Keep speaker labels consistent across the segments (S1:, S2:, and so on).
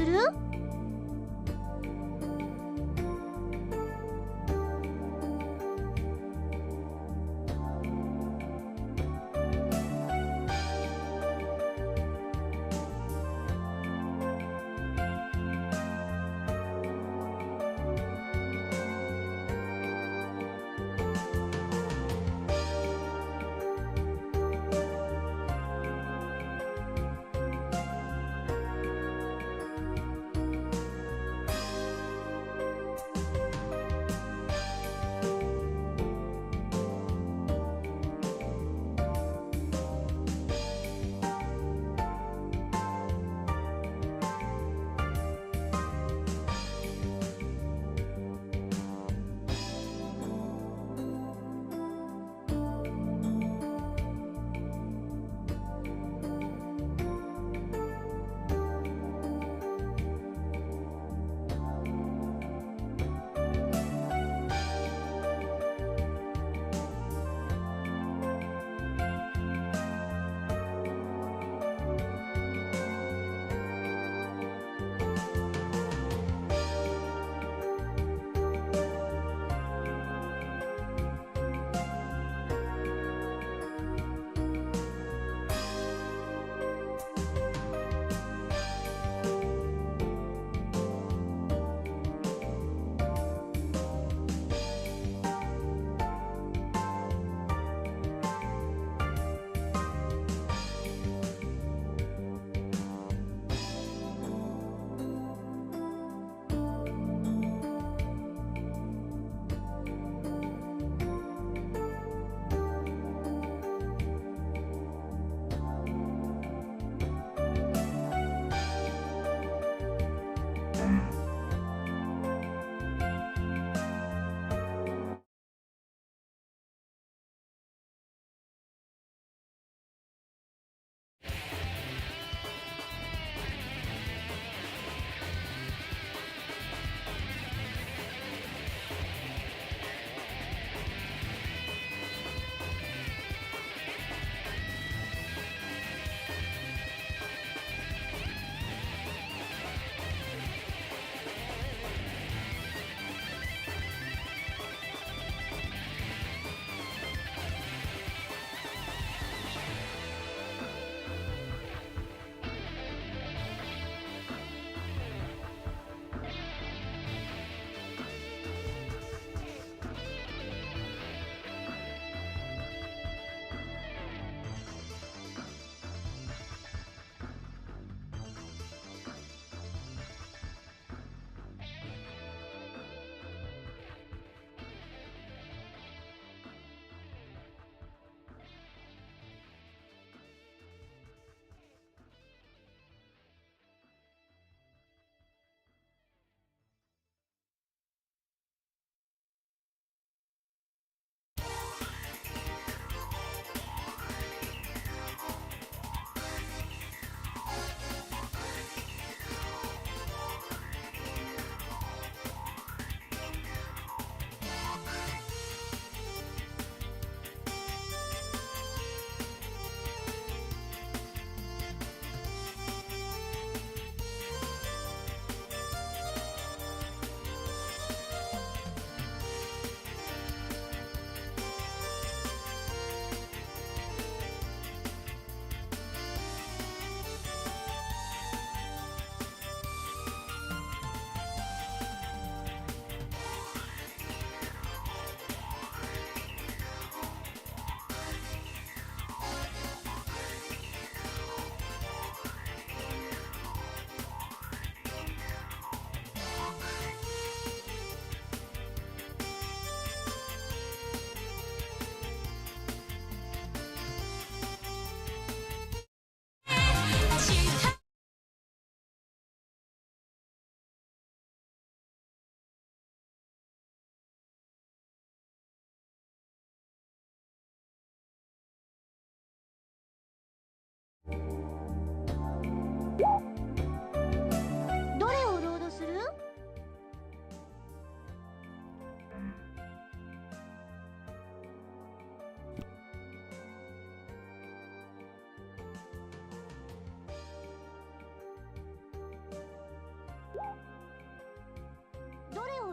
S1: する？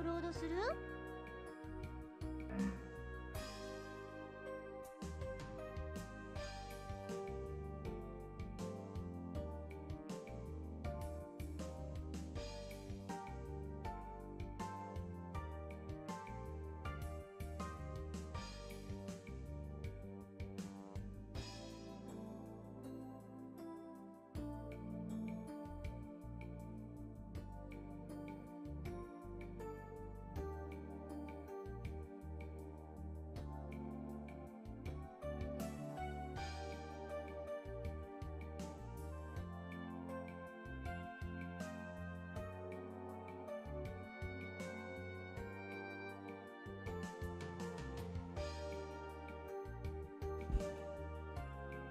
S1: ロードする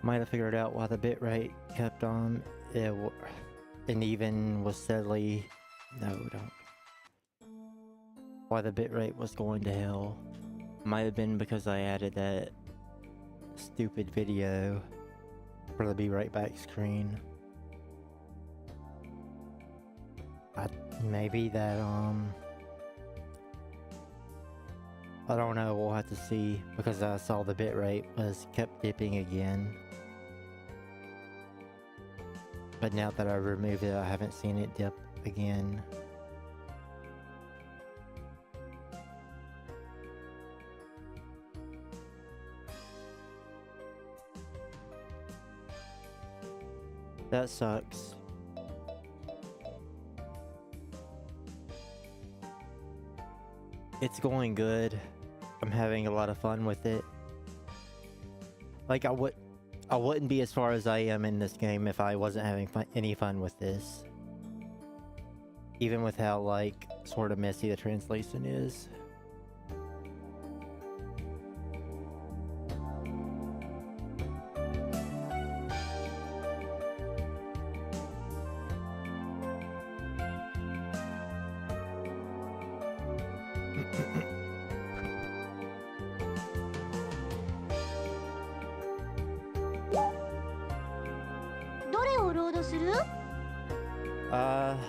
S1: ？Might
S2: have figured out why the bitrate kept on. And even was steadily. No, don't. Why the bitrate was going to hell. Might have been because I added that stupid video for the be right back screen. Maybe that, I don't know, we'll have to see, because I saw the bitrate kept dipping again. But now that I removed it, I haven't seen it dip again. That sucks. It's going good. I'm having a lot of fun with it. Like, I wouldn't be as far as I am in this game if I wasn't having any fun with this. Even with how, like, sort of messy the translation is.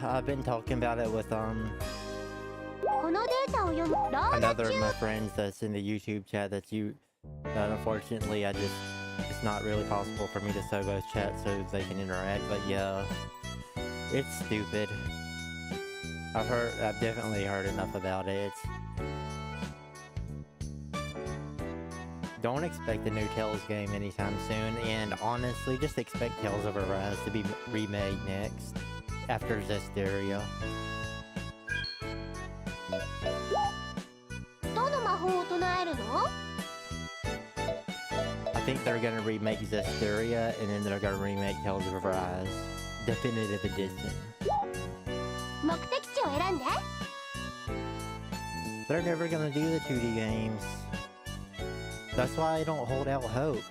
S2: I've been talking about it with another of my friends that's in the YouTube chat that unfortunately it's not really possible for me to show both chats so they can interact, but yeah, it's stupid. I've definitely heard enough about it. Don't expect a new Tales game anytime soon, and honestly, just expect Tales of Arise to be remade next, after Zestiria. I think they're gonna remake Zestiria, and then they're gonna remake Tales of Arise. Definitive Edition. They're never gonna do the 2D games. That's why I don't hold out hope.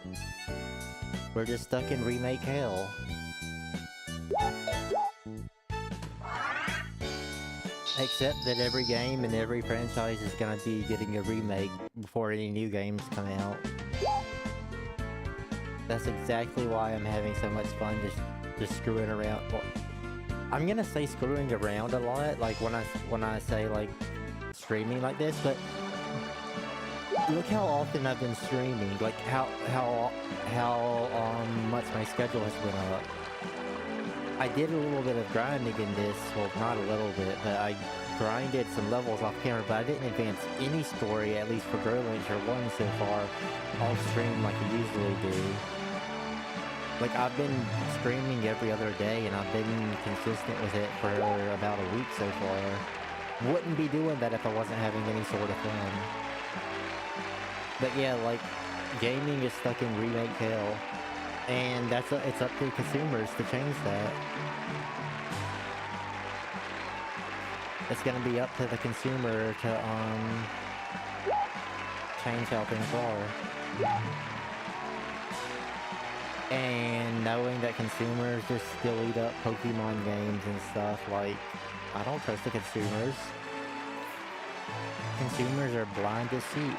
S2: We're just stuck in remake hell. Except that every game and every franchise is gonna be getting a remake before any new games come out. That's exactly why I'm having so much fun just screwing around. Well, I'm gonna say screwing around a lot, like when I say like streaming like this, but look how often I've been streaming, like how much my schedule has went up. I did a little bit of grinding in this, well not a little bit, but I grinded some levels off camera, but I didn't advance any story, at least for Growlanser One so far, off stream like I usually do. Like, I've been streaming every other day, and I've been consistent with it for about a week so far. Wouldn't be doing that if I wasn't having any sort of fun. But yeah, like, gaming is stuck in remake hell, and it's up to consumers to change that. It's gonna be up to the consumer to change how things are. And knowing that consumers just still eat up Pokemon games and stuff, like, I don't trust the consumers. Consumers are blind to sheep.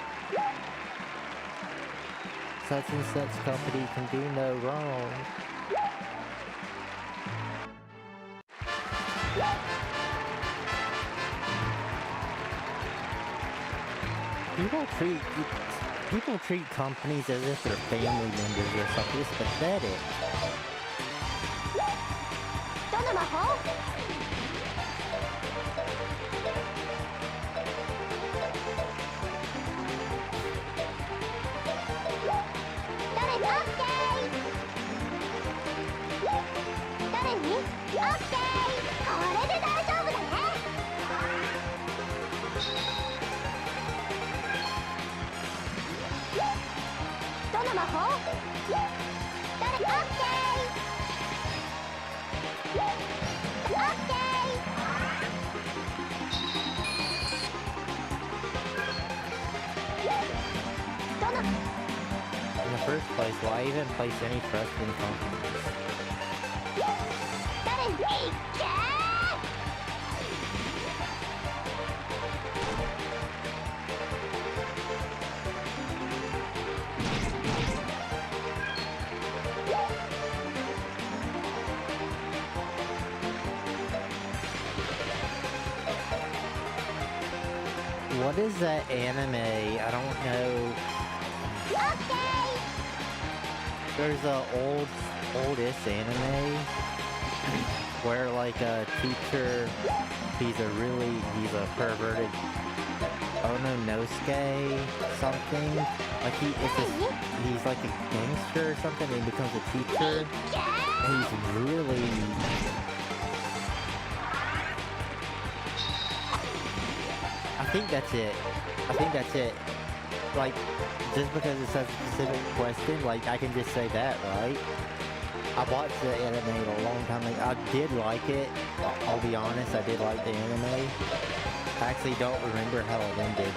S2: Such and such company can do no wrong. People treat people treat companies as if they're family members or something. It's pathetic.
S1: どの魔法？誰に？オッケー。誰に？オッケー。これで大丈夫だね。どの魔法？誰？オッケー。オッケー。どの？
S2: In the first place, why even place any trust in companies?
S1: 誰に？いっけー。
S2: What is that anime? I don't know. There's a oldest anime where like a teacher, he's a perverted Ononosuke something. Like he's like a gangster or something and he becomes a teacher. And he's really I think that's it. Like, just because it's such a specific question, like, I can just say that, right? I watched the anime a long time ago. I did like it. I'll be honest, I did like the anime. I actually don't remember how it ended.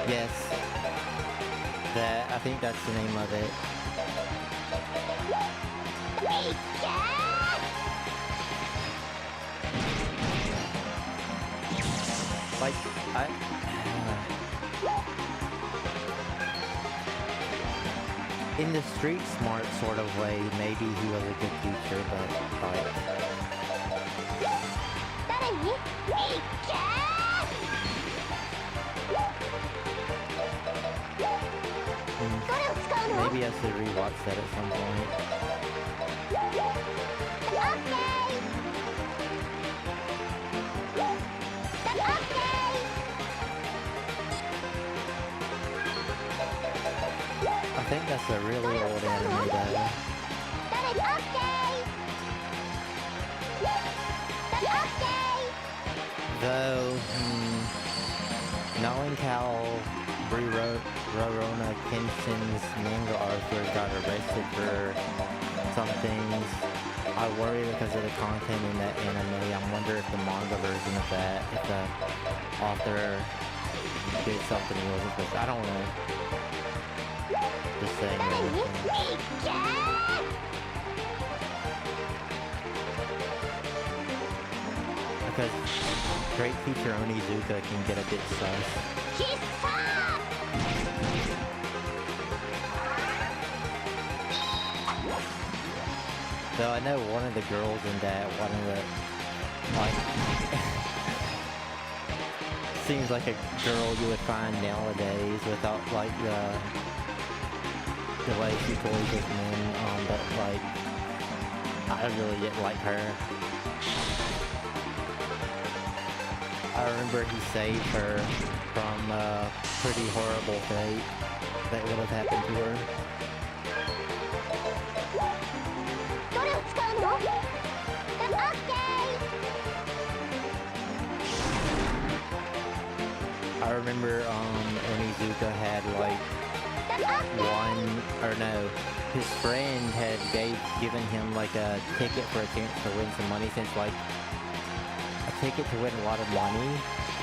S2: Yes. I think that's the name of it. Like, in the street smart sort of way, maybe he was a good teacher, but like... Maybe I should rewatch that at some point. I think that's a really old anime though. Though, knowing how Rurouni Kenshin's manga author got arrested for some things, I worry because of the content in that anime. I wonder if the manga version of that, if the author did something he wasn't supposed to. I don't know. Just saying anything. Because great teacher Onizuka can get a bit sus. Though I know one of the girls in that, like, seems like a girl you would find nowadays without, like, the way she toys with men, but, like, I really didn't like her. I remember he saved her from a pretty horrible fate that would have happened to her. I remember Onizuka had like his friend had given him like a ticket for a chance to win some money, since like a ticket to win a lot of money,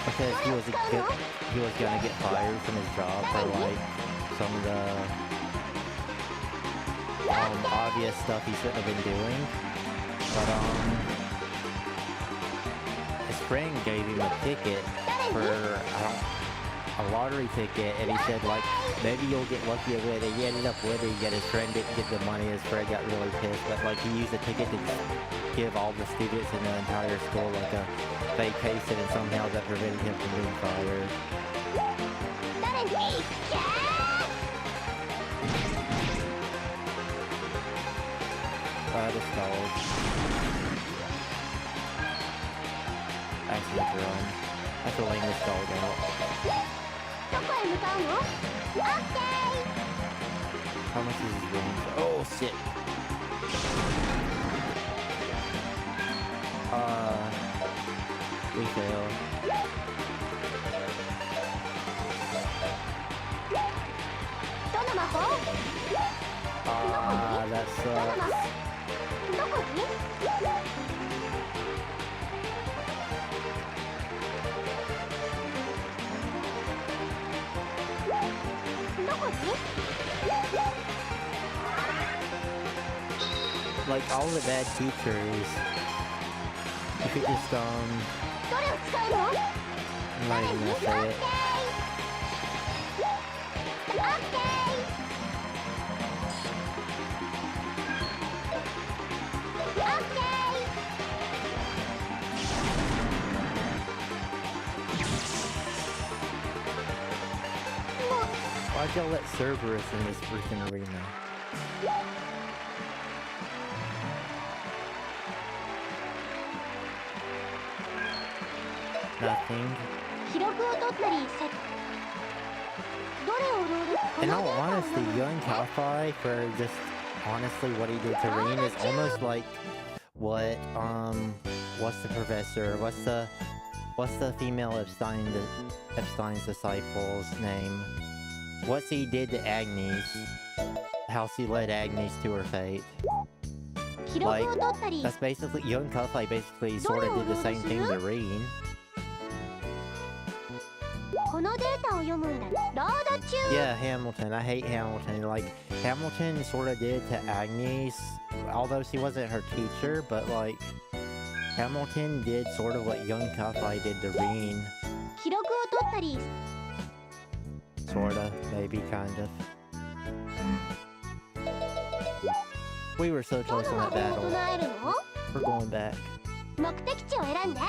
S2: because he was gonna get fired from his job for like some of the obvious stuff he shouldn't have been doing. But his friend gave him a ticket for a lottery ticket, and he said like maybe you'll get lucky with it. He ended up winning, yet his friend didn't get the money. His friend got really pissed, but like he used the ticket to give all the students in the entire school like a fake haste and somehow that prevented him from being fired.
S1: 誰に行けー
S2: This stalled. Actually, run. That's a lane this stalled out.
S1: どこへ向かうの？オッケー
S2: How much is his range? Oh, shit. We fail.
S1: どの魔法？
S2: That
S1: どの魔
S2: sucks.
S1: どこに？どこに？
S2: Like, all the bad teachers. You could just,
S1: どれを使うの？
S2: I'm not even gonna say it.
S1: オッケーオッケー
S2: Why'd y'all let Cerberus in this freaking arena? Nothing.
S1: 記録を取ったりせどれをロール
S2: In all honesty, young Kalphai, for just honestly what he did to Reen, is almost like what what's the professor? What's the female Epstein's disciple's name? What he did to Agnes? How she led Agnes to her fate.
S1: 記録を取ったり
S2: That's basically young Kalphai basically sort of did the same thing to Reen.
S1: このデータを読むんだロード中
S2: Yeah, Hamilton. I hate Hamilton. Like, Hamilton sort of did to Agnes, although she wasn't her teacher, but like, Hamilton did sort of what young Kalphai did to Reen.
S1: 記録を取ったり
S2: Sorta, maybe, kind of. We were so
S1: ど
S2: close
S1: の
S2: on
S1: 魔
S2: that
S1: 法を
S2: battle.
S1: 唱えるの
S2: We're going back.
S1: 目的地を選んで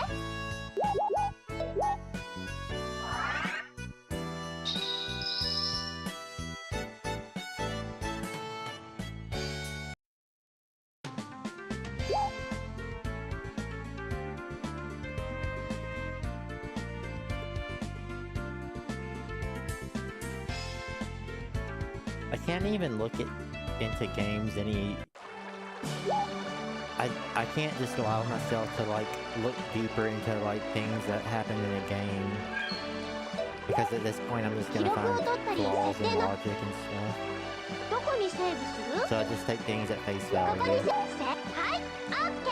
S2: I can't even look into games any... I can't just allow myself to like look deeper into like things that happen in a game. Because at this point I'm just gonna find flaws in logic and stuff.
S1: どこにセーブする
S2: So I just take things at face
S1: ここに
S2: value.
S1: セーブはいオッケー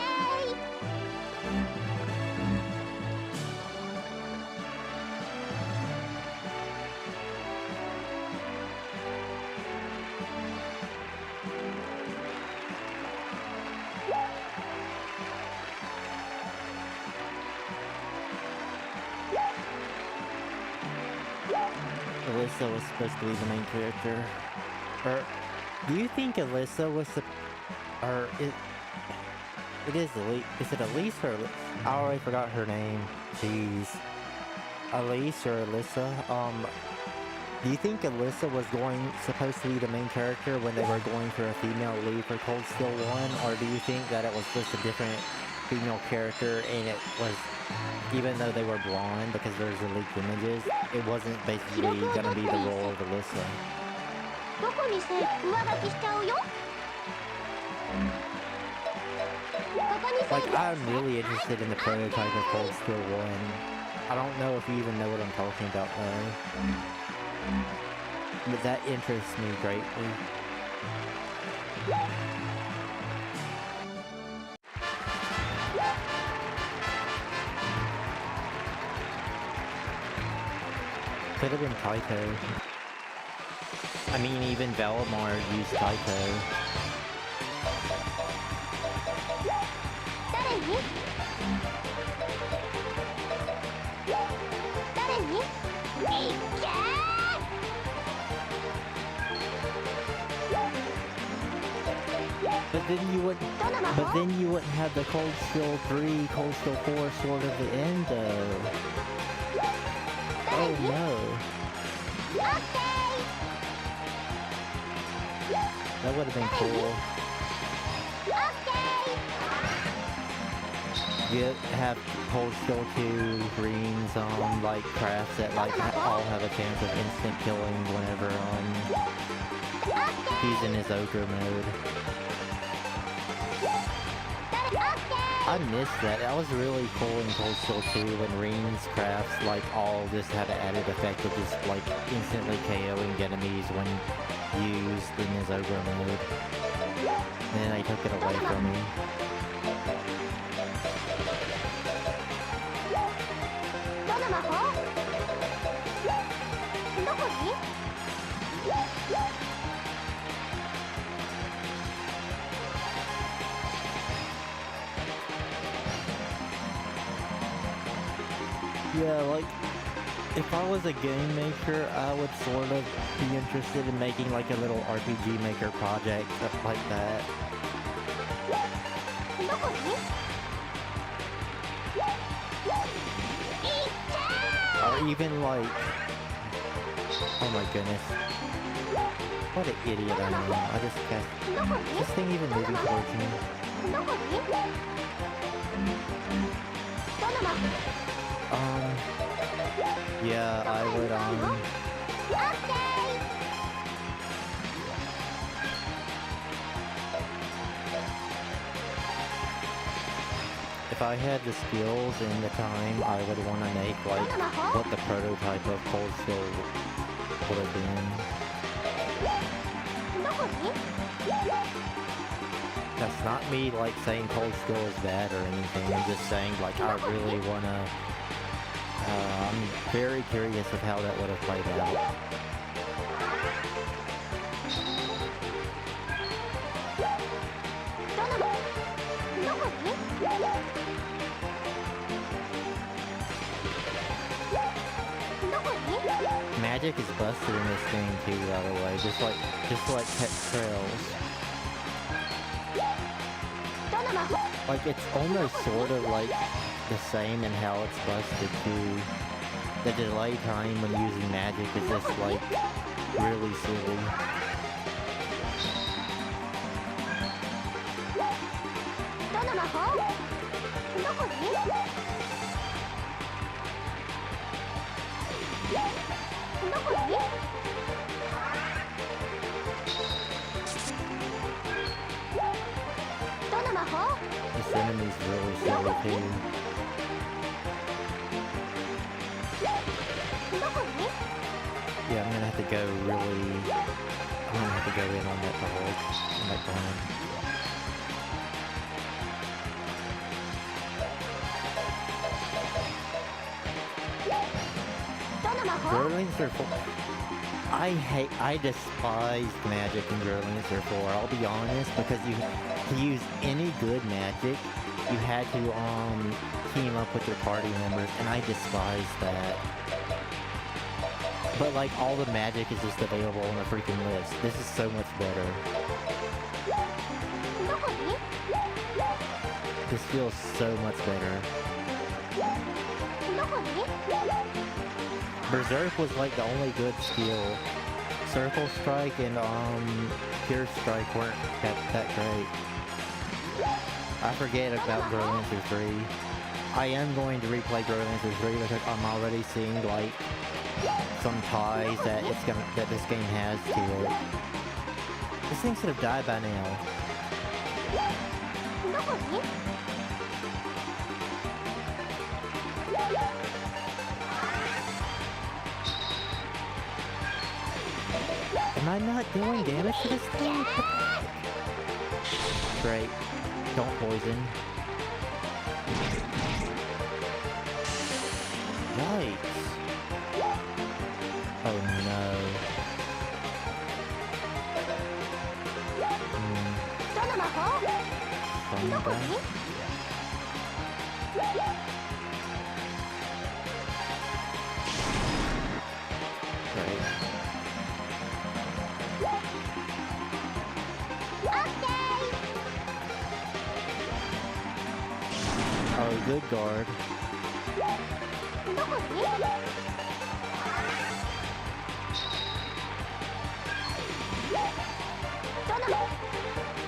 S2: Alyssa was supposed to be the main character. Or, do you think Alyssa was the... Or, it is Elise. Is it Elise or... I already forgot her name. Jeez. Elise or Alyssa? Do you think Alyssa was supposed to be the main character when they were going for a female lead for Cold Steel 1? Or do you think that it was just a different female character and it was... Even though they were blonde, because there's the leaked images, it wasn't basically gonna be the role of Alyssa.
S1: どこにセーブ上書きしちゃうよここにセー
S2: Like,
S1: ブ
S2: I'm really interested in the prototype of Cold Steel 1. I don't know if you even know what I'm talking about though. But that interests me greatly. Could have been Taito. I mean, even Valimar used Taito.
S1: 誰に誰にいっけー
S2: But But then you wouldn't have the Cold Steel 3, Cold Steel 4 sword at the end, though. Oh no. That would have been cool. You have Cold Steel 2 greens on like crafts that like all have a chance of instant killing whenever he's in his ogre mode. I missed that. That was really cool in Cold Steel 2 when Reen's crafts like all just had an added effect of just like instantly KOing enemies when used in his ogre mode. And then they took it away from me. Yeah, like, if I was a game maker, I would sort of be interested in making like a little RPG maker project, stuff like that. Or even like, oh my goodness. What an idiot I am. I just cast, this thing even moving towards me. Yeah, I would, if I had the skills and the time, I would want to make, like, what the prototype of Cold Steel would have been. That's not me, like, saying Cold Steel is bad or anything. I'm just saying, like, I really want to... I'm very curious of how that would have played out. Magic is busted in this game too, by the way, just like Pet Trails. Like, it's almost sort of like the same in how it's busted too. The delay time when using magic is just like really silly. This enemy's really silly too. Yeah, I'm gonna have to go really... I'm gonna have to go in on that dog. On that climb. Growlanser 4... I despised magic in Growlanser 4, I'll be honest, because to use any good magic, you had to team up with your party members, and I despised that. But like, all the magic is just available on a freaking list. This is so much better. This feels so much better. Berserk was like the only good skill. Circle Strike and Pure Strike weren't that great. I forget about Growlanser 3. I am going to replay Growlanser 3 because I'm already seeing like some ties that this game has to it. This thing should have died by now. Am I not doing damage to this thing? Great. Don't poison. Yikes. Oh no. Great. good guard.
S1: どこに？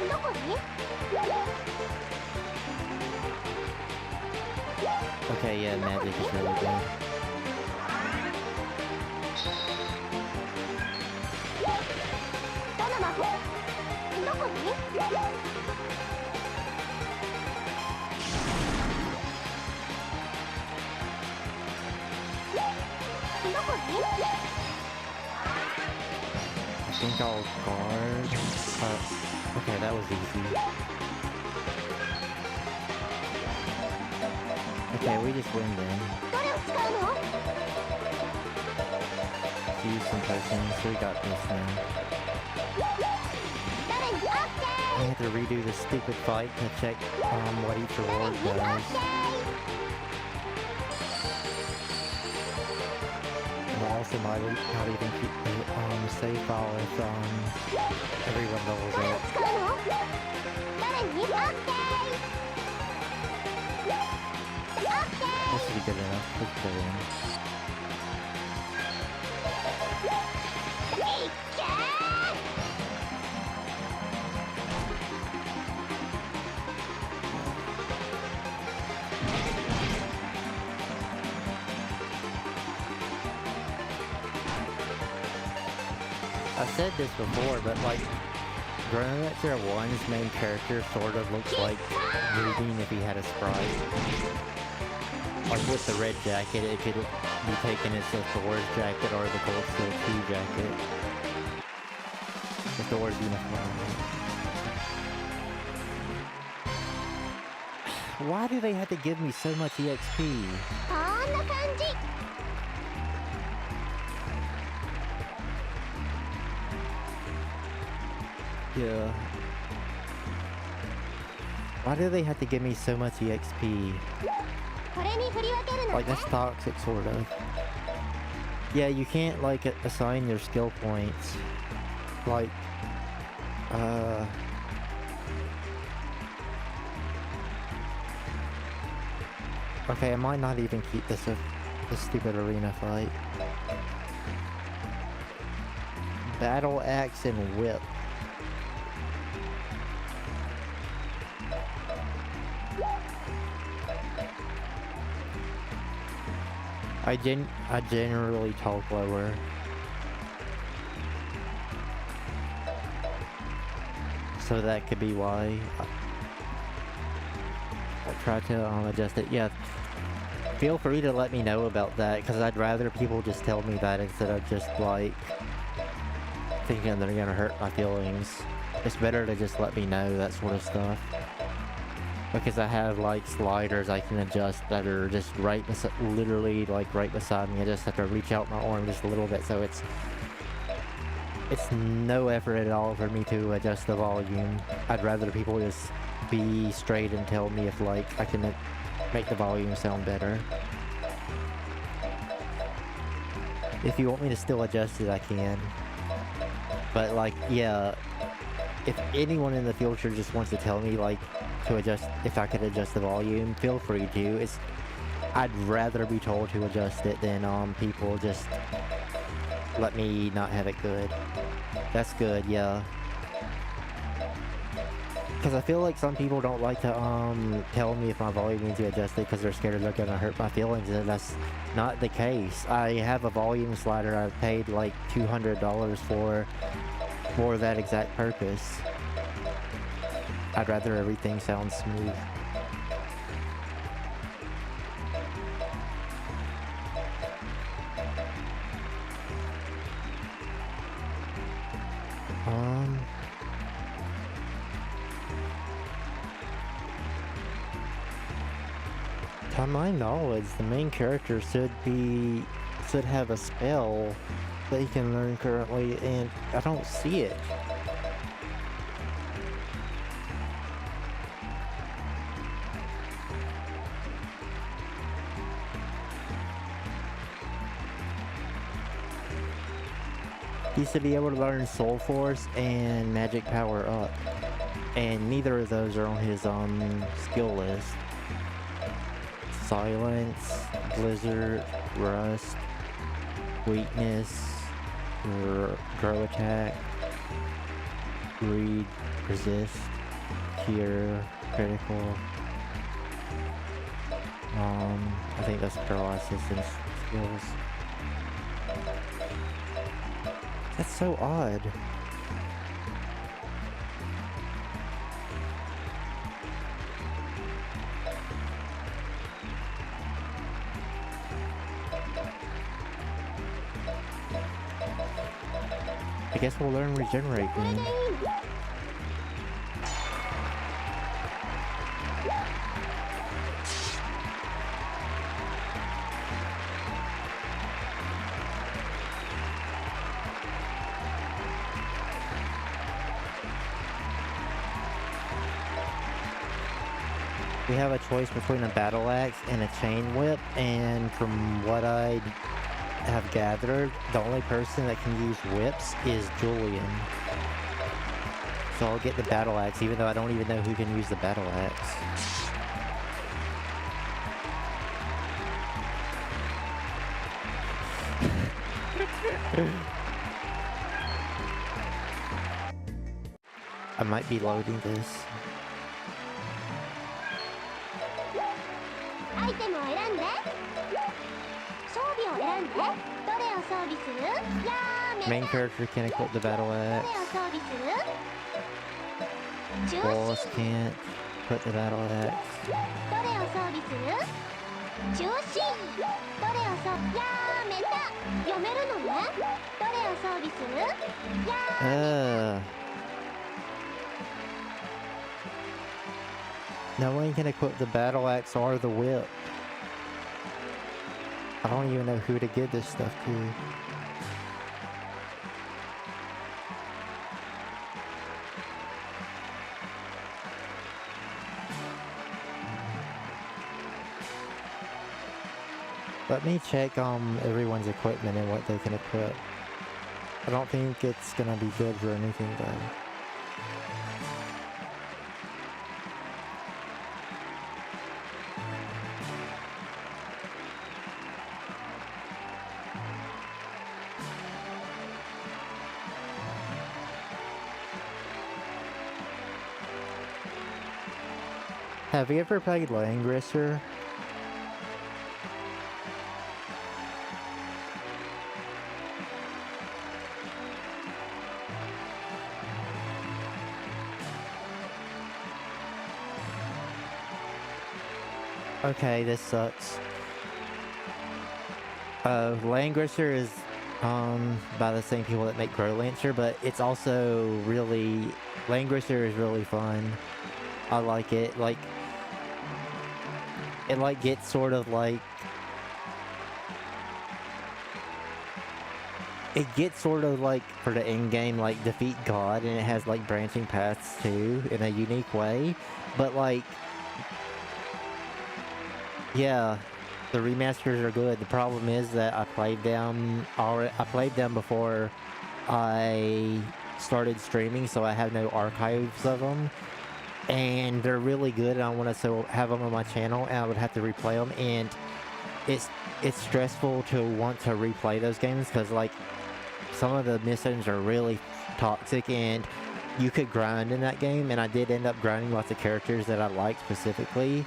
S1: どこに？
S2: Okay, yeah, magic is really good.
S1: どの魔法？どこに？どこに？
S2: I think I'll guard. Okay, that was easy. Okay, we just win then.
S1: どれを使うの？
S2: Use some potions. We got this now.
S1: 誰に？オッケ
S2: I have to redo the stupid fight to check what each
S1: ー。
S2: reward
S1: 誰に？オッ
S2: does.
S1: ケー。
S2: And also might not even keep the save file if everyone levels
S1: どれを
S2: up.
S1: 使うの？誰に？オッケー。オッケー。
S2: This should be good enough. Let's go in.
S1: いっけー。
S2: I've said this before, but like, Growlanser One's main character sort of looks like Moving if he had a sprite. Like with the red jacket, it could be taken as the Thor's jacket or the Cold Steel 2 jacket. The Thor's uniform. Why do they have to give me so much EXP?
S1: こんな感じ。
S2: Yeah. Why do they have to give me so much EXP?
S1: これに振り分けるの
S2: Like,
S1: ね。
S2: that's toxic, sort of. Yeah, you can't, like, assign your skill points. Like, okay, I might not even keep this stupid arena fight. Battle Axe and Whip. I generally talk lower. So that could be why I try to adjust it. Yeah, feel free to let me know about that, because I'd rather people just tell me that instead of just like thinking they're gonna hurt my feelings. It's better to just let me know that sort of stuff. Because I have like sliders I can adjust that are just literally like right beside me. I just have to reach out my arm just a little bit, so it's no effort at all for me to adjust the volume. I'd rather people just be straight and tell me if like I can make the volume sound better. If you want me to still adjust it, I can. But like, yeah, if anyone in the future just wants to tell me like to adjust, if I could adjust the volume, feel free to. I'd rather be told to adjust it than people just let me not have it good. That's good, yeah. Because I feel like some people don't like to tell me if my volume needs to be adjusted because they're scared they're gonna hurt my feelings, and that's not the case. I have a volume slider I've paid like $200 for that exact purpose. I'd rather everything sounds smooth. To my knowledge, the main character should have a spell that he can learn currently, and I don't see it. He should be able to learn Soul Force and Magic Power Up, and neither of those are on his skill list. Silence, Blizzard, Rust, Weakness, Grow Attack, Read, Resist, Cure, Critical. I think that's Paralysis and skills. That's so odd. I guess we'll learn Regenerate then. We have a choice between a battle axe and a chain whip, and from what I have gathered, the only person that can use whips is Julian. So I'll get the battle axe, even though I don't even know who can use the battle axe. I might be loading this.
S1: アイテムを選んで装備を選んでどれを装備するやーめ
S2: Main character can equip the battle
S1: どれ
S2: axe.
S1: を装備する中
S2: Wallace
S1: 心
S2: can't equip the battle axe.
S1: どれを装備する中心どれを装備やーめた読めるのねどれを装備するやー
S2: No one can equip the battle axe or the whip. I don't even know who to give this stuff to. Let me check everyone's equipment and what they can equip. I don't think it's gonna be good for anything though. Have you ever played Langrisser? Okay, this sucks. Langrisser is by the same people that make Growlanser, but it's also really Langrisser is really fun. I like it. Like it gets sort of like for the end game like defeat God, and it has like branching paths too in a unique way, but like yeah, the remasters are good. The problem is that I played them before I started streaming, so I have no archives of them. And they're really good, and I want to have them on my channel, and I would have to replay them, and it's stressful to want to replay those games, because like some of the missions are really toxic, and you could grind in that game, and I did end up grinding lots of characters that I liked specifically.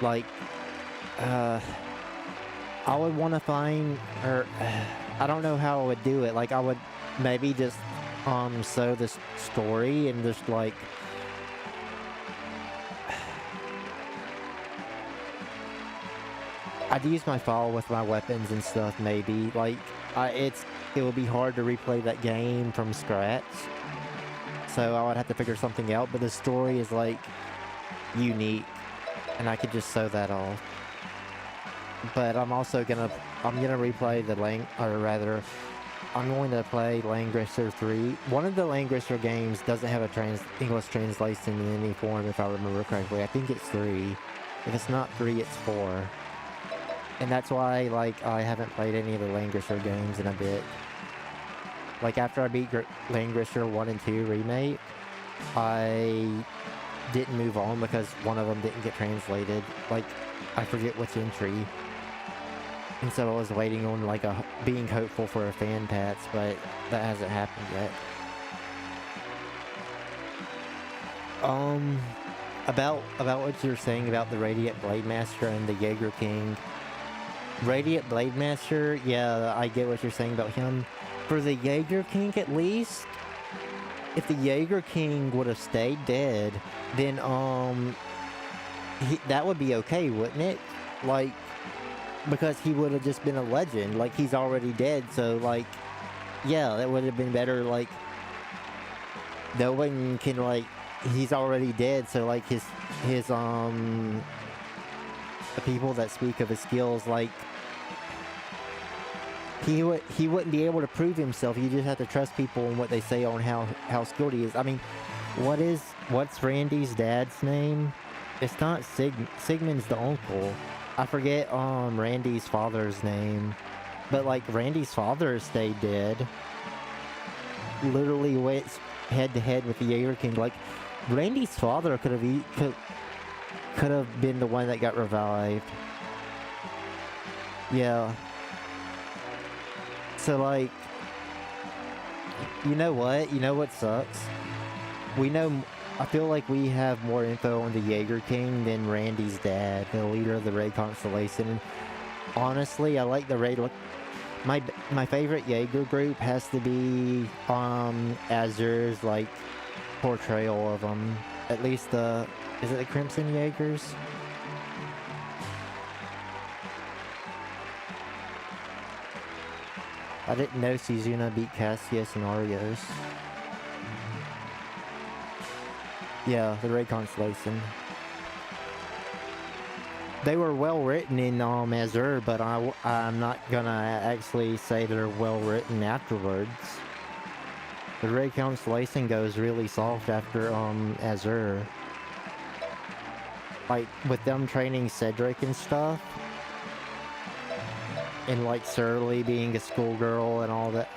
S2: Like, I would want to find, or I don't know how I would do it. Like, I would maybe just sew this story and just like I'd use my file with my weapons and stuff, maybe. Like, it would be hard to replay that game from scratch. So I would have to figure something out, but the story is, like, unique. And I could just sew that off. But I'm also gonna replay I'm going to play Langrisser 3. One of the Langrisser games doesn't have a English translation in any form, if I remember correctly. I think it's 3. If it's not 3, it's 4. And that's why, like, I haven't played any of the Langrisser games in a bit. Like, after I beat Langrisser 1 and 2 Remake, I didn't move on because one of them didn't get translated. Like, I forget which entry. And so I was waiting on like being hopeful for a fan tats, but that hasn't happened yet. About what you're saying about the Radiant Blade Master and the Jaeger King. Radiant Blade Master, yeah, I get what you're saying about him. For the Jaeger King, at least, if the Jaeger King would have stayed dead, then that would be okay, wouldn't it? Like, because he would have just been a legend. Like, he's already dead, so like, yeah, that would have been better. Like, no one can like. He's already dead, so like his the people that speak of his skills, like he wouldn't be able to prove himself. You just have to trust people and what they say on how skilled he is. I mean, what's Randy's dad's name? It's not Sigmund's the uncle. I forget Randy's father's name, but like Randy's father stayed dead. Literally went head to head with the Jaeger King. Like, Randy's father could have been the one that got revived. Yeah. So like, you know what? You know what sucks? I feel like we have more info on the Jaeger King than Randy's dad, the leader of the Raid Constellation. And honestly, I like the Raid. My favorite Jaeger group has to be Azur's like portrayal of them. At least is it the Crimson Jaegers? I didn't know Suzuna beat Cassius and Arios. Yeah, the Raid Constellation. They were well written in Azur, but I'm not gonna actually say they're well written afterwards. The Raid Constellation goes really soft after Azur. Like with them training Cedric and stuff. And like Surly being a schoolgirl and all that.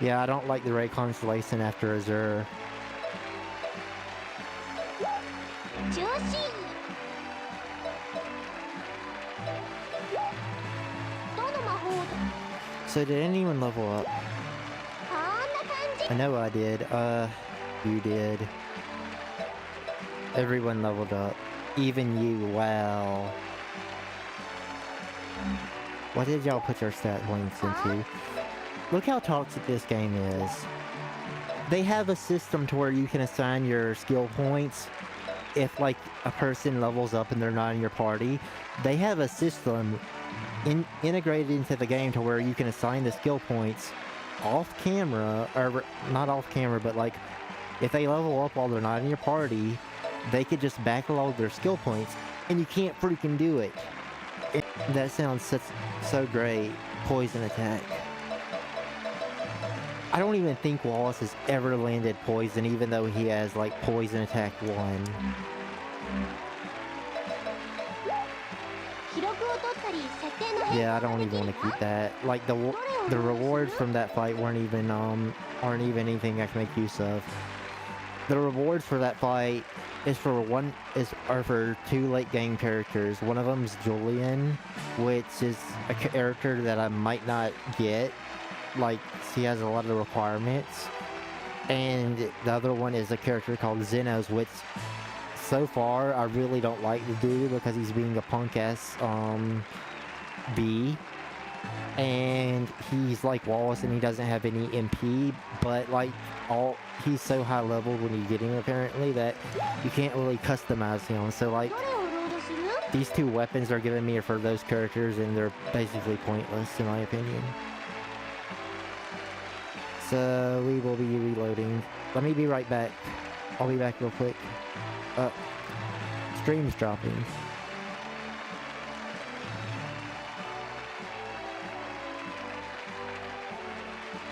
S2: Yeah, I don't like the Raid Constellation after Azur. So did anyone level up? I know I did. You did. Everyone leveled up. Even you, wow. What did y'all put your stat points into? Look how toxic this game is. They have a system to where you can assign your skill points if like a person levels up and they're not in your party. They have a system integrated into the game to where you can assign the skill points off camera, or not off camera, but like if they level up while they're not in your party, they could just backlog their skill points and you can't freaking do it. That sounds so great. Poison attack. I don't even think Wallace has ever landed poison, even though he has like poison attack 1. Yeah, I don't even want to keep that. Like the rewards from that fight aren't even anything I can make use of. The rewards for that fight are for 2 late game characters. One of them is Julian, which is a character that I might not get. Like, he has a lot of requirements. And the other one is a character called Xenos, which so far I really don't like the dude because he's being a punk ass B. And he's like Wallace and he doesn't have any MP, but like he's so high leveled when you get him apparently that you can't really customize him. So like these 2 weapons are given me for those characters and they're basically pointless in my opinion. So we will be reloading. Let me be right back. I'll be back real quick. Stream's dropping.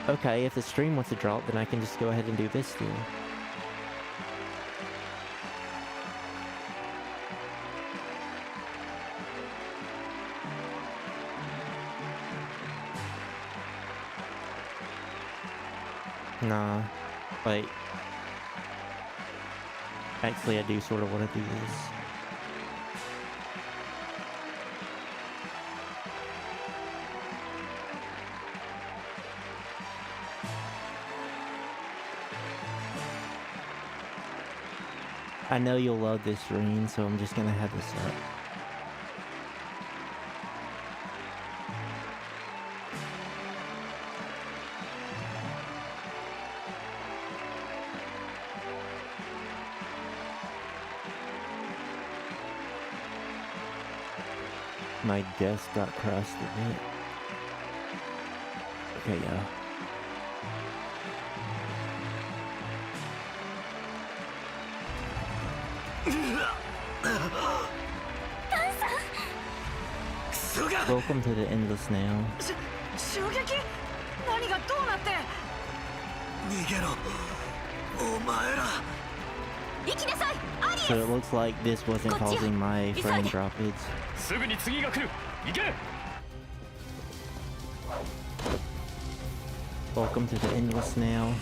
S2: Okay, if the stream wants to drop, then I can just go ahead and do this thing. Nah. Wait. Actually, I do sort of want to do this. I know you'll love this screen, so I'm just gonna have this up. My desk got crushed a bit. Okay, yeah. Welcome to the endless now. So it looks like this wasn't causing my frame droppage. Welcome to the endless now.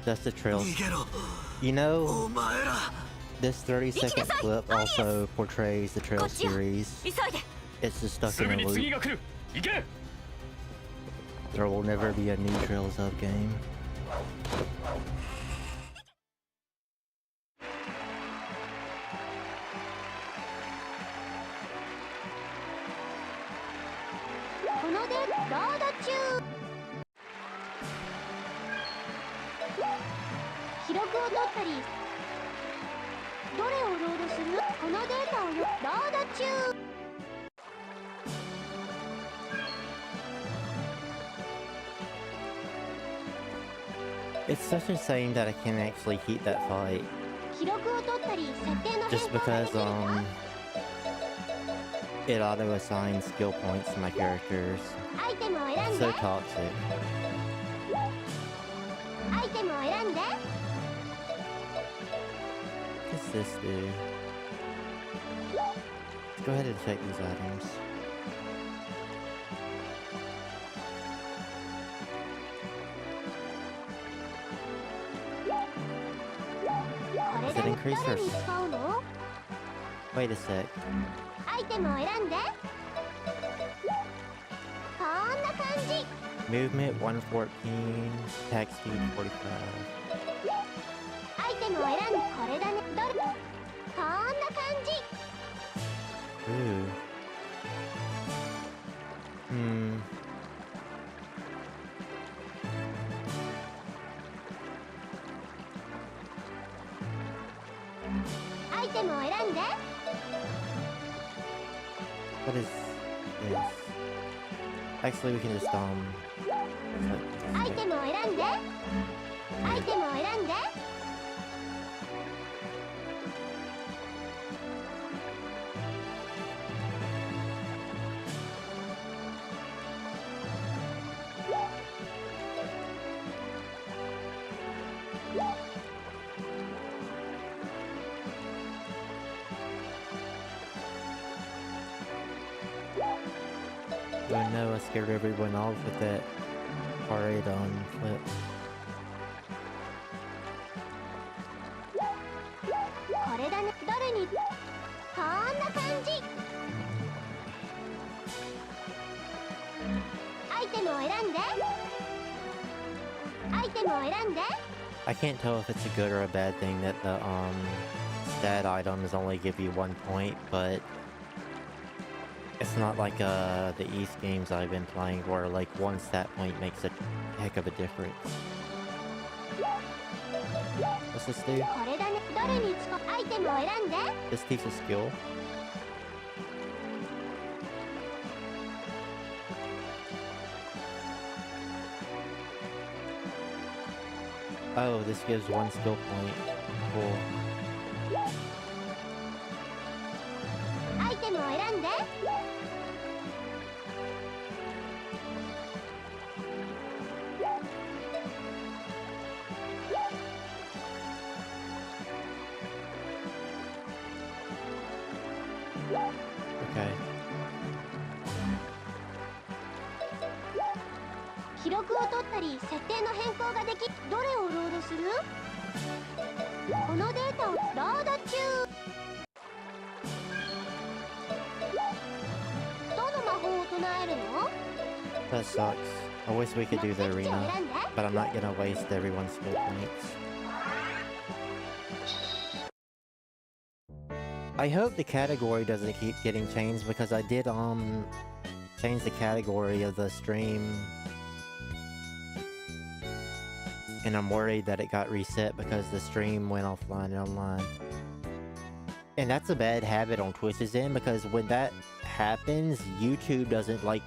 S2: That's the trail. You know, this 30-second clip also portrays the trail series. It's just stuck in a loop. There will never be a new Trails of game. It's such a shame that I can't actually keep that fight. Just because, it auto-assigns skill points to my characters. It's so toxic. What does this do? Let's go ahead and check these items. it increase
S1: ど
S2: our...
S1: れに使うの？
S2: Wait a sec.
S1: アイテムを選んで。こんな感じ。
S2: Movement 114, attack speed 45.
S1: アイテムを選んで。これだね。どれ？こんな感じ。
S2: Ooh. Hmm.
S1: アイテムを選んで。
S2: What is this? Actually, we can just,
S1: アイテムを選んで。アイテムを選んで。
S2: Oh no, I scared everyone off with that parade on flip.
S1: これだね。どれに？こんな感じ。アイテムを選んで。アイテムを選んで。
S2: I can't tell if it's a good or a bad thing that the stat items only give you 1 point, but it's not like the East games I've been playing where like one stat point makes a heck of a difference. What's this do?
S1: これだね。どれに使う？アイテムを選んで。
S2: This takes a skill. Oh, this gives 1 skill point. Cool.
S1: アイテムを選んで。
S2: Okay.
S1: 記録を取ったり設定の変更ができ、どれをロードする？このデータをロード中。どの魔法を唱えるの？
S2: That sucks. I wish we could do the
S1: 目的地を
S2: arena,
S1: 選んで。
S2: but I'm not gonna waste everyone's skill points. I hope the category doesn't keep getting changed because I did change the category of the stream. And I'm worried that it got reset because the stream went offline and online. And that's a bad habit on Twitch's end because when that happens, YouTube doesn't like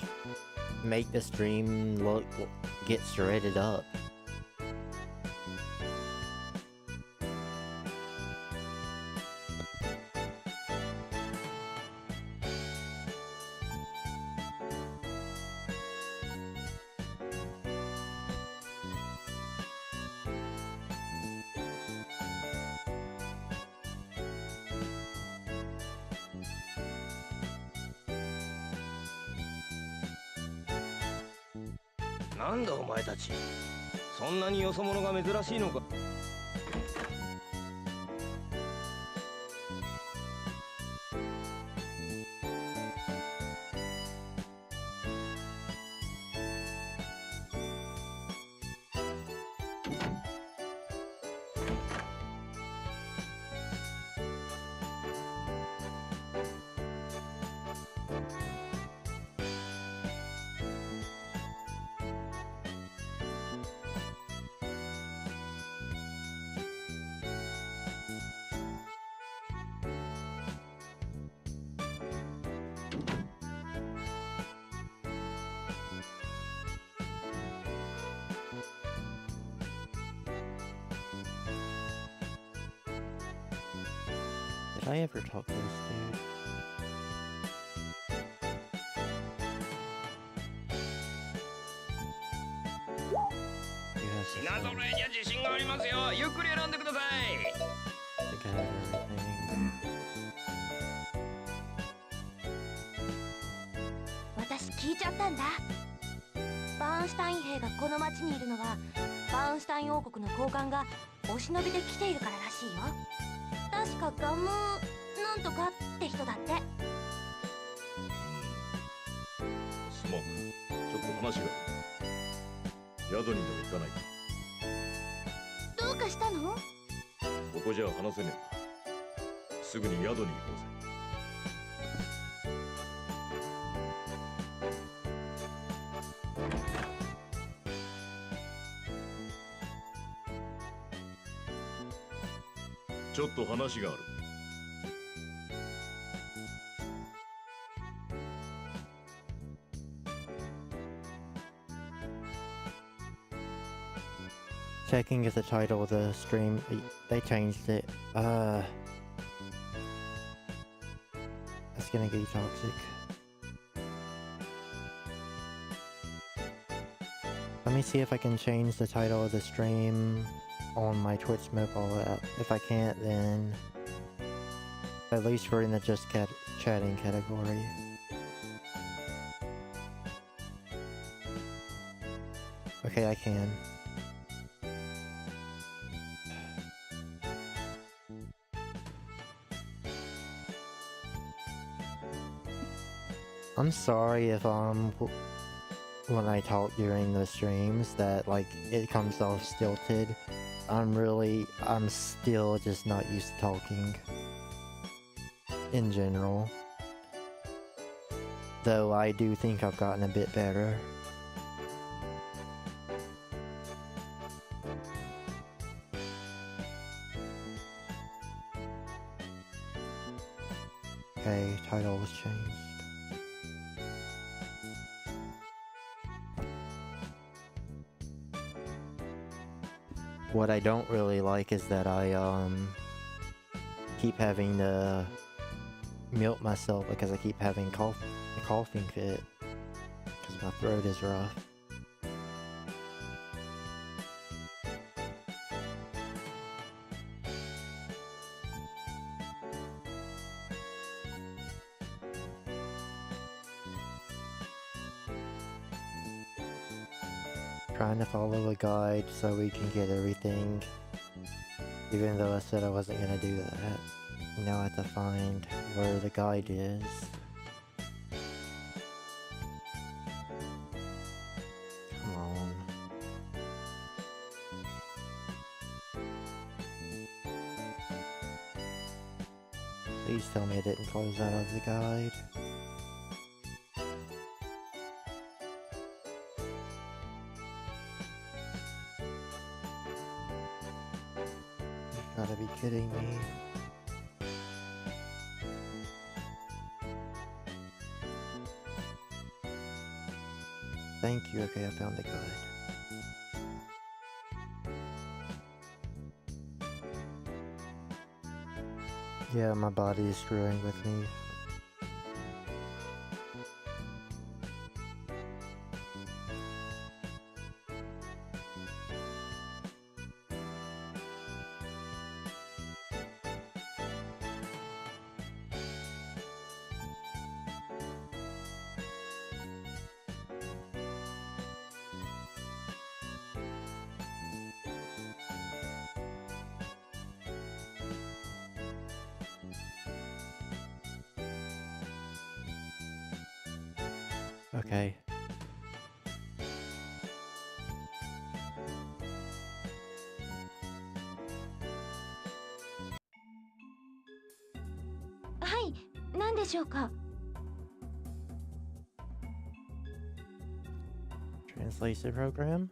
S2: make the stream get shredded up.
S3: What? なんだお前たち、そんなによそ者が珍しいのか。
S2: Did I ever talk to this dude? You have to
S3: 品揃えには自信がありますよ。ゆっくり選んでください。
S2: I think I have everything.
S1: 私聞いちゃったんだ。バーンシュタイン兵がこの町にいるのはバーンシュタイン王国の高官がお忍びで来ているかららしいよ。確かガムなんとかって人だって。
S4: すまん、ちょっと話がある。宿にでも行かないか。
S1: どうかしたの？
S4: ここじゃ話せねえ。すぐに宿に行こうぜ。ちょっと話がある。
S2: Checking is the title of the stream. They changed it. That's gonna get toxic. Let me see if I can change the title of the stream on my Twitch mobile app. If I can't, then at least we're in the just chatting category. Okay, I can. I'm sorry if when I talk during the streams that like it comes off stilted. I'm still just not used to talking in general. Though I do think I've gotten a bit better. Okay, title was changed. What I don't really like is that I keep having to mute myself because I keep having a coughing fit because my throat is rough. Trying to follow a guide so we can get everything, even though I said I wasn't gonna do that. Now I have to find where the guide is. Come on. Please tell me I didn't close out of the guide. Gotta be kidding me. Thank you. Okay, I found the guide. Yeah, my body is screwing with me. Okay.
S1: Hi, 何でしょうか?
S2: Translation program?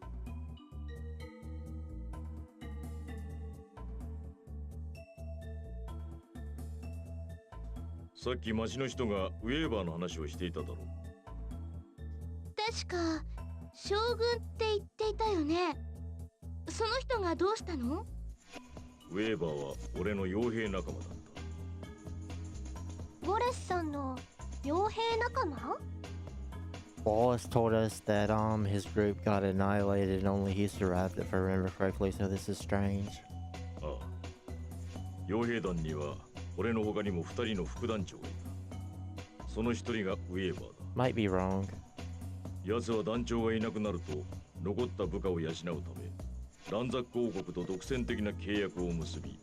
S4: さっき町の人がウェーバーの話をしていただろう。
S1: 確か将軍って言っていたよね。その人がどうしたの？
S4: ウェーバーは俺の傭兵仲間だった。
S1: ウォレスさんの傭兵仲間？
S2: Wallace told us that his group got annihilated and only he survived, if I remember correctly, so this is strange.
S4: ああ。傭兵団には俺の他にも2人の副団長がいた。その1人がウェーバーだ。
S2: Might be wrong.
S4: 奴は団長がいなくなると残った部下を養うため、ランザック王国と独占的な契約を結び、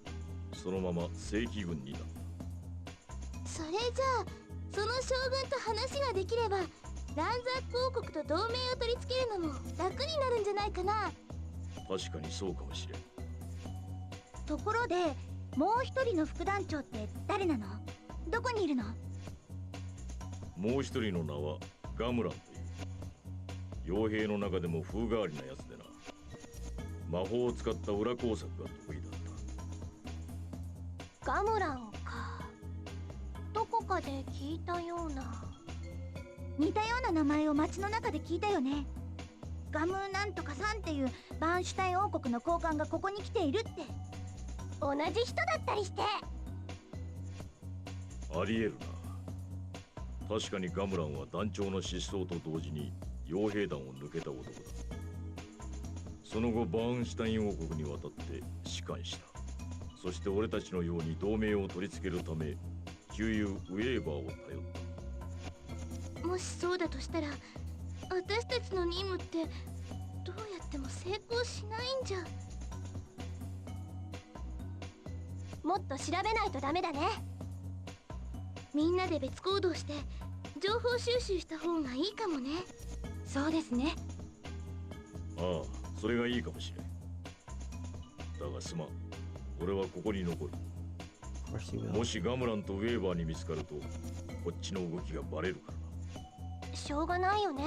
S4: そのまま正規軍になった。
S1: それじゃあその将軍と話ができればランザック王国と同盟を取り付けるのも楽になるんじゃないかな。
S4: 確かにそうかもしれん。
S1: ところでもう一人の副団長って誰なの？どこにいるの？
S4: もう一人の名はガムランという傭兵の中でも風変わりなやつでな、魔法を使った裏工作が得意だった。
S1: ガムランか。どこかで聞いたような。似たような名前を街の中で聞いたよね。ガムなんとかさんっていうバーンシュタイン王国の高官がここに来ているって。同じ人だったりして。
S4: ありえるな。確かにガムランは団長の失踪と同時に傭兵団を抜けた男だ。その後バーンシュタイン王国に渡って仕官した。そして俺たちのように同盟を取り付けるため旧友ウェーバーを頼った。
S1: もしそうだとしたら私たちの任務ってどうやっても成功しないんじゃ。もっと調べないとダメだね。みんなで別行動して情報収集した方がいいかもね。そうですね。
S4: ああ、それがいいかもしれん。だがすまん、俺はここに残る。もしガムランとウェーバーに見つかるとこっちの動きがバレるからな。
S1: しょうがないよね。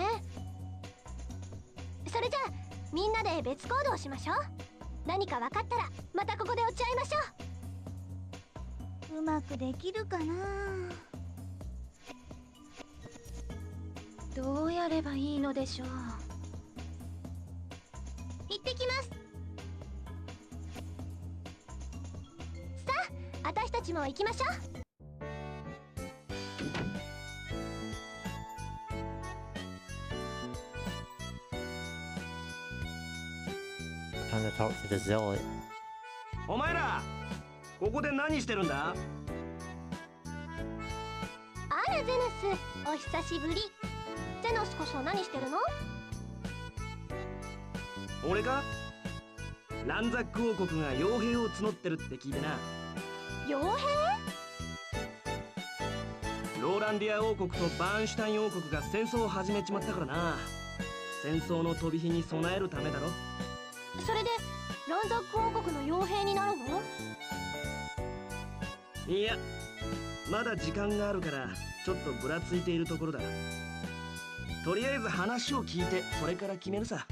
S1: それじゃあみんなで別行動しましょう。何か分かったらまたここで落ち合いましょう。うまくできるかな。どうやればいいのでしょう。行ってきます。さあ私たちも行きましょう。
S2: Time to talk to the zealot.
S3: お前らここで何してるんだ？
S1: あらゼノス、お久しぶり。ゼノスこそ何してるの？
S3: 俺か？ランザック王国が傭兵を募ってるって聞いてな。
S1: 傭兵？
S3: ローランディア王国とバーンシュタイン王国が戦争を始めちまったからな。戦争の飛び火に備えるためだろ。
S1: それでランザック王国の傭兵になるの？
S3: いや、まだ時間があるからちょっとぶらついているところだ。とりあえず話を聞いてそれから決めるさ。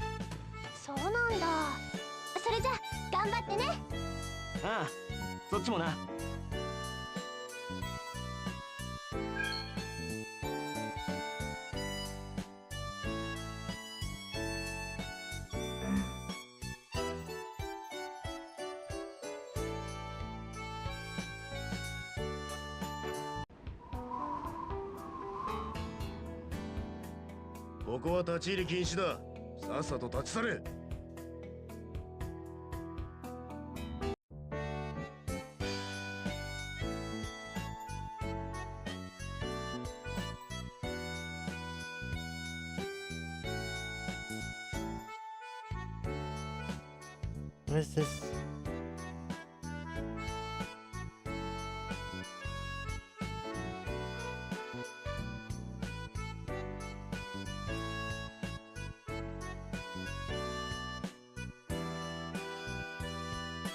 S1: そうなんだ。それじゃあ頑張ってね。
S3: ああ、そっちもな。
S5: ここは立ち入り禁止だ。さっさと立ち去れ。
S2: What is this?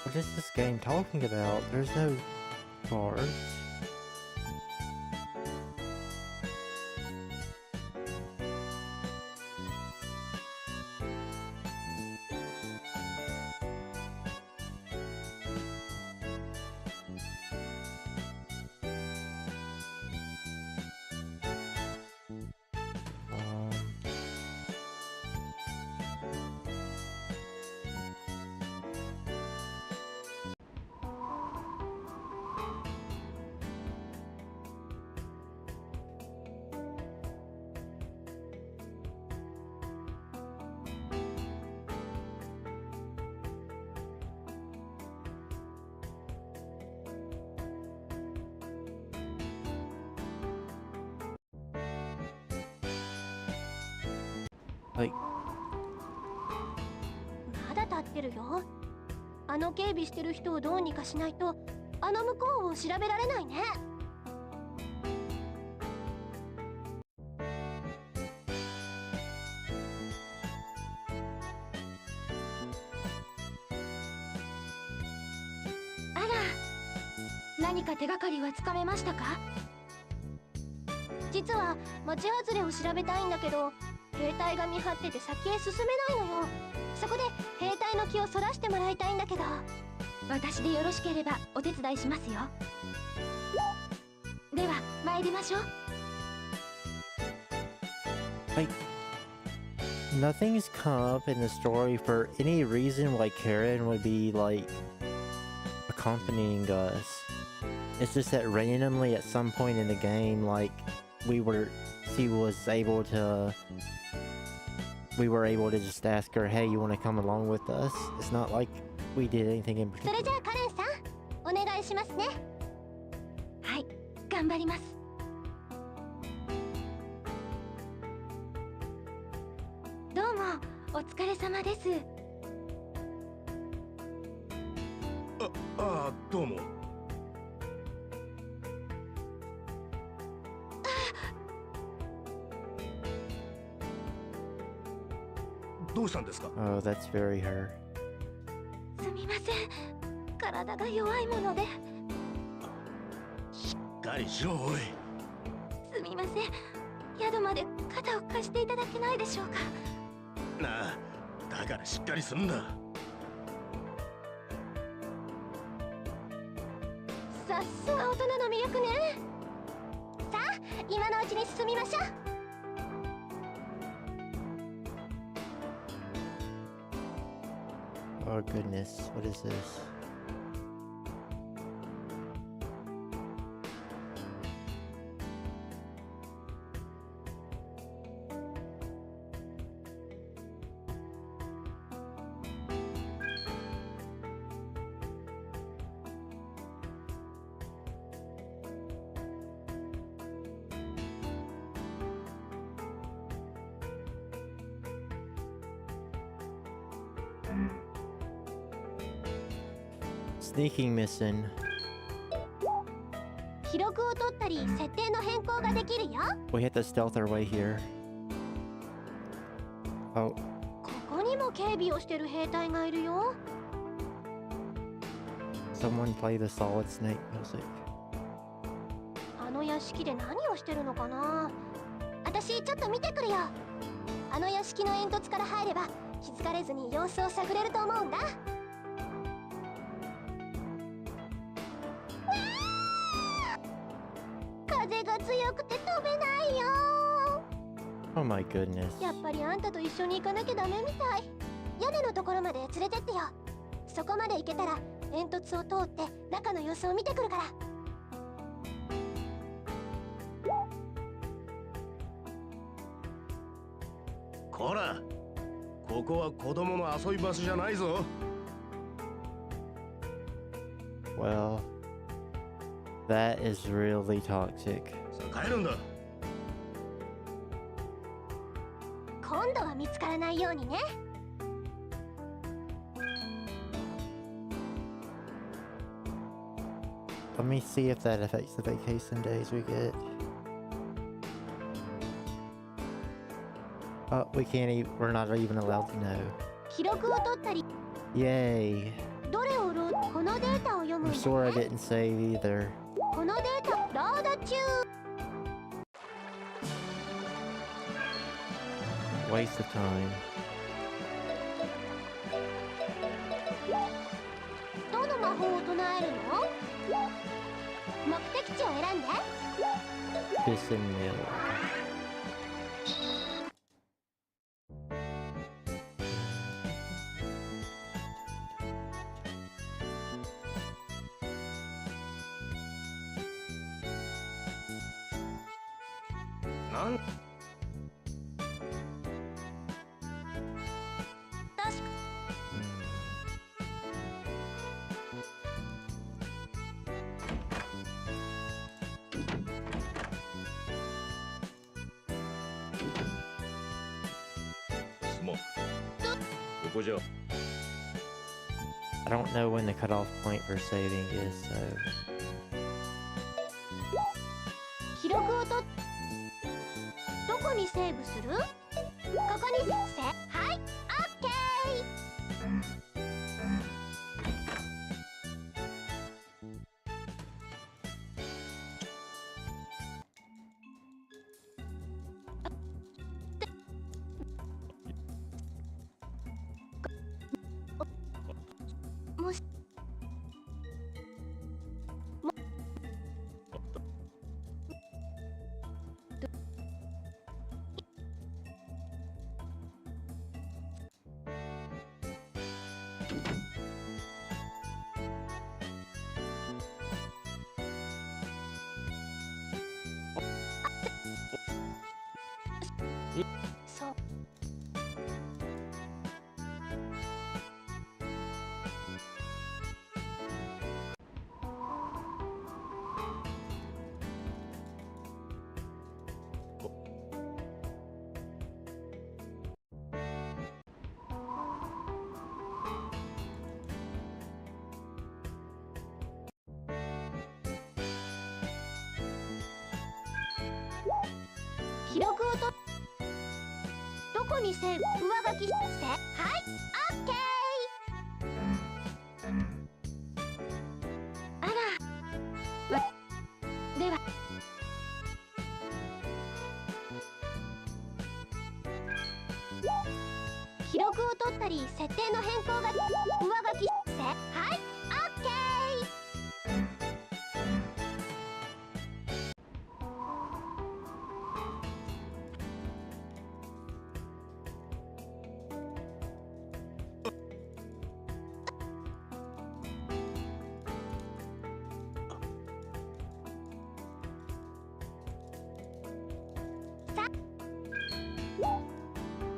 S2: What is this game talking about? There's no guards. Like,
S1: まだ立ってるよ。あの警備してる人をどうにかしないとあの向こうを調べられないね。あら、何か手がかりはつかめましたか？実は町外れを調べたいんだけど、兵隊が見張ってて先へ進めないのよ。そこで兵隊の気をそらしてもらいたいんだけど、私でよろしければお手伝いしますよ。では参りましょう。
S2: Like, nothing's come up in the story for any reason why Karen would be, like, accompanying us. It's just that randomly at some point in the game, like, we were able to just ask her, hey, you want to come along with us? It's not like we did anything in
S1: それ
S2: particular.
S1: じゃあカレンさん、お願いしますね。はい、頑張ります。どうもお疲れ様です。
S5: ああ、どうも。どうしたんですか？
S2: Oh, that's very her.
S1: すみません、体が弱いもので。
S5: しっかりしろ、おい。
S1: すみません、宿まで肩を貸していただけないでしょうか。
S5: なあ、だからしっかりすんだ。
S1: さすが大人の魅力ね。さあ、今のうちに進みましょう。
S2: Oh goodness, what is this? Sneaking mission.
S1: 記録を取ったり設定の変更ができるよ。
S2: We have to stealth our way here. Oh,
S1: ここにも警備をしてる兵隊がいるよ。
S2: someone play the Solid Snake music.
S1: あの屋敷で何をしてるのかな。私ちょっと見てくるよ。あの屋敷の煙突から入れば気づかれずに様子を探れると思うんだ。風が強くて飛べないよ。
S2: Oh my goodness.
S1: やっぱりあんたと一緒に行かなきゃダメみたい。屋根のところまで連れてってよ。そこまで行けたら煙突を通って中の様子を見てくるから。
S5: こら、ここは子供の遊び場所じゃないぞ。
S2: Well, that is really toxic.
S5: さあ帰るんだ。
S1: 今度は見つからないようにね。
S2: Let me see if that affects the vacation days we get. Oh, we can't even, we're not even allowed to know.
S1: 記録を取ったり、
S2: Yay.
S1: どれをこのデータを読むん
S2: I'm
S1: だ
S2: sure I
S1: ね。
S2: didn't save either.
S1: このデータロード中。
S2: Waste of time.
S1: どの魔法を唱えるの？目的地を選んで。
S2: Piston mill.
S3: Nan?
S1: 確か
S4: すまん。ここじゃ。
S2: I don't know when the cutoff point for saving is, so...
S1: 記録をとどこにセーブする？ここにはい、オッケー。もしそう。記録をとどこにセーブ？上書きせはい、オッケー。あらでは記録を取ったり設定の変更が上書きせはい、オッケー。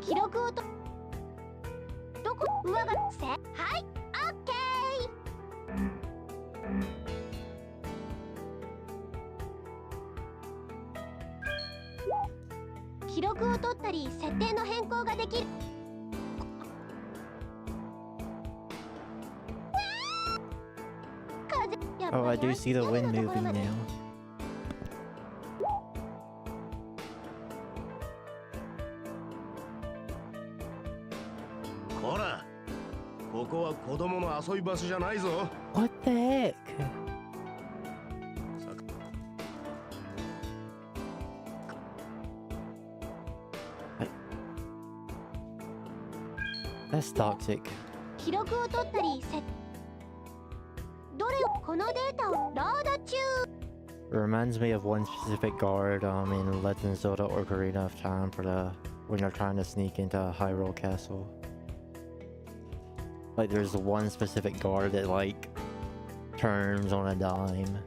S1: 記録をとどこ上がせはい、オッケー。記録を取ったり設定の変更ができる。
S2: Oh, I do see the wind moving now.
S5: こら、ここは子供の遊び場所じゃないぞ。
S2: What the heck? That's toxic.
S1: 記録を取ったりどれをこのデータをロード中。
S2: It reminds me of one specific guard in Legend of Zelda Ocarina of Time for when you're trying to sneak into Hyrule Castle. Like there's one specific guard that like turns on a dime.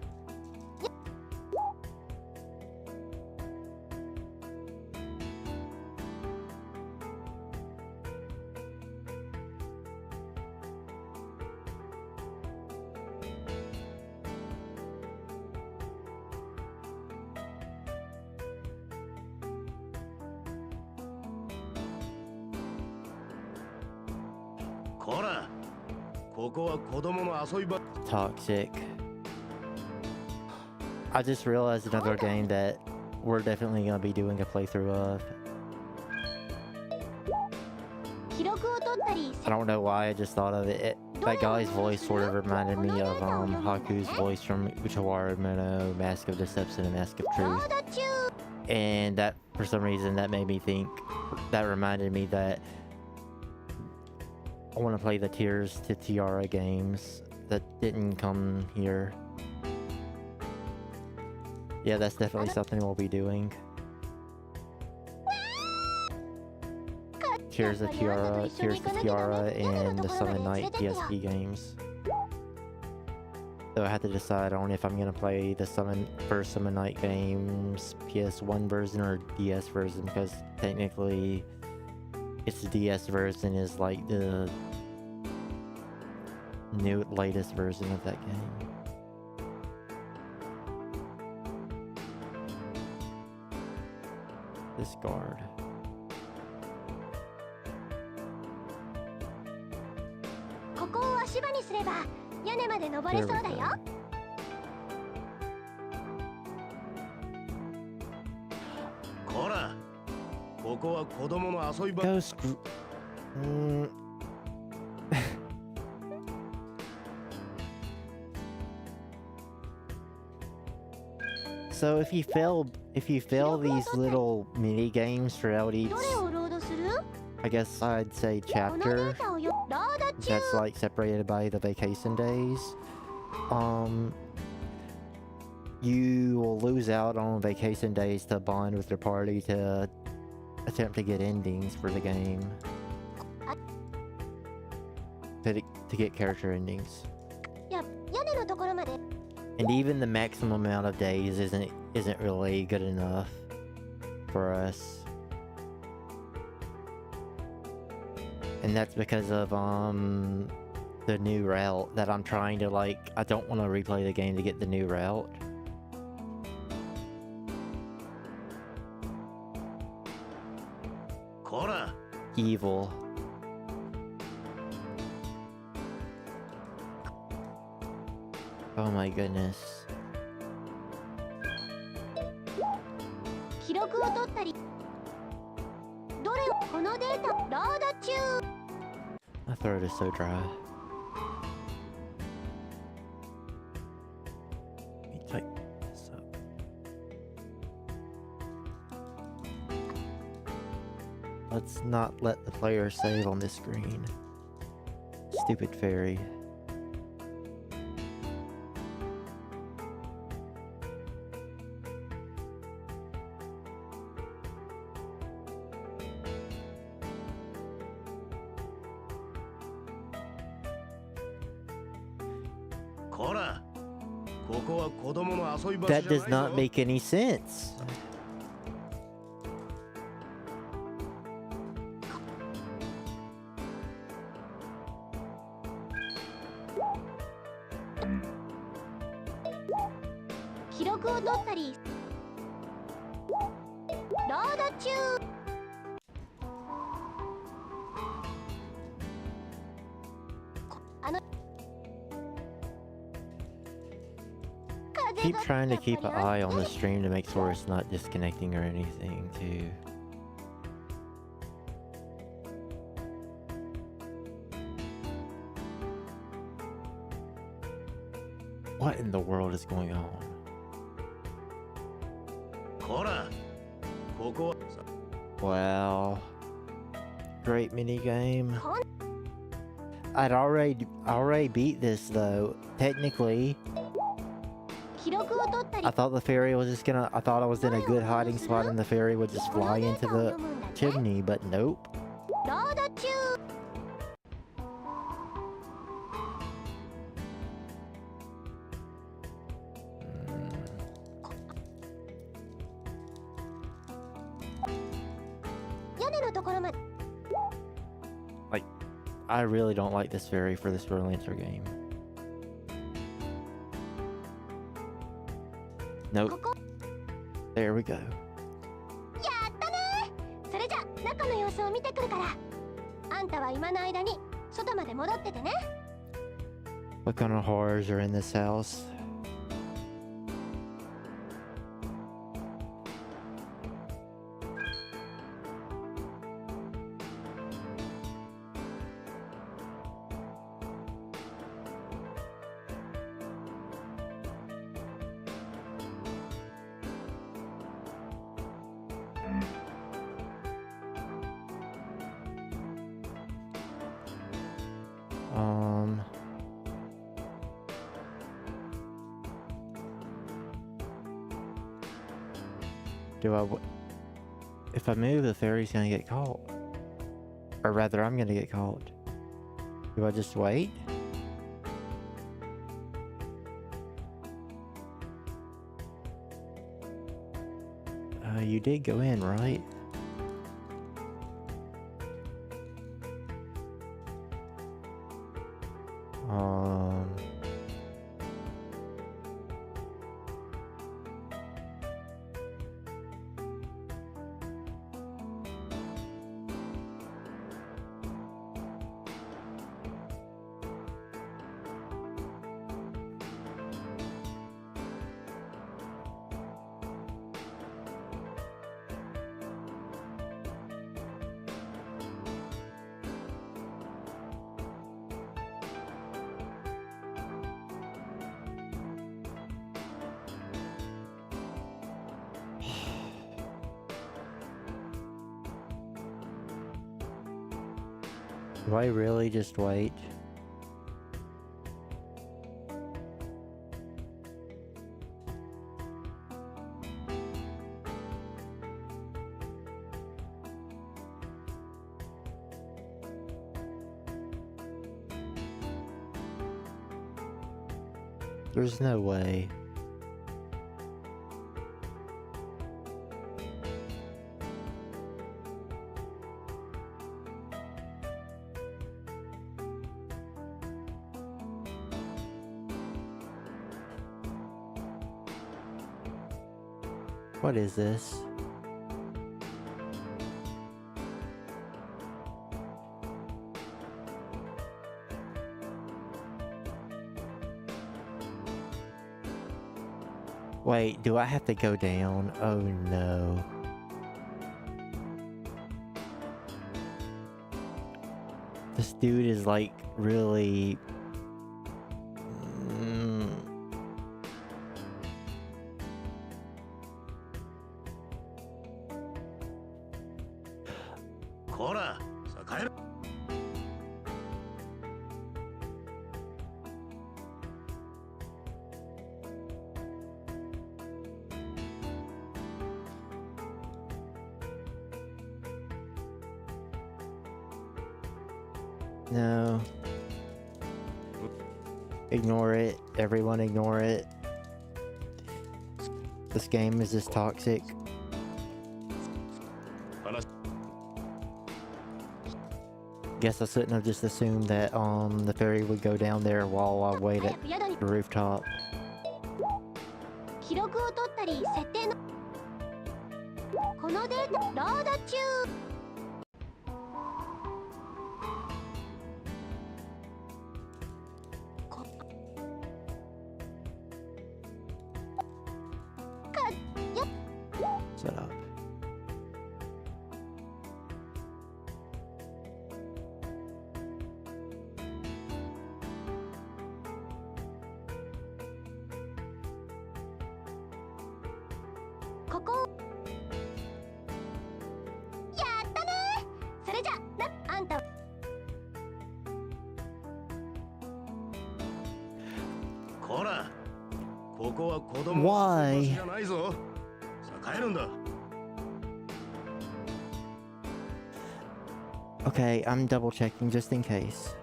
S2: Toxic. I just realized another game that we're definitely gonna be doing a playthrough of. I don't know why I just thought of it. That guy's voice sort of reminded me of Haku's voice from Uchiwara Mono, Mask of Deception and Mask of Truth. And that, for some reason, that made me think, that reminded me that I want to play the Tears to Tiara games that didn't come here. Yeah, that's definitely something we'll be doing. Tears to Tiara, and the Summon Night PSP games. So I have to decide on if I'm gonna play the first Summon Night games PS1 version or DS version, because technically its DS version is like the latest version of that game. Discard.
S1: ち場にすれば屋根まで登れ
S2: There
S1: そう
S2: we
S1: だ
S2: go.
S1: よ。
S5: こら、ここは子供の遊び場。
S2: Go screw. So if you fail these little mini games throughout each,
S1: どれをロードする？
S2: I guess I'd say
S1: このデ
S2: chapter
S1: ータをロード中。
S2: that's like separated by the vacation days, you will lose out on vacation days to bond with your party to attempt to get endings for the game. To get character endings.
S1: 屋根のところまで。
S2: And even the maximum amount of days isn't really good enough for us. And that's because of the new route that I'm trying to like. I don't want to replay the game to get the new route.
S5: Kora.
S2: Evil. Oh my goodness.
S1: 記録を取ったり。どれをこのデータロード中。
S2: My throat is so dry. Let me tighten this up. Let's not let the player save on this screen. Stupid fairy.
S5: Kora. ここは子供の遊び場
S2: That
S5: じゃない
S2: does
S5: ぞ。
S2: not make any sense. Keep trying to keep an eye on the stream to make sure it's not disconnecting or anything too. What in the world is going on?
S5: Kora. ここは
S2: Wow. Great mini game. I'd already beat this though. Technically,
S1: 記録を取ったり。
S2: I thought the fairy was just gonna. I thought I was in a good hiding spot and the fairy would just
S1: この
S2: fly
S1: デー
S2: into
S1: タを
S2: the
S1: 読むんだね。
S2: chimney, but nope.
S1: ロード中。 屋根のところまで。
S2: I really don't like this fairy for this Growlanser game. Nope.
S1: ここ。
S2: There we go.
S1: やったね。それじゃ中の様子を見てくるから。あんたは今の間に外まで戻っててね。
S2: What kind of horrors are in this house? If I move, the fairy's gonna get caught. Or rather, I'm gonna get caught. Do I just wait? You did go in, right? Do I really just wait? There's no way. What is this? Wait, do I have to go down? Oh no. This dude is like really...
S5: Kora, Sakae.
S2: No. Ignore it. Everyone ignore it. This game is just toxic. Guess I shouldn't have just assumed that the ferry would go down there while I wait at the rooftop.
S1: 記録を取ったり設定のこのデータロード中こかよ
S2: Set up.
S1: ここやったねそれじゃあんた
S5: こら、ここは子供の
S2: Why?
S5: じゃないぞ。さあ帰るんだ。
S2: Okay, I'm double checking just in case.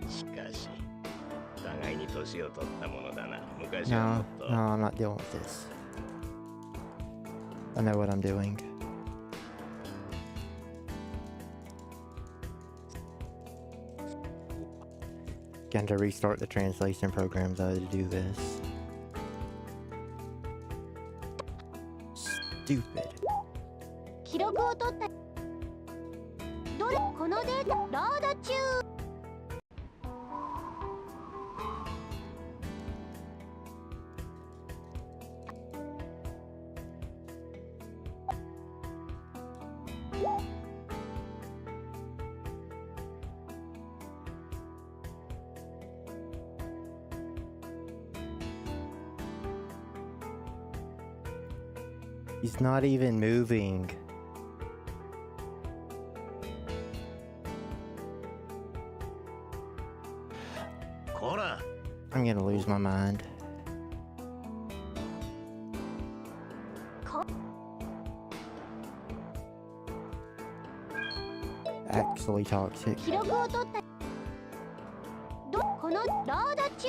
S5: しかし、互いに年を取ったものだな。昔
S2: No,
S5: はもっと。
S2: no, I'm not dealing with this. I know what I'm doing. Going to restart the translation program though to do this. Stupid.
S1: 記録を取ったどれこのデータロード中
S2: He's not even moving.
S5: Kora.
S2: I'm gonna lose my mind. Actually toxic.
S1: 記録を取ったこのロード中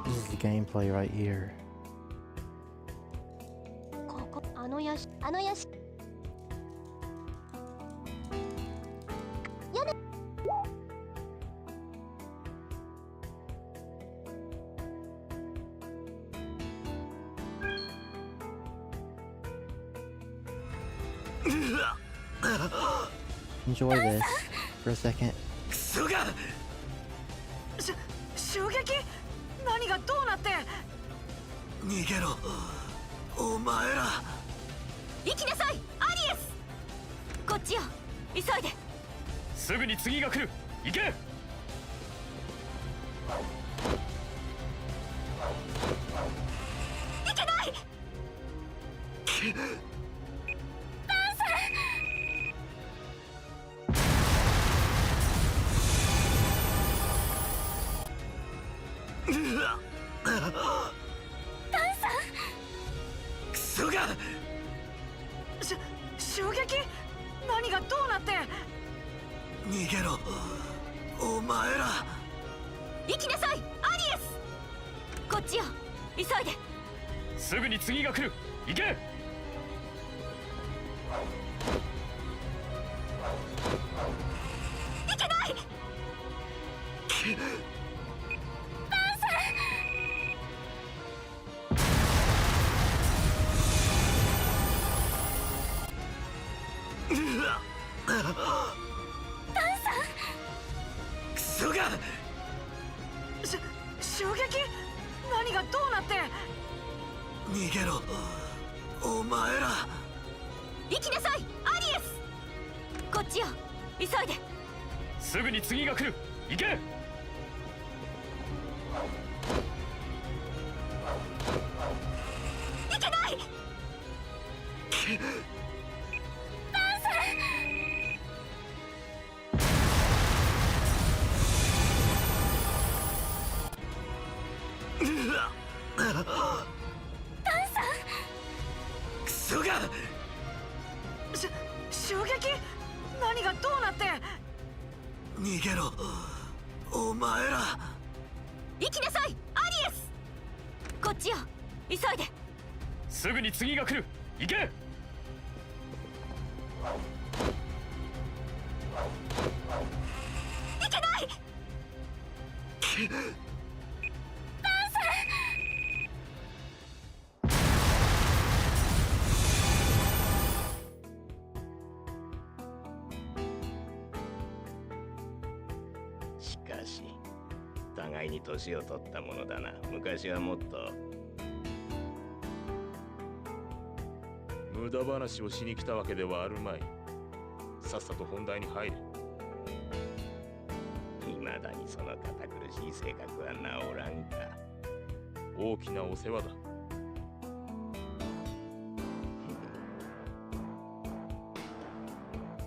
S2: This is the gameplay right here.
S1: ここあの屋敷あの屋敷やね
S2: Enjoy this for a second.
S6: クソが襲撃何がどうなって逃げろお前ら行きなさいアリエスこっちよ急いです
S7: ぐに次が来る行け
S6: クソが衝撃。何がどうなって。逃げろお前ら。行きなさいアリエス。こっちよ急いで。
S7: すぐに次が来る。行け。
S6: いけない。クソが衝撃。何がどうなって。逃げろお前ら。行きなさいアリエス。こっちよ急いで。
S7: すぐに次が来る。行け。
S6: いけない。クソが衝撃。何がどうなって。逃げろお前ら。行きなさいアリエス。こっちよ急いで。
S7: すぐに次が来る。行け。
S6: いけない。
S8: しかし互いに年を取ったものだな。昔はもっと。
S5: 無駄話をしに来たわけではあるまい。さっさと本題に入れ。
S8: 未だにその堅苦しい性格は治らんか。
S5: 大きなお世話だ。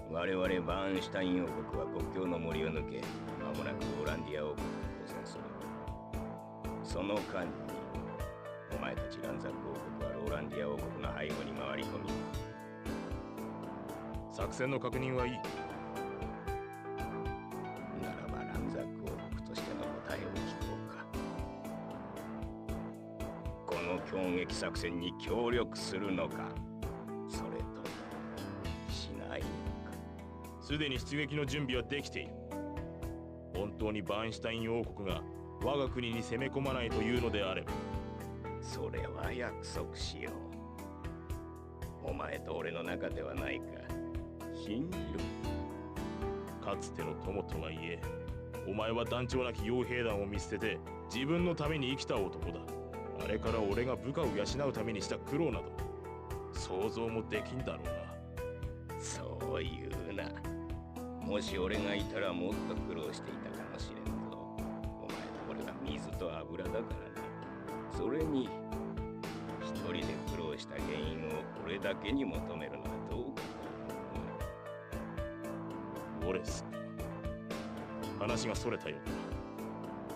S8: 我々バーンシュタイン王国は国境の森を抜け、間もなくオランディア王国に挑戦する。その間にお前たちランザック王国はローランディア王国の背後に回り込み、
S5: 作戦の確認はいい。
S8: ならばランザック王国としての答えを聞こうか。この攻撃作戦に協力するのか、それともしないのか。
S5: すでに出撃の準備はできている。本当にバーンシュタイン王国が我が国に攻め込まないというのであれば、
S8: それは約束しよう。お前と俺の中ではないか。信じろ。
S5: かつての友とはいえ、お前は団長なき傭兵団を見捨てて自分のために生きた男だ。あれから俺が部下を養うためにした苦労など想像もできんだろうな。
S8: そう言うな。もし俺がいたらもっと苦労していたかもしれんぞ。お前と俺は水と油だからな。それに一人で苦労した原因を俺だけに求めるのはどうか
S5: オレス、話がそれたようだ。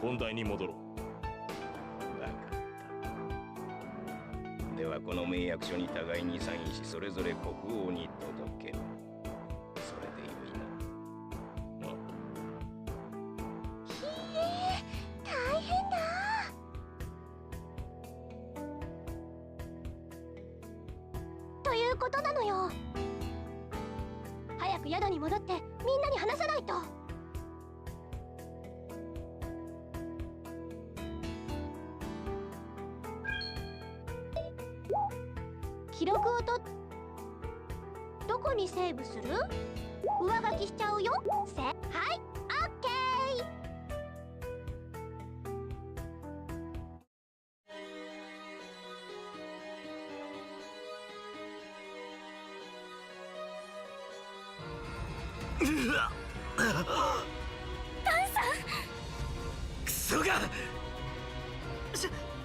S5: 本題に戻ろう。
S8: 分かった。ではこの盟約書に互いにサインし、それぞれ国王に届ける。それでよいな。
S1: ひえ、大変だ。ということなのよ。早く宿に戻ってみんなに話さないと。記録をどこにセーブする？上書きしちゃうよ。はい、オッケ
S6: クソが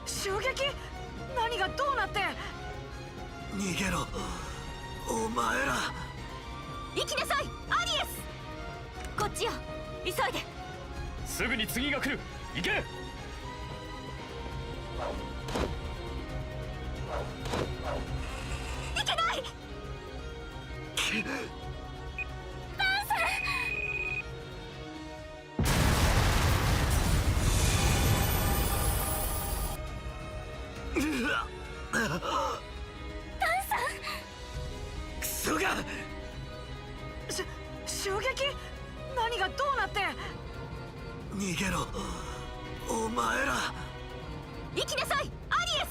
S6: 衝撃。何がどうなって。
S3: 逃げろお前ら。
S6: 行きなさいアリエス。こっちよ、急いで。
S7: すぐに次が来る。行け。
S6: いけない。
S3: クソが
S6: 襲撃。何がどうなって。
S3: 逃げろお前ら。
S6: 行きなさいアリエス。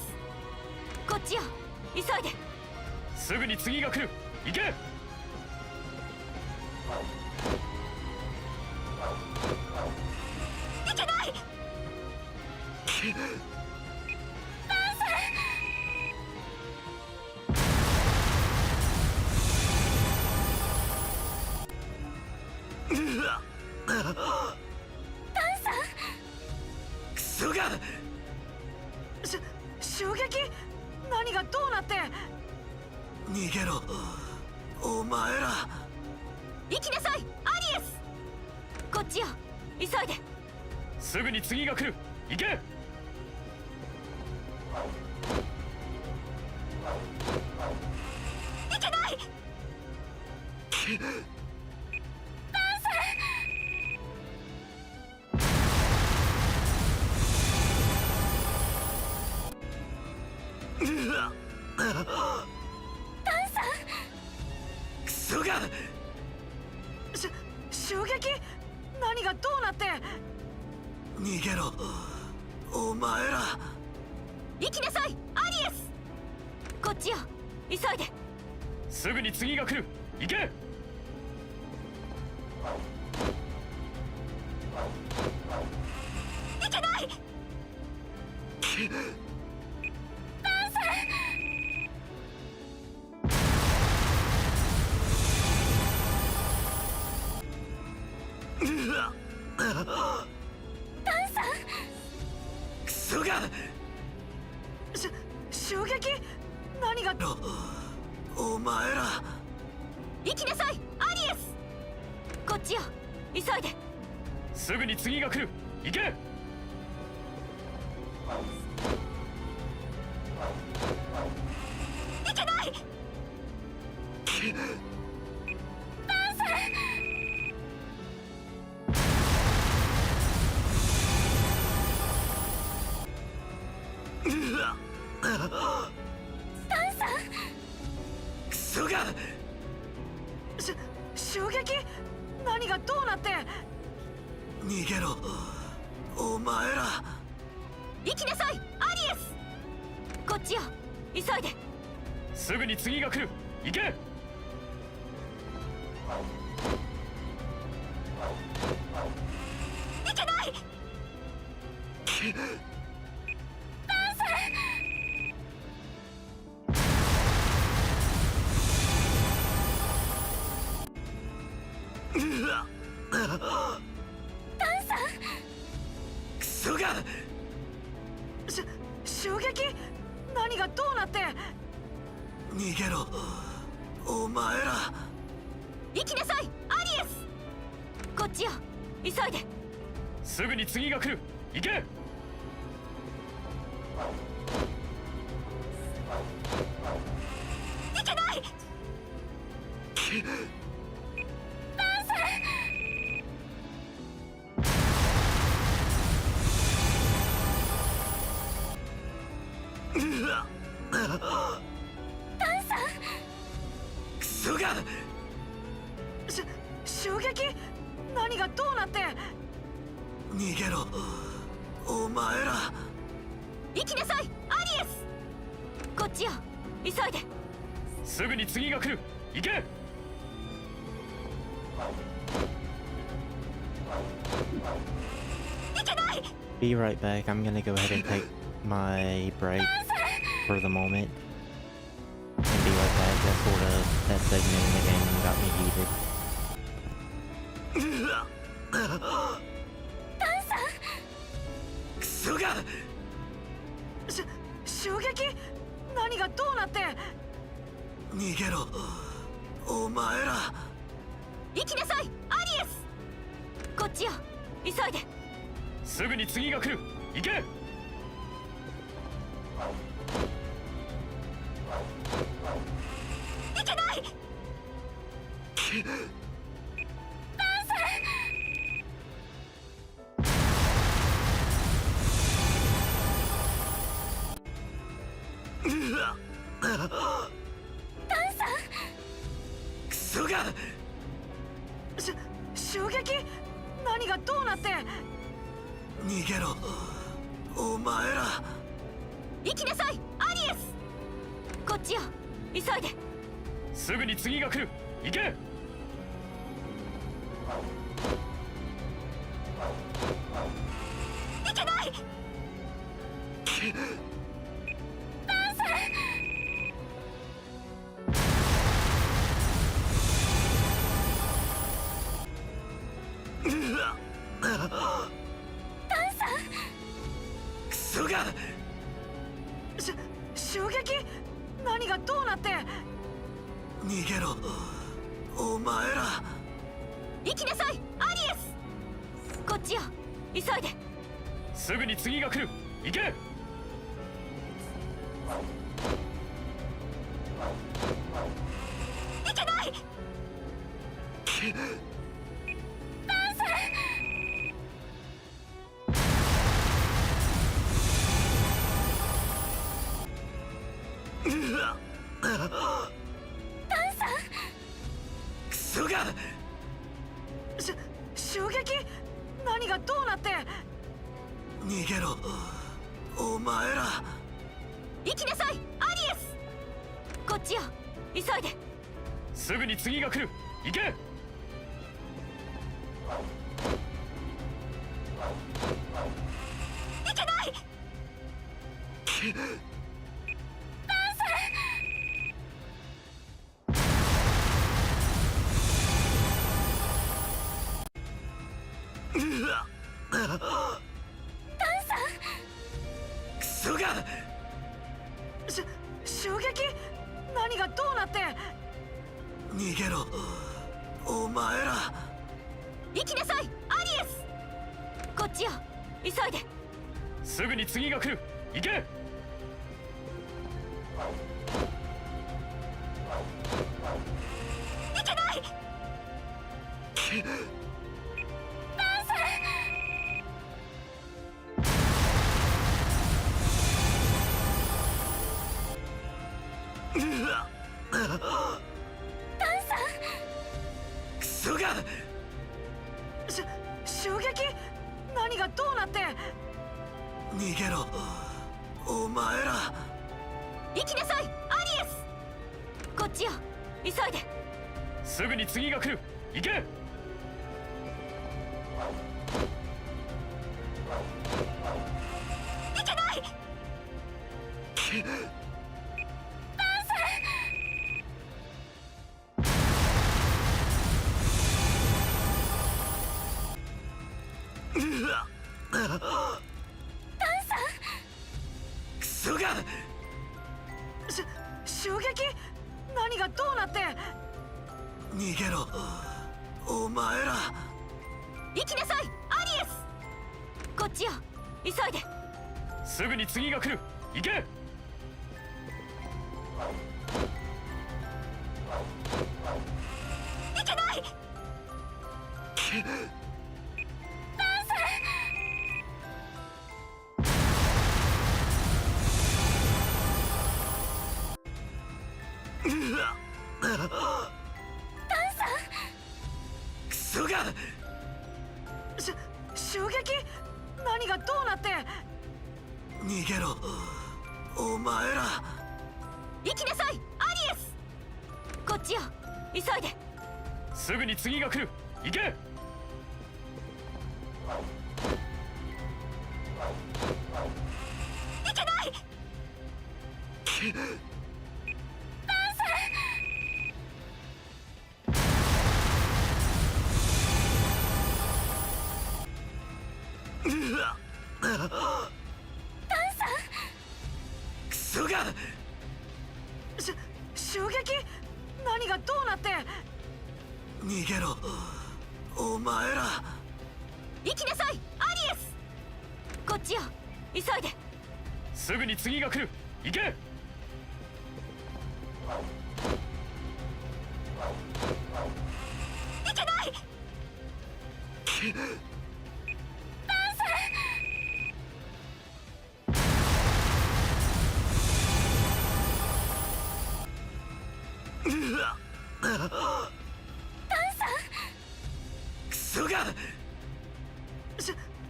S6: こっちよ、急いで。
S7: すぐに次が来る。行け。
S6: いけない。
S3: クソが
S6: 襲撃。何がどうなって。
S3: 逃げろお前ら。
S6: 行きなさいアリエス。こっちよ、急いで。
S7: すぐに次が来る。行け。
S6: いけない。
S3: クソが
S6: 襲撃。何がどうなって。
S3: 逃げろお前ら。
S6: 行きなさいアリエス。こっちよ、急いで。
S7: すぐに次が来る。行け。
S6: いけない。
S3: クソが
S6: 襲撃。何が。
S3: お前ら。
S6: 行きなさいアリエス。こっちよ、急いで。
S7: すぐに次が来る。行け。
S6: いけない。
S3: クソが
S6: 襲撃。何がどうなって。
S3: 逃げろお前ら。
S6: 行きなさいアリエス。こっちよ、急いで。
S7: すぐに次が来る。行け。
S6: いけない。
S3: クソが
S6: 襲撃。何がどうなって。
S3: 逃げろお前ら。
S6: 行きなさいアリエス。こっちよ、急いで。
S7: すぐに次が来る。行け。
S6: いけない。
S3: クソが
S6: 襲撃。何がどうなって。
S3: 逃げろお前ら。
S6: 行きなさいアリエス。こっちよ、急いで。
S7: すぐに次が来る。行け。
S6: いけない。
S2: Be right back. I'm gonna go ahead and take my break for the moment. And be right back. That segment in the game got me heated.
S3: クソが
S6: 襲撃。何がどうなって。
S3: 逃げろお前ら。
S6: 行きなさいアリエス。こっちよ、急いで。
S7: すぐに次が来る。行け。
S6: いけない。
S3: クソが。
S6: 襲撃？何がどうなって？
S3: 逃げろお前ら。
S6: 行きなさいアリエス。こっちよ、急いで。
S7: すぐに次が来る。行け。
S6: いけない。
S3: クソが。
S6: 襲撃？何がどうなって？
S3: 逃げろお前ら。
S6: 行きなさいアリエス。こっちよ、急いで。
S7: すぐに次が来る。行け。
S6: いけない。
S3: クソが。
S6: 襲撃？何がどうなって？
S3: 逃げろお前ら。
S6: 行きなさいアリエス。こっちよ、急いで。
S7: すぐに次が来る。行け。
S6: いけない。
S3: クソが。
S6: 襲撃？何がどうなって？
S3: 逃げろお前ら。
S6: 行きなさいアリエス。こっちよ、急いで。
S7: すぐに次が来る。行け。
S6: いけない。
S3: クソが。
S6: 襲撃？何がどうなって？
S3: 逃げろお前ら。
S6: 行きなさいアリエス。こっちよ、急いで。
S7: すぐに次が来る。行け。
S6: いけない。
S3: クソが。
S6: 襲撃？何がどうなって？
S3: 逃げろお前ら。
S6: 行きなさいアリエス。こっちよ、急いで。
S7: すぐに次が来る。行け。
S6: いけない。
S3: クソが。
S6: 襲撃？何がどうなって？
S3: 逃げろお前ら。
S6: 行きなさいアリエス。こっちよ、急いで。
S7: すぐに次が来る。行け。
S6: いけない。
S3: クソが。
S6: 襲撃？何がどうなって。
S3: 逃げろお前ら。
S6: 行きなさいアリエス。こっちよ、急いで。
S7: すぐに次が来る。行け。
S6: いけない。
S3: クソが。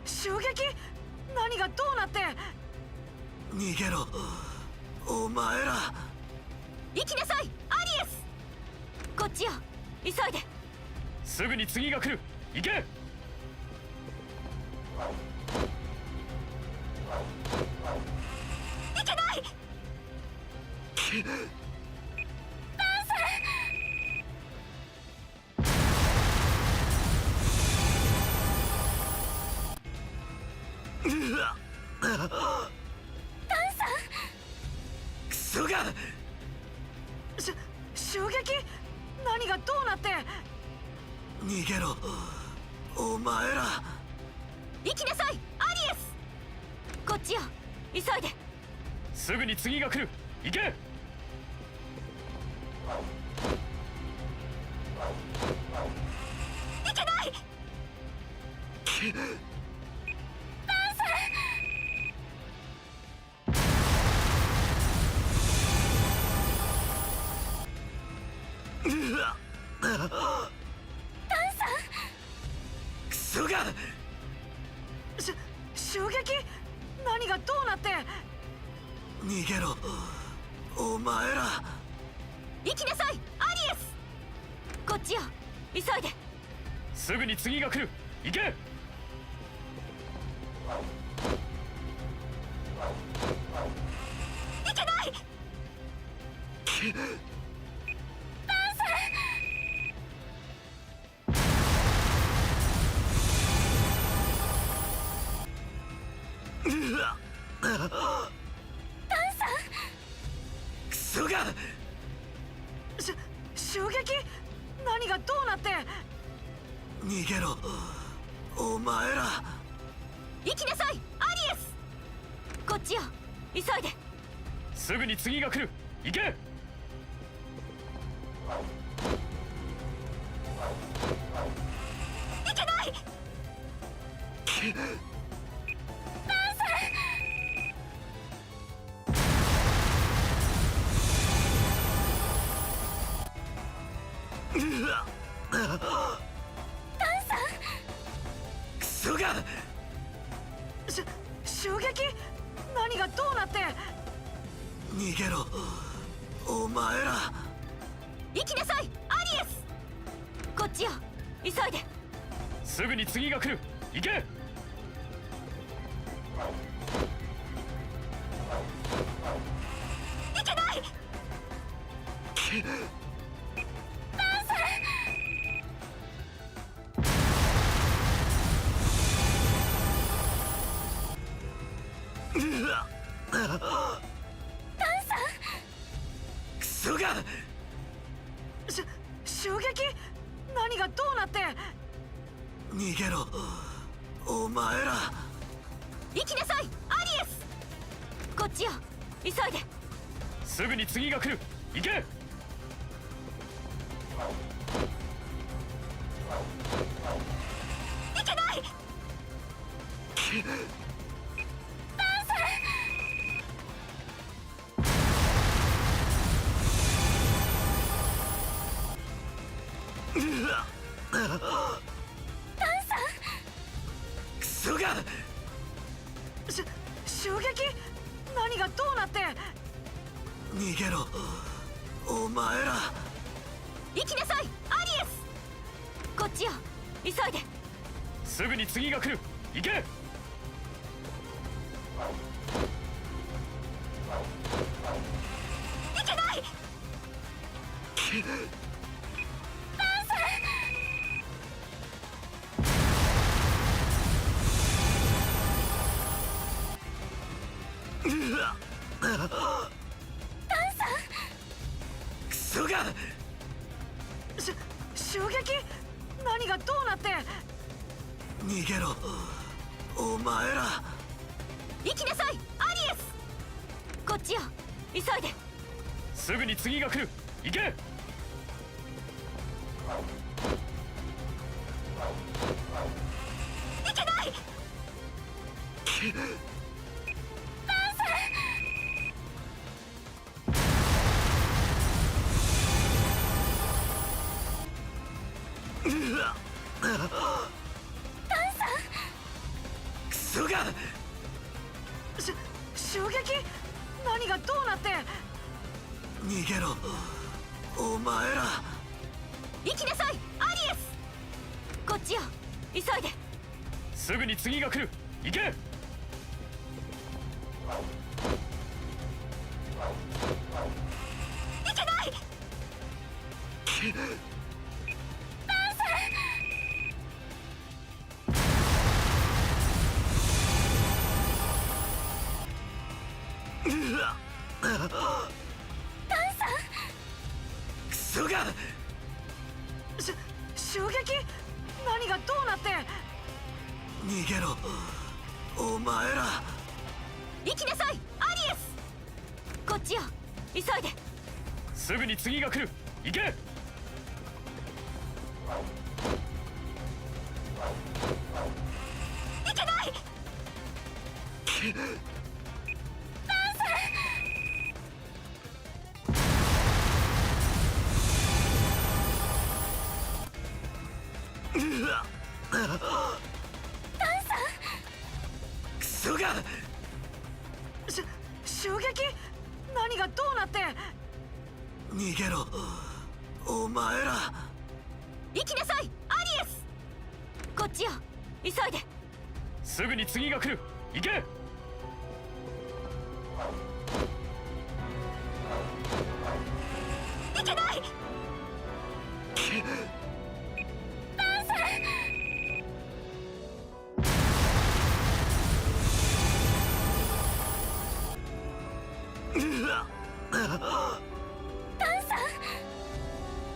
S6: 襲撃？何がどうなって。
S3: 逃げろお前ら。
S6: 行きなさいアリエス。こっちよ、急いで。
S7: すぐに次が来る。行け。
S6: いけない。
S3: クソが。
S6: 襲撃？何がどうなって。
S3: 逃げろお前ら。
S6: 行きなさいアリエス。こっちよ、急いで。
S7: すぐに次が来る。行け。
S6: いけない。
S3: クソが。
S6: 襲撃？何がどうなって。
S3: 逃げろお前ら。
S6: 行きなさいアリエス。こっちよ、急いで。
S7: すぐに次が来る。行け。
S6: いけない。
S3: クソが。
S6: 襲撃？何がどうなって。
S3: 逃げろお前ら。
S6: 行きなさいアリエス。こっちよ、急いで。
S7: すぐに次が来る。行け。
S6: いけない。
S3: クソが。
S6: 襲撃？何がどうなって。
S3: 逃げろお前ら。
S6: 行きなさいアリエス。こっちよ、急いで。
S7: すぐに次が来る。行け。
S6: いけない。
S3: クソが。
S6: 襲撃？何がどうなって。
S3: 逃げろお前ら。
S6: 行きなさいアリエス。こっちよ、急いで。
S7: すぐに次が来る。行け。
S6: いけない。
S3: クソが。
S6: 襲撃？何がどうなって。
S3: 逃げろお前ら。
S6: 行きなさいアリエス。こっちよ、急いで。
S7: すぐに次が来る。行け。
S6: いけない。
S3: が
S6: 襲撃？何がどうなって？
S3: 逃げろお前ら。
S6: 行きなさいアリエス。こっちよ、急いで。
S7: すぐに次が来る。行け。
S6: いけない。
S3: クソが
S6: 襲撃？何がどうなって？
S3: 逃げろお前ら。
S6: 行きなさいアリエス。こっちよ、急いで。
S7: すぐに次が来る。行け。
S6: いけない。
S3: クソが
S6: 襲撃？何がどうなって？
S3: 逃げろお前ら。
S6: 行きなさいアリエス。こっちよ、急いで。
S7: すぐに次が来る。行け。
S6: いけない。
S3: クソが
S6: 襲撃？何がどうなって？
S3: 逃げろお前ら。
S6: 行きなさいアリエス。こっちよ、急いで。
S7: すぐに次が来る。行け。
S6: いけない。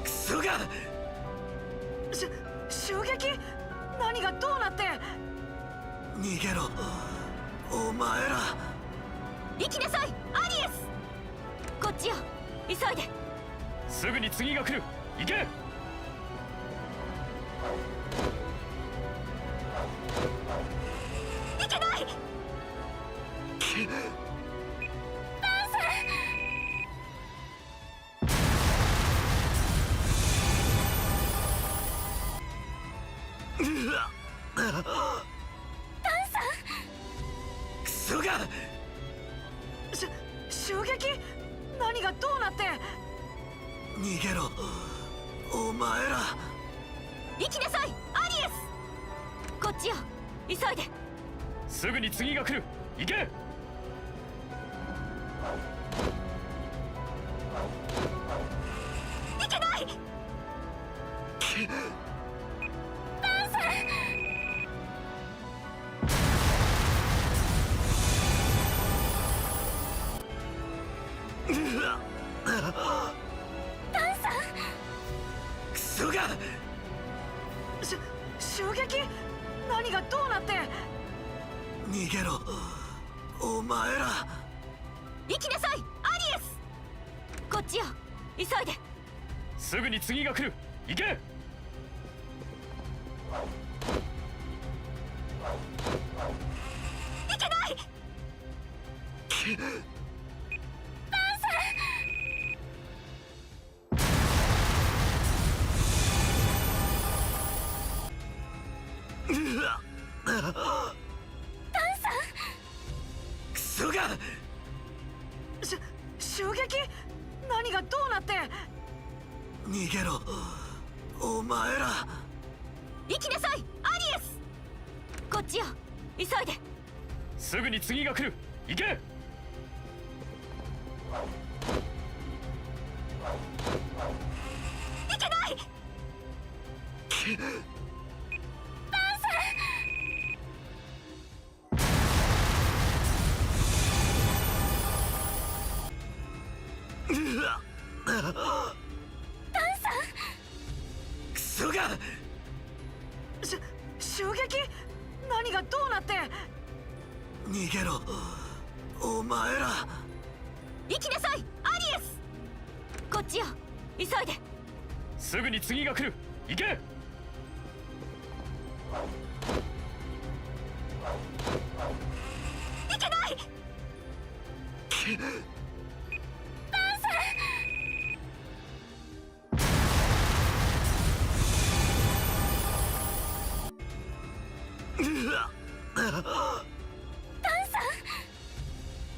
S3: クソが
S6: 襲撃？何がどうなって？
S3: 逃げろお前ら。
S6: 行きなさいアリエス。こっちよ、急いで。
S7: すぐに次が来る。行け。
S6: いけない。
S3: クソが
S6: 襲撃？何がどうなって？
S3: 逃げろお前ら。
S6: 行きなさいアリエス。こっちよ、急いで。
S7: すぐに次が来る。行け。
S6: いけない。
S3: クソが
S6: 襲撃？何がどうなって？
S3: 逃げろお前ら。
S6: 行きなさいアリエス。こっちよ、急いで。
S7: すぐに次が来る。行け。
S6: いけない。
S3: クソが
S6: 襲撃？何がどうなって？
S3: 逃げろお前ら。
S6: 行きなさいアリエス。こっちよ、急いで。
S7: すぐに次が来る。行け。
S6: いけない。
S3: クソが
S6: 襲撃？何がどうなって？
S3: 逃げろお前ら。
S6: 行きなさいアリエス。こっちよ、急いで。
S7: すぐに次が来る。行け。
S6: いけない。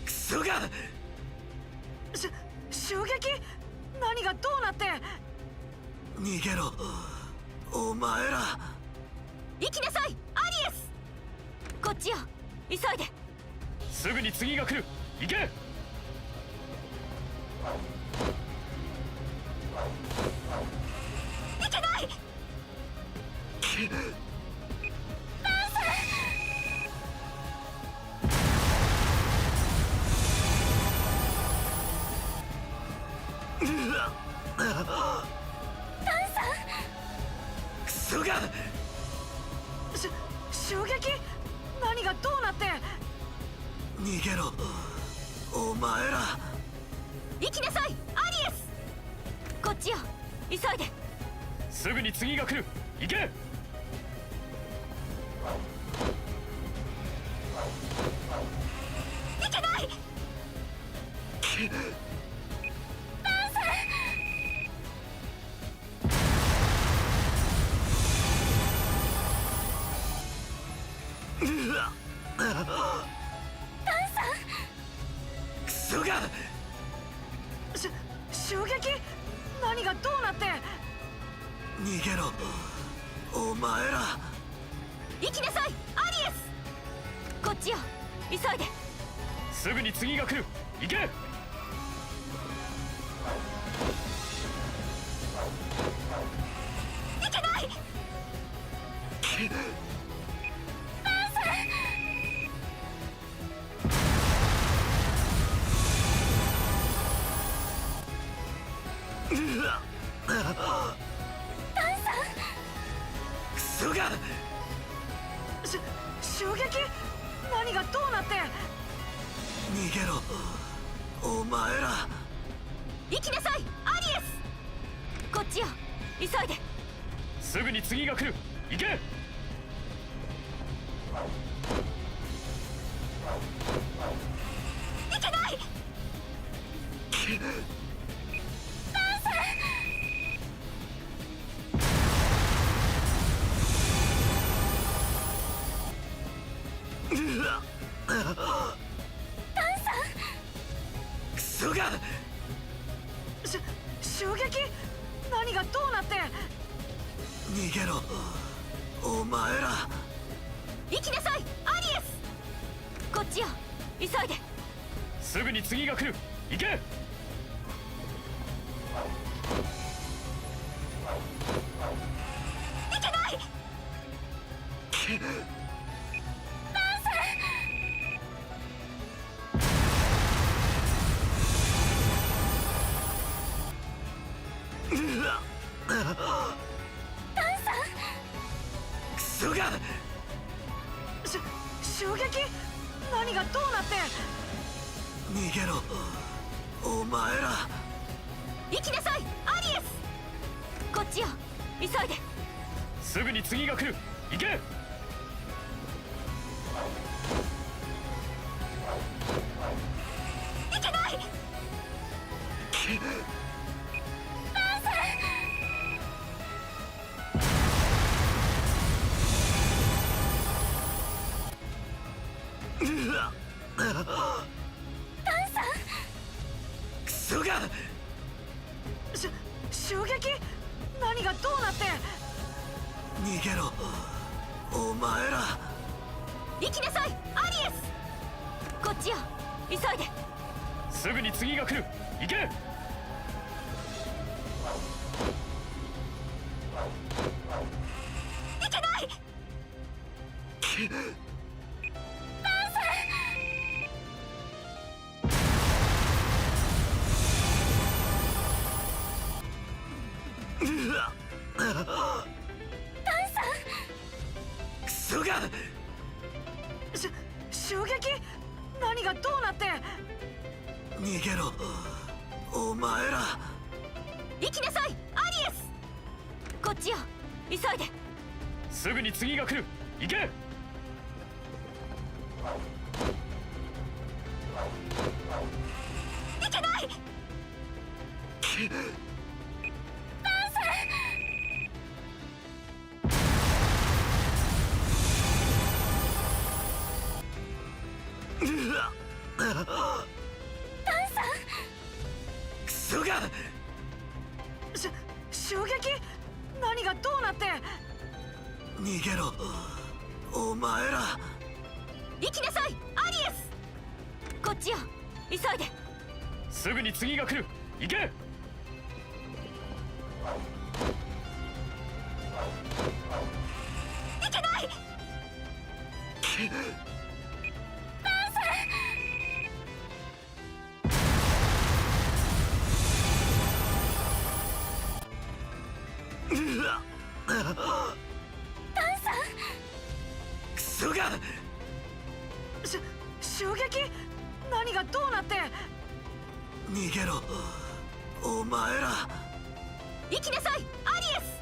S3: クソが
S6: 襲撃？何がどうなって？
S3: 逃げろお前ら。
S6: 行きなさいアリエス。こっちよ、急いで。
S7: すぐに次が来る。行け。
S6: いけない。
S3: クソが
S6: 襲撃？何がどうなって？
S3: 逃げろお前ら。
S6: 行きなさいアリエス。こっちよ、急いで。
S7: すぐに次が来る。行け。
S6: いけない。
S3: クソが
S6: 襲撃？何がどうなって？
S3: 逃げろお前ら。
S6: 行きなさいアリエス。こっちよ、急いで。
S7: すぐに次が来る。行け。
S6: いけない。
S3: クソが
S6: 襲撃？何がどうなって？
S3: 逃げろお前ら。
S6: 行きなさいアリエス。こっちよ、急いで。
S7: すぐに次が来る。行け。
S6: いけない。
S3: クソが
S6: 襲撃？何がどうなって？
S3: 逃げろお前ら。
S6: 行きなさいアリエス。こっちよ、急いで。
S7: すぐに次が来る。行け。
S6: いけない。
S3: クソが
S6: 襲撃？何がどうなって？
S3: 逃げろお前ら。
S6: 行きなさいアリエス。こっちよ、急いで。
S7: すぐに次が来る。行け。
S6: いけない。
S3: クソが
S6: 襲撃？何がどうなって？
S3: 逃げろお前ら。
S6: 行きなさいアリエス。こっちよ、急いで。
S7: すぐに次が来る。行け。
S6: いけない。
S3: クソが
S6: 襲撃？何がどうなって？
S3: 逃げろお前ら。
S6: 行きなさいアリエス。こっちよ、急いで。
S7: すぐに次が来る。行け。
S6: いけない。
S3: クソが
S6: 襲撃？何がどうなって？
S3: 逃げろお前ら。
S6: 行きなさいアリエス。こっちよ、急いで。
S7: すぐに次が来る。行け。
S6: いけない。
S3: クソが
S6: 襲撃？何がどうなって？
S3: 逃げろお前ら。
S6: 行きなさいアリエス。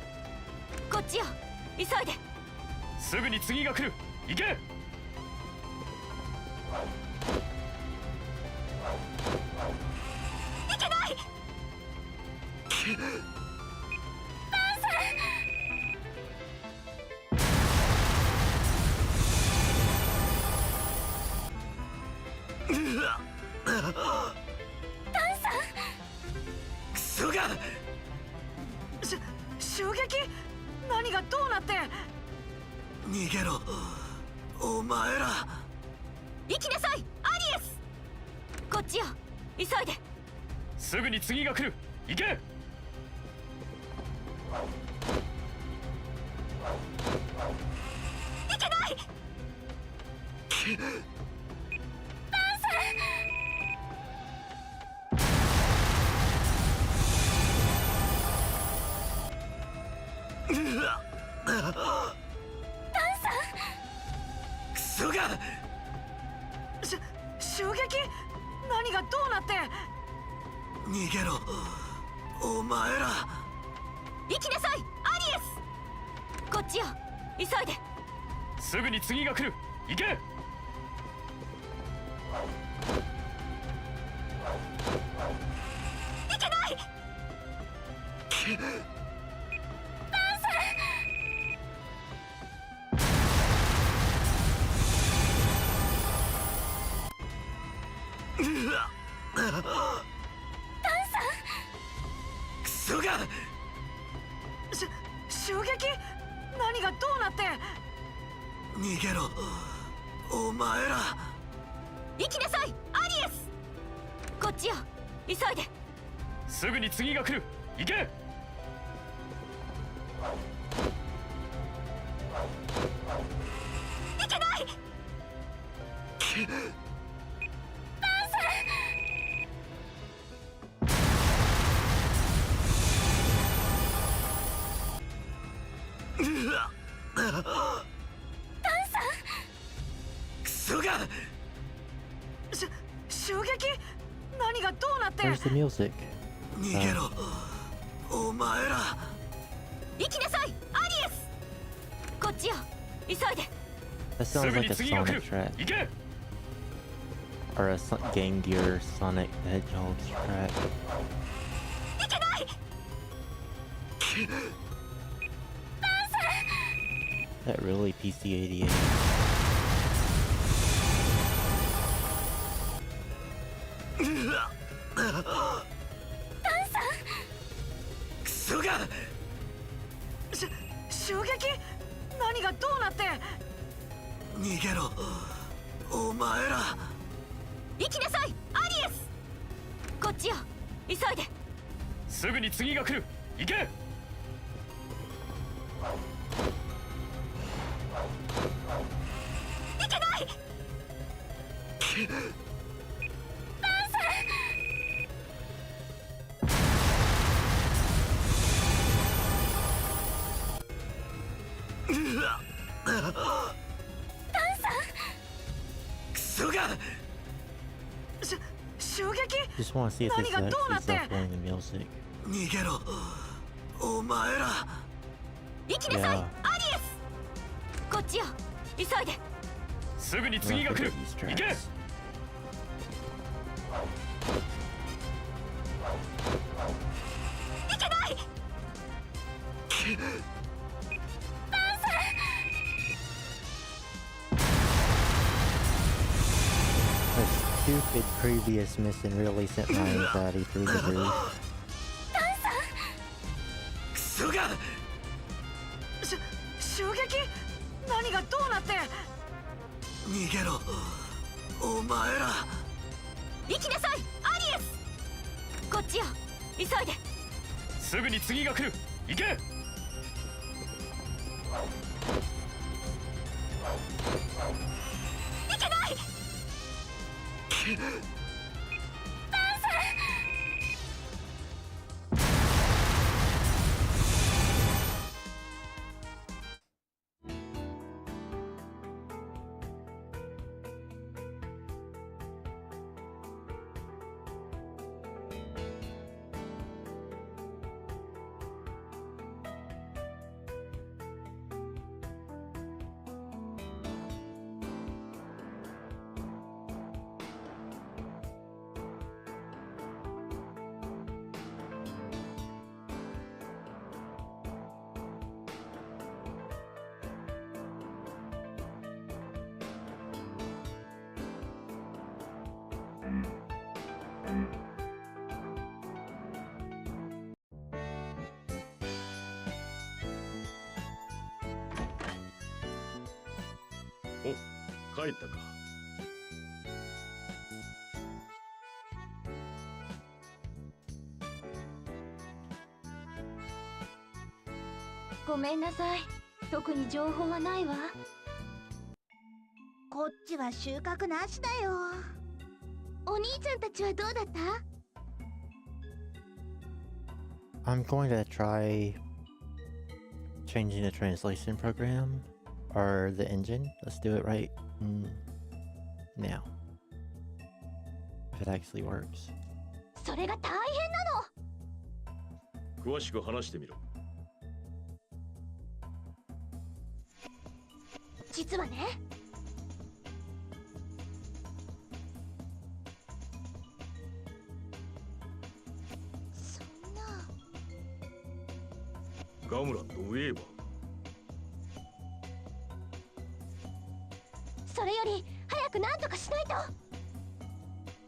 S6: こっちよ、急いで。
S7: すぐに次が来る。行け。
S6: いけない。
S3: クソが
S6: 襲撃？何がどうなって？
S3: 逃げろお前ら。
S6: 行きなさいアリエス。こっちよ、急いで。
S7: すぐに次が来る。行け。
S6: いけない。
S3: クソが
S6: 襲撃？何がどうなって？
S3: 逃げろお前ら。
S6: 行きなさいアリエス。こっちよ、急いで。
S7: すぐに次が来る。行け。
S6: いけない。
S3: クソが
S6: 襲撃？何がどうなって？
S3: 逃げろお前ら。
S6: 行きなさいアリエス。こっちよ、急いで。
S7: すぐに次が来る。行け。
S6: いけない。
S3: クソが
S6: 襲撃？何がどうなって？
S2: Where's the music?
S3: 逃げろお前ら。
S6: 行きなさいアリエス。こっちよ、急いで。
S2: That
S7: す
S2: sounds
S7: ぐ
S2: like
S7: に
S2: a
S7: 次が来
S2: Sonic
S7: る。
S2: track.
S7: 行け。
S2: Or a Game Gear Sonic the Hedgehog's track.
S6: いけない。
S2: That really PC-88.
S3: クソが
S6: 襲撃？何がどうなって？
S3: 逃げろお前ら。
S6: 行きなさいアリエス。こっちよ、急いで。
S7: すぐに次が来る。行け。
S6: いけない。
S2: just want to see if this is
S6: 何がどうな
S2: actually
S6: って
S2: self-playing the music.
S3: 逃げろお前ら。
S6: 行きなさい
S2: Yeah.
S6: アリエス。こっちよ、急いで。
S7: すぐに
S2: I'm
S7: 次
S2: gonna
S7: が来る
S2: forget these
S7: 行け
S2: tracks.
S6: いけない。
S2: The stupid previous mission really sent my anxiety through the roof.
S3: クソが。
S6: 襲撃。何がどうなって。
S3: 逃げろお前ら。
S6: 行きなさいアリエス。こっちよ、急いで。
S7: すぐに次が来る行け。
S6: いけない。
S4: お、帰ったか。
S1: ごめんなさい。特に情報はないわ。こっちは収穫なしだよ。お兄ちゃんたちはどうだった？
S2: I'm going to try changing the translation program or the engine. Let's do it right now. If it actually works.
S1: それが大変なの。
S4: 詳しく話してみろ。
S1: 実はね。そんな。
S4: ガムランとウェーバー。
S1: それより早く何とかしないと。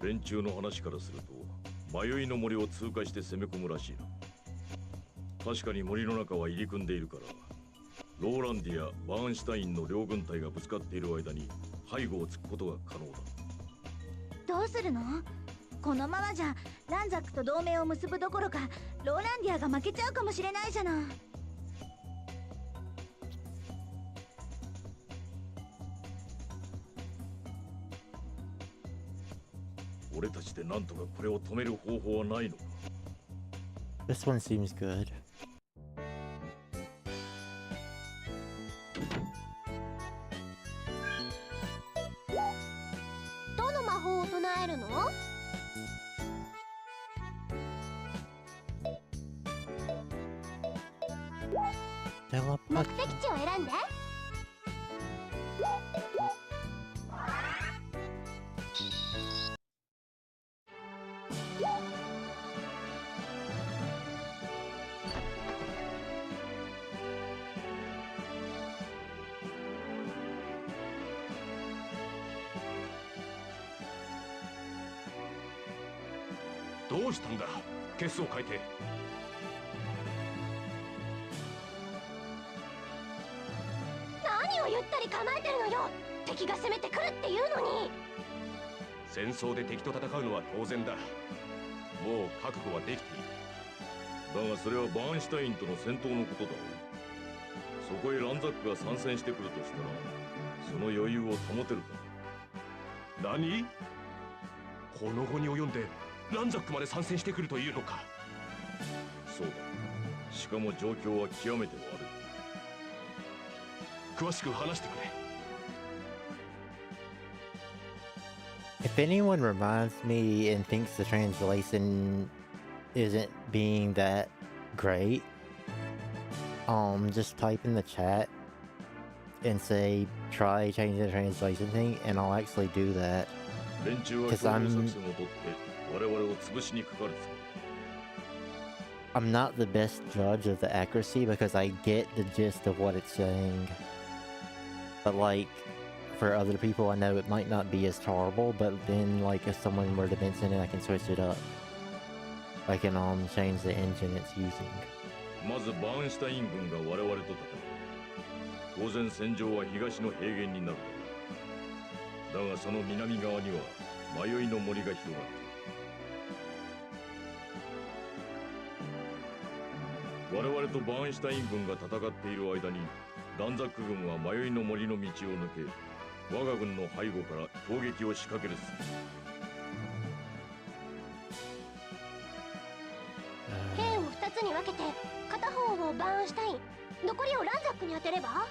S4: 連中の話からすると迷いの森を通過して攻め込むらしいな。確かに森の中は入り組んでいるから、ローランディやバーンシュタインの両軍隊がぶつかっている間に背後を突くことが可能だ。
S1: どうするの？このままじゃランザックと同盟を結ぶどころかローランディアが負けちゃうかもしれないじゃない。
S4: 俺たちでなんとかこれを止める方法はないのか。
S2: This one seems good.
S1: どの魔法を唱えるの？ 目
S2: Teleport.
S1: 的地を選んで。
S5: どうしたんだケスを変えて。
S1: 何をゆったり構えてるのよ。敵が攻めてくるっていうのに。
S5: 戦争で敵と戦うのは当然だ。もう覚悟はできている。
S4: だがそれはバーンシュタインとの戦闘のことだろう。そこへランザックが参戦してくるとしたらその余裕を保てるか。
S5: 何？この後に及んでランザックまで参戦してくるというのか。
S4: そうだ。しかも状況は極めて悪い。
S5: 詳しく話してくれ。
S2: If If anyone reminds me and thinks the translation isn't being that great, just type in the chat and say try changing the translation thing, and I'll actually do that.
S4: 連中は
S2: Because
S4: 共同
S2: I'm
S4: 作戦をとって我々を潰しにかかるつもり
S2: I'm not the best judge of the accuracy because I get the gist of what it's saying. But like, for other people I know it might not be as horrible, but then like if someone were to mention it, I can switch it up. I can change the engine it's using.
S4: まずバーンシュタイン軍が我々と戦う。当然戦場は東の平原になるだろう。だがその南側には迷いの森が広がっている。我々とバーンシュタイン軍が戦っている間にランザック軍は迷いの森の道を抜け、我が軍の背後から攻撃を仕掛ける。
S1: 兵を2つに分けて片方をバーンシュタイン、残りをランザックに当てれば。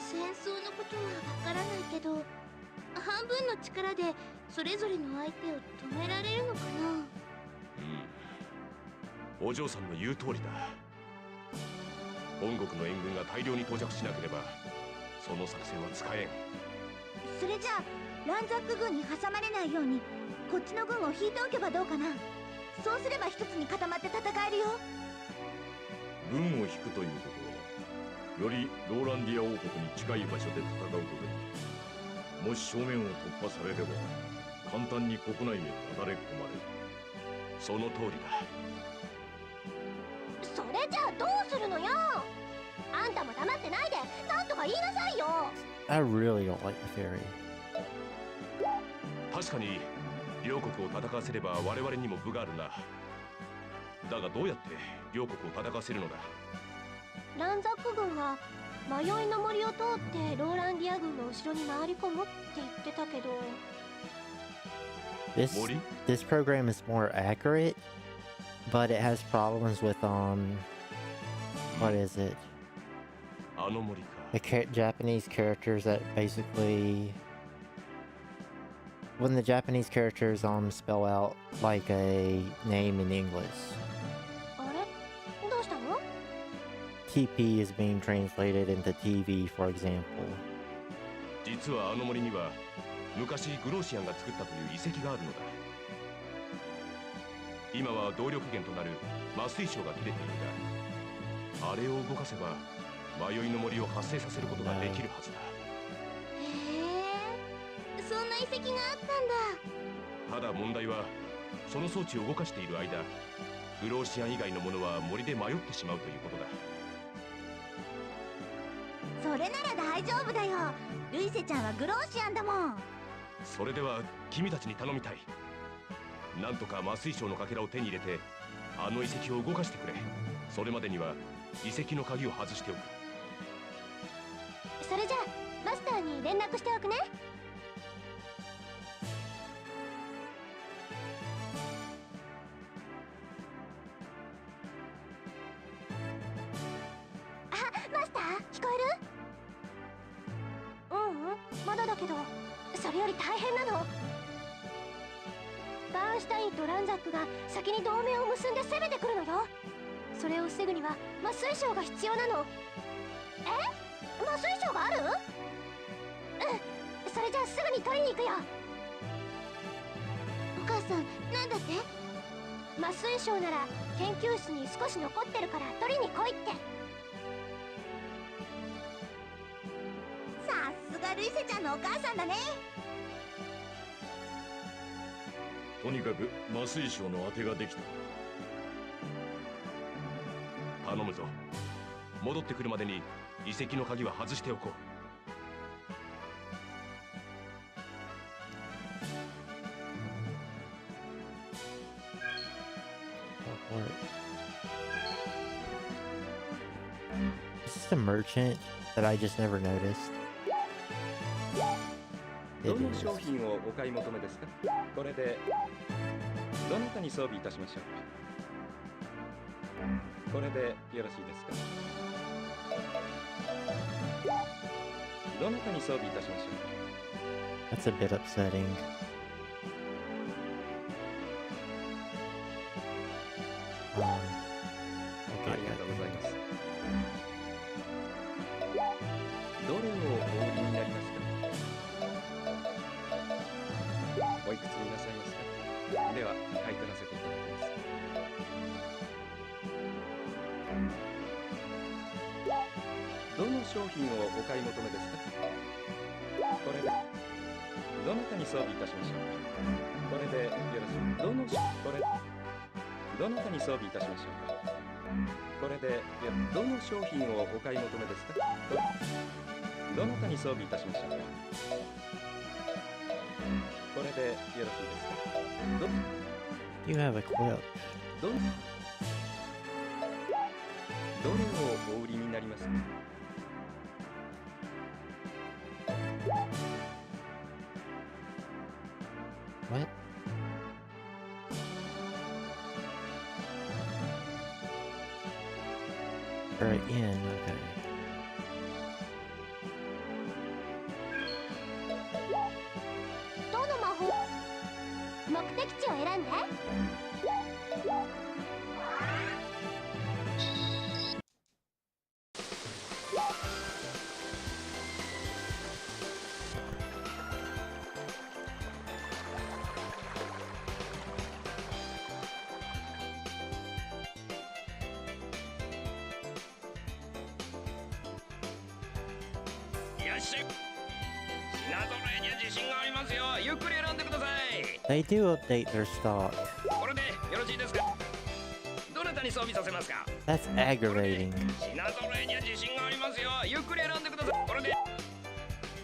S1: 戦争のことはわからないけど、半分の力でそれぞれの相手を止められるのかな。
S5: お嬢さんの言う通りだ。本国の援軍が大量に到着しなければその作戦は使えん。
S1: それじゃあランザック軍に挟まれないようにこっちの軍を引いておけばどうかな。そうすれば一つに固まって戦えるよ。
S4: 軍を引くということはよりローランディア王国に近い場所で戦うことに。もし正面を突破されれば簡単に国内へなだれ込まれる。
S5: その通りだ。
S1: それじゃあどうするのよ。あんたも黙ってないでなんとか言いなさいよ。
S2: I really don't like the ferry.
S5: 確かに両国を戦わせれば我々にも分があるな。だがどうやって両国を戦わせるのだ。
S1: ランザック軍は迷いの森を通ってローランディア軍の後ろに回り込むって言ってたけど。
S2: This program is more accurate, but it has problems with what is it?
S5: あの森か。
S2: The Japanese characters that basically when the Japanese characters spell out like a name in English.
S1: あれどうしたの？
S2: TP is being translated into TV, for example.
S5: 実はあの森には昔グローシアンが作ったという遺跡があるのだ。今は動力源となる麻酔晶が切れているが、あれを動かせば迷いの森を発生させることができるはずだ。
S1: へえ、そんな遺跡があったんだ。
S5: ただ問題はその装置を動かしている間、グローシアン以外のものは森で迷ってしまうということだ。
S1: それなら大丈夫だよ。ルイセちゃんはグローシアンだもん。
S5: それでは君たちに頼みたい。なんとか麻酔晶のかけらを手に入れてあの遺跡を動かしてくれ。それまでには遺跡の鍵を外しておく。
S1: それじゃあマスターに連絡しておくね。あ、マスター聞こえる？まだだけど、それより大変なの。バーンシュタインとランザックが先に同盟を結んで攻めてくるのよ。それを防ぐには麻酔晶が必要なの。麻酔晶がある？それじゃあすぐに取りに行くよ。お母さん、なんだって？麻酔晶なら研究室に少し残ってるから取りに来いって。さすがルイセちゃんのお母さんだね。
S4: とにかく麻酔晶の当てができた。
S5: 頼むぞ。戻ってくるまでに遺跡の鍵は外しておこう。
S2: Is this a merchant that I just never noticed?
S8: どの商品をお買い求めですか？これでどなたに装備いたしましょう？これでよろしいですか？どなたに装備いたしましょう？
S2: That's a bit upsetting. we'll
S8: あ
S2: get
S8: りが
S2: that
S8: とうござい
S2: then.
S8: ます。どれをお売りになりますか？おいくつになさいますか？では、買い取らせていただきます。どの商品をお買い求めですか？これで、どなたに装備いたしましょう？これでよろしい。どなたに装備いたしましょうか？これで、どの商品をお買い求めですか？どなたに装備いたしましょうか？これでよろしいですか？
S2: You have a clip.
S8: どれをお売りになりますか？
S2: What? Or in, okay.
S1: どの魔法目的地を選んで。
S8: いらっしゃい。品揃えには自信がありますよ。ゆっくり選んでください。
S2: They do update their stock.
S8: これでよろしいですか？どなたに装備させますか？
S2: That's aggravating.
S8: 品揃えには自信がありますよ。ゆっくり選んでください。これで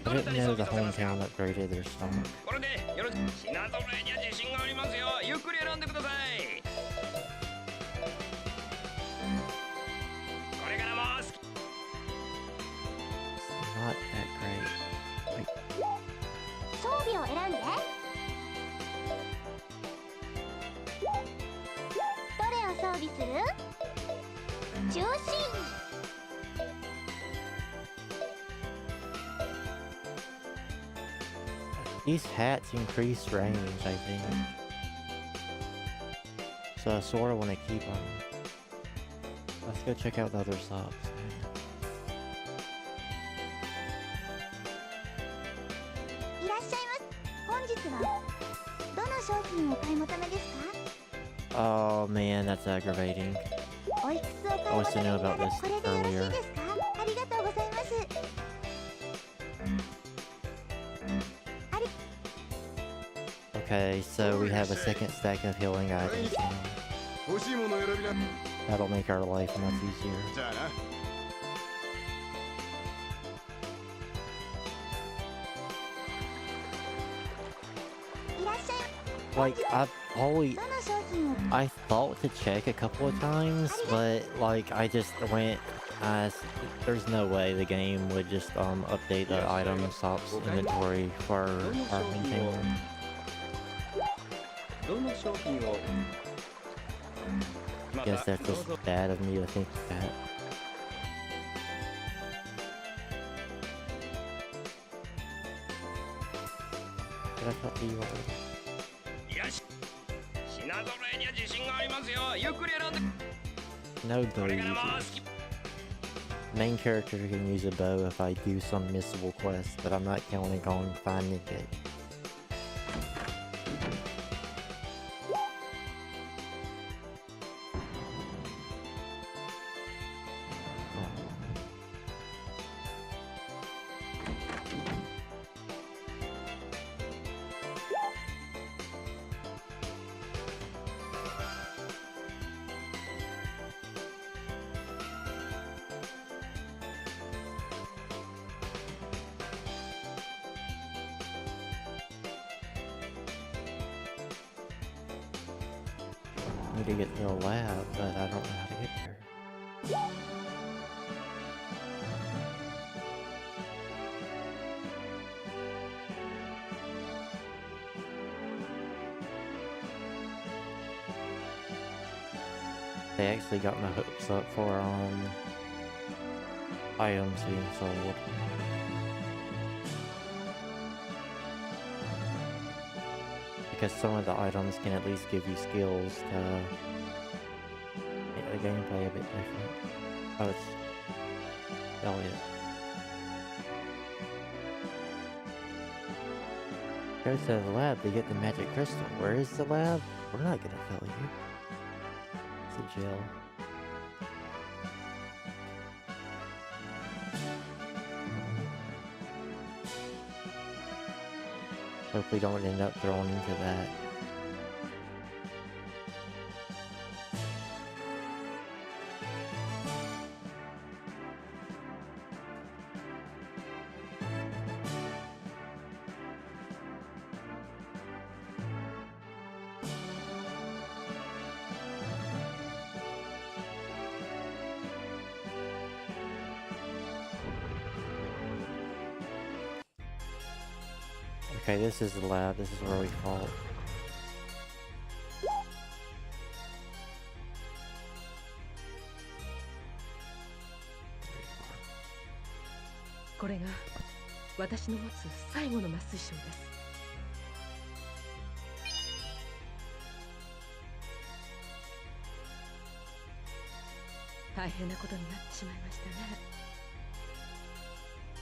S2: I didn't know the hometown upgraded their stock.
S8: これでよろしい。品揃えには自信がありますよ。ゆっくり選んでください。これからも好き。
S2: Not that great.
S1: 装備を選んで。どれを装備する？中心。
S2: These hats increase range, I think. So I sort of want to keep them. Let's go check out the other shops.
S1: いらっしゃいます。本日はどの商品をお買い求めですか？
S2: Oh man, that's aggravating.
S1: おいくつお買い
S2: I
S1: 求
S2: wish
S1: め
S2: I
S1: に
S2: knew
S1: な
S2: about
S1: る
S2: this
S1: これでよろしい
S2: earlier.
S1: ですか？ありがとうございます。
S2: Okay, so we have a second stack of healing items now.
S9: 欲しいもの選びな。
S2: That'll make our life much easier.
S9: じゃあな。
S1: いらっしゃい。
S2: Like, I've always...
S1: どの商品を
S2: I thought to check a couple of times, but like I just went, there's no way the game would just update the item shop's inventory for our container.
S8: どの商品を
S2: Guess that's just bad of me to think that. But I thought you already.
S8: いらっしゃい。品揃えには自信がありますよ。ゆっくり選んで。
S2: No
S8: これからも
S2: booze.
S8: 好き。
S2: Main character can use a bow if I do some missable quest, but I'm not counting on finding it. Need to get to the lab, but I don't know how to get there. They actually got my hopes up for items being sold. Because some of the items can at least give you skills to gameplay a bit different. Oh, it's Elliot. Go to the lab to get the magic crystal. Where is the lab? We're not gonna tell you. It's a jail. Hope we don't end up thrown into that. Okay, this is the lab. This is where we fought.
S10: これが私の持つ最後の麻酔症です。大変なことになってしまいましたね。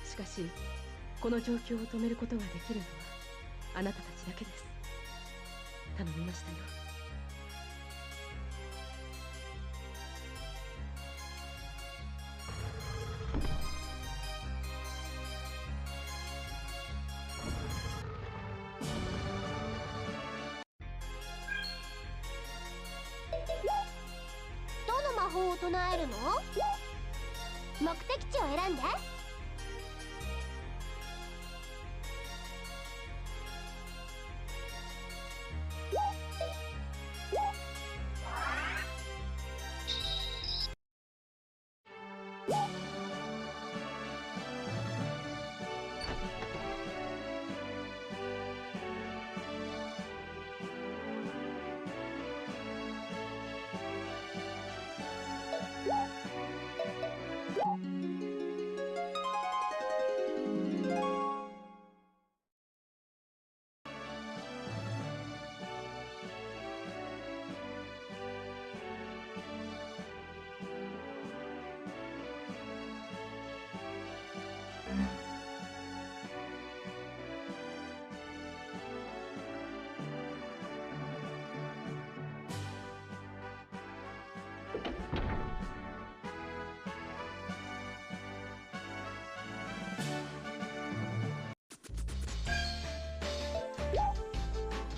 S10: しかしこの状況を止めることができるのはあなたたちだけです。頼みましたよ。
S1: どの魔法を唱えるの？目的地を選んで。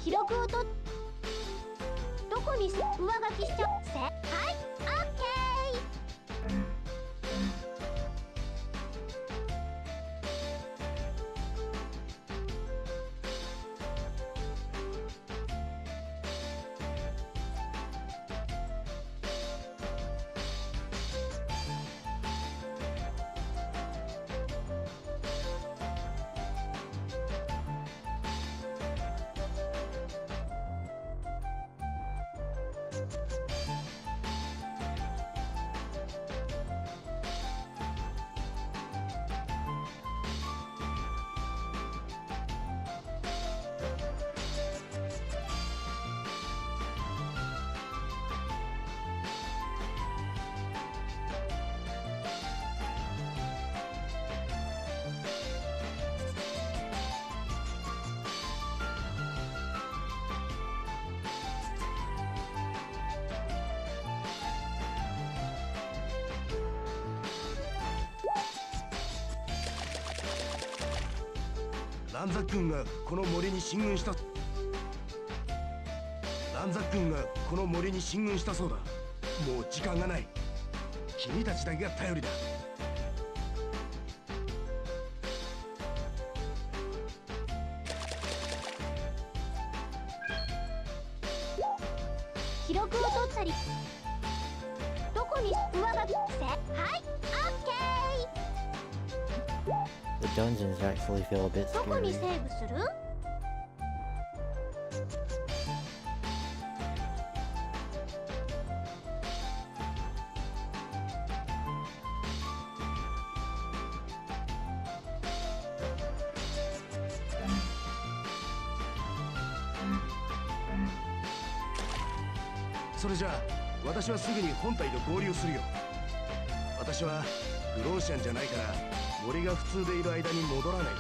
S1: 記録をとどこに上書きしちゃせ。はい、オッケ
S3: ランザック軍がこの森に進軍した。ランザック軍がこの森に進軍したそうだ。もう時間がない。君たちだけが頼りだ。
S1: 記録を取ったりどこに上書きせ。はい、オッケ
S2: The dungeons actually feel a bit
S1: ー。どこにセ
S2: scary.
S1: ーブする？
S3: それじゃあ私はすぐに本体と合流するよ。私はグローシャンじゃないから、俺が普通でいる間に戻らないとね。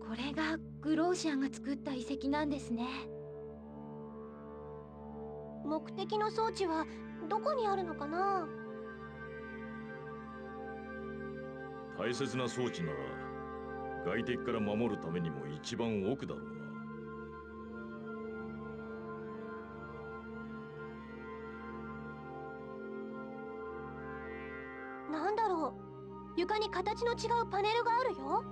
S1: これがグローシャンが作った遺跡なんですね。目的の装置はどこにあるのかな。
S4: 大切な装置なら外敵から守るためにも一番奥だろうな。
S1: なんだろう、床に形の違うパネルがあるよ。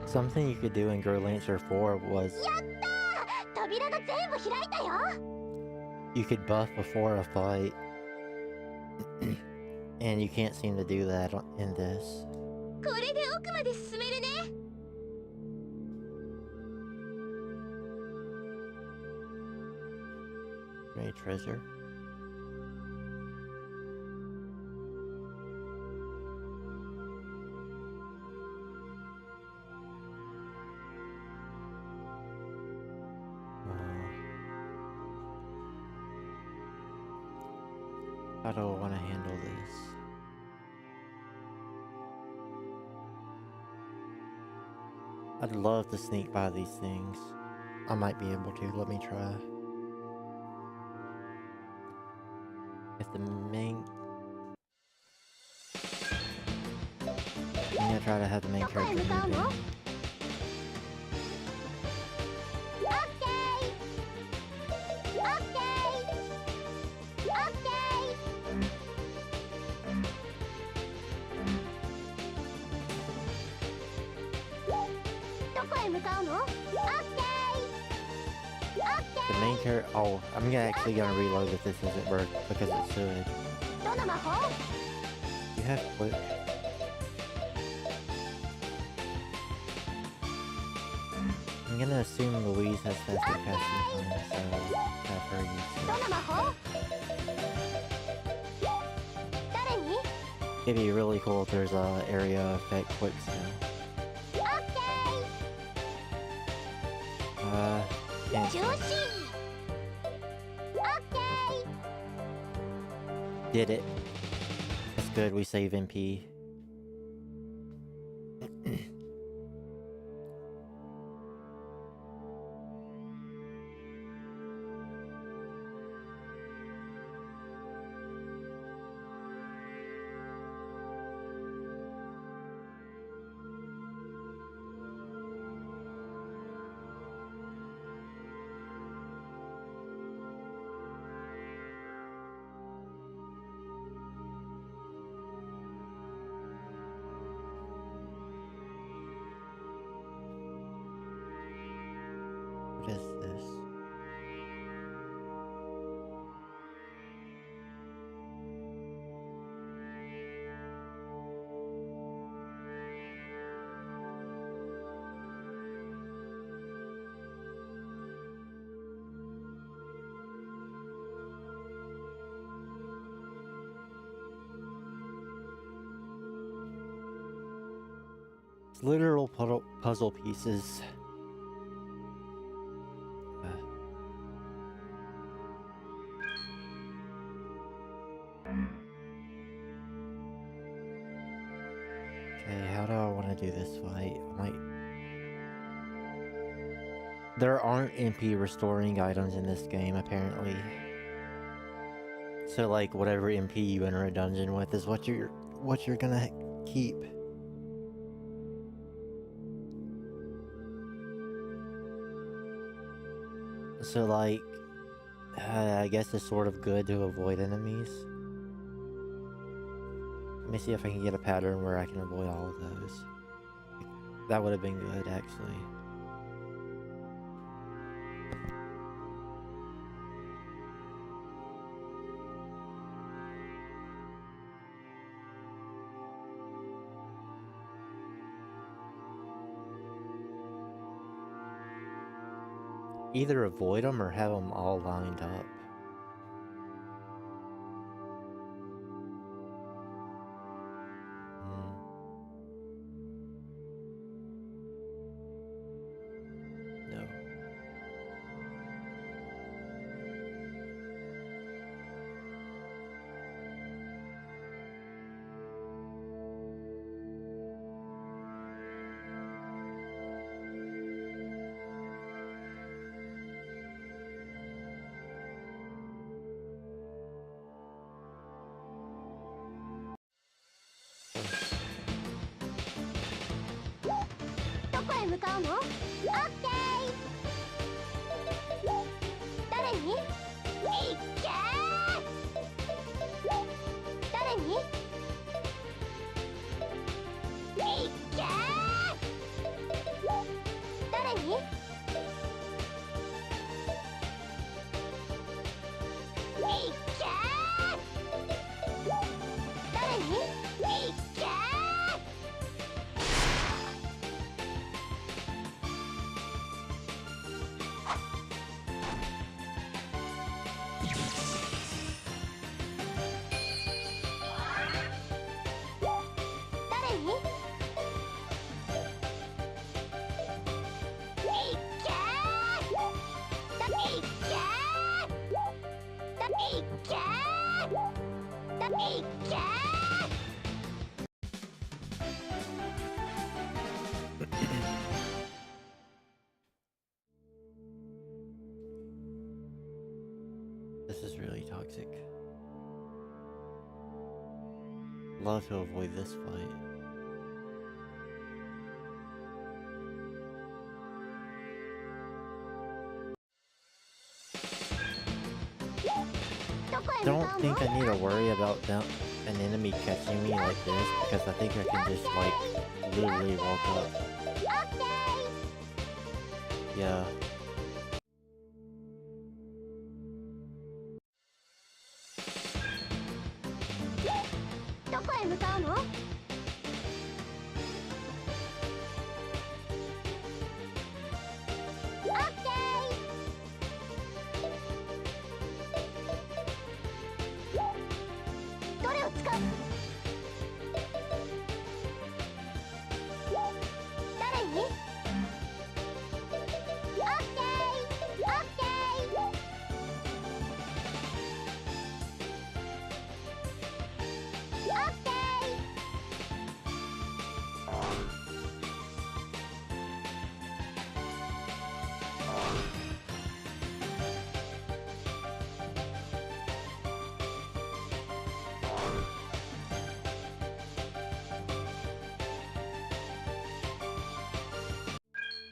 S2: Something you could do in Growlanser 4 was
S1: やったー、扉が全部開いたよ。
S2: you could buff before a fight, and you can't seem to do that in this.
S1: これで奥まで進めるね。
S2: Any treasure? How do I want to handle this? I'd love to sneak by these things. I might be able to. Let me try. If the main... I'm gonna try to have the main
S1: どこへ
S2: character
S1: 向かう
S2: move
S1: の？
S2: in.
S1: オッケー。オッケー。オッケー。どこへ向かうの？オッケー。
S2: The main character... Oh, I'm actually gonna reload if this doesn't work, because it should.
S1: どの魔法？
S2: You have quick. I'm gonna assume Louise has faster casting time, so have her use
S1: ど
S2: it.
S1: の魔法？誰に？
S2: It'd be really cool if there's a area effect quick skill.
S1: オッケー。
S2: Can't
S1: 調子いい。オッケー。
S2: Did it. That's good, we save MP. What is this? It's literal puzzle pieces. Okay, how do I want to do this fight? There aren't MP restoring items in this game, apparently. So, like, whatever MP you enter a dungeon with is what you're gonna keep. So, like, I guess it's sort of good to avoid enemies. Let me see if I can get a pattern where I can avoid all of those. That would have been good, actually. Either avoid them or have them all lined up. No.
S1: どこへ向かうの？オッケー。誰に？いっけー。誰に？いっけー。誰に？いっけー。誰に？いっけー。
S2: This is really toxic. Love to avoid this fight. Don't think I need to worry about an enemy catching me like this, because I think I can just, like, literally walk up. Yeah.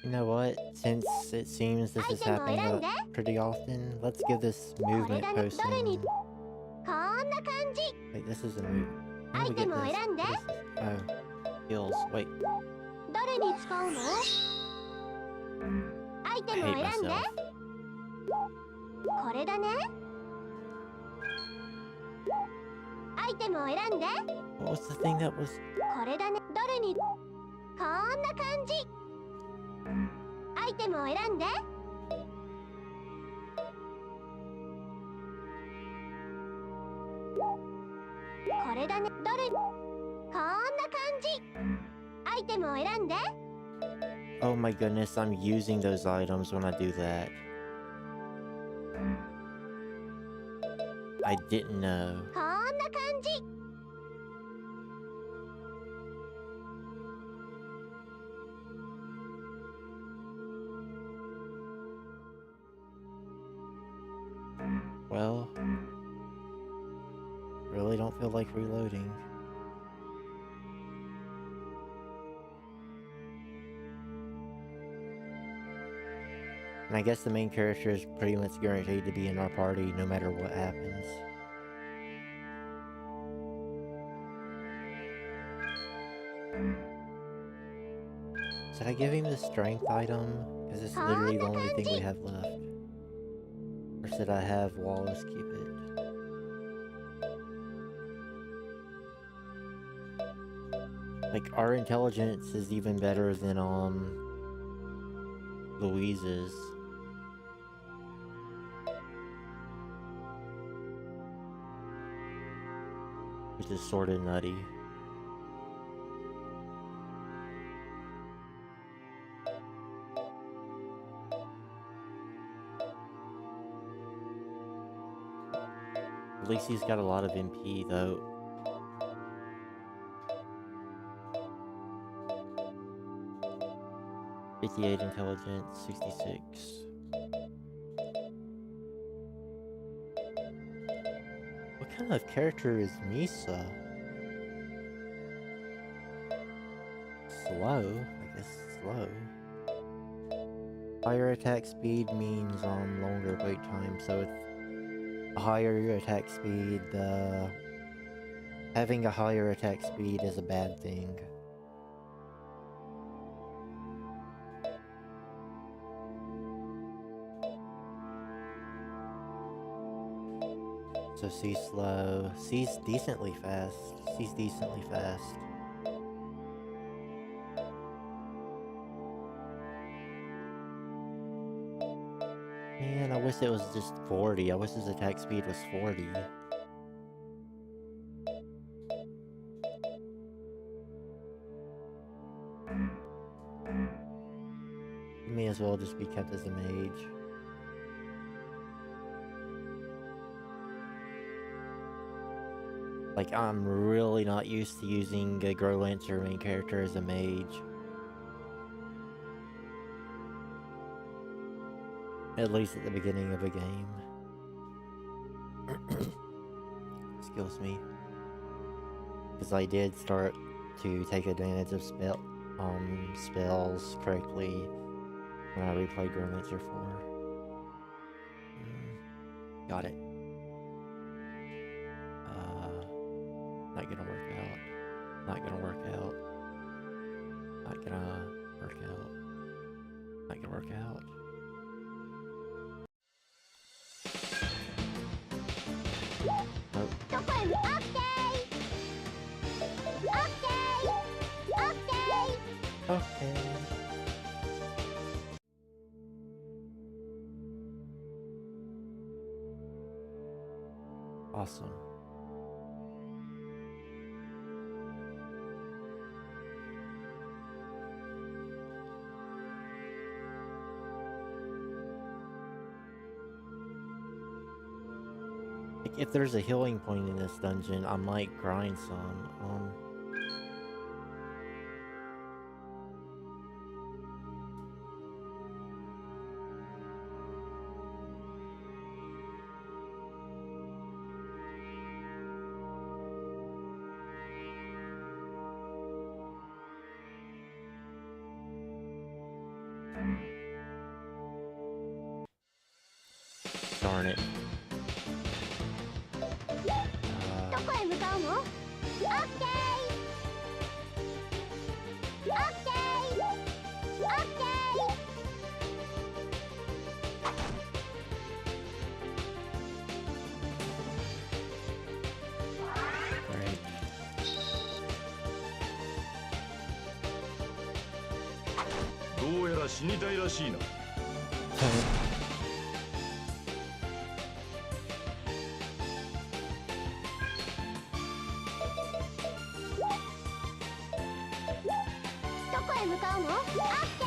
S2: You know what? Since it seems this is happening pretty often, let's give this movement potion. Wait, this is a move. How do we get this? Oh, heals. Wait. I hate myself. What was the thing that was? Oh my goodness, I'm using those items when I do that. I didn't know. Well, really don't feel like reloading. And I guess the main character is pretty much guaranteed to be in our party no matter what happens. Should I give him the strength item? Because it's literally the only thing we have left. Or should I have Wallace keep it? Like, our intelligence is even better than, Louise's. Which is sorta nutty. At least he's got a lot of MP, though. '58 intelligence, 66. What kind of character is Misa? Slow? I guess slow. Higher attack speed means longer wait time, so with a higher attack speed, having a higher attack speed is a bad thing. So C's slow. C's decently fast. C's decently fast. Man, I wish it was just 40. I wish his attack speed was 40. He may as well just be kept as a mage. Like, I'm really not used to using a Growlanser main character as a mage. At least at the beginning of a game. Excuse me. Because I did start to take advantage of spells correctly when I replayed Growlanser 4. Got it. Not gonna work out. Not gonna work out. Not gonna work out. Not gonna work out. Nope. Okay. Awesome. Like, if there's a healing point in this dungeon, I might grind some. Darn it. Great.
S4: どうやら死にたいらしいな。
S1: どこへ向かうの？オッケー。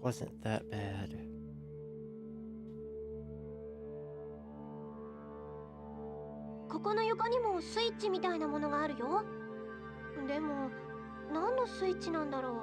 S2: Wasn't that bad.
S1: ここの床にもスイッチみたいなものがあるよ。でも何のスイッチなんだろう。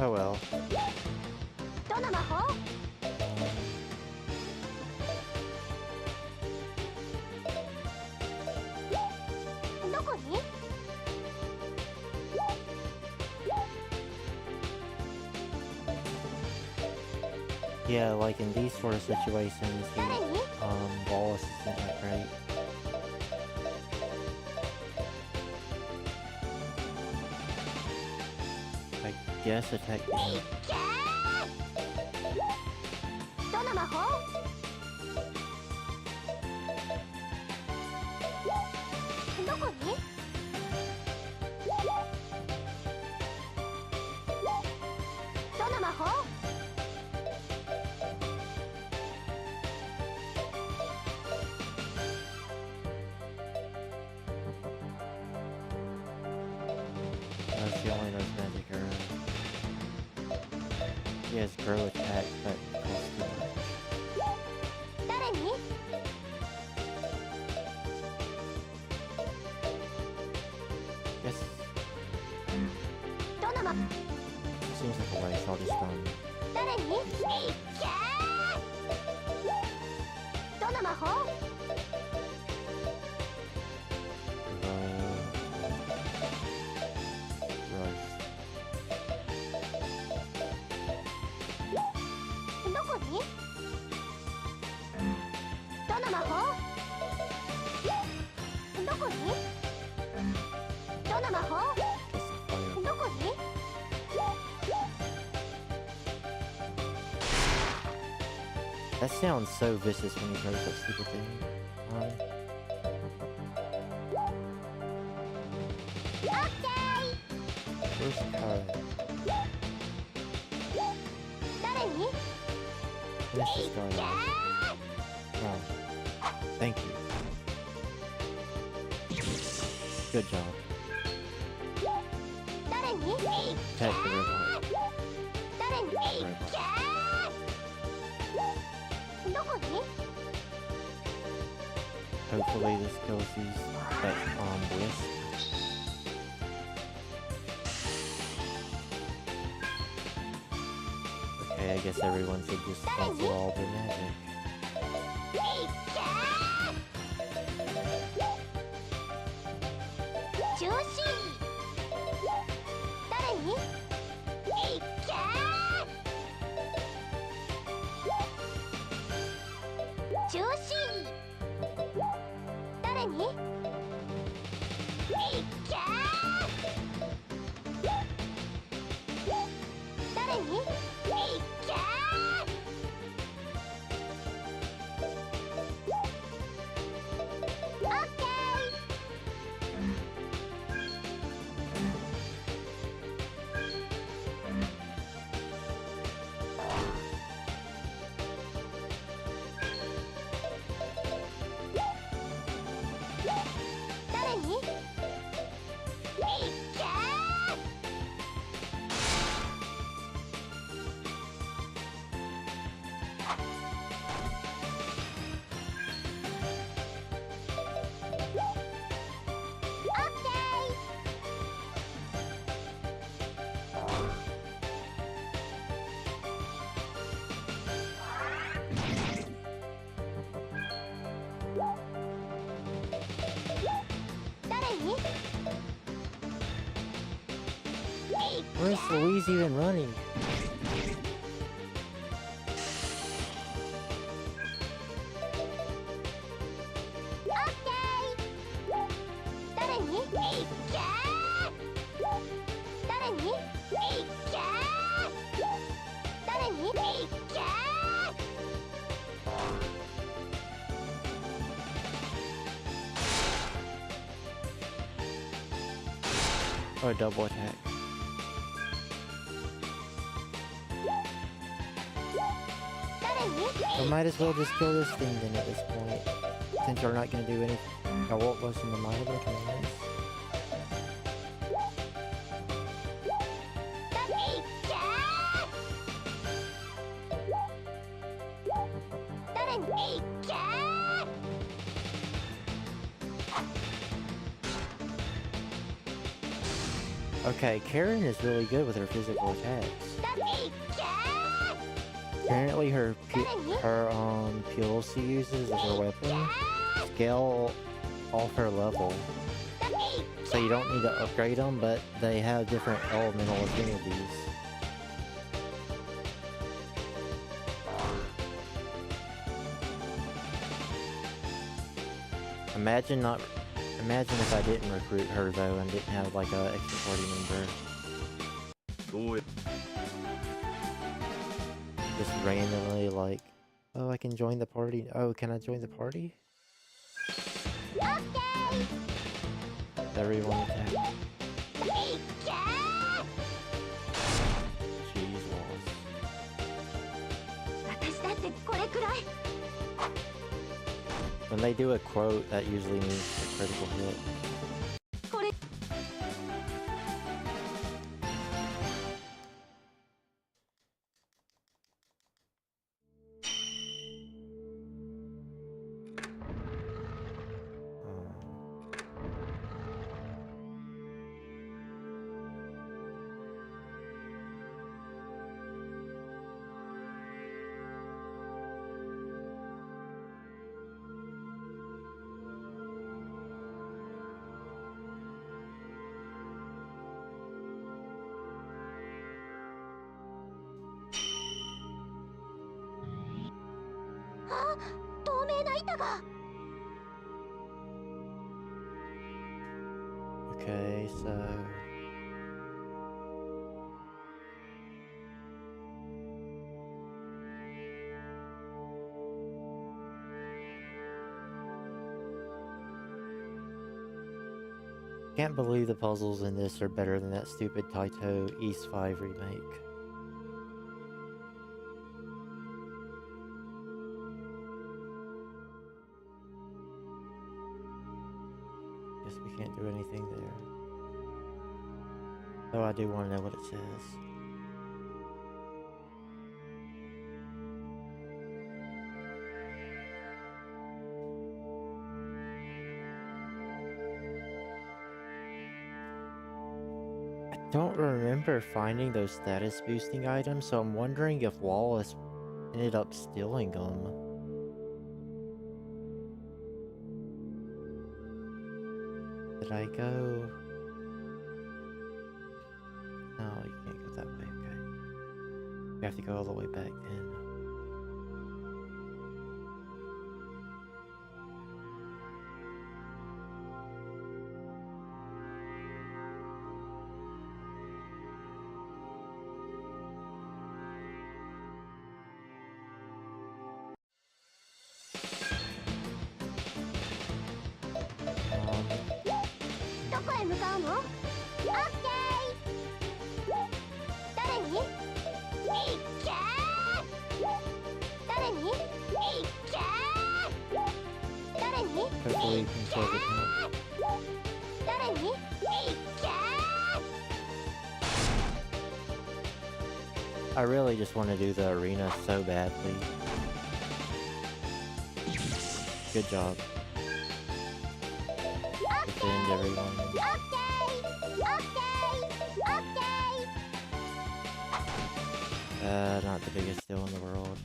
S2: Oh well.
S1: どの魔法？どこに？
S2: Yeah, like in these sort of situations, Wallace isn't that great. I guess attack.
S1: どの魔法？どこに？どの魔法？
S2: She only knows magic or he has grow attack, but it costs too much.
S1: 誰に？
S2: Yes,
S1: どの魔？
S2: seems like a waste. I'll just
S1: 誰に？いっけー！どの魔法？ どこに？どの魔法？どこに？どの魔法？どこに？
S2: That sounds so vicious when he throws that stupid thing. Where's the card?
S1: 誰に？
S2: Let's just start off. Oh, thank you. Good job.
S1: 誰に？
S2: Attack the robot.
S1: 誰に？ どこに？
S2: Hopefully this kills that wisp. Okay, I guess everyone should just cancel all their magic.
S1: 中止！誰に？いっけー！中止！誰に？いっけー！誰に？いっけー！ 誰に？いっけ
S2: Where's Louise even running? Or double attack. We might as well just kill this thing then at this point, since we're not gonna do anything. I won't listen to my other commands. Okay, Karen is really good with her physical attacks. Apparently her pills she uses as her weapon scale off her level. So you don't need to upgrade them, but they have different elemental affinities. Imagine if I didn't recruit her though and didn't have like a extra party member. Just randomly like, oh, I can join the party. Oh, can I join the party?
S1: Okay.
S2: Everyone attack. Jeez, Wallace. When they do a quote, that usually means a critical hit. Okay, so... Can't believe the puzzles in this are better than that stupid Taito East 5 remake. Guess we can't do anything there. Oh, I do want to know what it says. I don't remember finding those status boosting items, so I'm wondering if Wallace ended up stealing them. Did I go? No, you can't go that way, okay. We have to go all the way back then. Hopefully you can save it now. I really just want to do the arena so badly. Good job. Defend everyone. Not the biggest deal in the world.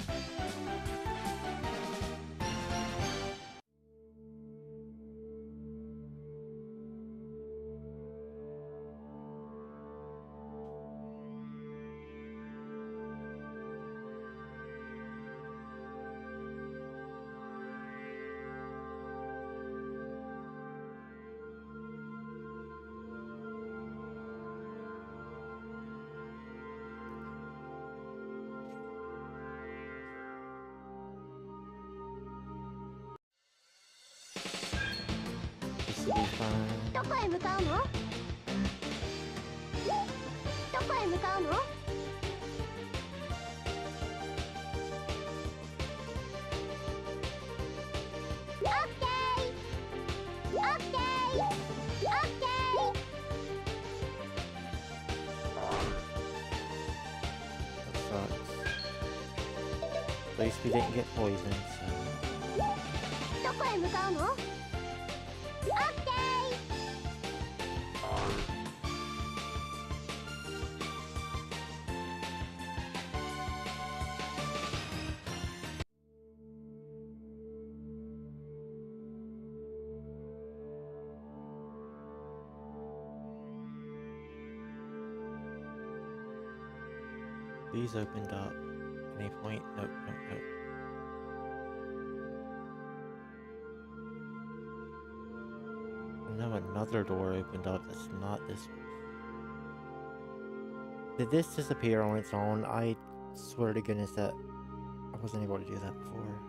S2: This will be fine.
S1: どこへ向かうの？どこへ向かうの？ OK。
S2: At least we didn't get poisoned, so...
S1: どこへ向かうの？オッケー。
S2: These opened up. Any point? Nope, nope, nope. No, another door opened up. That's not this one. Did this disappear on its own? I swear to goodness that I wasn't able to do that before.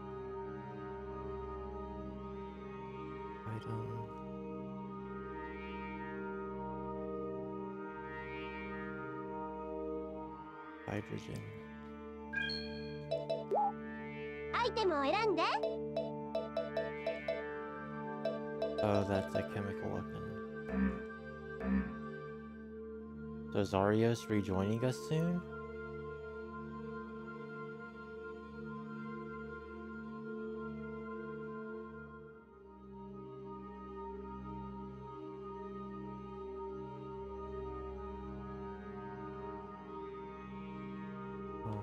S2: Item. Hydrogen.
S1: アイテムを選んで。
S2: Oh, that's a chemical weapon. So is Arios rejoining us soon? Oh.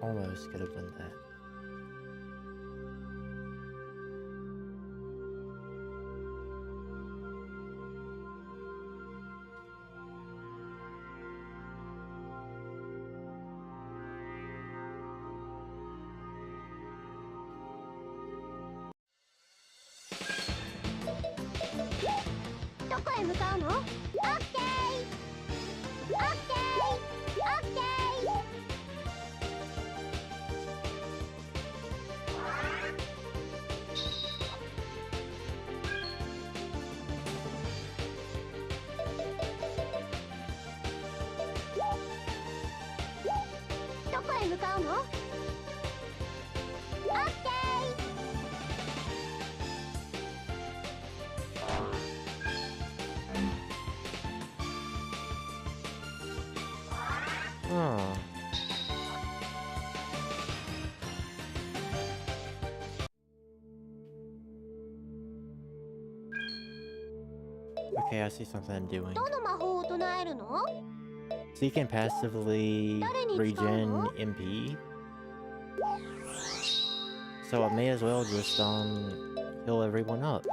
S2: Almost could have done that. Oh. Okay, I see something I'm doing.
S1: どの魔法を唱えるの？
S2: So you can passively regen MP. So I may as well just heal everyone up.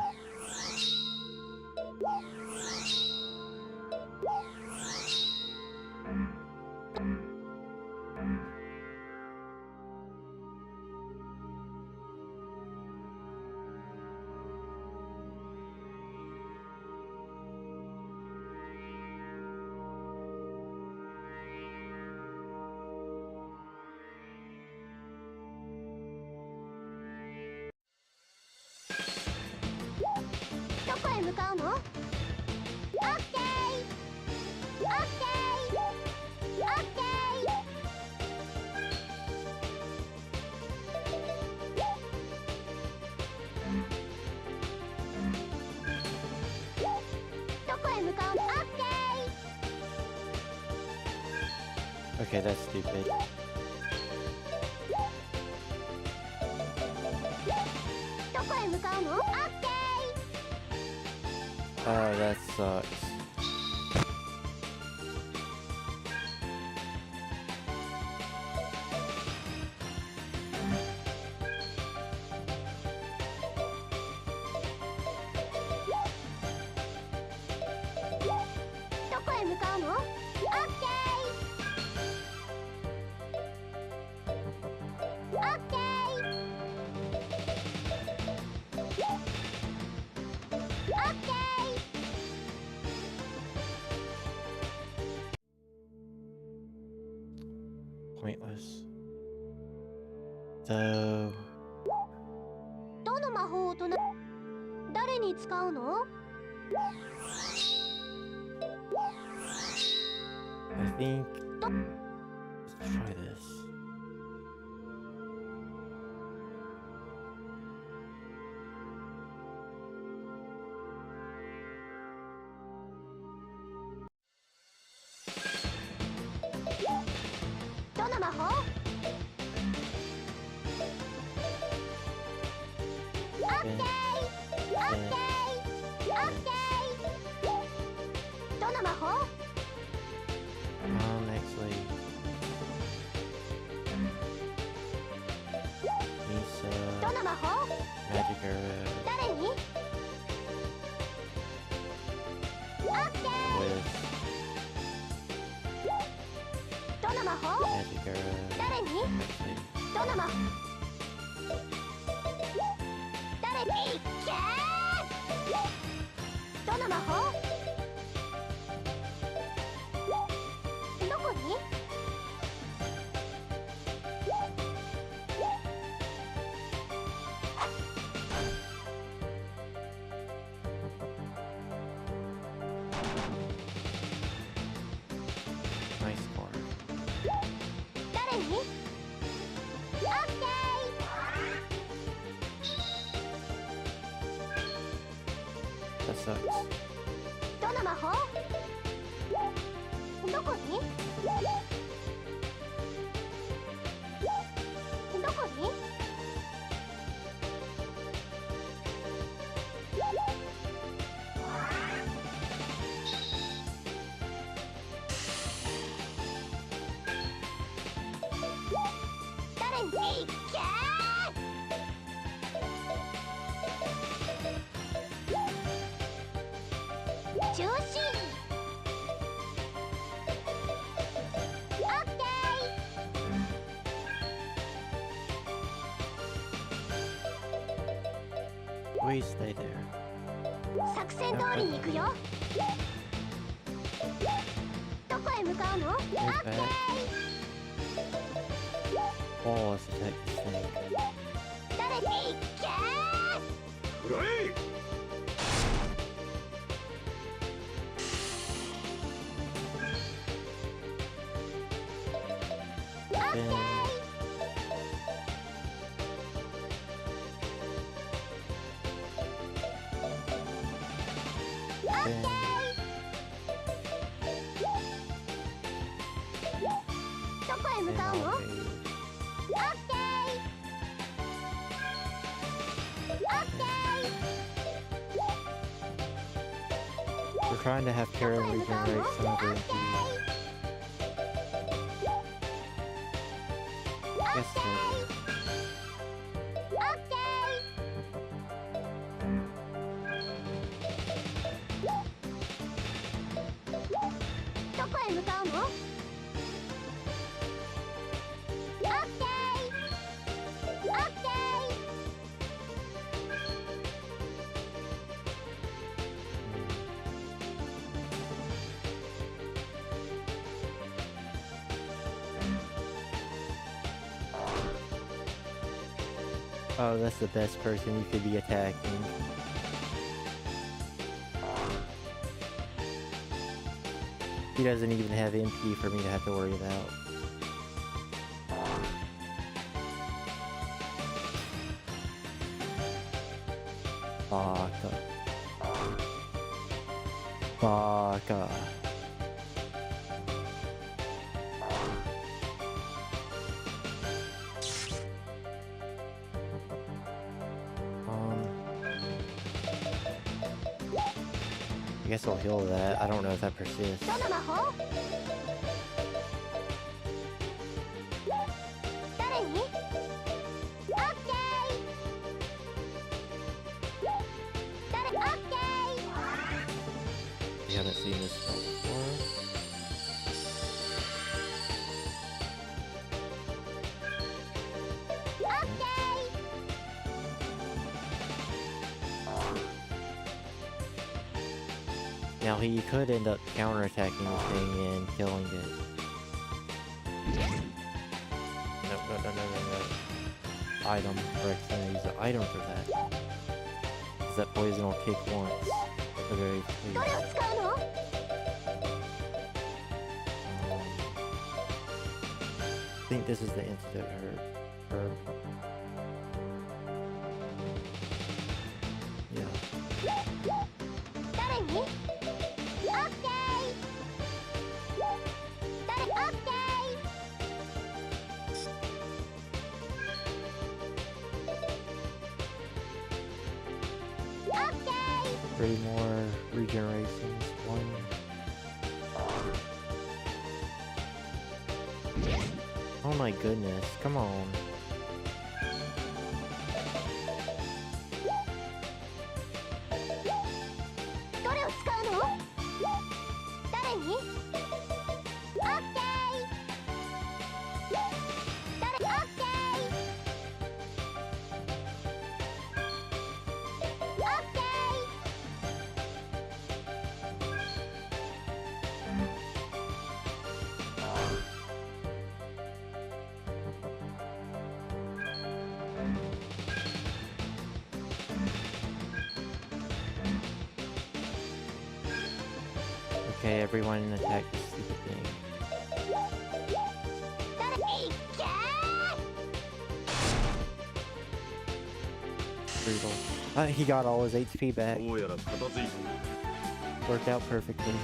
S2: Okay, that's stupid. Oh, that sucks. Pointless. So...
S1: どの魔法を唱え、誰にに使うの？
S2: I think. Let's try this. Actually, magic arrow with magic arrow. Nice card. That sucks.
S1: 中心。
S2: Please stay there.
S1: 作戦通りに行くよ。どこへ向かうの？オッケー。
S2: Oh, let's attack this thing.
S1: 誰に行けー。
S4: フライ。
S1: どこへ向かうの？オッケー。
S2: We're trying to have Karen regenerate some of her MP. Yes, sir.
S1: どこへ向かうの？オッケー。オッケー。
S2: Oh, that's the best person you could be attacking. He doesn't even have MP for me to have to worry about. Baka. Baka. I guess I'll heal that. I don't know if that persists.
S1: どの魔法？誰に？オッケー。誰？オッケー。
S2: We haven't seen this spell before. Now he could end up counterattacking the thing and killing it. No. Item. Rick's gonna use an item for that. because that poison will kick once. At the very least.
S1: どれを使うの？
S2: I think this is the antidote herb. Yeah.
S1: 誰に？オッケー。誰？オッケー。
S2: 3 more regenerations. 1. Oh my goodness, come on. Okay, everyone attack this stupid thing. Brutal. He got all his HP back. Worked out perfectly.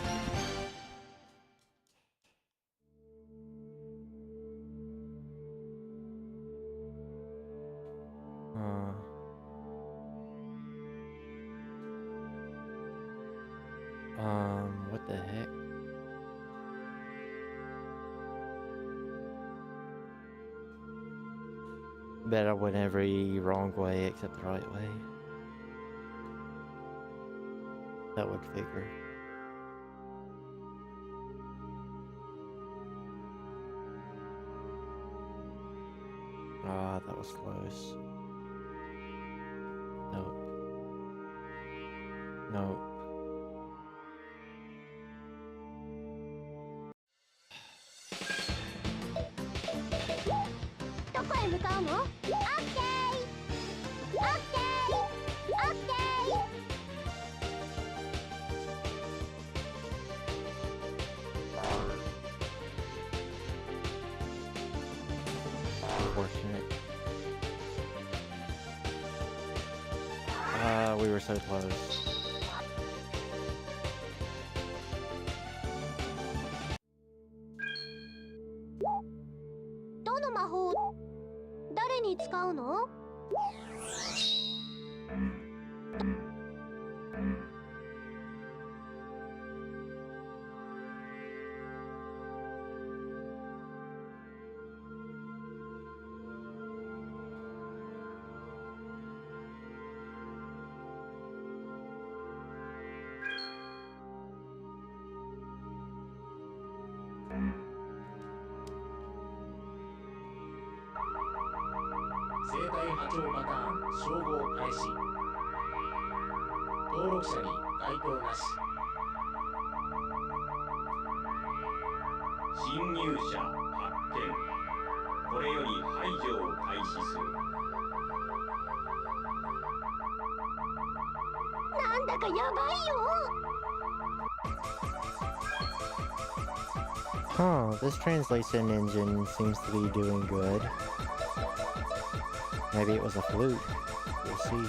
S2: What the heck? Bet I went every wrong way except the right way. That would figure. Ah, that was close. Nope. Nope. Unfortunate. We were so close. Huh, this translation engine seems to be doing good. Maybe it was a fluke. We'll see.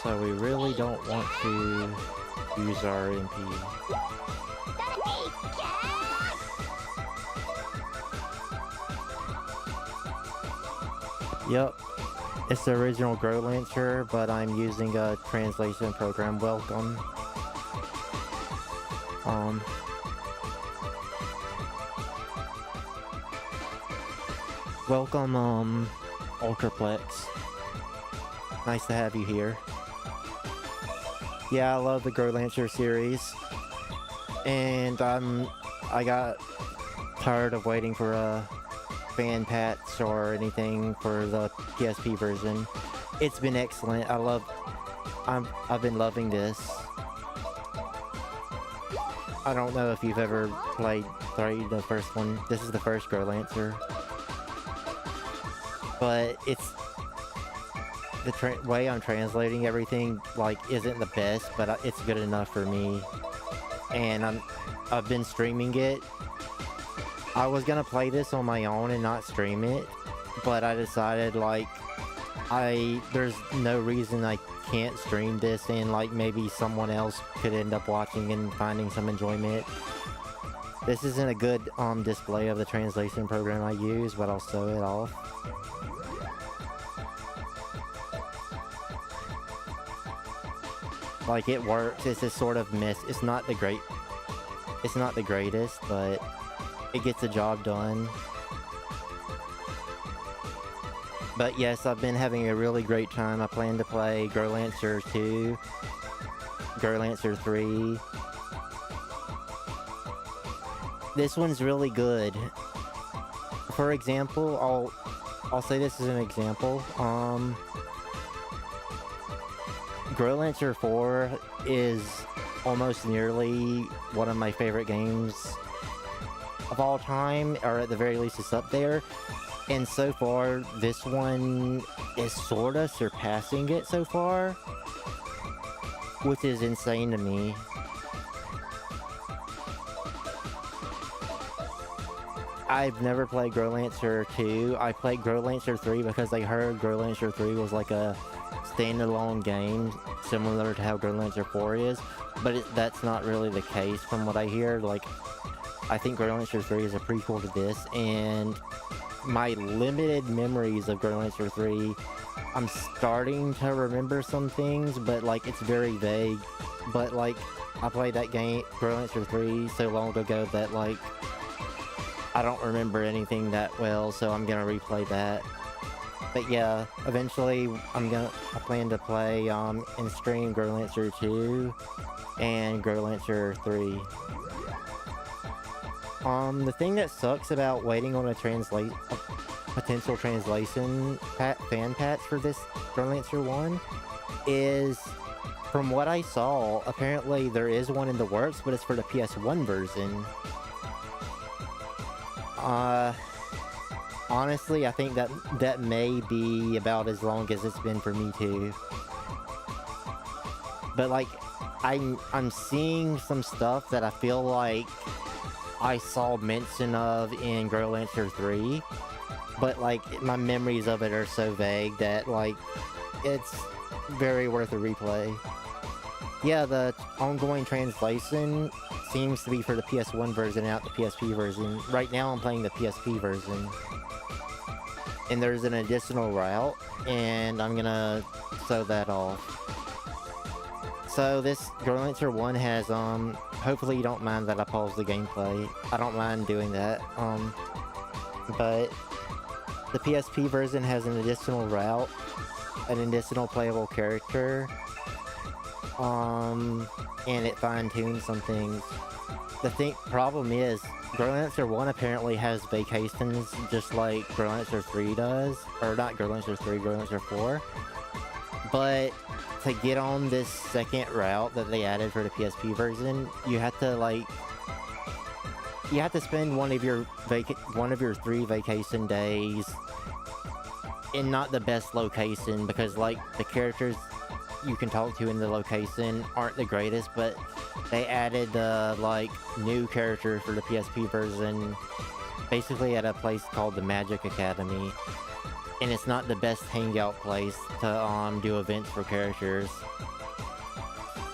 S2: So we really don't want to use our MP. Yep, it's the original Growlanser, but I'm using a translation program. Welcome. Welcome, Ultraplex. Nice to have you here. Yeah, I love the Growlanser series, and I got tired of waiting for a fan patch or anything for the PSP version. It's been excellent. I've been loving this. I don't know if you've ever played 3, the first one. This is the first Growlancer. But it's... The way I'm translating everything, like, isn't the best, but it's good enough for me. And I've been streaming it. I was gonna play this on my own and not stream it, but I decided, like, there's no reason I can't stream this, and like maybe someone else could end up watching and finding some enjoyment. This isn't a good display of the translation program I use, but I'll show it off. Like, it works. It's just sort of it's not the greatest, but it gets the job done. But yes, I've been having a really great time. I plan to play Growlancer 2, Growlancer 3. This one's really good. For example, I'll say this as an example. Growlancer 4 is almost nearly one of my favorite games of all time, or at the very least it's up there. And so far, this one is sorta surpassing it so far, which is insane to me. I've never played Growlancer 2. I played Growlancer 3 because I heard Growlancer 3 was like a standalone game, similar to how Growlancer 4 is, but that's not really the case from what I hear. Like, I think Growlancer 3 is a prequel to this, and my limited memories of Growlancer 3, I'm starting to remember some things, but like it's very vague. But like, I played that game, Growlancer 3, so long ago that like I don't remember anything that well, so I'm gonna replay that. But yeah, eventually I plan to play and stream Growlancer 2 and Growlancer 3. The thing that sucks about waiting on a potential translation fan patch for this Growlancer 1 is, from what I saw, apparently there is one in the works, but it's for the PS1 version. Honestly, I think that may be about as long as it's been for me too. But like, I'm seeing some stuff that I feel like I saw mention of in Growlancer 3, but like my memories of it are so vague that like it's very worth a replay. Yeah, the ongoing translation seems to be for the PS1 version, not the PSP version. Right now I'm playing the PSP version, and there's an additional route, and I'm gonna show that off. So this Growlancer 1 has, hopefully you don't mind that I pause the gameplay. I don't mind doing that, but the PSP version has an additional route, an additional playable character, and it fine-tunes some things. The problem is, Growlancer 1 apparently has vacations just like Growlancer 3 does, or not Growlancer 3, Growlancer 4, but to get on this second route that they added for the PSP version, you have to spend one of your 3 vacation days in not the best location, because like the characters you can talk to in the location aren't the greatest, but they added like new characters for the PSP version basically at a place called the Magic Academy. And it's not the best hangout place to do events for characters,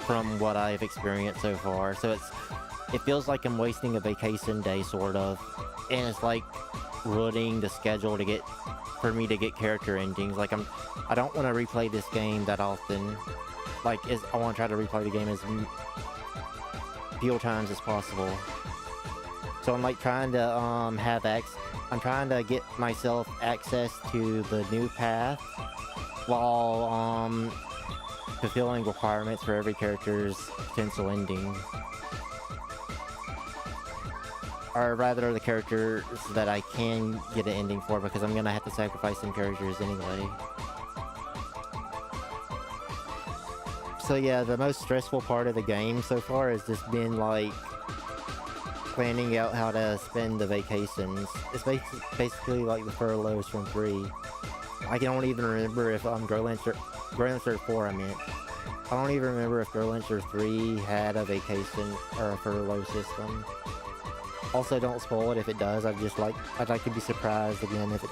S2: from what I've experienced so far. So it feels like I'm wasting a vacation day, sort of, and it's like ruining the schedule for me to get character endings. Like I don't want to replay this game that often. Like I want to try to replay the game as few times as possible. So I'm like trying to I'm trying to get myself access to the new path while fulfilling requirements for every character's potential ending. Or rather, the characters that I can get an ending for, because I'm gonna have to sacrifice some characters anyway. So yeah, the most stressful part of the game so far has just been like planning out how to spend the vacations. It's basically like the furloughs from 3. I don't even remember if Growlanser 4 I meant. I don't even remember if Growlanser 3 had a vacation or a furlough system. Also, don't spoil it if it does. I'd like to be surprised again if it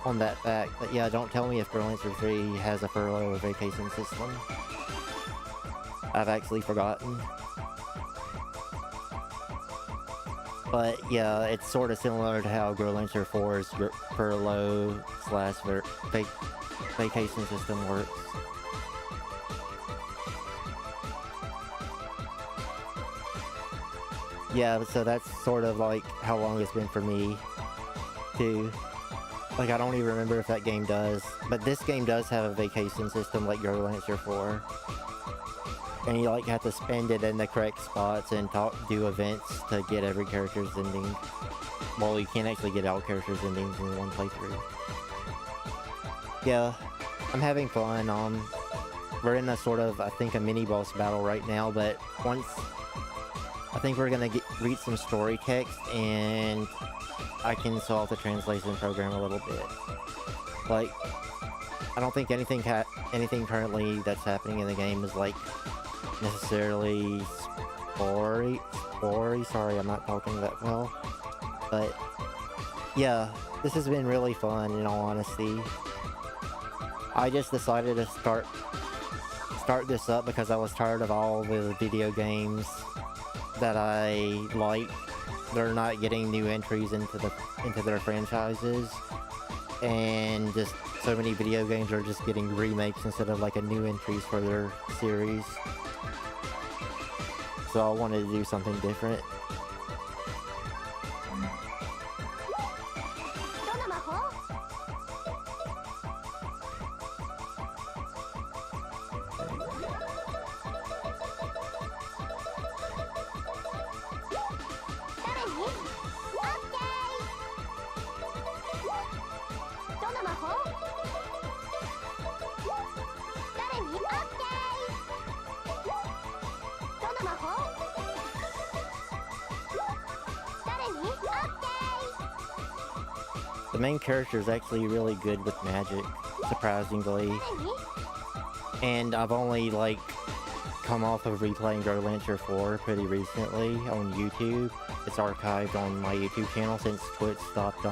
S2: on that fact. But yeah, don't tell me if Growlanser 3 has a furlough or vacation system. I've actually forgotten. But yeah, it's sort of similar to how Growlanser 4's furlough / vacation system works. Yeah, so that's sort of like how long it's been for me, too. Like, I don't even remember if that game does. But this game does have a vacation system like Growlanser 4. And you, like, have to spend it in the correct spots and do events to get every character's ending. Well, you can't actually get all characters' endings in one playthrough. Yeah, I'm having fun. We're in a sort of, I think, a mini-boss battle right now, but once... I think we're gonna read some story text, and I can solve the translation program a little bit. Like, I don't think anything currently that's happening in the game is like necessarily spory. Sorry, I'm not talking that well. But yeah, this has been really fun. In all honesty, I just decided to start this up because I was tired of all the video games that I like. They're not getting new entries into their franchises, and just so many video games are just getting remakes instead of like a new entries for their series. So I wanted to do something different. The main character is actually really good with magic, surprisingly. And I've only, like, come off of replaying Growlanser 4 pretty recently on YouTube. It's archived on my YouTube channel since Twitch stopped,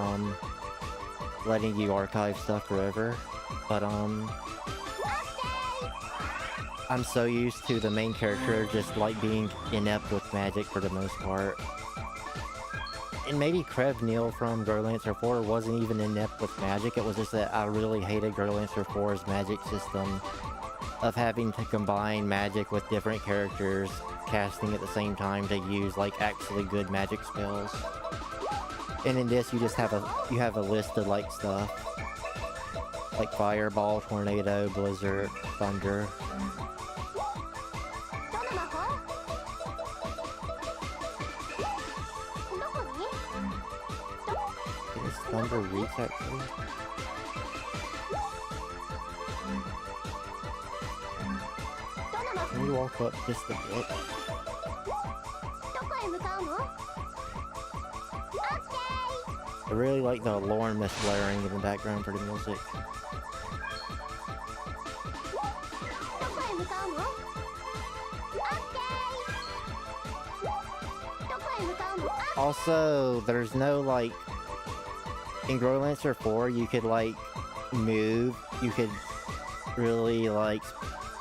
S2: letting you archive stuff forever. But, I'm so used to the main character just, like, being inept with magic for the most part. And maybe Krev Neil from Growlanser 4 wasn't even inept with magic, it was just that I really hated Growlanser 4's magic system of having to combine magic with different characters casting at the same time to use, like, actually good magic spells. And in this, you just have a list of, like, stuff. Like Fireball, Tornado, Blizzard, Thunder. Thunder reach actually? Can you walk up just a bit? I really like the alarm that's blaring in the background for the music. Also, there's no, like, in Growlanser 4, you could, like, move. You could really, like,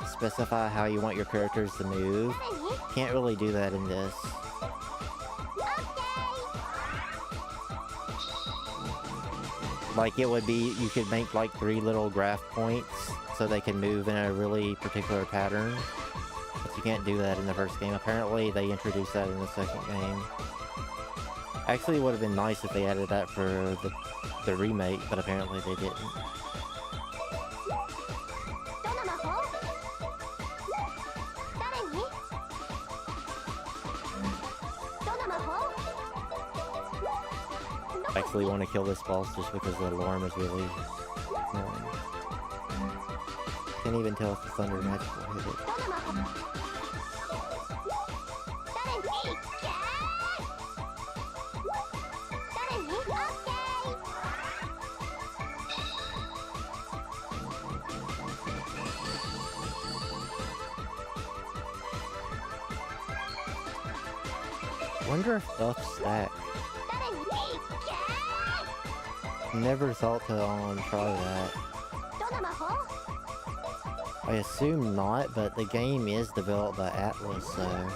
S2: specify how you want your characters to move. Can't really do that in this. Like, it would be, you could make, like, 3 little graph points so they can move in a really particular pattern. But you can't do that in the first game. Apparently, they introduced that in the second game. Actually, it would have been nice if they added that for the remake, but apparently they didn't. I actually want to kill this boss just because the alarm is really annoying. Can't even tell if the thunder magic will hit it. Wonder if up stack. Never thought to try that. I assume not, but the game is developed by Atlas, so...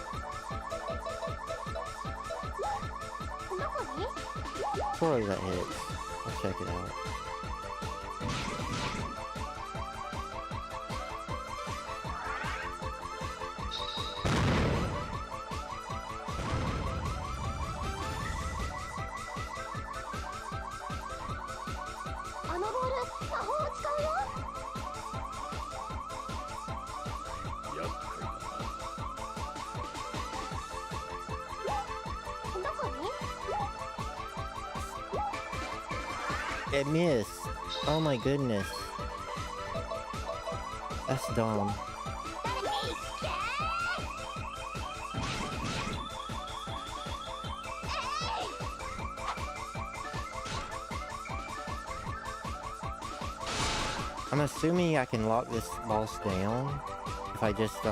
S2: Surely that hits. I'll check it out. It missed. Oh my goodness. That's dumb. I'm assuming I can lock this boss down if I just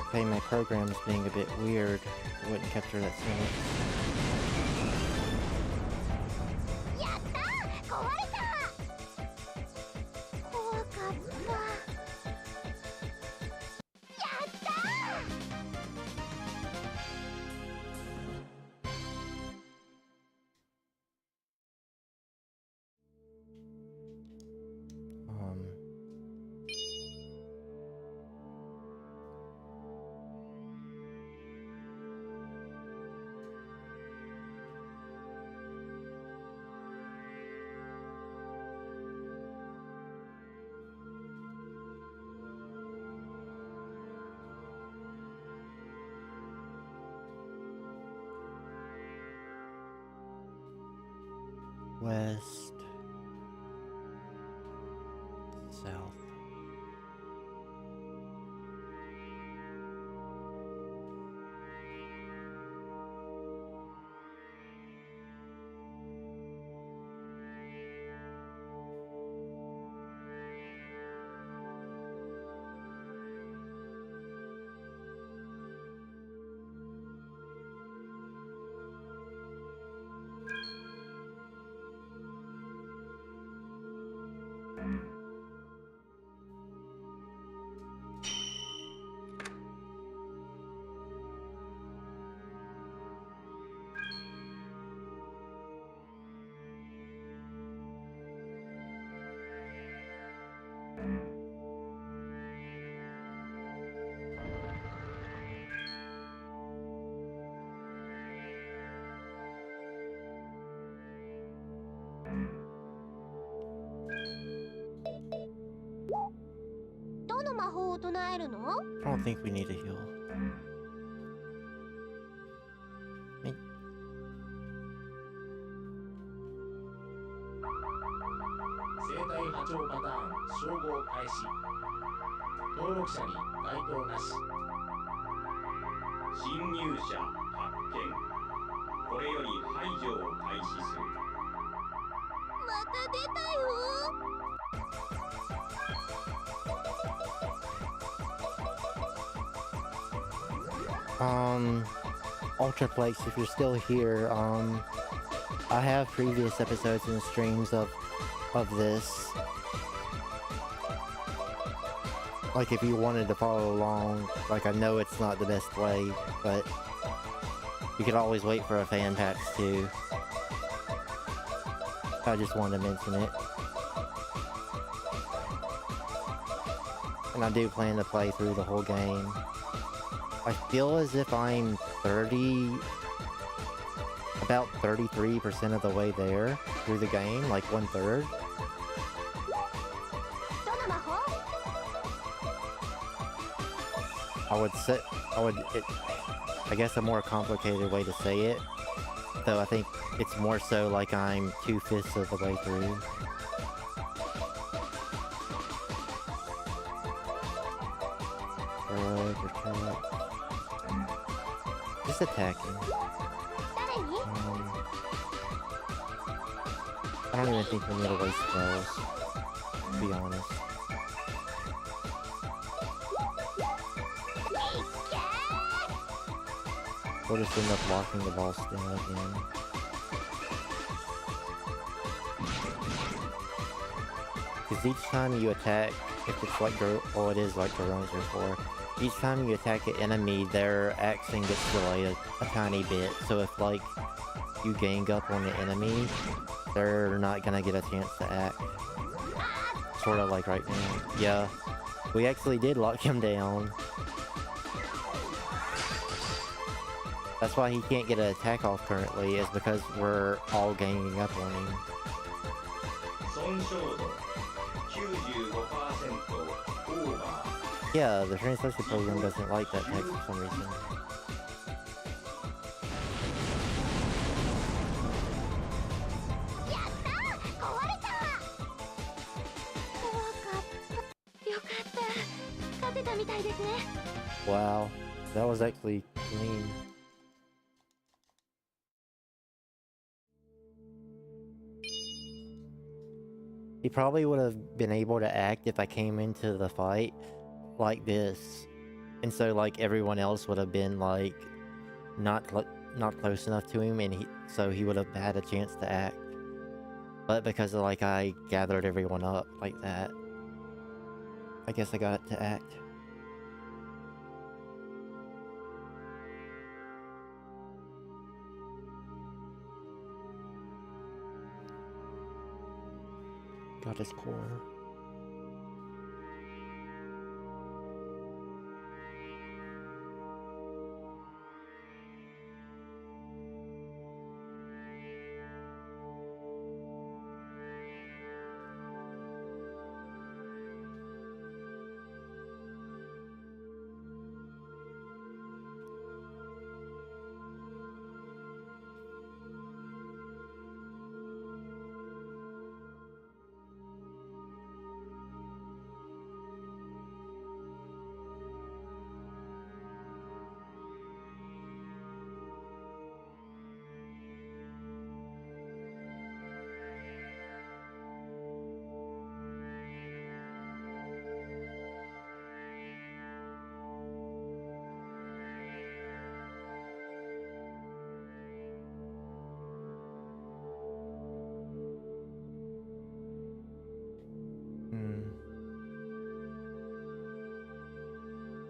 S2: Okay, my program's being a bit weird. I wouldn't capture that sentence. West, south. I don't think we need a heal. Hey.
S11: 生体波長パターン照合開始。登録者に該当なし。
S8: 侵入者発見。これより排除を開始する。
S1: また出たよ。
S2: Ultraplex, if you're still here, I have previous episodes and streams of this. Like, if you wanted to follow along, like, I know it's not the best way, but you could always wait for a fan packs too. I just wanted to mention it. And I do plan to play through the whole game. I feel as if I'm about 33% of the way there through the game, like 1/3. I guess a more complicated way to say it though I think it's more so like I'm 2/5 of the way through. Just attacking. I don't even think we need to waste spells, to be honest. We'll just end up locking the boss down again. Because each time you attack, if it's like, well, it is like Growlanser 4, each time you attack an enemy, their action gets delayed a tiny bit. So if, like, you gang up on the enemy, they're not gonna get a chance to act. Sort of like right now. Yeah, we actually did lock him down. That's why he can't get an attack off currently, is because we're all ganging up on him. Yeah, the translation program doesn't like that text for some reason. Wow, that was actually clean. He probably would have been able to act if I came into the fight like this, and so like everyone else would have been like not close enough to him, and so he would have had a chance to act. But because of, like, I gathered everyone up like that, I guess I got to act. Got his core.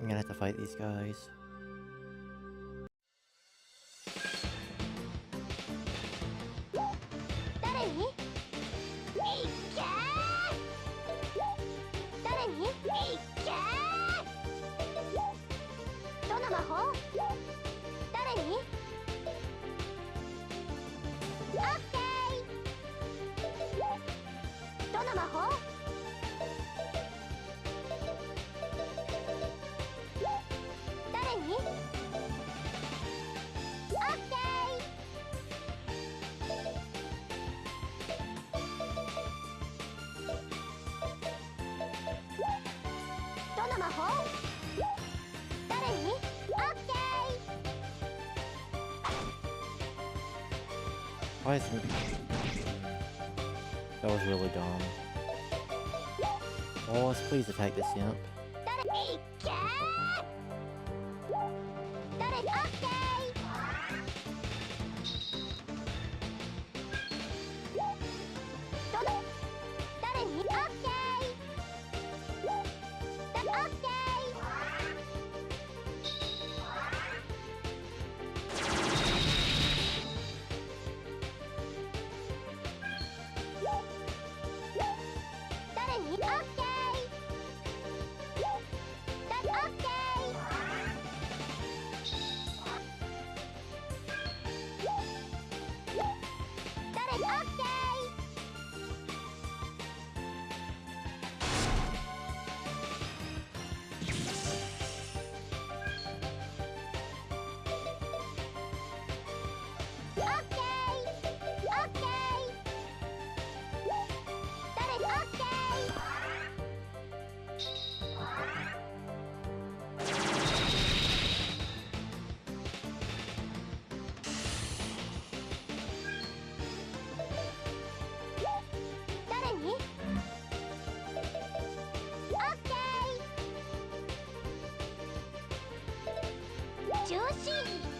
S2: I'm gonna have to fight these guys. Why is it? That was really dumb. Oh, let's please attack this imp.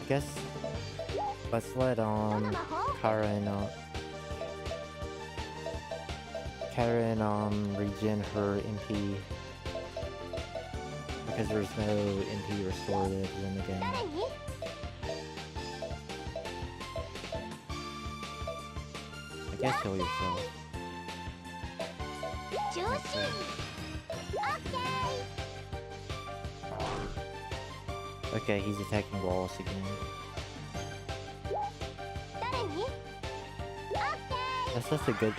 S2: guess let's let Karen regen her MP because there's no MP restorative in the game. I guess kill yourself. Okay, he's attacking Wallace again. That's just a good...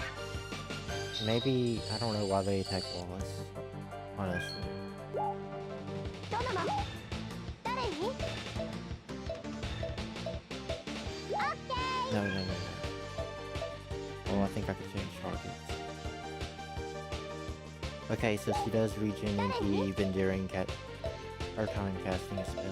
S2: Maybe... I don't know why they attack Wallace. Honestly. No. Oh, I think I could change targets. Okay, so she does regen MP even during her time casting a spell.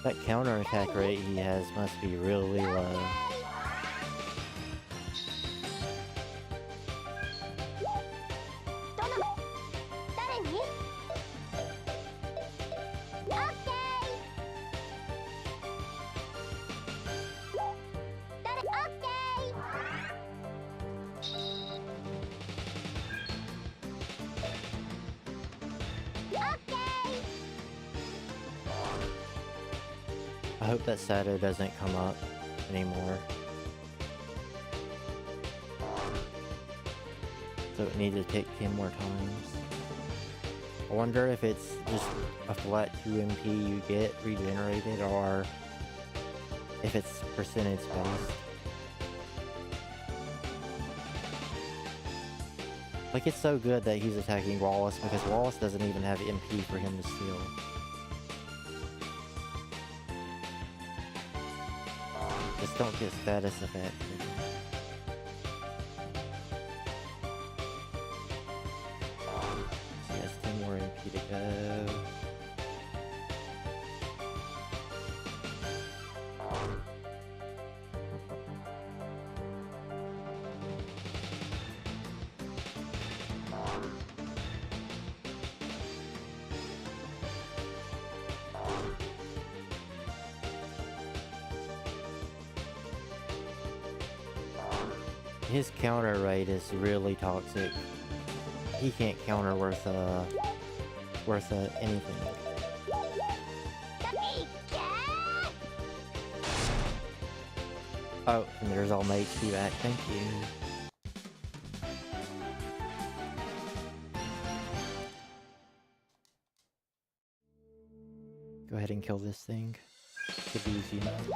S2: That counterattack rate he has must be really low. I hope that Sato doesn't come up anymore. So it needs to pick 10 more times. I wonder if it's just a flat 2 MP you get regenerated or if it's percentage based. Like, it's so good that he's attacking Wallace because Wallace doesn't even have MP for him to steal. Just don't get status effect. She has 10 more MP to go. His counter rate is really toxic. He can't counter worth anything. Oh, and there's all my HP back. Thank you. Go ahead and kill this thing. Should be easy enough.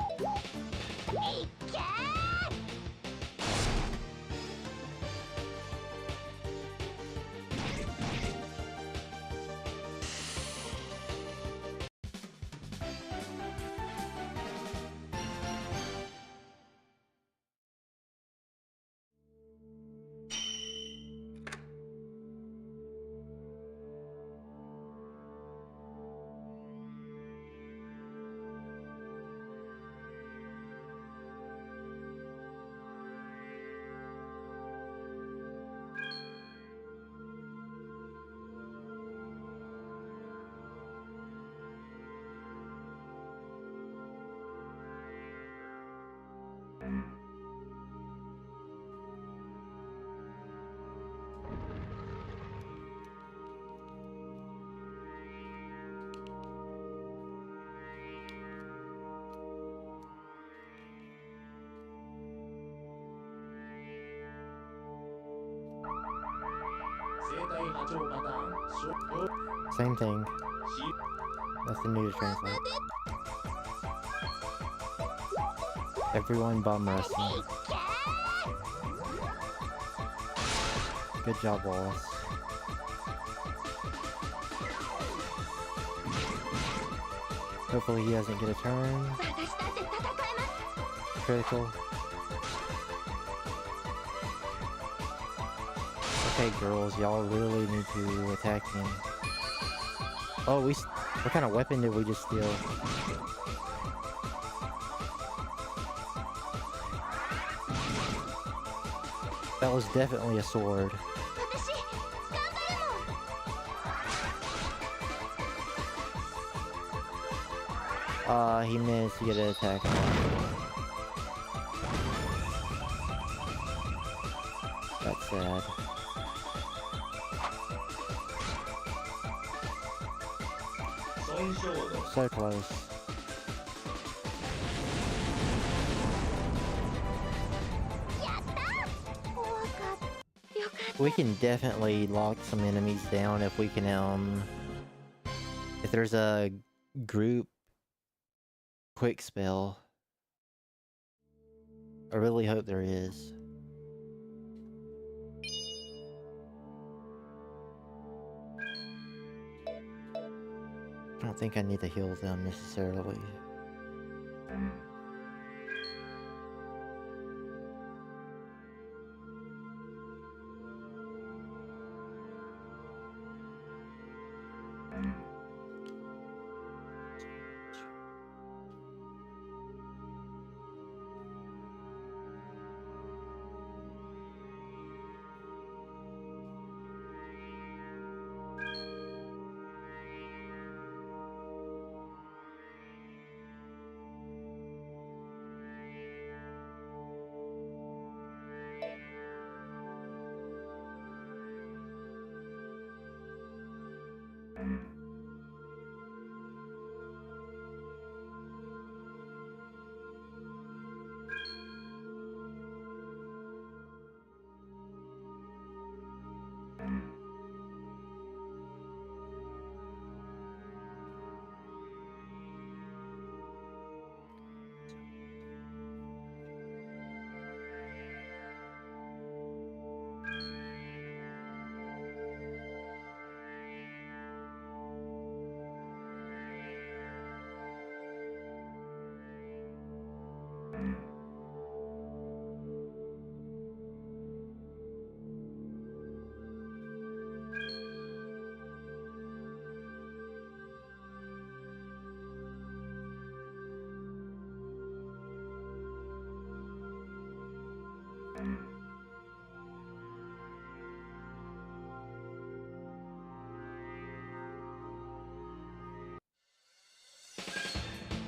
S2: Same thing. Nothing new to translate. Everyone bum wrestling. Good job, Wallace. Hopefully he doesn't get a turn. Critical. Okay, girls, y'all really need to attack him. Oh, what kind of weapon did we just steal? That was definitely a sword.
S1: 私頑張るもん。
S2: He managed to get an attack on. That's sad. So close. We can definitely lock some enemies down if we can, if there's a group quick spell. I really hope there is. I don't think I need to heal them necessarily.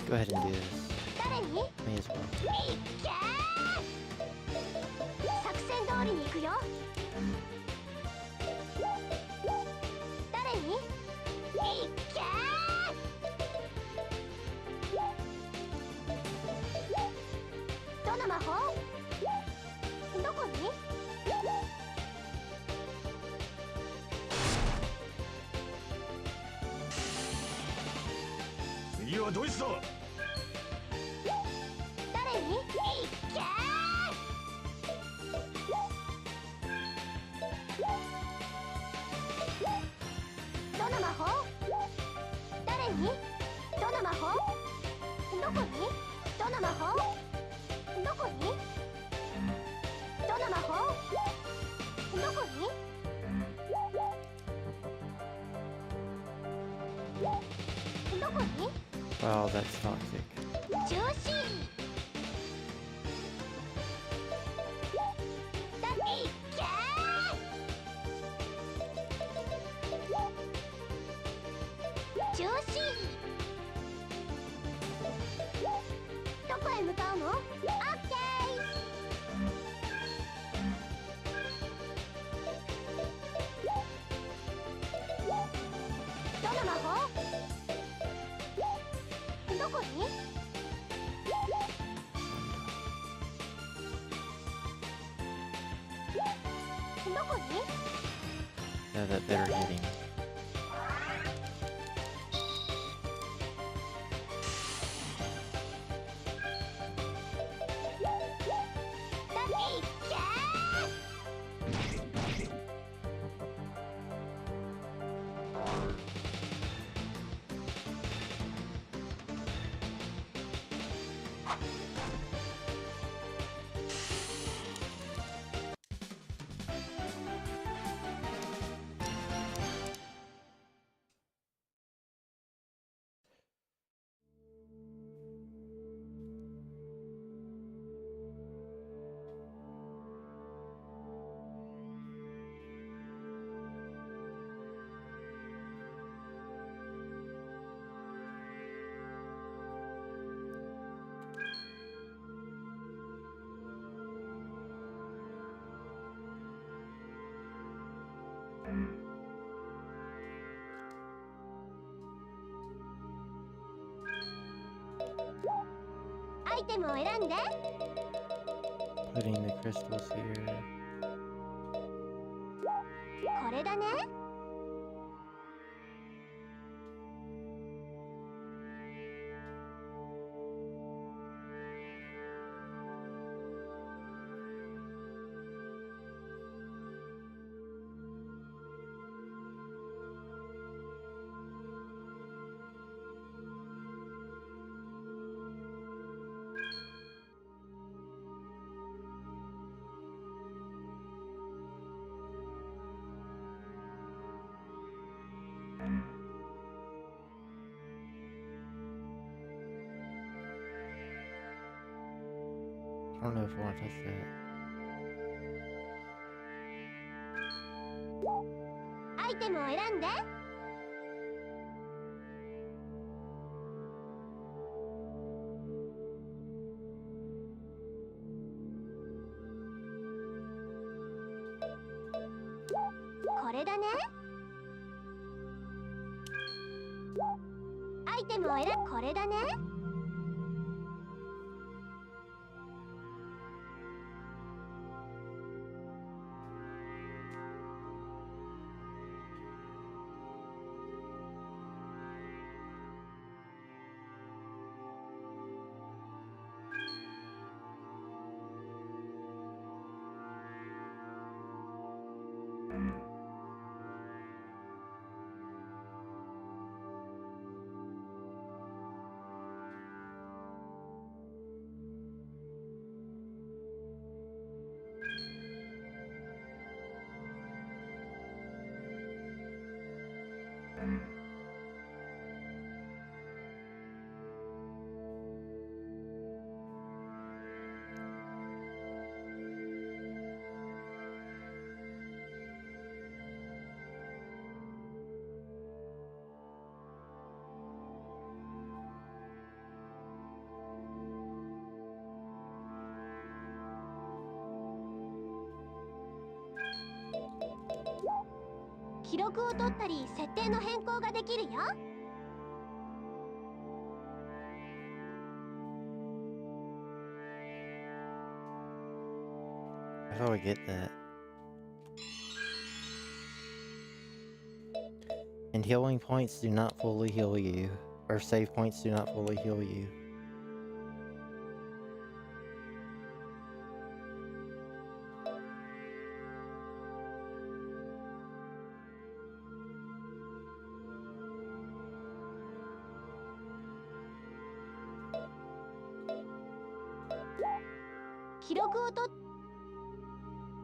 S2: Go ahead and do this.
S1: 誰に？
S2: May as well.
S1: いっけー！作戦通りに行くよ。誰に？いっけー！どの魔法？どこに？
S4: 次はドイツだ。
S1: 誰に？いっけー！どの魔法？誰に？どの魔法？どこに？どの魔法？どこに？どの魔法？どこに？どこに？
S2: Wow, that's toxic.
S1: 中心だいっけー！中心どこへ向かうの？オッケー！どの魔法？どこに？どこに？
S2: Yeah, that better hitting.
S1: だいっけー！アイテムを選んで。
S2: Putting the crystals here.
S1: これだね。
S2: I don't know if I want to touch that.
S1: アイテムを選んで。これだね。アイテムを選ん、これだね。記録を取ったり設定の変更ができるよ。
S2: How do I get that? And healing points do not fully heal you, or save points do not fully heal you.
S1: 記録を取っ、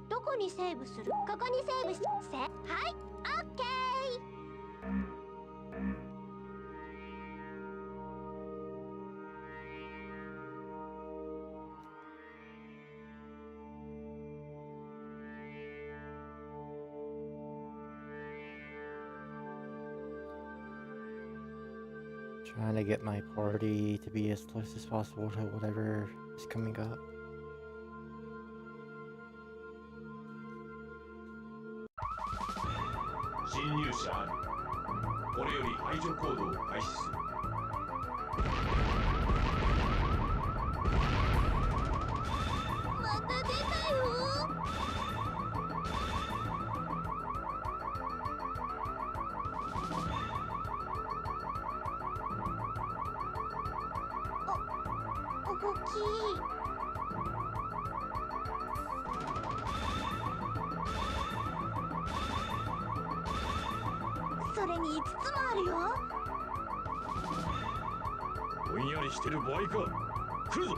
S1: どこにセーブする？ここにセーブして、はい、オッケー。
S2: Trying to get my party to be as close as possible to whatever is coming up.
S11: 侵入者あり。これより排除行動を開始する。
S1: また出たよ。動き。それに5つもあるよ。
S4: ぼんやりしてる場合か。来るぞ。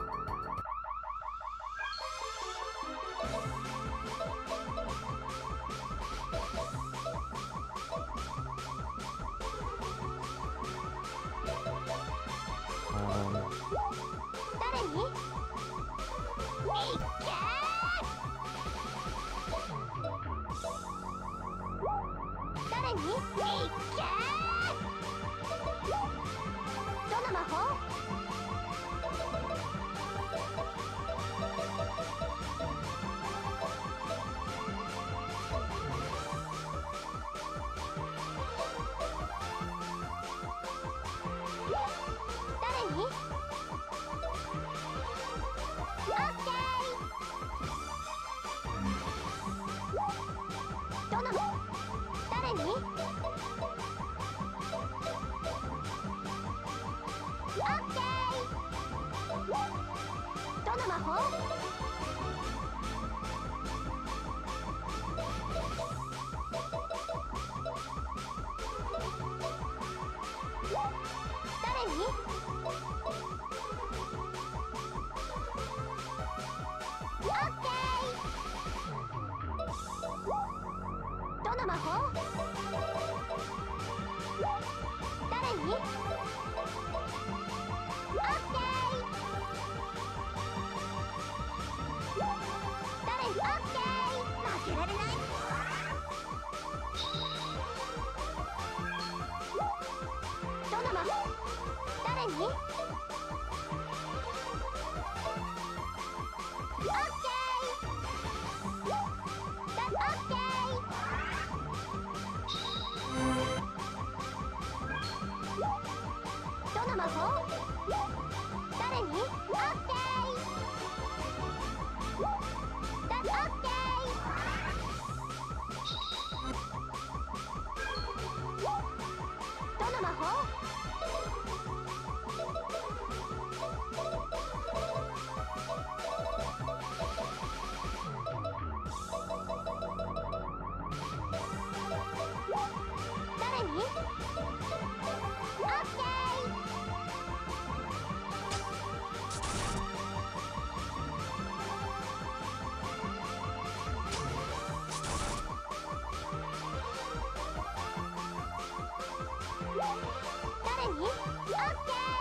S1: 誰に？いっけー！誰に？いっけー！どの魔法？に？オッケー。どの魔法？誰に？オッケー。どの魔法？誰に？オッケー。誰に？オッケー。負けられない。どの魔法？誰に？オッケー。オッケー。どの魔法？誰に？オッケー。オッケー。どの魔法？誰に？オッケー。誰に？オッケー。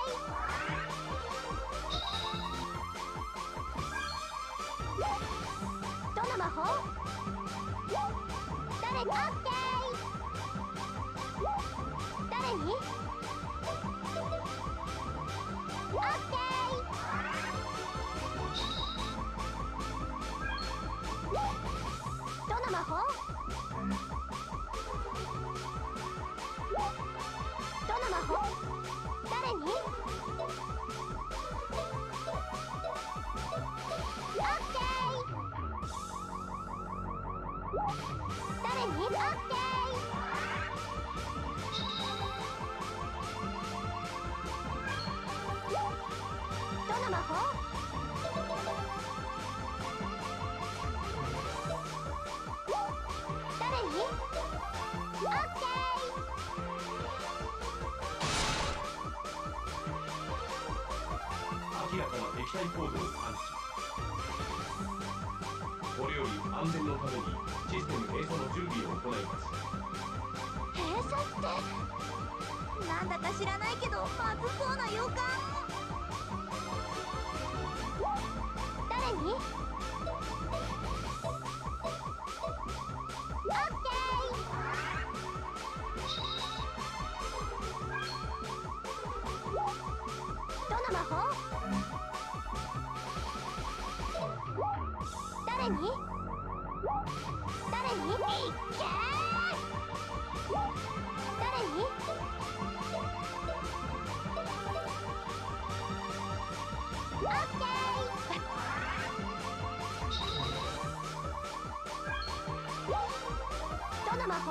S1: どの魔法？誰に？オッケー。誰に？オッケー。どの魔法？どの魔法？誰に？オッケー。誰に？オッケー。どの魔法？誰に？オッケー。
S11: 明らかな敵対行動を感知。これより安全のためにシステム閉鎖の準備を行います。
S1: 閉鎖ってなんだか知らないけどまずそうな予感。誰に？オッケー。どの魔法？誰に？誰に？いっけー。誰に？オッケー。どの魔法？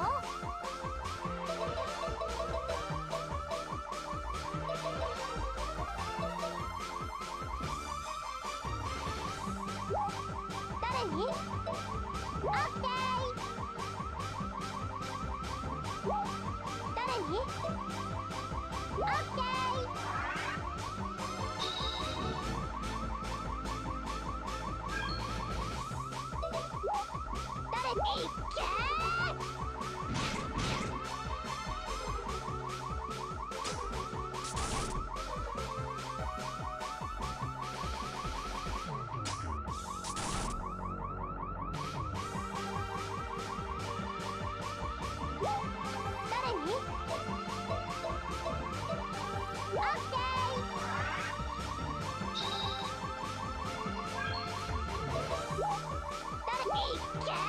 S1: 誰に？オッケー。誰に？オッケー。誰に？いっけー。誰に？オッケー。誰に？いっけー。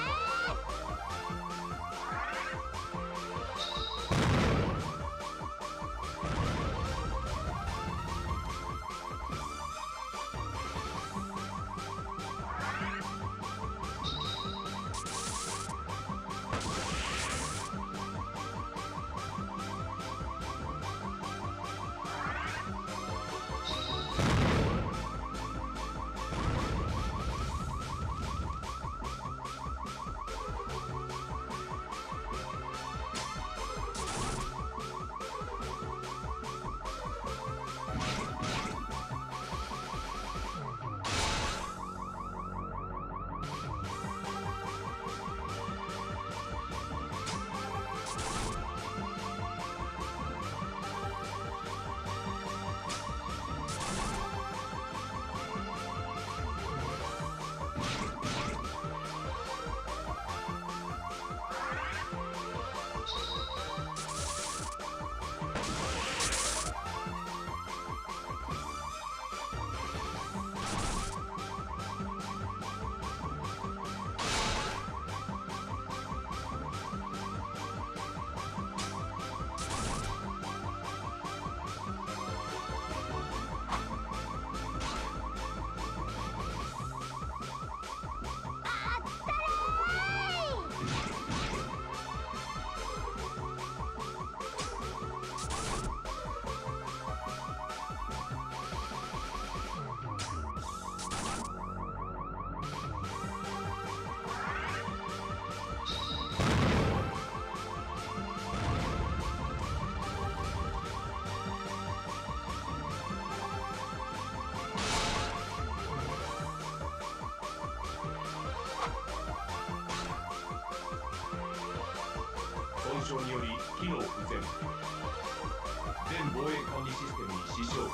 S11: 損傷により機能不全。全防衛管理システムに支障。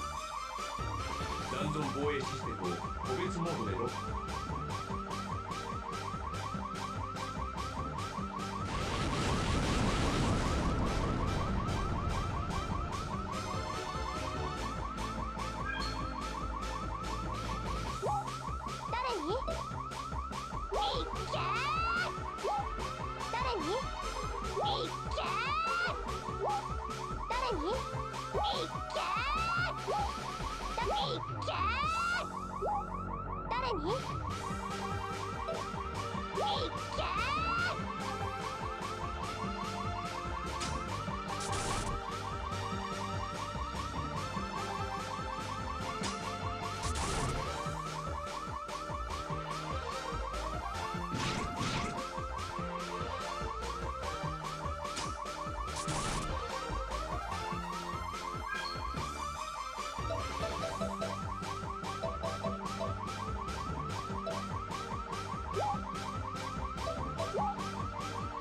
S11: 残存防衛システムを個別モードでロック。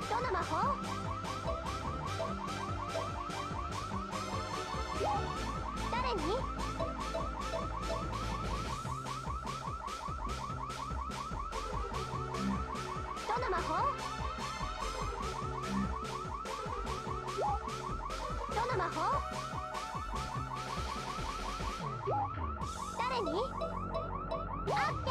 S1: どの魔法？誰に？どの魔法？どの魔法？誰に？オッケー。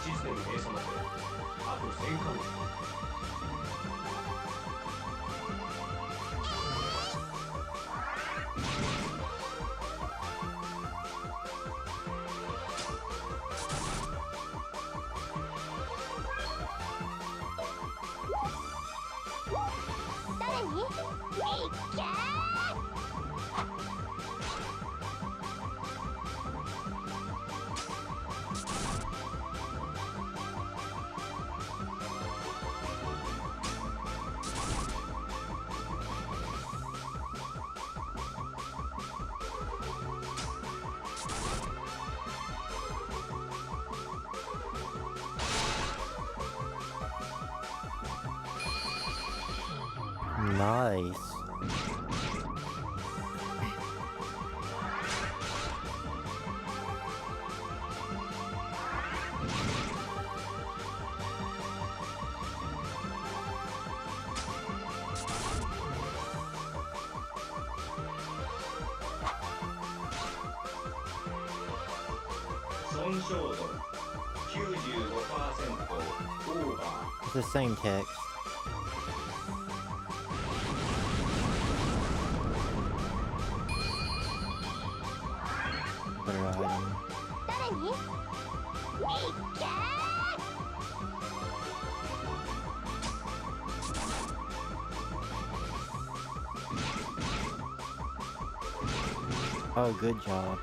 S11: システム閉鎖まであと1000回。
S1: 誰に？Nice.
S2: It's the same text. Better item. Oh, good job.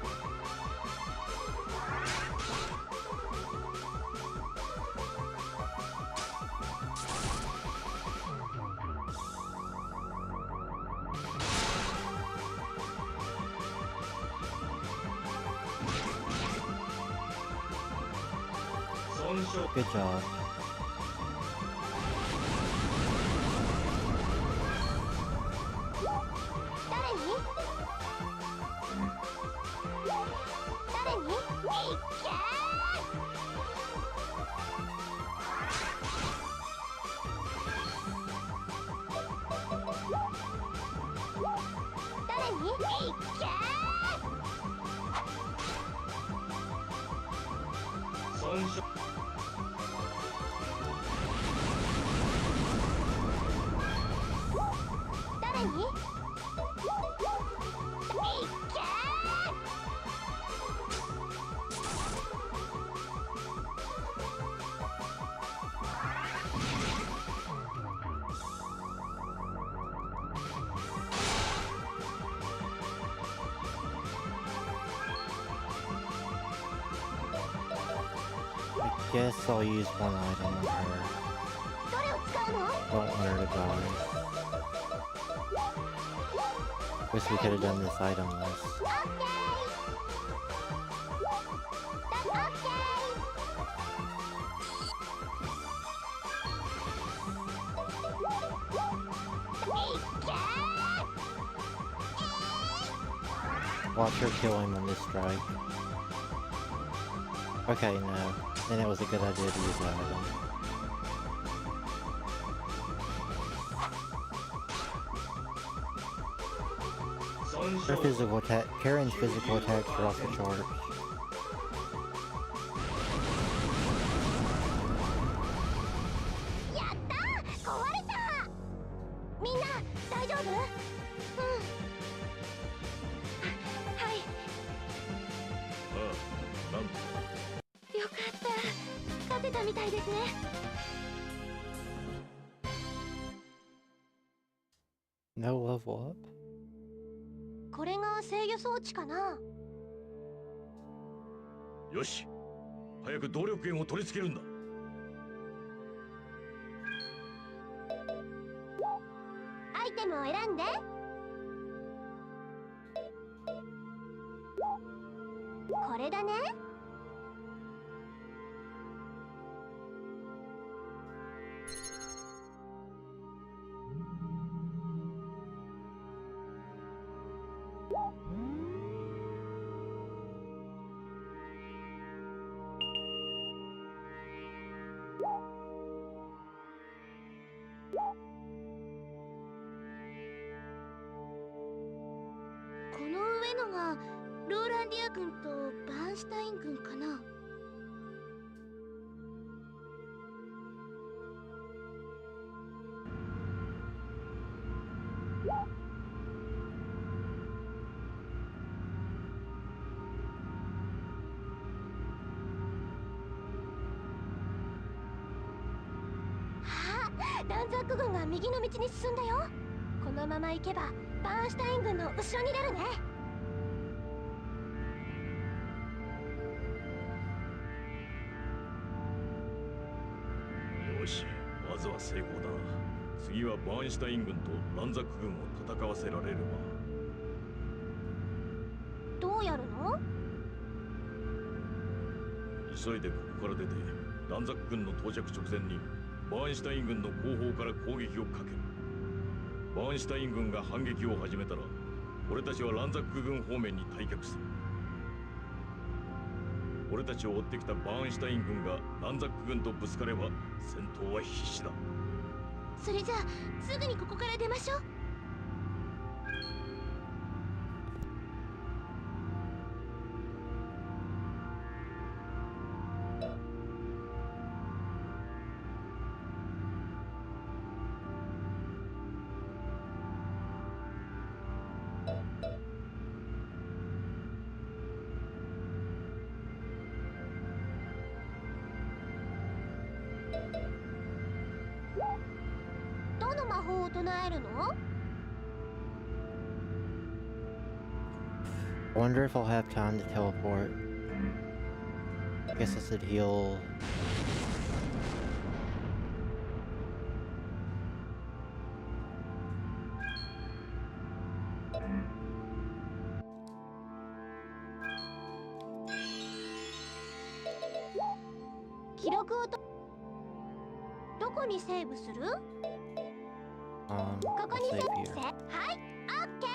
S2: Good job.
S3: 勝
S1: 誰に？いっけー！
S2: I guess I'll use one item on her.
S1: どれを使うの？
S2: Don't want her to die. Wish we could have done this item list.
S1: オッケー！オッケー！いっけー！
S2: Watch her kill him on this strike. Okay, no. Then it was a good idea to use that item. Her physical attack, Karen's physical attacks are off the charts.
S1: やったー！壊れた！みんな大丈夫？うん。はい。
S4: なん
S1: よかった。勝てたみたいですね。
S2: No level up?
S1: これが制御装置かな？
S4: よし、早く動力源を取り付けるんだ。
S1: アイテムを選んで。これだね。この上のがローランディア軍とバーンシュタイン軍かな。あ、ダンザック軍が右の道に進んだよ。このまま行けばバーンシュタイン軍の後ろに出るね。
S4: よし、まずは成功だ。次はバーンシュタイン軍とランザック軍を戦わせられれば。
S1: どうやるの？
S4: 急いでここから出て、ランザック軍の到着直前にバーンシュタイン軍の後方から攻撃をかける。バーンシュタイン軍が反撃を始めたら、俺たちはランザック軍方面に退却する。俺たちを追ってきたバーンシュタイン軍がランザック軍とぶつかれば戦闘は必至だ。
S1: それじゃあすぐにここから出ましょう。どの魔法を唱えるの？
S2: I wonder if I'll have time to teleport. I guess I should heal.
S1: 記録をどこにセーブする？ここに
S2: I'll
S1: セ
S2: save
S1: ーブ
S2: here.
S1: して。はい、オッケー。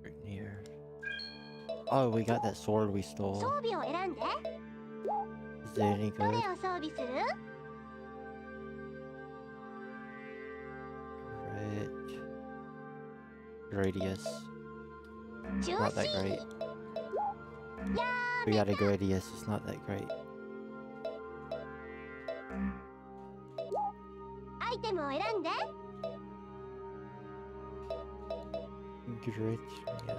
S2: Right here. Oh, we got that sword we stole.
S1: 装備を選んで。
S2: Is it any
S1: どれ
S2: good?
S1: を装備する？
S2: Right. Gradius. Not that great.
S1: や
S2: We got a Gradius, it's not that great.
S1: アイテムを選んで。
S2: Grit, yeah.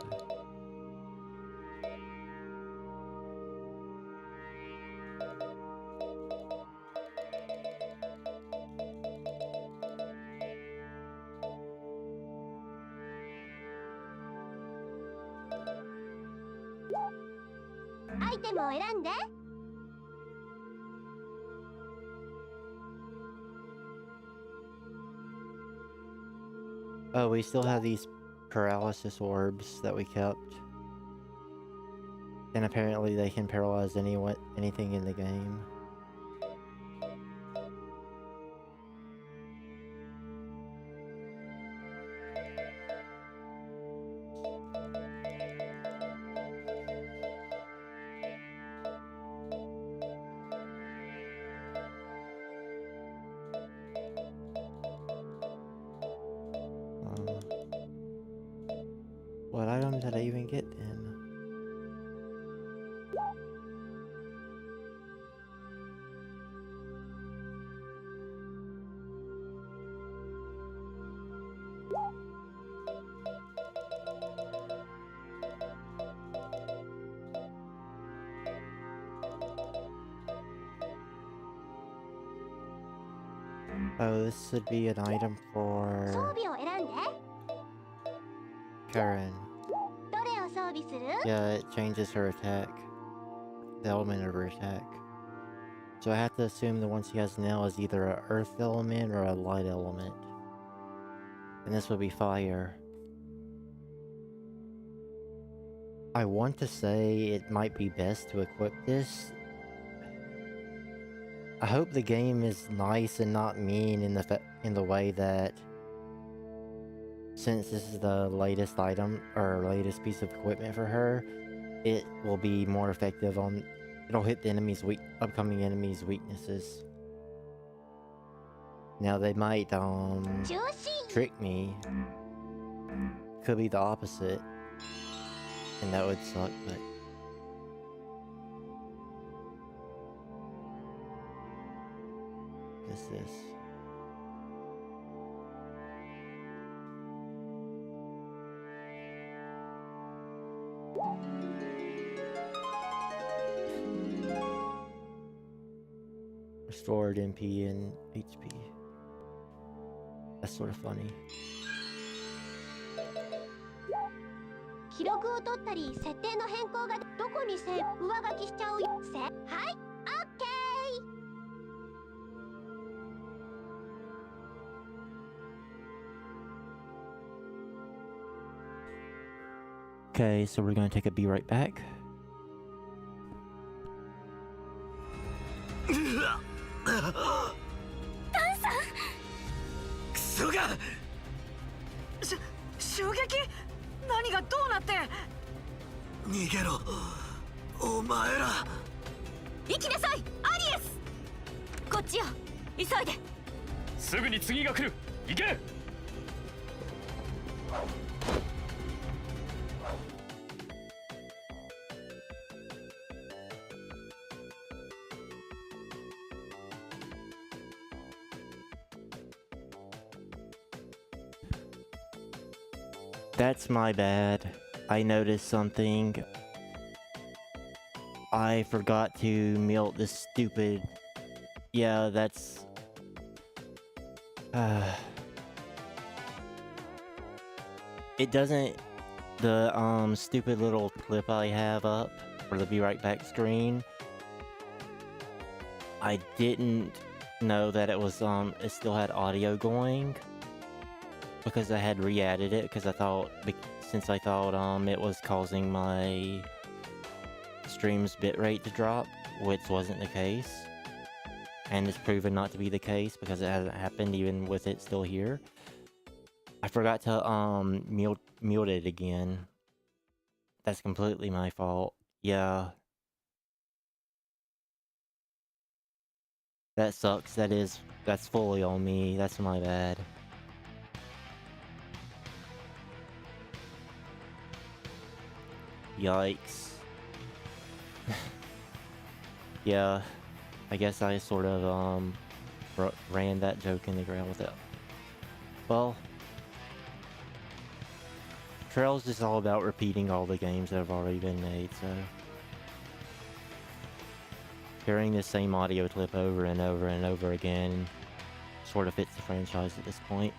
S2: Oh, we still have these paralysis orbs that we kept. And apparently they can paralyze anything in the game. What item did I even get then? Oh, this would be an item
S1: 装
S2: for
S1: 備を選んで。
S2: Karen.
S1: どれを装備する？
S2: Yeah, it changes her attack. The element of her attack. So I have to assume the one she has now is either an earth element or a light element. And this would be fire. I want to say it might be best to equip this. I hope the game is nice and not mean in the way that, since this is the latest item or latest piece of equipment for her, it will be more effective on. It'll hit the upcoming enemies' weaknesses. Now they might trick me. Could be the opposite, and that would suck. But what is this? Restored MP and HP. That's sort of funny.
S1: 記録を取ったり設定の変更がどこに上書きしちゃうよ。はい、オッケー。
S2: Okay, so we're gonna take a be right back.
S6: クソが襲撃？何がどうなって？逃げろお前ら。行きなさいアリエス。こっちよ急いで。
S7: すぐに次が来る。行け。
S2: That's my bad. I noticed something. I forgot to melt this stupid... Yeah, that's... It doesn't... The, stupid little clip I have up for the Be Right Back screen. I didn't know that it was, it still had audio going. Because I had re-added it, because I thought, since I thought it was causing my stream's bitrate to drop, which wasn't the case. And it's proven not to be the case, because it hasn't happened even with it still here. I forgot to mute it again. That's completely my fault. Yeah. That sucks, that's fully on me, that's my bad. Yikes. Yeah, I guess I sort of, ran that joke in the ground with it. Well, Trail's just all about repeating all the games that have already been made, so... Hearing the same audio clip over and over and over again sort of fits the franchise at this point.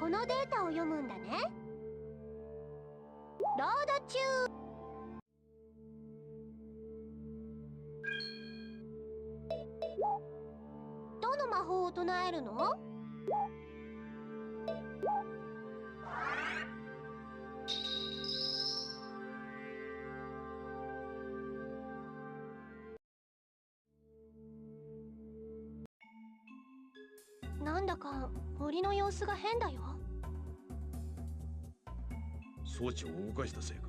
S1: このデータを読むんだね。ロード中。どの魔法を唱えるの？なんだか森の様子が変だよ。
S4: 装置を動かしたせいか。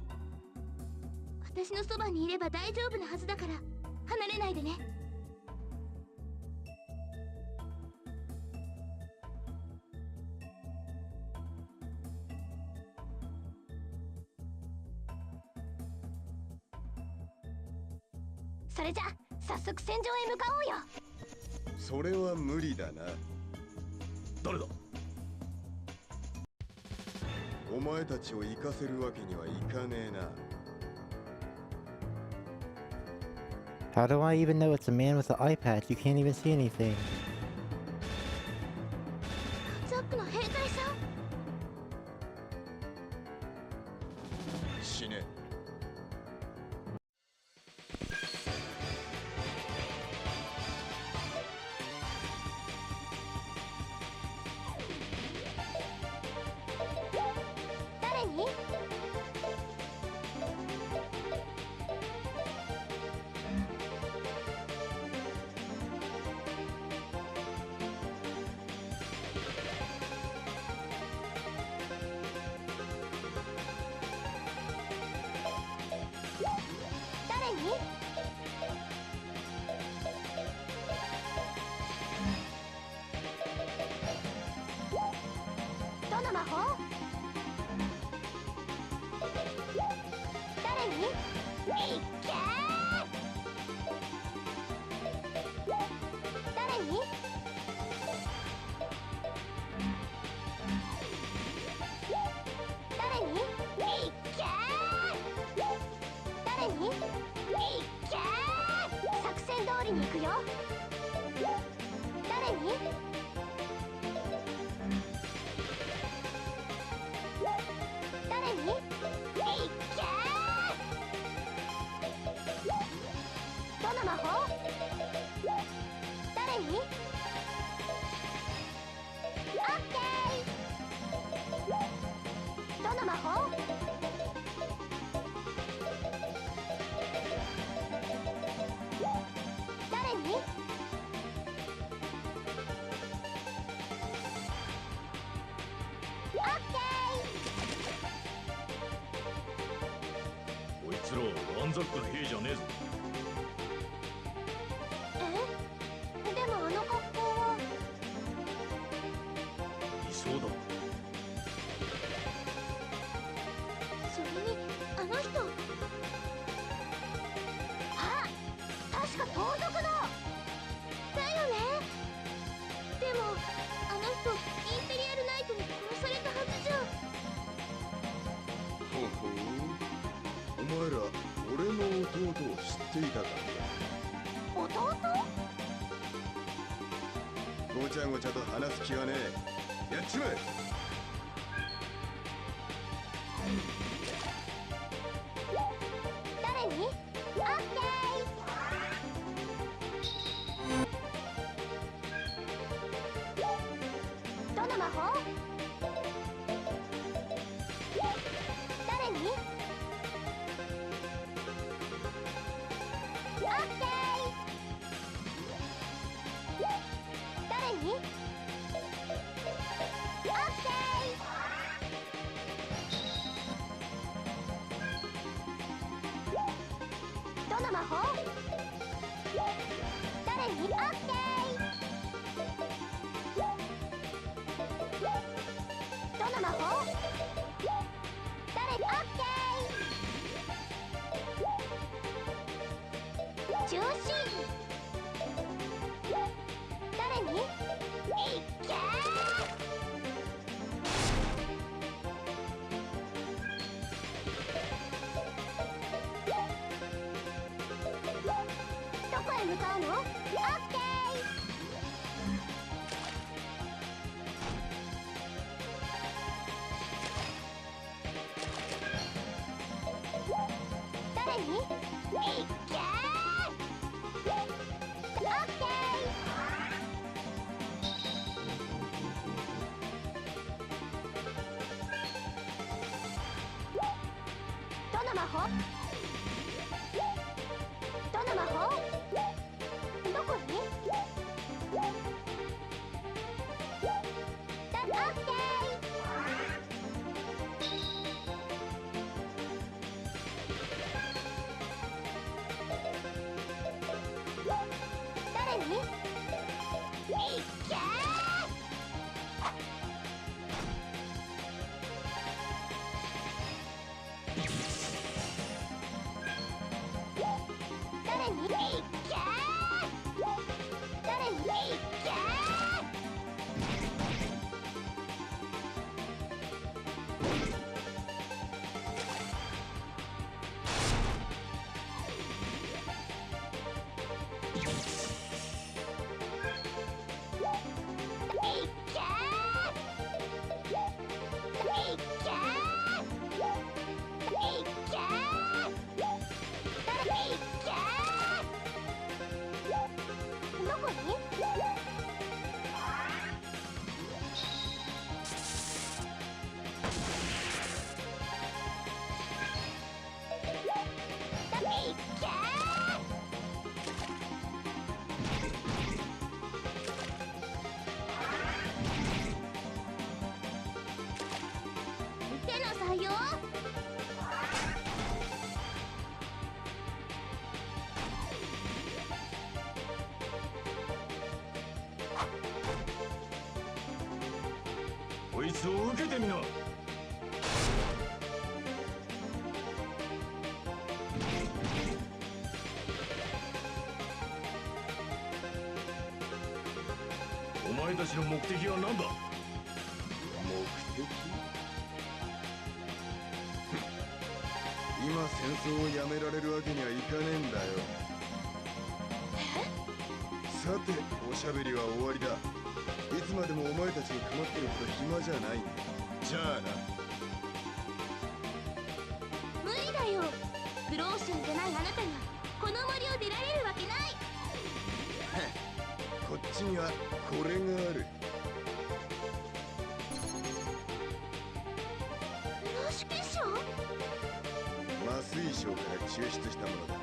S1: 私のそばにいれば大丈夫なはずだから離れないでね。それじゃ早速戦場へ向かおうよ。
S9: それは無理だな。
S4: 誰だ？
S9: お前たちを行かせるわけにはいかねえな。
S2: How do I even know it's a man with an eye patch? You can't even see anything.
S1: ザックの兵隊さん。
S9: 死ね。
S1: 誰に？誰に？どの魔法？誰に？いっけー！誰に？誰に？いっけー！誰に？いっけー！作戦通りに行くよ。誰に？誰に？いっけー！どの魔法？誰に？オッケー！どの魔法？誰に？オッケ
S4: こいつらはワンザックの兵じゃねえぞ。
S1: ー。でもあの格好は。
S4: いそうだ。
S1: それにあの人。あ、確か盗賊のだよね。でもあの人インペリアルナイトに殺されたはずじゃ。
S9: ほほう。お前ら俺の弟を知っていたか。
S1: 弟？
S9: ごちゃごちゃと話す気はねえ。やっちまえ。
S1: 誰に？オッケー。どの魔法？誰に？オッケー。誰に？オッケー。どの魔法？誰に？オッケー。どの魔法？誰に？オッケー。中心。誰に？いっけー！どこへ向かうの？オッケー。法？どの魔法？どこに？オッケー。誰に？いっけー！誰に？いっけー！誰に？いっけー！見てなさいよ。
S4: こいつを受けてみな。お前たちの目的は何だ？
S9: 目的？今戦争をやめられるわけにはいかねえんだよ。さて、おしゃべりは終わりだ。いつまでもお前たちに構ってるほど暇じゃないんだ。じゃあな。
S1: 無理だよ。グローシャンじゃないあなたがこの森を出られるわけない。
S9: こっちにはこれがある。
S1: 不老結晶？
S9: 麻酔症から抽出したものだ。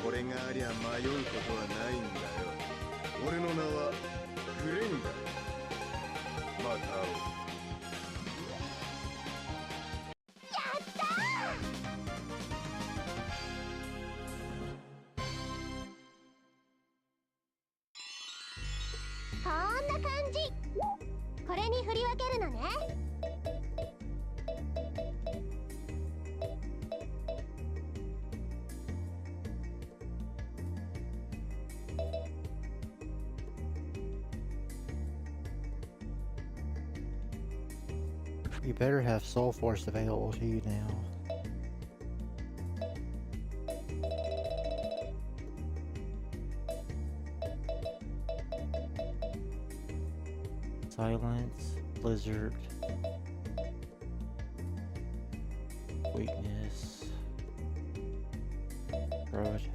S9: これがありゃ迷うことはないんだよ。俺の名はグレンだ。また会おう。
S1: やったー！こんな感じ。これに振り分けるのね。
S2: You better have Soul Force available to you now. Silence, Blizzard, Weakness, Throw Attack.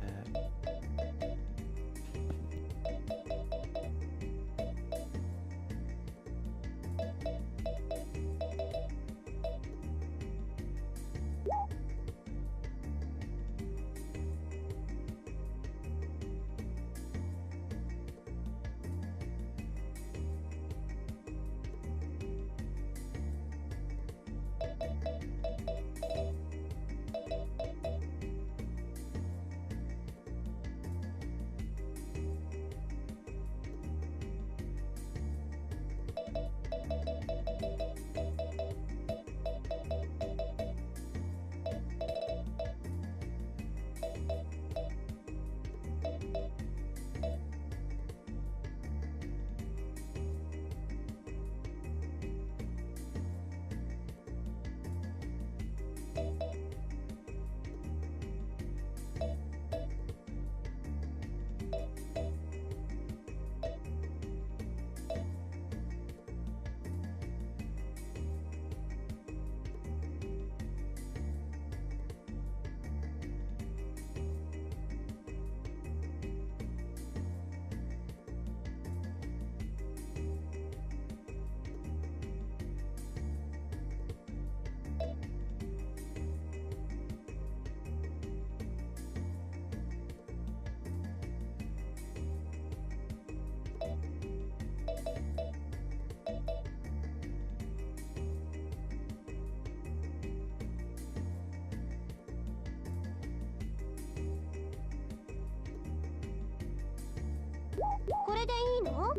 S1: れでいいの？こん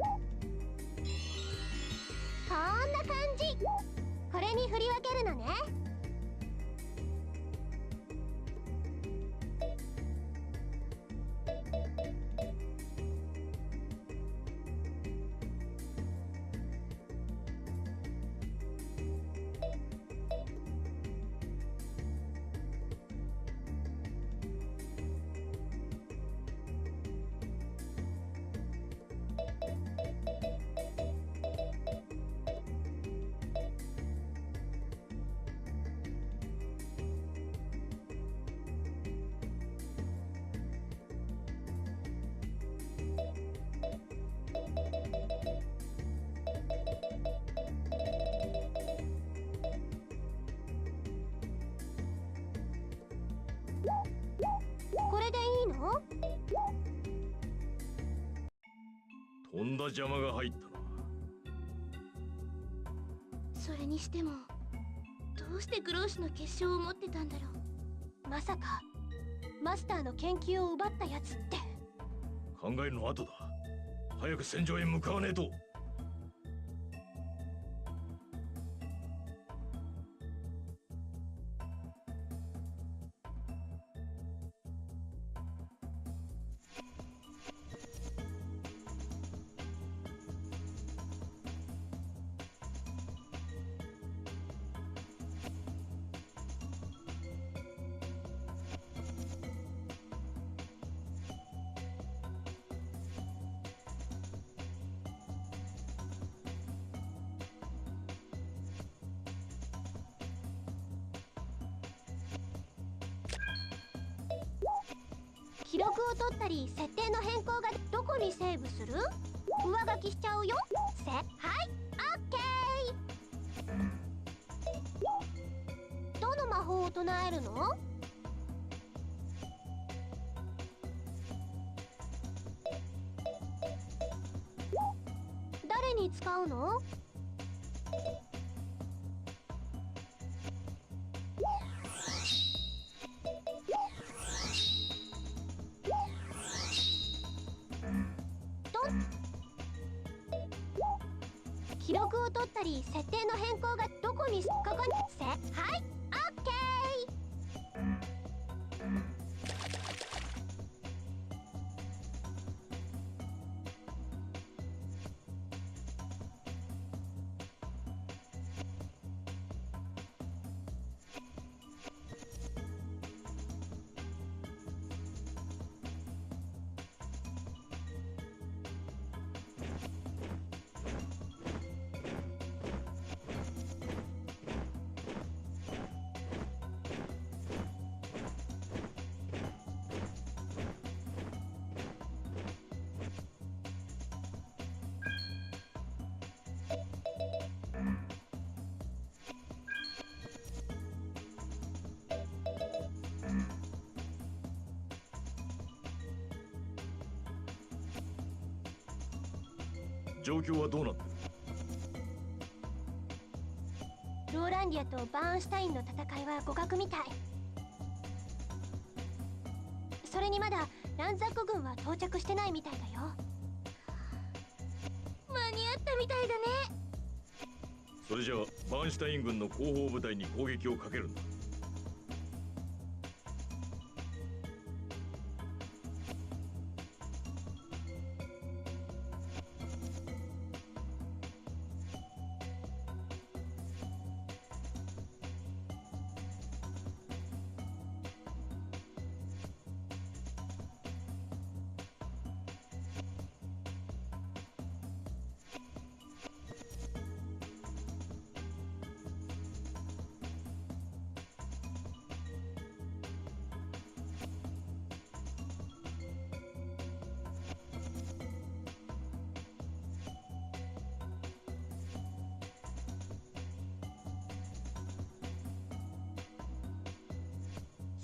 S1: な感じ。これに振り分けるのね。これでいいの？
S4: とんだ邪魔が入ったな。
S1: それにしてもどうしてグローシュの結晶を持ってたんだろう。まさかマスターの研究を奪ったやつって。
S4: 考えるの後だ。早く戦場へ向かわねえと。
S1: 記録を取ったり設定の変更がどこにセーブする？上書きしちゃうよ。はい、オッケー。どの魔法を唱えるの？誰に使うの？記録を取ったり設定の変更がどこにここにはい、オッケ
S4: 状況はどうなってる？
S1: ローランディアとバーンシュタインの戦いは互角みたい。それにまだランザック軍は到着してないみたいだよ。間に合ったみたいだね。
S4: それじゃあバーンシュタイン軍の後方部隊に攻撃をかけるんだ。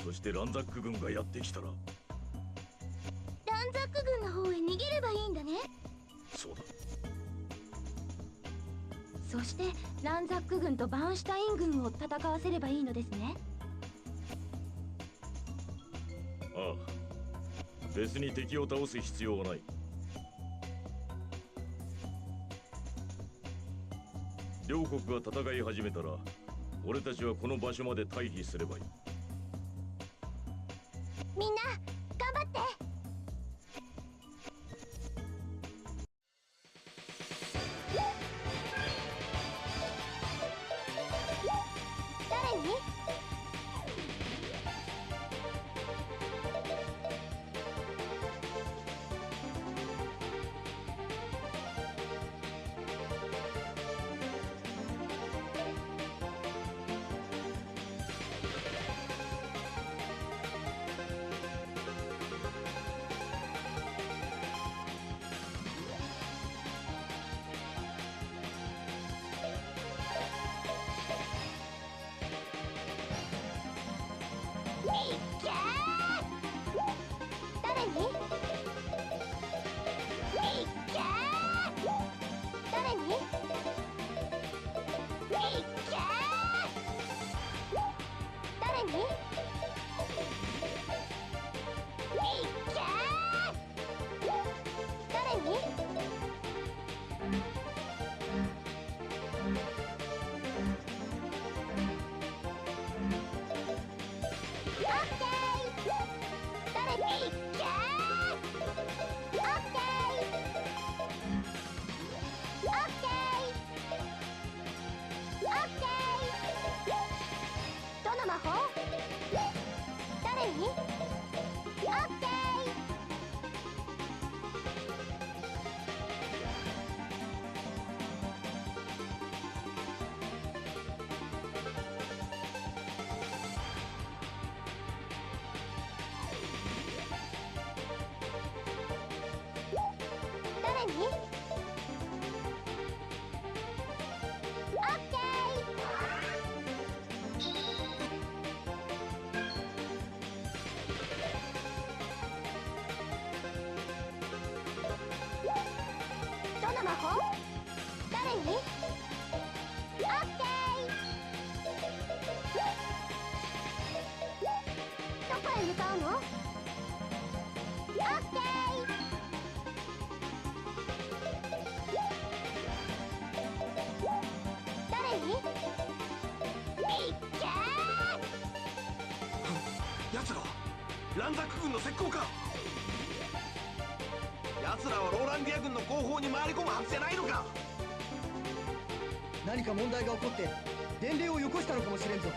S4: そしてランザック軍がやってきたら、
S1: ランザック軍の方へ逃げればいいんだね。
S4: そうだ。
S10: そしてランザック軍とバーンシュタイン軍を戦わせればいいのですね。
S4: ああ、別に敵を倒す必要はない。両国が戦い始めたら俺たちはこの場所まで退避すればいい。
S1: みんな頑張って。誰に？
S9: 奴らはランザック軍の石膏か。奴らはローランディア軍の後方に回り込むはずじゃないのか。
S12: 何か問題が起こって伝令をよこしたのかもしれんぞ。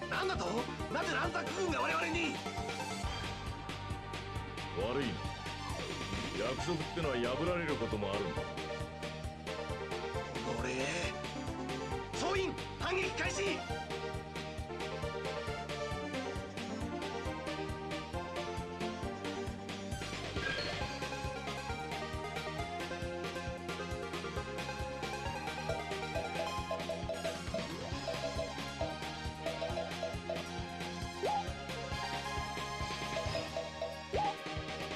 S9: なんだと？なぜランザック軍が我々に？
S4: 悪いな。約束ってのは破られることもあるんだ。
S9: れ。総員反撃開始。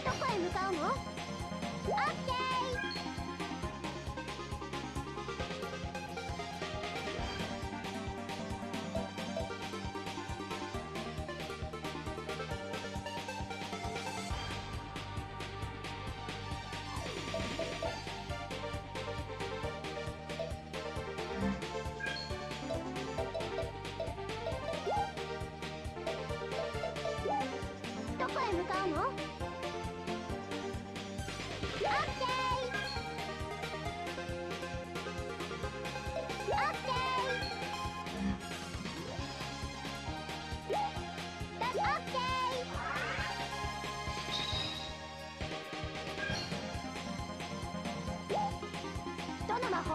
S1: どこへ向かうの？オッケー。どこへ向かうの？オッケー。オッケー。オッケー。どの魔法？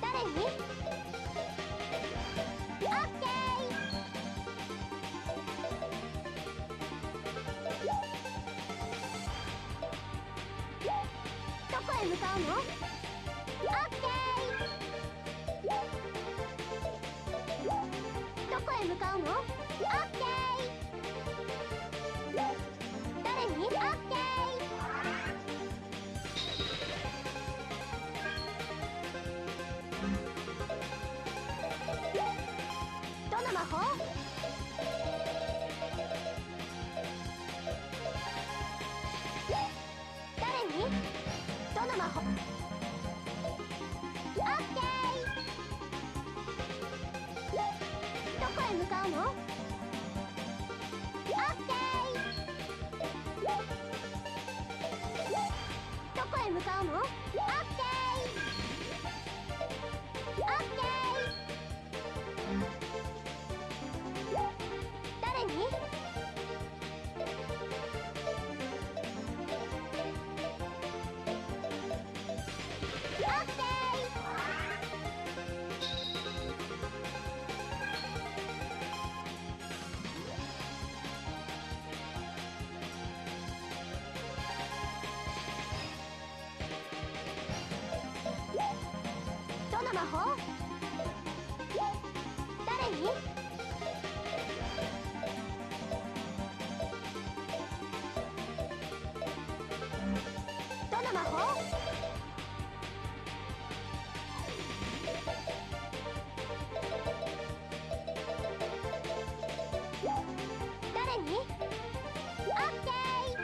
S1: 誰に？オッケー。どこへ向かうの？オッケー。どこへ向かうの？オッケー。誰に？オッケー。どの魔法？誰に？どの魔法？オッケー。どこへ向かうの？オッケー。どこへ向かうの？オッケー。オッケー。誰に？オッケー。どの魔法？誰に？どの魔法？誰に？オッケー。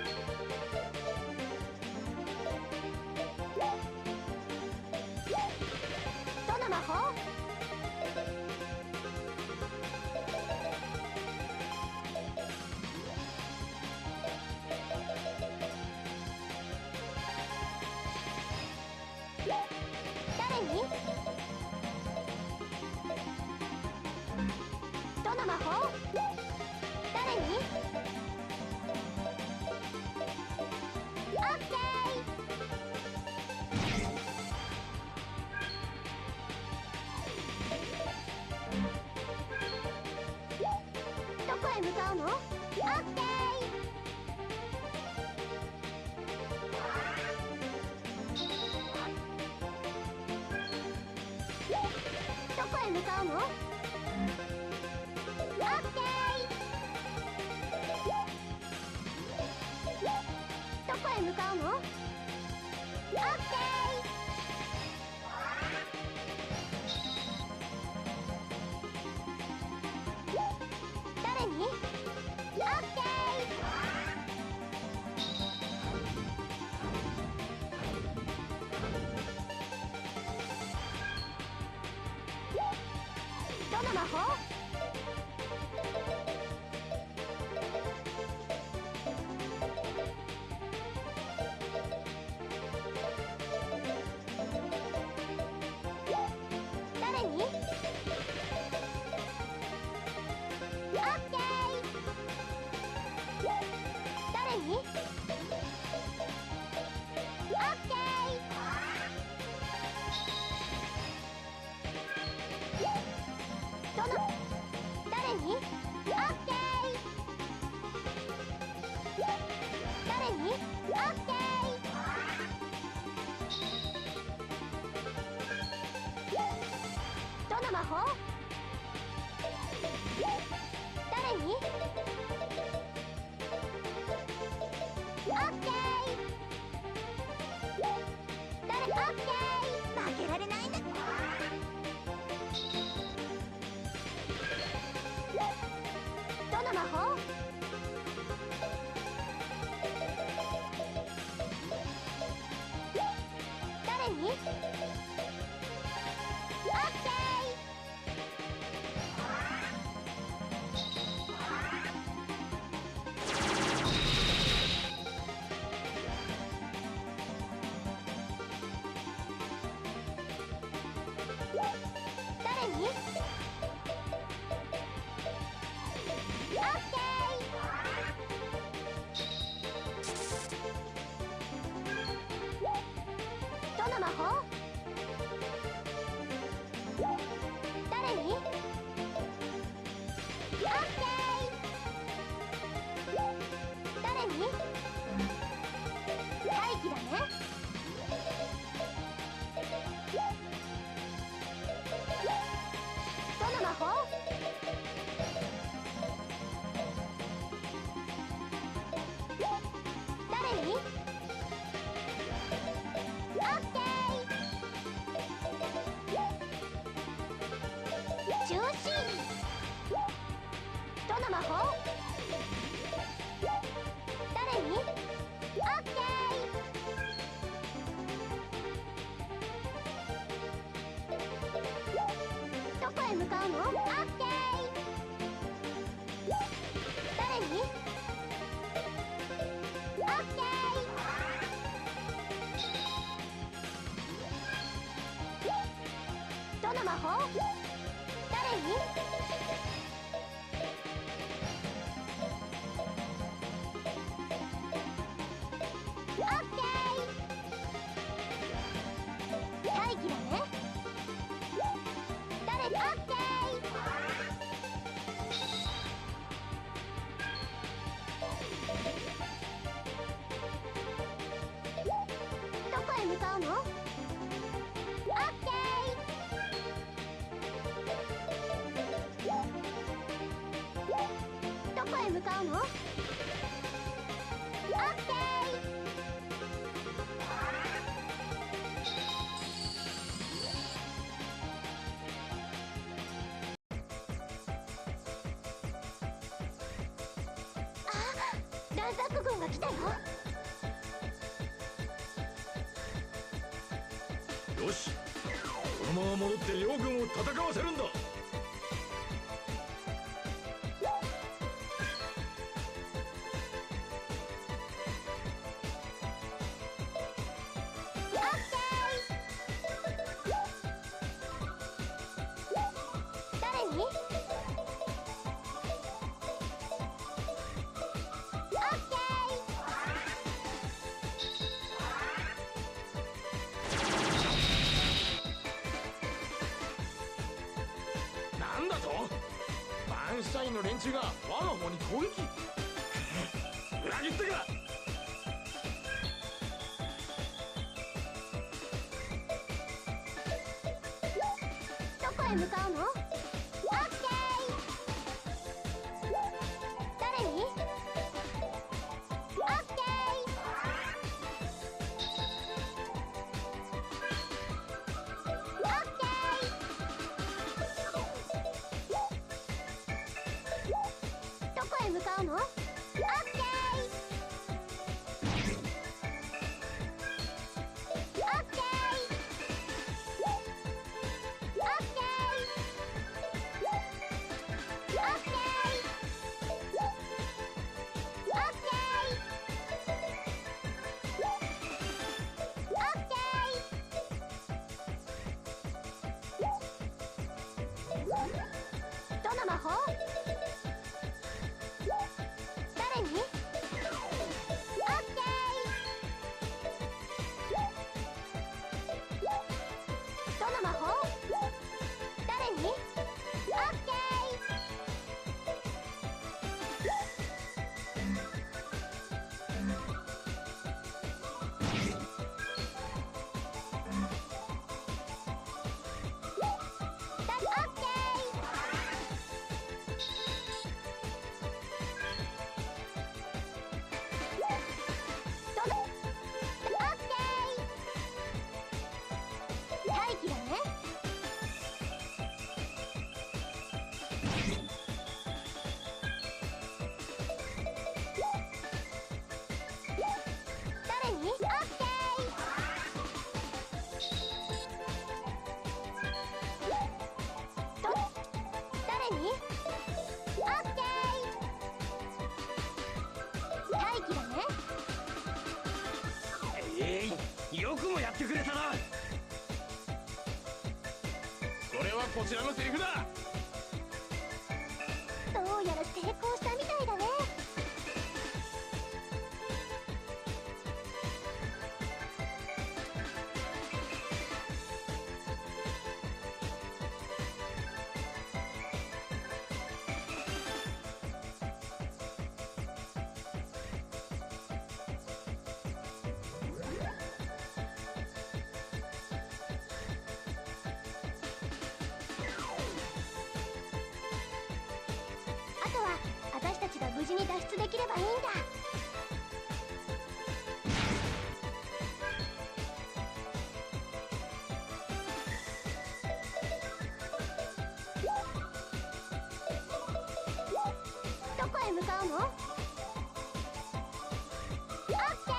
S1: どの魔法？誰に？どの魔法？誰に？オッケー。どこへ向かうの？オッケー。どこへ向かうの？オッケー。どこへ向かうの？オッケー。誰に？オッケー。どの魔法？ど法？誰に？オッケー。誰？オッケー。負けられないんだ。どの魔法？誰に？オッケー。誰に？オッケー。どの魔法？誰に？オッケー。誰に？待機だね。どの魔法？誰に？オッケー。中心。どの魔法？誰に？オッケー。どこへ向かうの？オッケー。誰に？オッケー。どの魔法？誰に？オッケー。待機だね。誰？オッケー。どこへ向かうの？オッケー。どこへ向かうの？オッケー。ランサック軍が来たよ。
S4: よし、このまま戻って両軍を戦わせるんだ。
S1: 誰に？オッケ
S5: なんだと？バーンシュタインの連中が我が方に攻撃。裏切ったか。
S1: どこへ向かうの？オッケー。誰に？オッケー。オッケー。どこへ向かうの？オッケー。オッケー。オッケー。
S3: くもやってくれたな。
S5: これはこちらのセリフだ。
S1: どうやら成功したみたいだね。あとは私たちが無事に脱出できればいいんだ。どこへ向かうの？オッケー。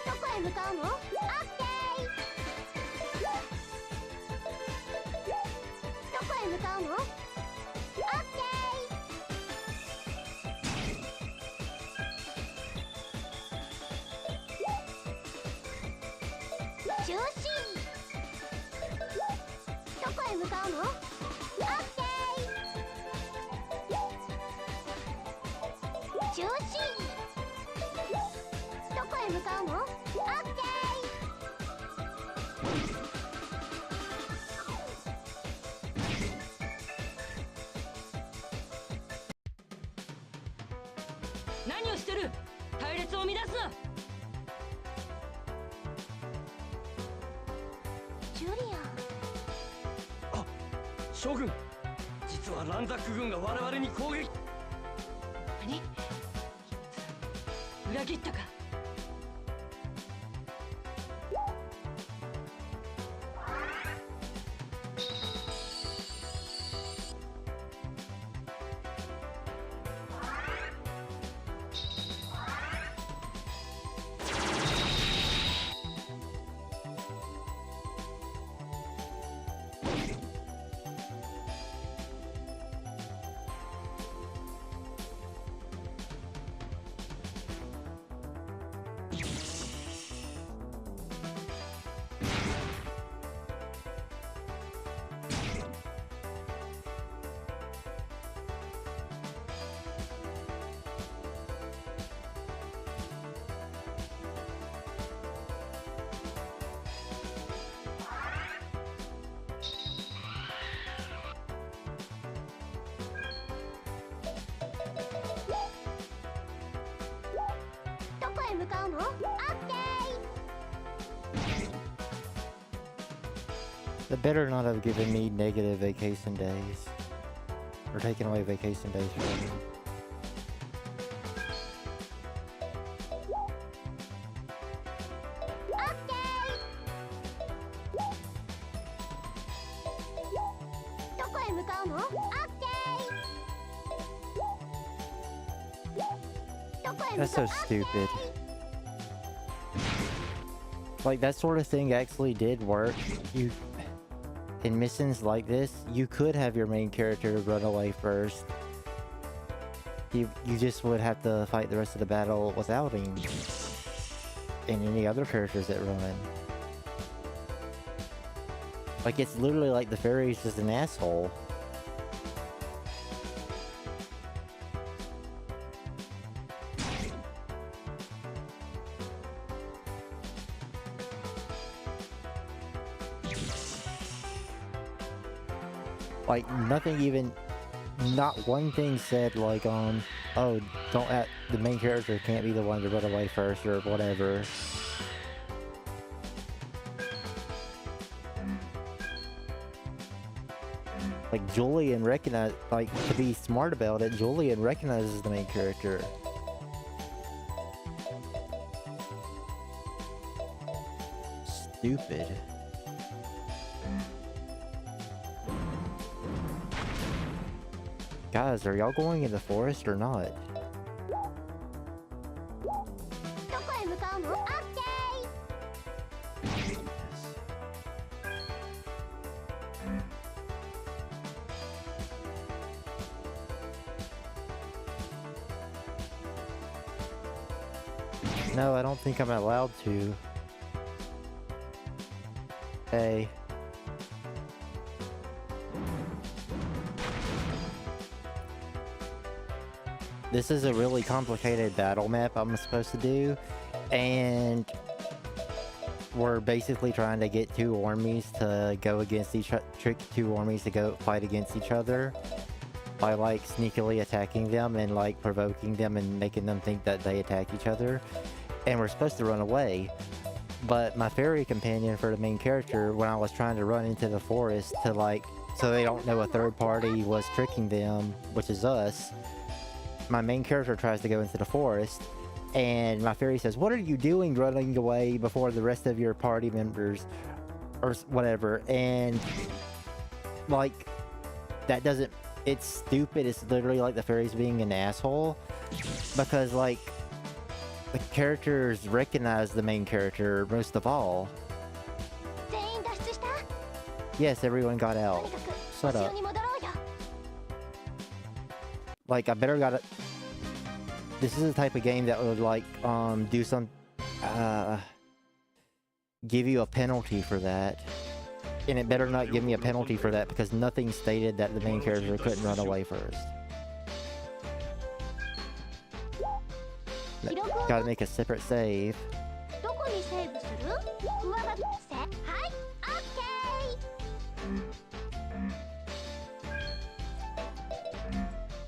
S1: どこへ向かうの？オッケー。どこへ向かうの？オッケー。中心。どこへ向かうの？オッケー。中心。どこへ向かうの？オッケ
S6: 何をしてる？隊列を乱すな。
S1: ジュリアン。
S3: 将軍、実はランザック軍が我々に攻撃。
S6: 何？裏切ったか？
S1: どこへ向かうの？オッケー。
S2: They better not have given me negative vacation days. Or taken away vacation days from me.
S1: オッケー。どこへ向かうの？オッケー。どこへ向かう？
S2: That's so stupid. Like, that sort of thing actually did work. In missions like this, you could have your main character run away first. You just would have to fight the rest of the battle without him. And any other characters that run. Like, it's literally like the fairy's just an asshole. Like, nothing even, not one thing said like, oh, the main character can't be the one to run away first or whatever. Like, Julian recognized, like, to be smart about it, Julian recognizes the main character. Stupid. Guys, are y'all going in the forest or not?
S1: どこへ向かうの？オッケー。
S2: No, I don't think I'm allowed to. Hey. This is a really complicated battle map I'm supposed to do, and we're basically trying to get two armies to go against trick two armies to go fight against each other by like sneakily attacking them and like provoking them and making them think that they attack each other, and we're supposed to run away. But my fairy companion for the main character, when I was trying to run into the forest to like, so they don't know a third party was tricking them, which is us, my main character tries to go into the forest, and my fairy says, "What are you doing running away before the rest of your party members?" or whatever. And like, that doesn't, it's stupid. It's literally like the fairy's being an asshole, because like the characters recognize the main character most of all. Yes, everyone got out. Shut up. Like, I better got it. This is the type of game that would like do some give you a penalty for that, and it better not give me a penalty for that, because nothing stated that the main character couldn't run away first. Gotta make a separate save.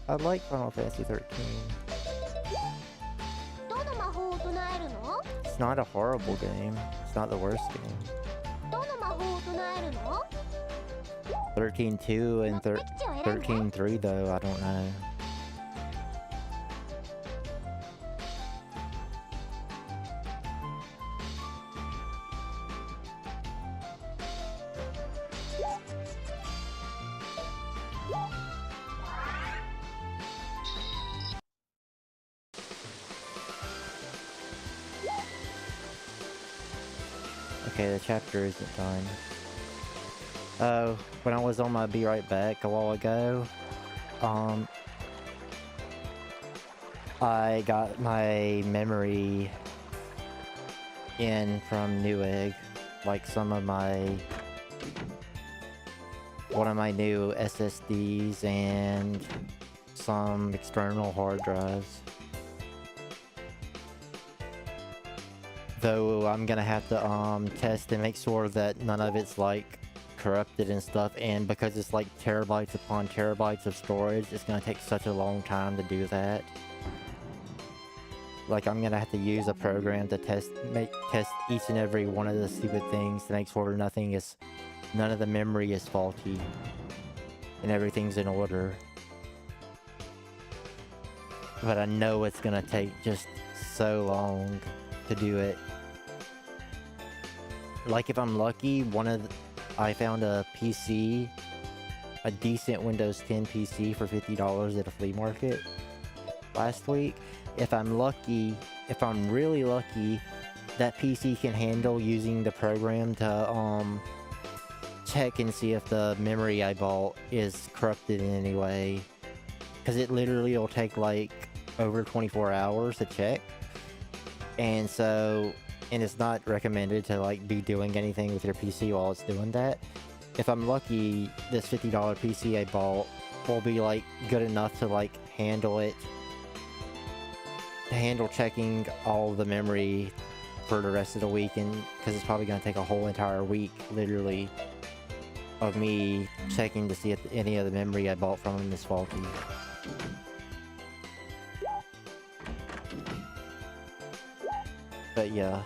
S2: I like Final Fantasy 13. It's not a horrible game. It's not the worst game. 13.2 and 13.3 though, I don't know. Okay, the chapter isn't done. Oh, when I was on my Be Right Back a while ago, I got my memory in from Newegg, like some of one of my new SSDs and some external hard drives. Though I'm gonna have to test and make sure that none of it's like corrupted and stuff, and because it's like terabytes upon terabytes of storage, it's gonna take such a long time to do that. Like, I'm gonna have to use a program to test each and every one of the stupid things to make sure none of the memory is faulty and everything's in order. But I know it's gonna take just so long to do it. Like, if I'm lucky, I found a PC, a decent Windows 10 PC for $50 at a flea market last week. If I'm really lucky, that PC can handle using the program to check and see if the memory I bought is corrupted in any way. Because it literally will take like over 24 hours to check. And it's not recommended to like be doing anything with your PC while it's doing that. If I'm lucky, this $50 PC I bought will be like good enough to like handle checking all the memory for the rest of the week, and because it's probably going to take a whole entire week, literally, of me checking to see if any of the memory I bought from him is faulty. But yeah.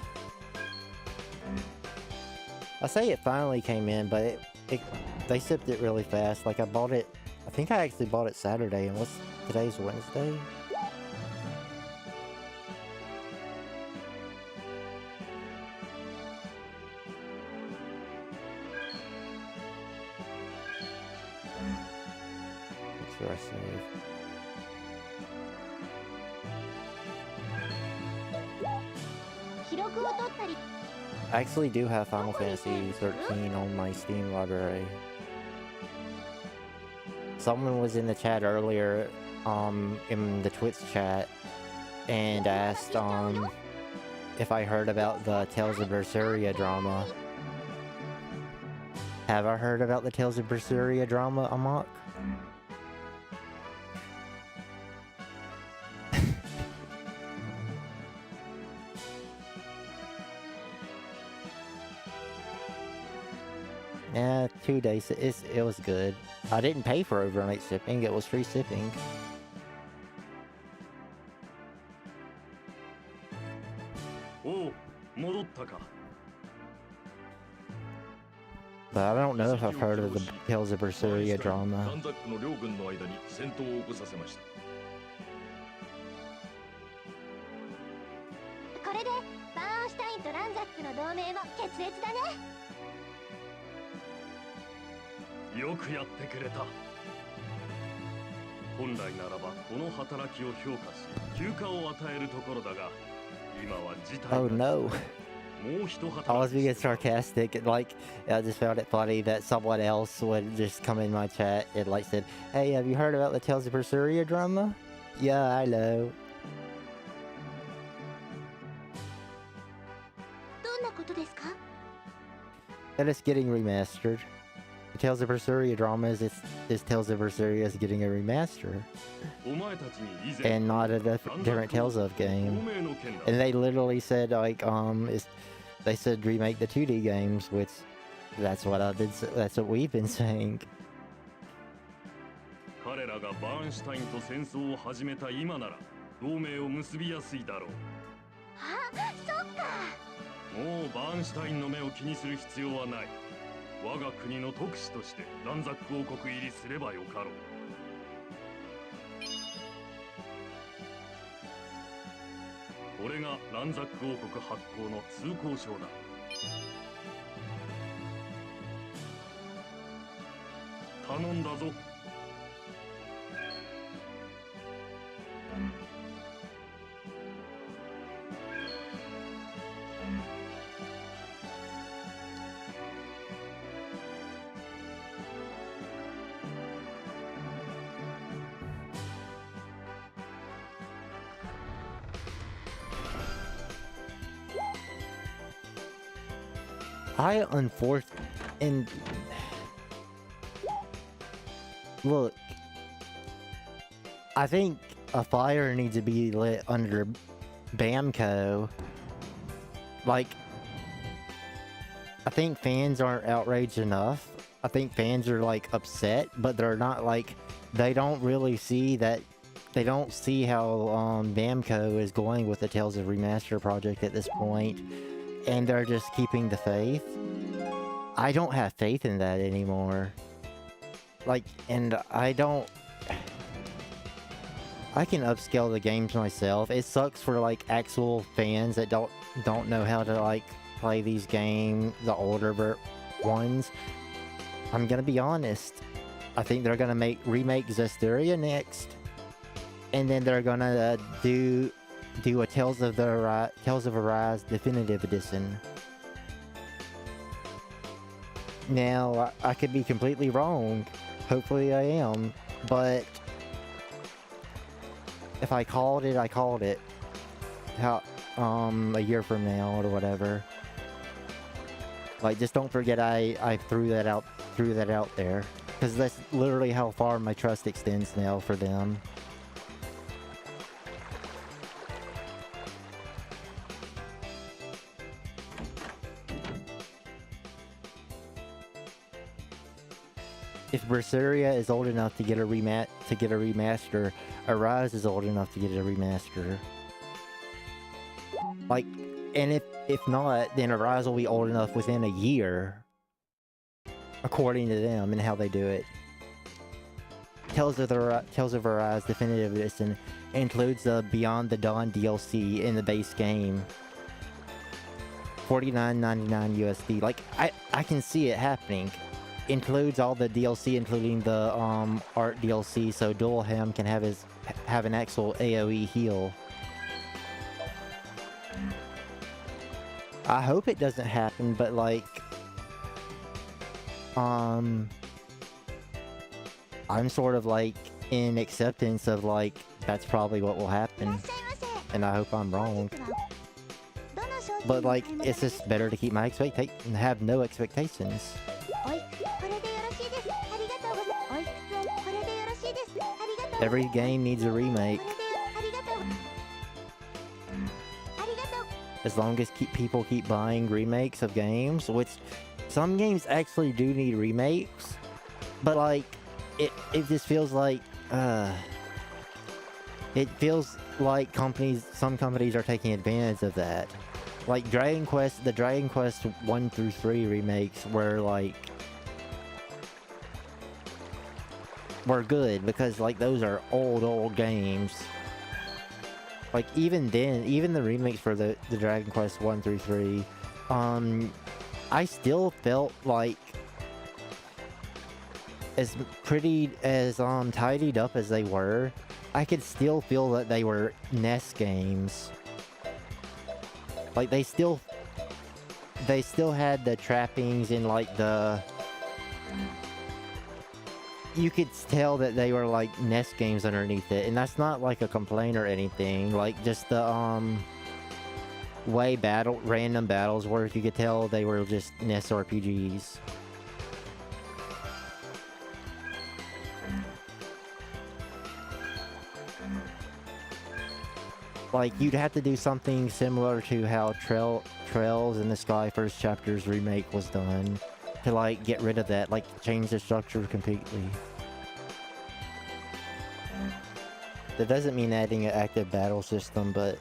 S2: I say it finally came in, but they shipped it really fast. Like, I think I actually bought it Saturday, and today's Wednesday? Make sure I save. I actually do have Final Fantasy 13 on my Steam library. Someone was in the chat earlier, in the Twitch chat, and asked, if I heard about the Tales of Berseria drama. Have I heard about the Tales of Berseria drama, Amok? Yeah, 2 days. It was good. I didn't pay for overnight shipping. It was free shipping.
S4: Oh, 戻ったか。
S2: But I don't know if I've heard of the Tales of Berseria drama.
S4: ランザックの両軍の間に戦闘を起こさせました。
S1: これでバーンシュタインとランザックの同盟も決裂だね。
S4: よくやってくれた。本来ならばこの働きを評価し休暇を与えるところだが、今は事態が。
S2: Oh no. I was being sarcastic, and like, I just found it funny that someone else would just come in my chat and like said, "Hey, have you heard about the Tales of Berseria drama?" Yeah, I know.
S1: どんなことですか?
S2: That it's getting remastered. The Tales of Berseria drama is Tales of Berseria is getting a remaster. And not a different Tales of game. And they literally said like they said remake the 2D games, which that's what we've been saying.
S4: 彼らがバーンシュタインと戦争を始めた今なら同盟を結びやすいだろう。
S1: あ、そっか。
S4: もうバーンシュタインの目を気にする必要はない。我が国の特使としてランザック王国入りすればよかろう。これがランザック王国発行の通行証だ。頼んだぞ。
S2: And look, I think a fire needs to be lit under Bamco. Like, I think fans aren't outraged enough. I think fans are like upset, but they're not like, they don't really see that. They don't see how Bamco is going with the Tales of Remaster project at this point. And they're just keeping the faith. I don't have faith in that anymore. Like, and I can upscale the games myself. It sucks for like actual fans that don't know how to like play these games, the older ones. I'm gonna be honest. I think they're gonna remake Zestiria next, and then they're gonna do a Tales of Arise Definitive Edition. Now, I could be completely wrong. Hopefully I am. But if I called it, I called it. How, a year from now or whatever. Like, just don't forget I threw that out there. Because that's literally how far my trust extends now for them. If Berseria is old enough to get a remaster, Arise is old enough to get a remaster. Like, and if not, then Arise will be old enough within a year, according to them and how they do it. Tales of Arise Definitive Edition includes the Beyond the Dawn DLC in the base game. $49.99 USD. Like, I can see it happening. Includes all the DLC, including the art DLC, so Dual Ham can have an actual AoE heal. I hope it doesn't happen, but like, I'm sort of like in acceptance of like that's probably what will happen, and I hope I'm wrong.
S1: どの
S2: but like it's just better to keep my have no expectations.
S1: おい、これでよろしいです。ありがとうございます。おい、これでよろしいです。ありがとう。
S2: Every game needs a remake.
S1: ありがとう。ありがとう。
S2: As long as people keep buying remakes of games, which some games actually do need remakes, but like it just feels like it feels like some companies are taking advantage of that. Like the Dragon Quest 1 through 3 remakes were good because like those are old games. Like even then, even the remakes for the Dragon Quest 1 through 3, I still felt like as tidied up as they were, I could still feel that they were NES games. Like they still had the trappings and like you could tell that they were like NES games underneath it, and that's not like a complaint or anything. Like just the way random battles were, you could tell they were just NES RPGs. Like you'd have to do something similar to how Trails in the Sky First Chapters remake was done to like get rid of that, like change the structure completely. That doesn't mean adding an active battle system, but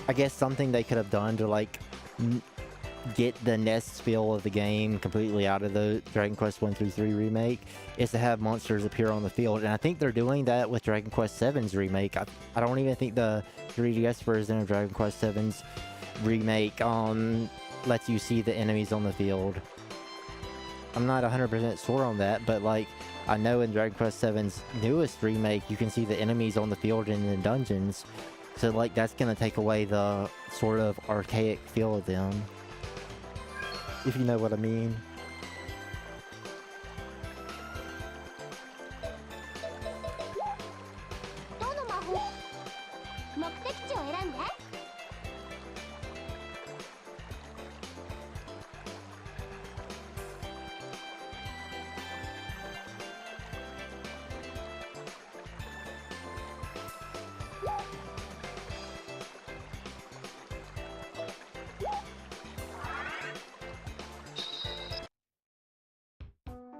S2: I guess something they could have done to like get the NES feel of the game completely out of the Dragon Quest 1 through 3 remake is to have monsters appear on the field, and I think they're doing that with Dragon Quest 7's remake. I don't even think the 3DS version of Dragon Quest 7's remake lets you see the enemies on the field. I'm not 100% sure on that, but like I know in Dragon Quest 7's newest remake you can see the enemies on the field and in the dungeons, so like that's gonna take away the sort of archaic feel of them, if you know what I mean.
S1: どの魔法？目的地を選んで。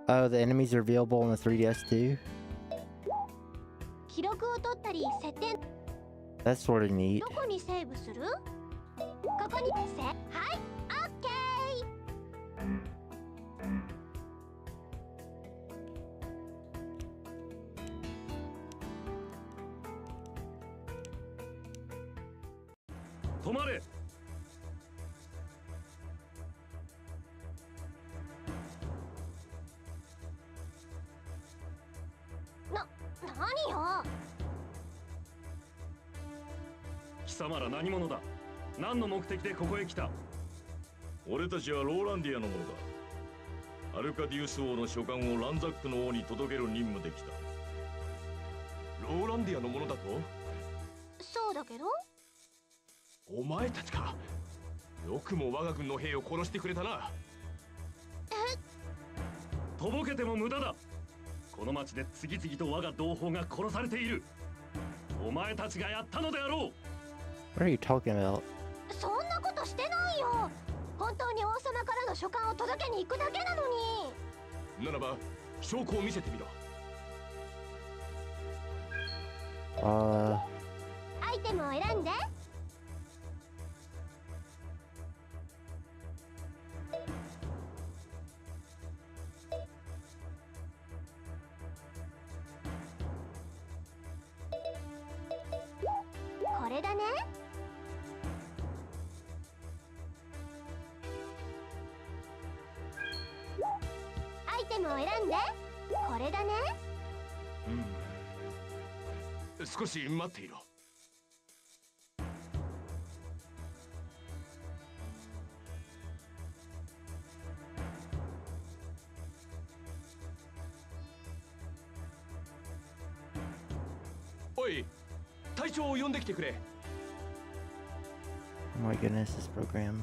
S2: Oh, the enemies are available on the 3DS too?
S1: 記録を取ったり設定。
S2: That's sort of neat.
S1: どこにセーブする？ここにはい、オッケ
S7: 止まれ。
S1: 何よ。
S7: 貴様ら何者だ。何の目的でここへ来た。
S4: 俺たちはローランディアの者だ。アルカディウス王の書簡をランザックの王に届ける任務で来た。
S5: ローランディアの者だと？
S1: そうだけど。
S5: お前たちか。よくも我が軍の兵を殺してくれたな。
S7: とぼけても無駄だ。この町で次々と我が同胞が殺されている。お前たちがやったのであろう。
S2: What are you talking about?
S1: そんなことしてないよ。本当に王様からの書簡を届けに行くだけなのに。
S5: ならば証拠を見せてみろ。
S1: アイテムを選んで。これだね。アイテムを選んで。これだね。
S5: 少し待っていろ。おい、隊長を呼んできてくれ。
S2: Oh my goodness, this program.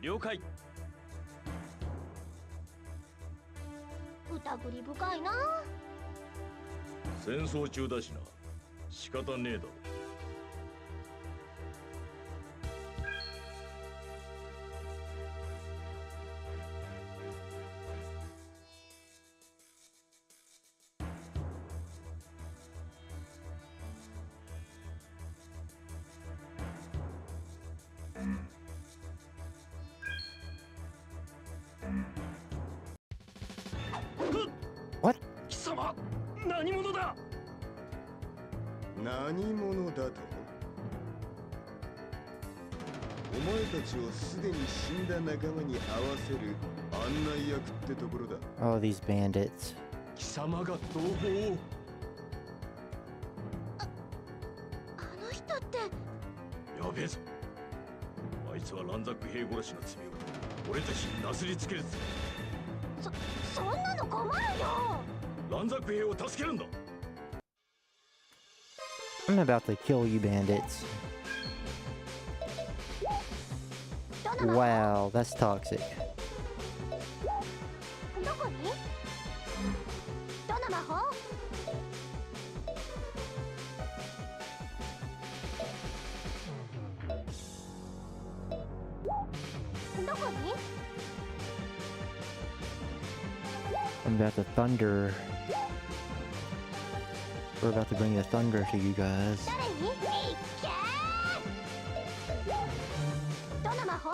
S4: Ryoukai.
S1: 疑り深いな。
S4: 戦争中だしな。仕方ねえだろ。
S2: What?
S7: 貴様、何者だ。
S9: 何者だと？お前たちをすでに死んだ仲間に合わせる案内役ってところだ。
S2: Oh, these bandits.
S3: 貴様が同胞を。
S1: あの人って。
S4: やべえぞ。あいつは乱雑兵殺しの罪を俺たちになすりつけるぜ。
S1: そんなの困るよ。
S4: 乱雑兵を助けるんだ。
S2: I'm about to kill you bandits. Wow, that's toxic.
S1: どこに？どの魔法？どこに？
S2: I'm about to thunder. We're about to bring the thunder to you guys.
S1: 誰に？いけー！どの魔法？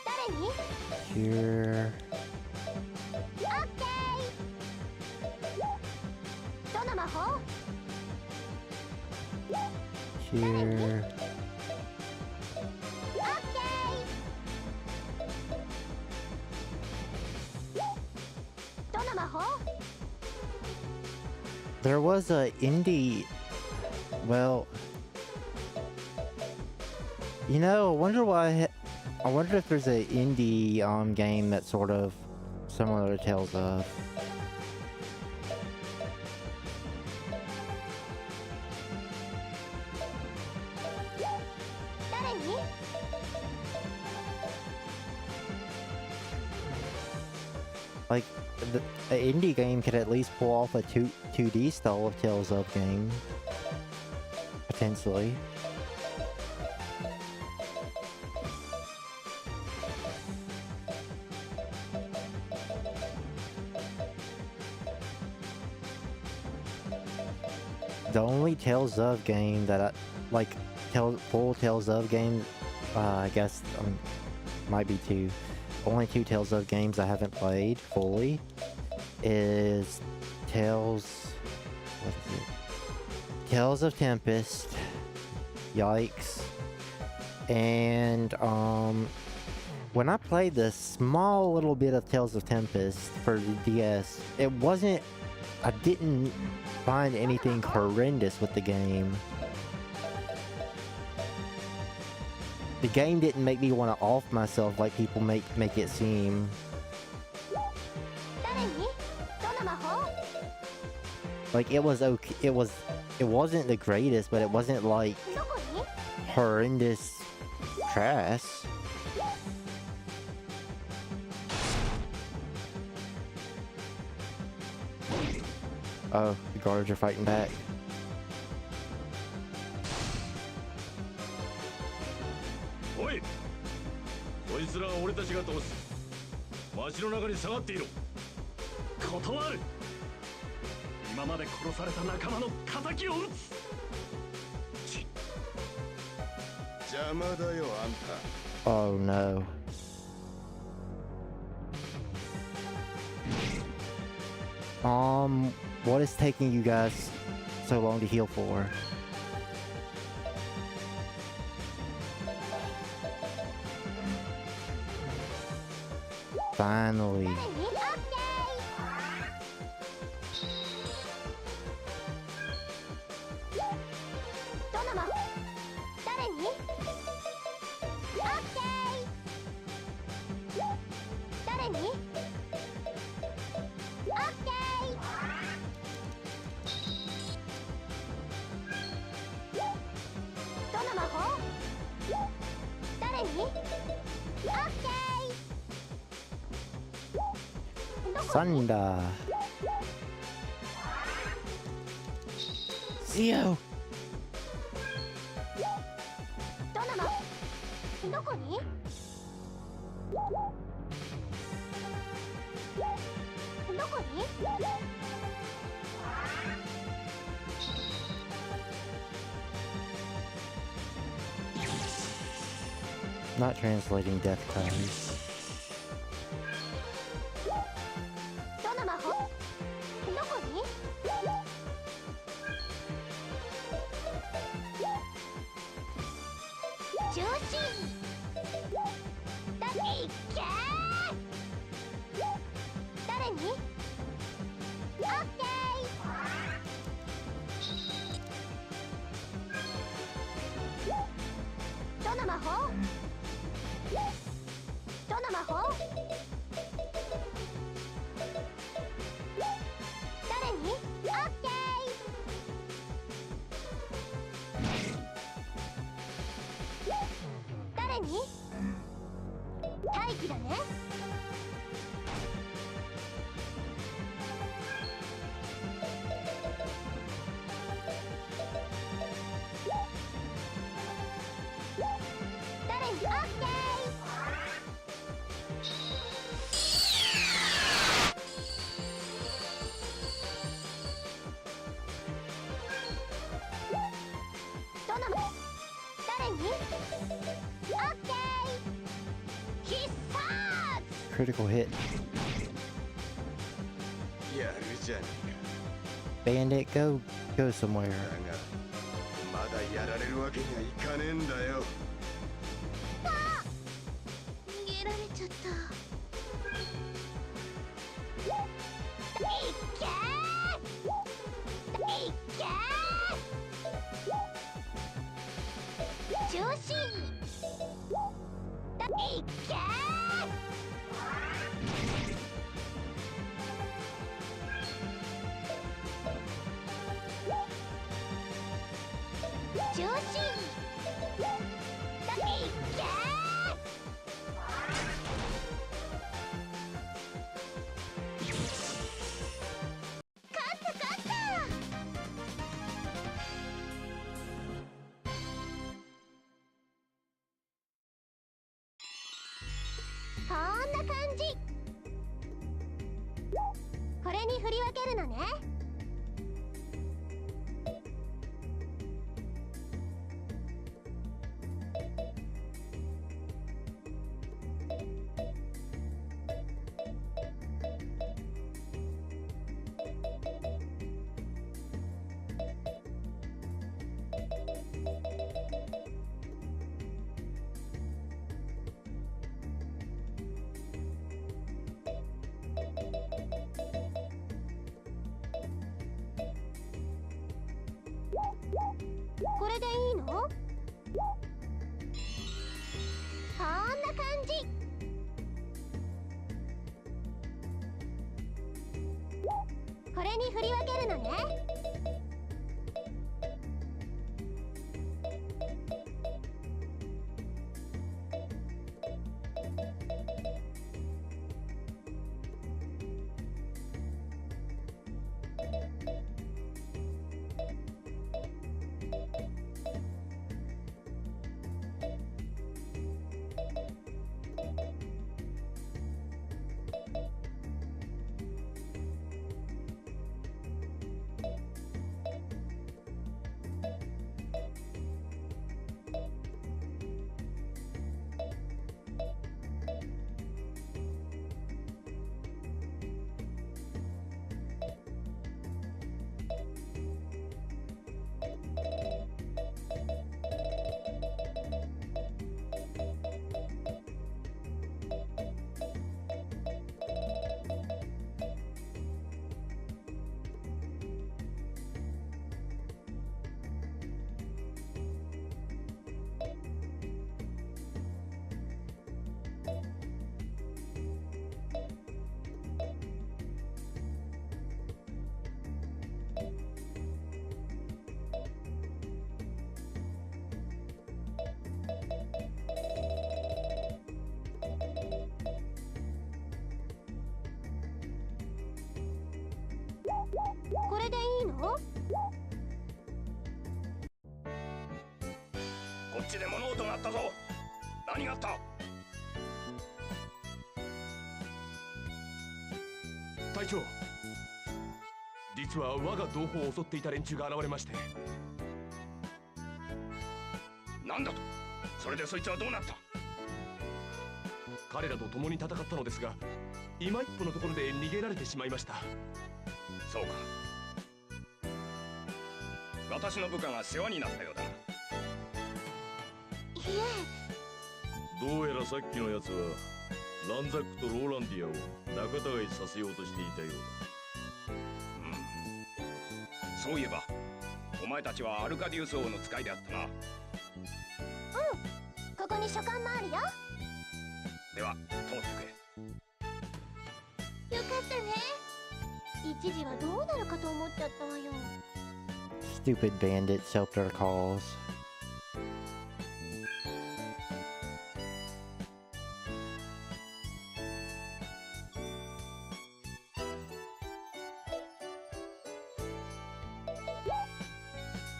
S1: 誰に？
S2: Here.
S1: オッケー。どの魔法？
S2: Here. There was a indie. Well, you know, I wonder why. I wonder if there's an indie game that's sort of similar to Tales of. Like, the indie game could at least pull off a 2D style of Tales of game. Potentially. The only Tales of game that I like, full Tales of game, I guess might be two. Only two Tales of games I haven't played fully is Tales. What is it? Tales of Tempest. Yikes. And when I played the small little bit of Tales of Tempest for the DS, it wasn't. I didn't find anything horrendous with the game. The game didn't make me want to off myself like people make it seem. Like, it was okay. It wasn't the greatest, but it wasn't like horrendous trash. Oh, the guards are fighting back.
S4: おい、こいつらは俺たちが倒す。町の中に下がっていろ。
S7: 断る。今まで殺された仲間の仇を討つ。
S9: 邪魔だよ、あんた。
S2: Oh no. What is taking you guys so long to heal for?
S1: ど
S2: Finally. サンダー。Zio。
S1: どこに？どこに
S2: ？Not translating death times.
S1: どの魔法？どこに？中心。だいけー。誰に？オッケー。どの魔法？どの魔法？誰に？オッケー。誰に？待機だね。誰に？オッケー。どの誰に？オッケー。必殺。
S2: Critical hit.
S9: やるじゃね
S2: Bandit, go somewhere.
S9: えか。だがまだやられるわけにはいかねえんだよ。
S1: 逃げられちゃった。いけー。いけー。中心。いけー。中心。いけー。勝った勝った。こんな感じ。これに振り分けるのね。これでいいの？こんな感じ。これに振り分けるのね。れでいいの？
S5: こっちで物音があったぞ。何があった？
S13: 隊長、実は我が同胞を襲っていた連中が現れまして。
S5: なんだと？それでそいつはどうなった？
S13: 彼らと共に戦ったのですが、今一歩のところで逃げられてしまいました。
S5: そうか。私の部下が世話になったようだな。
S1: い
S4: どうやらさっきのやつはランザックとローランディアを仲違いさせようとしていたようだ。
S5: そういえばお前たちはアルカディウス王の使いであったな。
S1: ここに書簡もあるよ。
S5: では通ってくれ。
S1: よかったね。一時はどうなるかと思っちゃったわよ。
S2: Stupid bandits help their cause.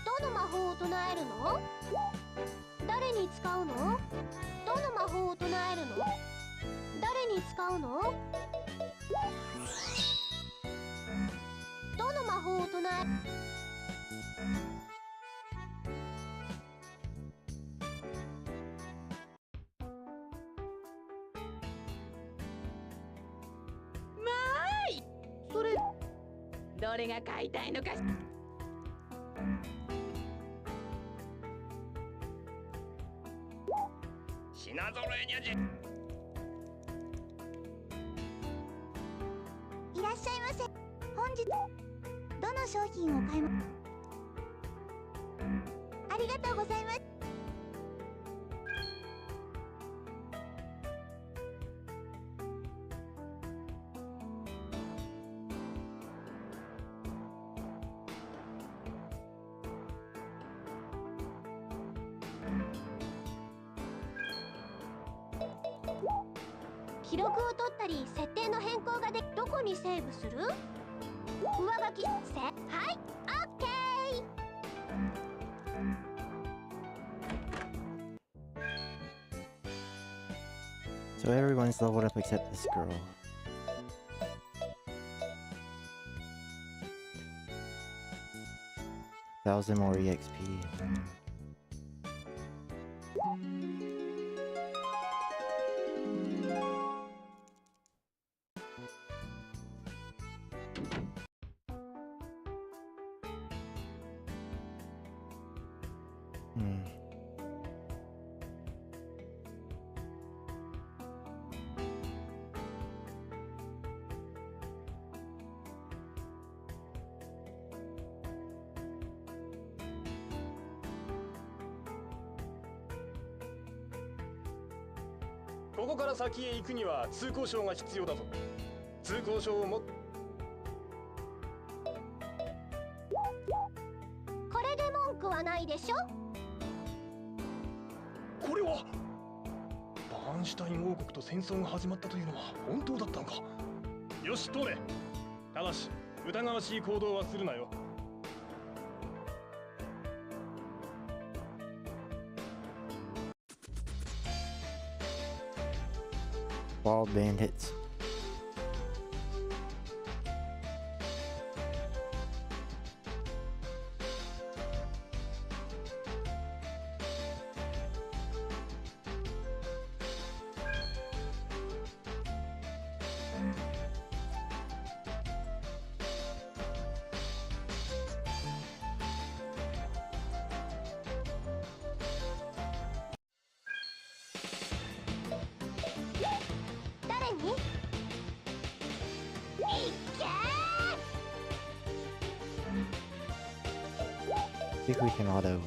S1: どの魔法を唱えるの？誰に使うの？どの魔法を唱えるの？誰に使うの？どの魔法を唱え…
S6: それどれが買いたいのかし
S5: 品揃えにゃじ。
S1: いらっしゃいませ。本日どの商品を買いま…ありがとうございます。記録を取ったり設定の変更がでどこにセーブする？上書きせ…はい、オッケー。
S2: So everyone's leveled up except this girl. $1,000 more EXP. Hmm.
S14: ここから先へ行くには通行証が必要だぞ。通行証を持っ…
S1: これで文句はないでしょ？
S14: これはバーンシュタイン王国と戦争が始まったというのは本当だったのか。よし、通れ。ただし疑わしい行動はするなよ。
S2: Wild bandits. I think we can auto him.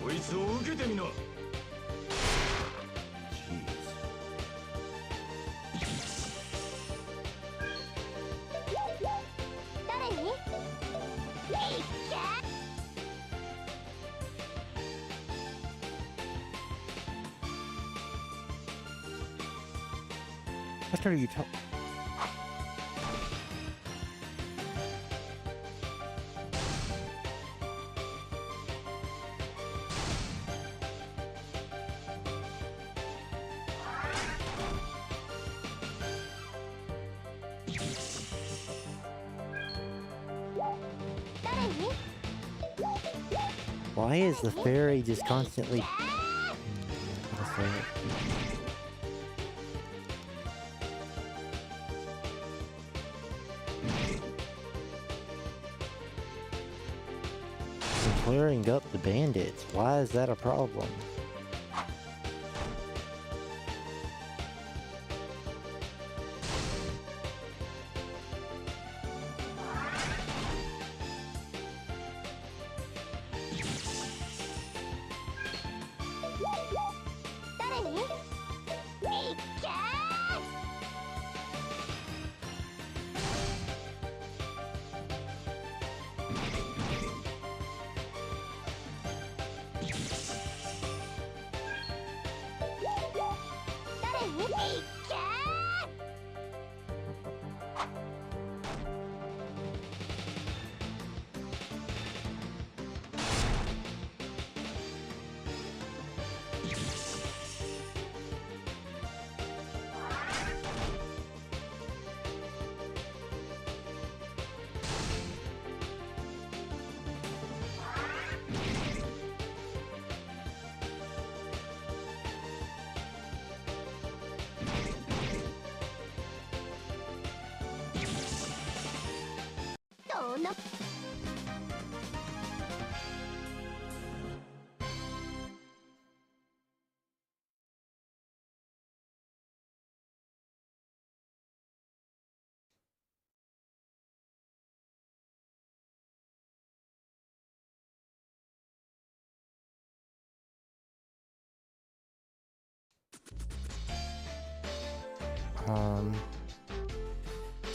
S4: こいつを受けてみな。
S2: What are you talking? Why is the fairy just constantly... How to say it? Clearing up the bandits. Why is that a problem?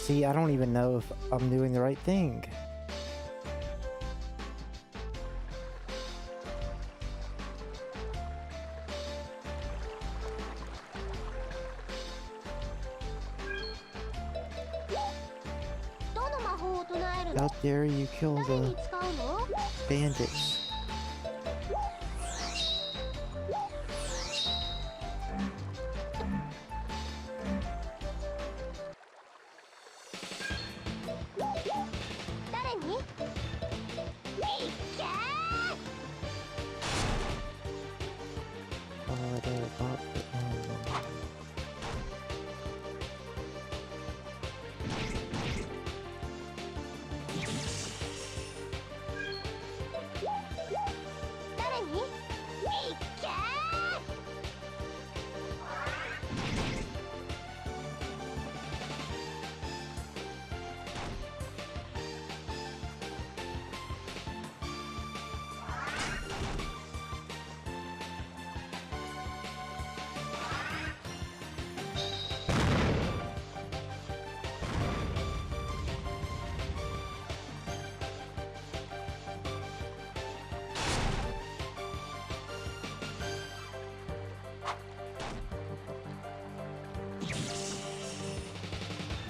S2: See, I don't even know if I'm doing the right thing. How dare you kill the bandits?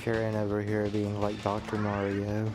S2: Karen over here being like Dr. Mario.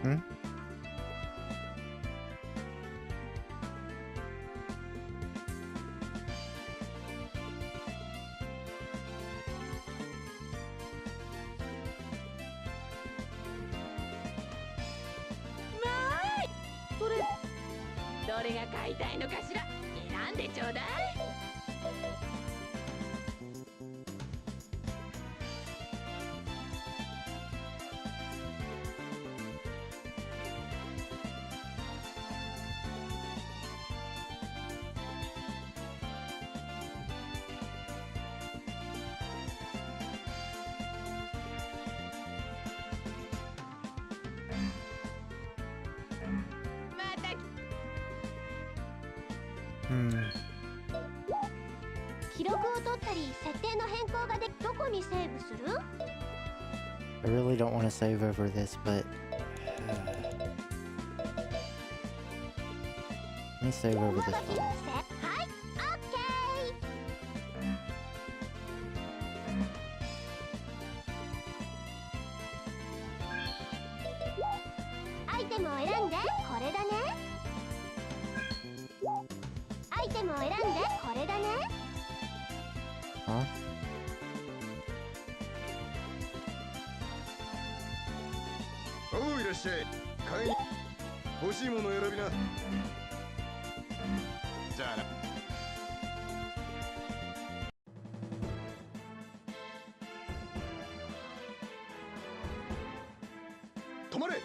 S2: Hmm?
S6: 「どれが買いたいのかしら。選んでちょうだい。
S1: 記録を取ったり設定の変更ができ、どこにセーブする？
S2: I really don't want to save over this, but let me save over this one.
S1: はい、オッケー。アイテムを選んで、これだね。アイテムを選んで、これだね。
S2: Huh?
S9: おう、いらっしゃい。買いに欲しいもの選びな。じゃあな。止まれ。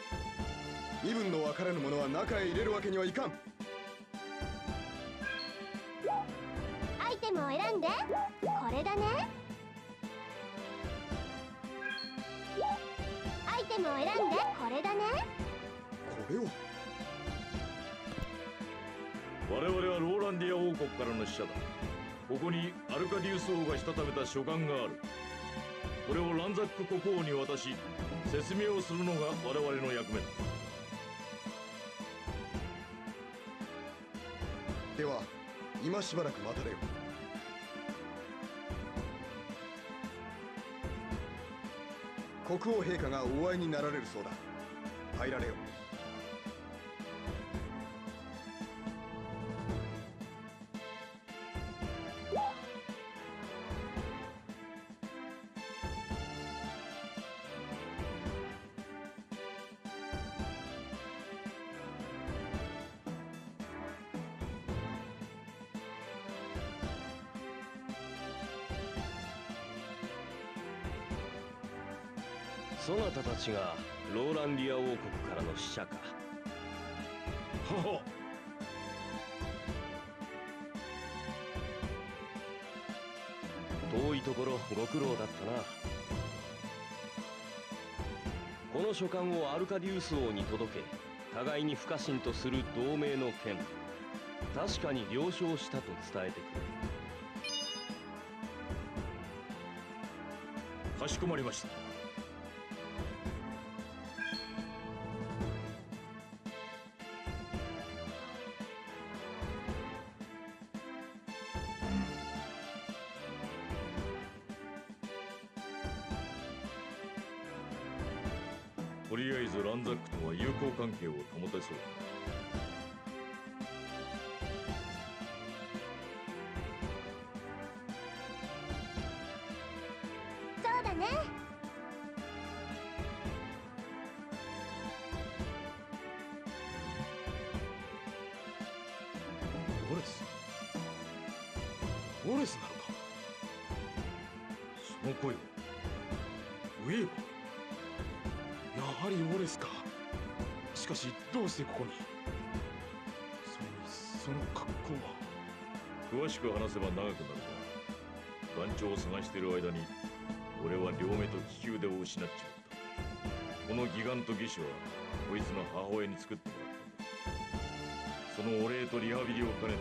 S9: 身分の分からぬ者は中へ入れるわけにはいかん。
S1: アイテムを選んで、これだね。アイテムを選んで、これだね。
S9: これを。
S4: 我々はローランディア王国からの使者だ。ここにアルカディウス王がしたためた書簡がある。これをランザック国王に渡し、説明をするのが我々の役目だ。
S9: では今しばらく待たれよ。国王陛下がお会いになられるそうだ。入られよ。
S15: そなたたちがローランディア王国からの使者か。
S4: はは。
S15: 遠いところご苦労だったな。この書簡をアルカディウス王に届け、互いに不可侵とする同盟の件、確かに了承したと伝えてくれ。
S4: かしこまりました。とりあえずランザックとは友好関係を保てそうだ。
S1: そうだね。
S5: ウォレスなのか。
S4: その声は
S5: ウェーバー。やはりウォレスか。しかしどうしてここに。その格好は。
S4: 詳しく話せば長くなるが、団長を探している間に俺は両目と利き腕を失っちまった。このギガント義手はこいつの母親に作ってもらったんだ。そのお礼とリハビリを兼ねて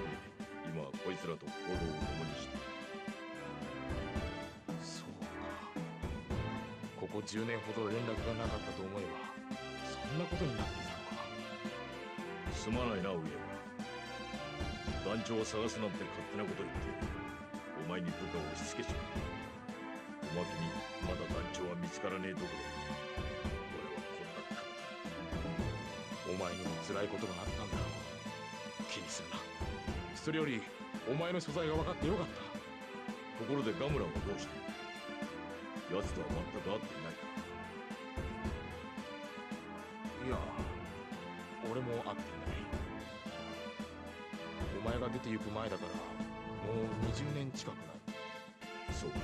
S4: 今はこいつらと行動を共にしている。
S5: ここ10年ほど連絡がなかったと思えばそんなことになっていたのか。
S4: すまないなウェーバー。団長を探すなんて勝手なこと言ってお前に部下を押し付けちまった。おまけにまだ団長は見つからねえどころ。俺はこんな
S5: 辛いことがあったんだろう。気にするな。それよりお前の所在が分かってよかった。
S4: ところでガムランはどうしてる？奴とは全く会っていないか？
S5: いや、俺も会っていない。お前が出て行く前だからもう20年近くなる。
S4: そうか。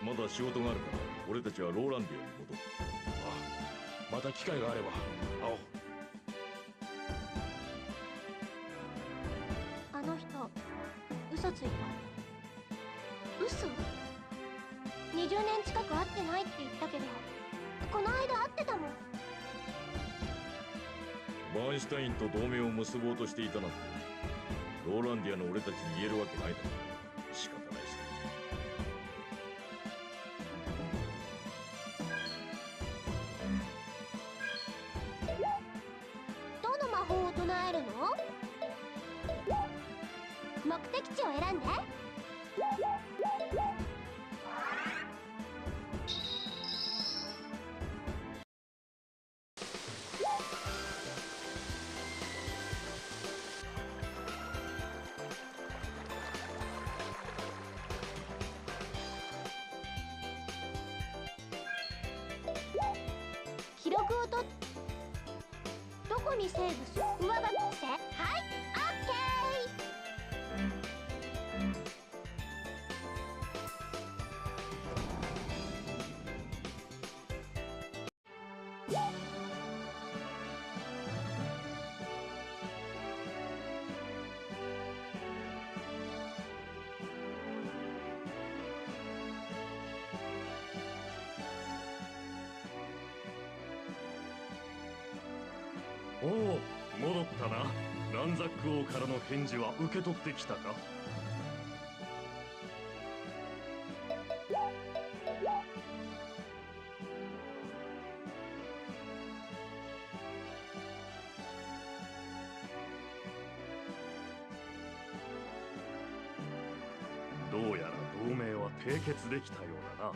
S4: まだ仕事があるから俺たちはローランディアに戻る。
S5: ああ、また機会があれば会おう。
S1: あの人嘘ついた。嘘？20年近く会ってないって言ったけど、この間会ってたもん。
S4: バーンシュタインと同盟を結ぼうとしていたなんてローランディアの俺たちに言えるわけないだろう。仕方ないさ。
S1: どの魔法を唱えるの？目的地を選んで。記録をとっどこにセーブする？上書きして。はい、オッケ
S7: おお、戻ったな。ランザック王からの返事は受け取ってきたか？どうやら同盟は締結できたようだな。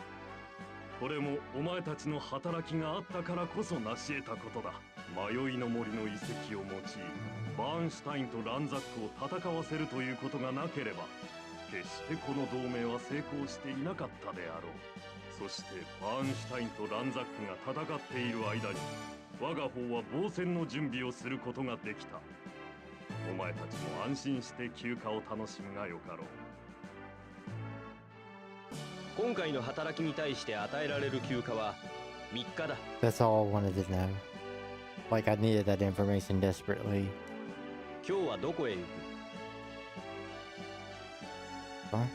S7: これもお前たちの働きがあったからこそ成し得たことだ。迷いの森の遺跡を用い、バーンシュタインとランザックを戦わせるということがなければ、決してこの同盟は成功していなかったであろう。そしてバーンシュタインとランザックが戦っている間に、我が方は防戦の準備をすることができた。お前たちも安心して休暇を楽しむがよかろう。
S15: 今回の働きに対して与えられる休暇は3日だ。
S2: That's all I wanted to know. Like, I needed that information desperately.
S15: 今日はどこへ行く？
S2: Huh?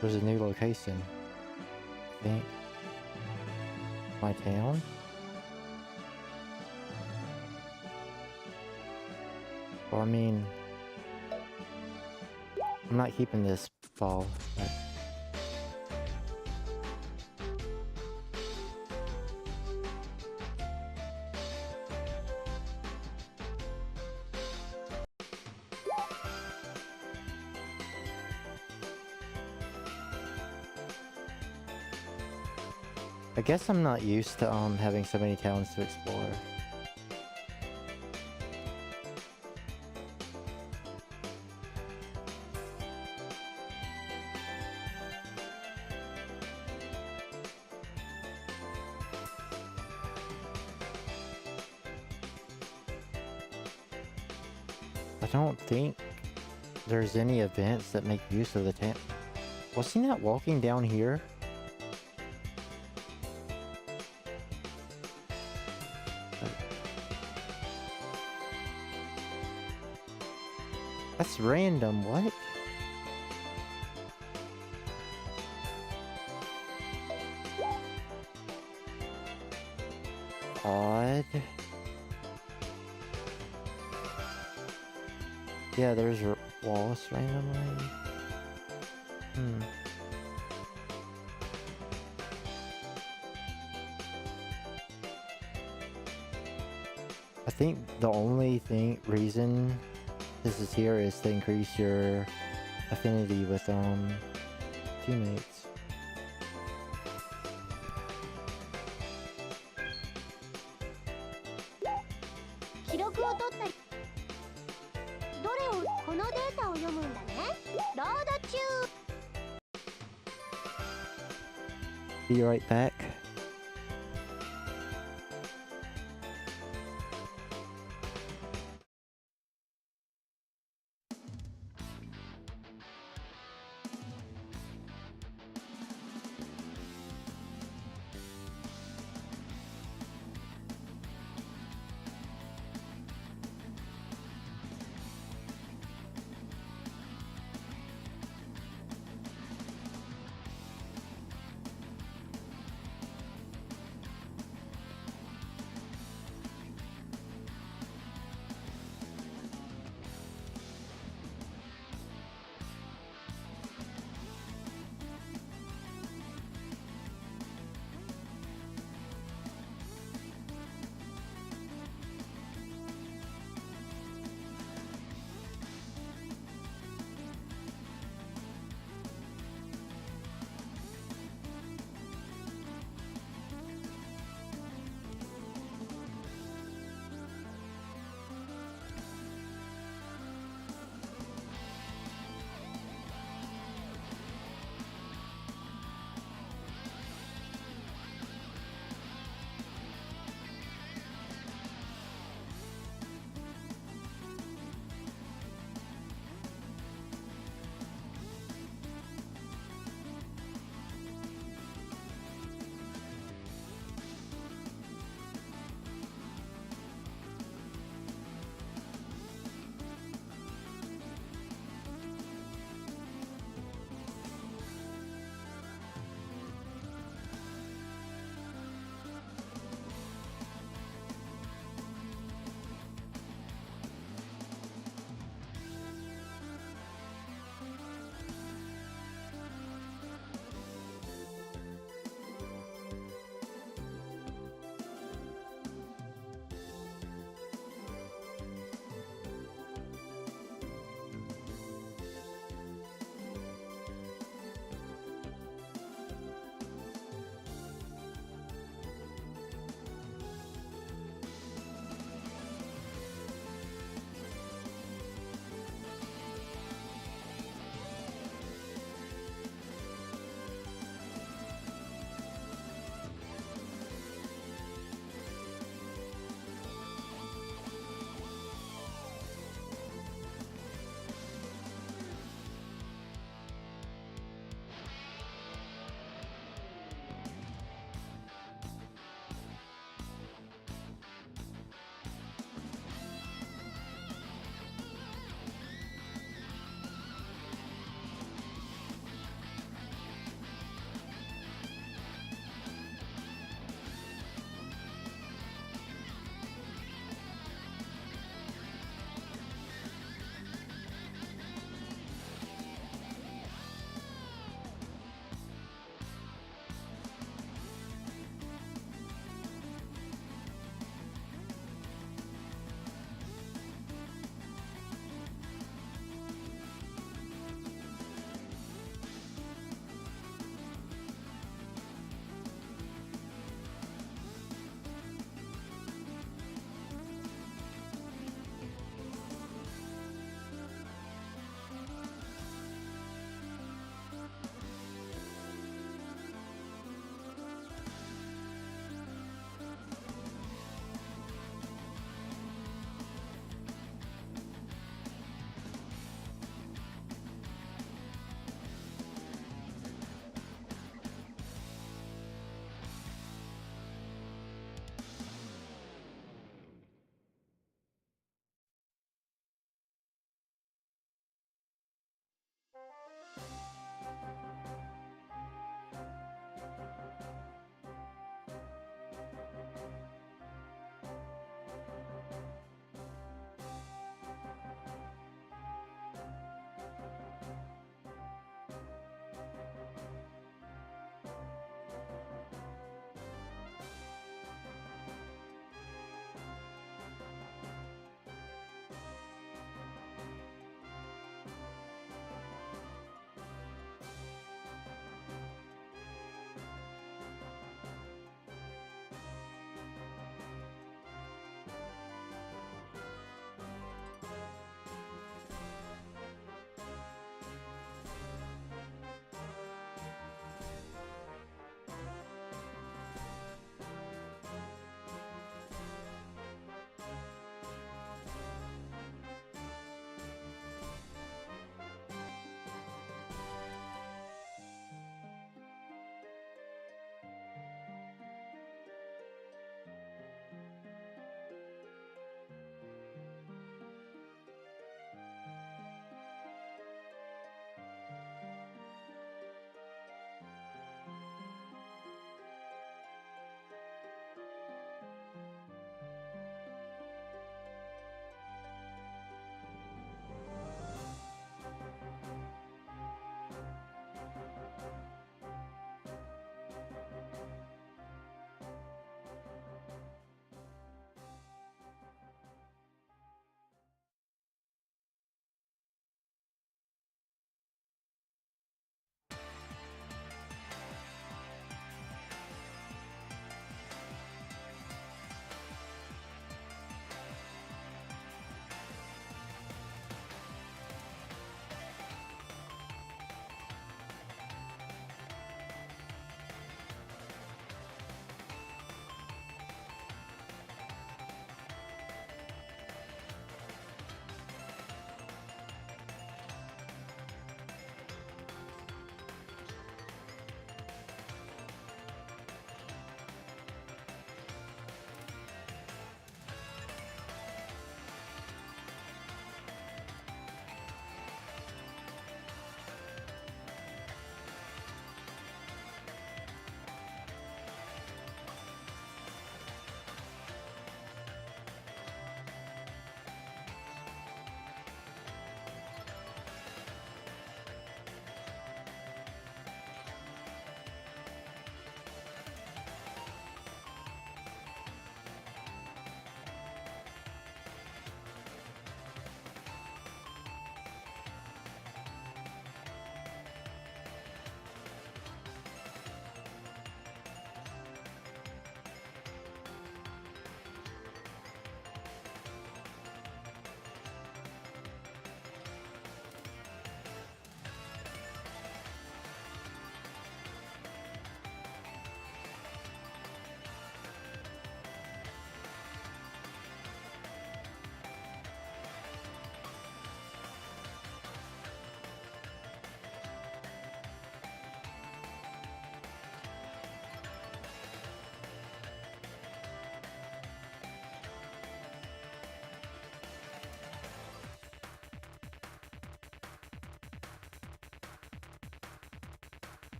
S2: There's a new location. I think. My town? Well, I mean, I'm not keeping this ball. But... I guess I'm not used to having so many towns to explore. I don't think there's any events that make use of the town. Was he not walking down here? That's random, what? Odd. Yeah, there's Wallace randomly. I think the only reason this is here is to increase your affinity with teammates.
S1: 記録を取ったり、どれをこのデータを読むんだね。ロード中。
S2: Be right back.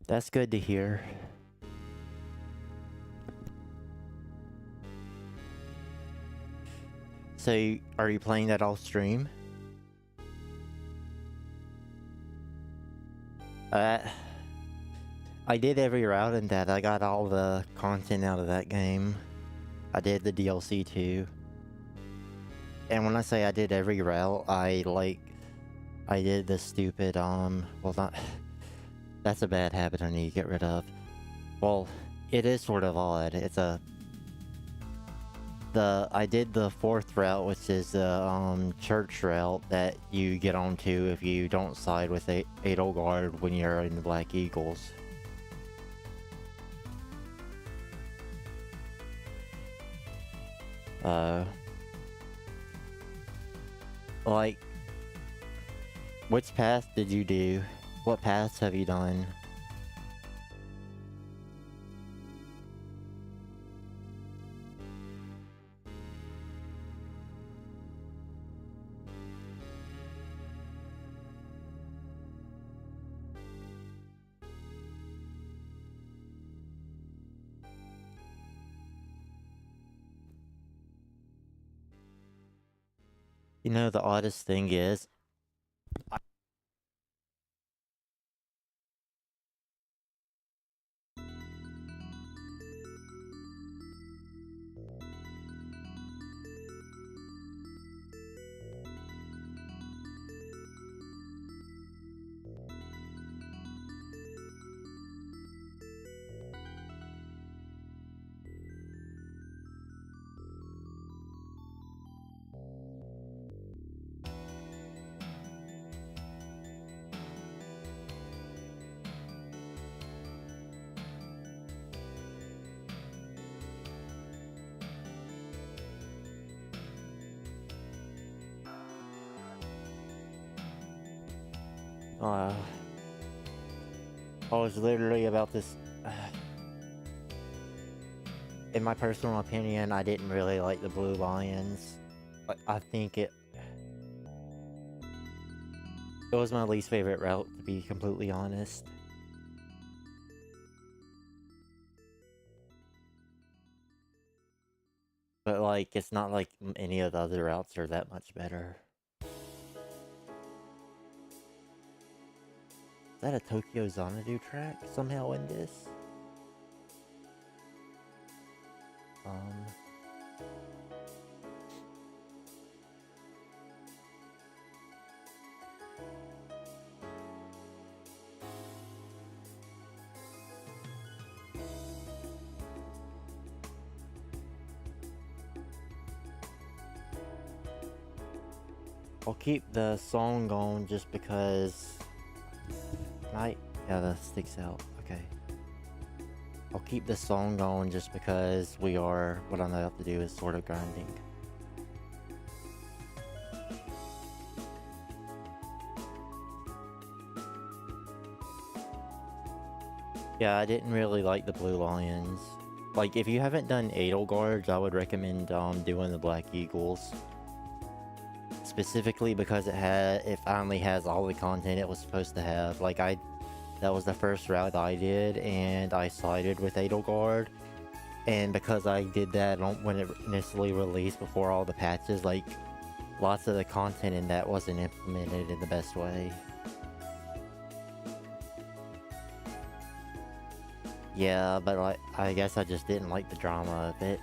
S2: That's good to hear. So, are you playing that off stream? I did every route in that. I got all the content out of that game. I did the DLC too. And when I say I did every route, I did the stupid, well not, that's a bad habit I need to get rid of. Well, it is sort of odd. It's I did the 4th route, which is the, church route that you get onto if you don't side with Edelgard when you're in the Black Eagles. Like, which path did you do? What paths have you done? You know, the oddest thing is, I was literally about this. In my personal opinion, I didn't really like the Blue Lions. I think it was my least favorite route, to be completely honest. But like, it's not like any of the other routes are that much better. Is that a Tokyo Xanadu track somehow in this? I'll keep the song on just because... Yeah, that sticks out. Okay. I'll keep the song going just because what I'm about to do is sort of grinding. Yeah, I didn't really like the Blue Lions. Like, if you haven't done Edelgards, I would recommend doing the Black Eagles. Specifically because it finally has all the content it was supposed to have. Like, that was the first route I did, and I sided with Edelgard. And because I did that when it initially released before all the patches, like, lots of the content in that wasn't implemented in the best way. Yeah, but like, I guess I just didn't like the drama of it.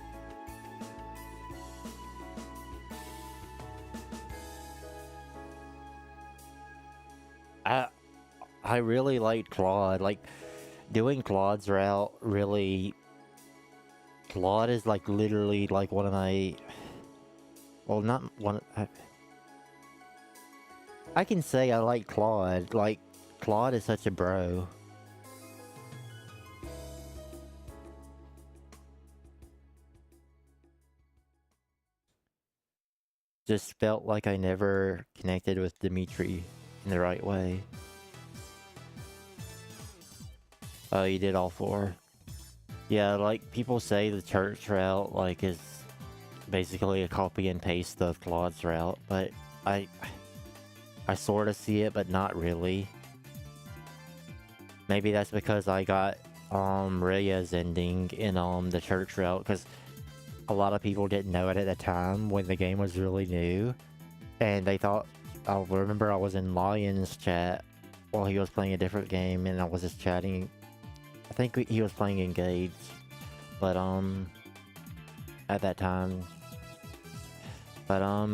S2: I really liked Claude. Like, doing Claude's route really... Claude is like literally like one of my... Well, not one... I can say I like Claude. Like, Claude is such a bro. Just felt like I never connected with Dimitri in the right way. Oh, you did all 4. Yeah, like, people say the church route, like, is basically a copy and paste of Claude's route, but I sort of see it, but not really. maybe that's because I got Rhea's ending in the church route, because a lot of people didn't know it at the time when the game was really new, and they thought, I remember I was in Lion's chat while he was playing a different game, and I was just chatting. I think he was playing Engaged, but at that time, but I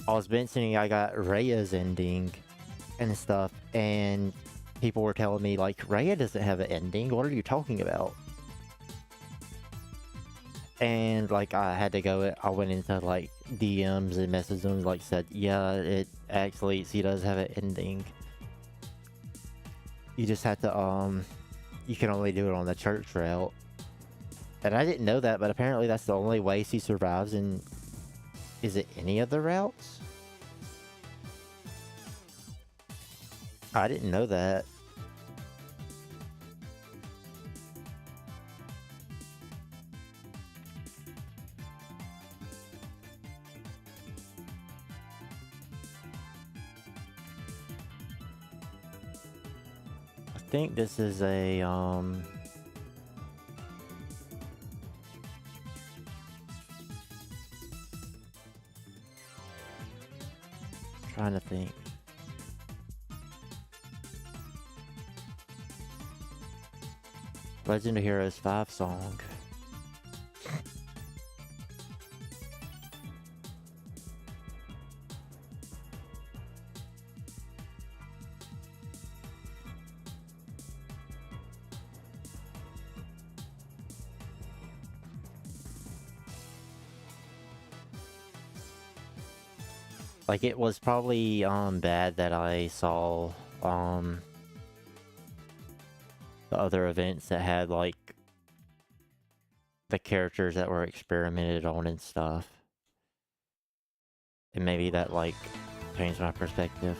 S2: was mentioning I got Rhea's ending and stuff, and people were telling me, like, Rhea doesn't have an ending, what are you talking about? And, like, I went into, like, DMs and messaged them, like, said, yeah, she does have an ending. You just have to, you can only do it on the church route. And I didn't know that, but apparently that's the only way she survives in... Is it any of the routes? I didn't know that. I think this is a, trying to think. Legend of Heroes 5 song. Like, it was probably bad that I saw the other events that had, like, the characters that were experimented on and stuff. And maybe that, like, changed my perspective.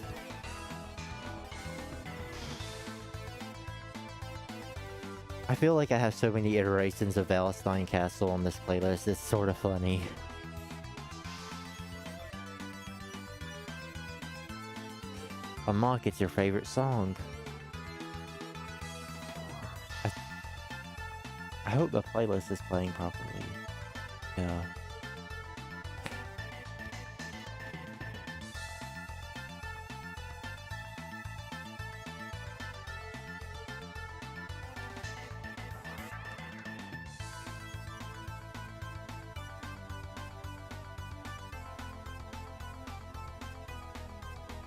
S2: I feel like I have so many iterations of Valentine Castle on this playlist, it's sort of funny. Mock, it's your favorite song. I hope the playlist is playing properly. Yeah.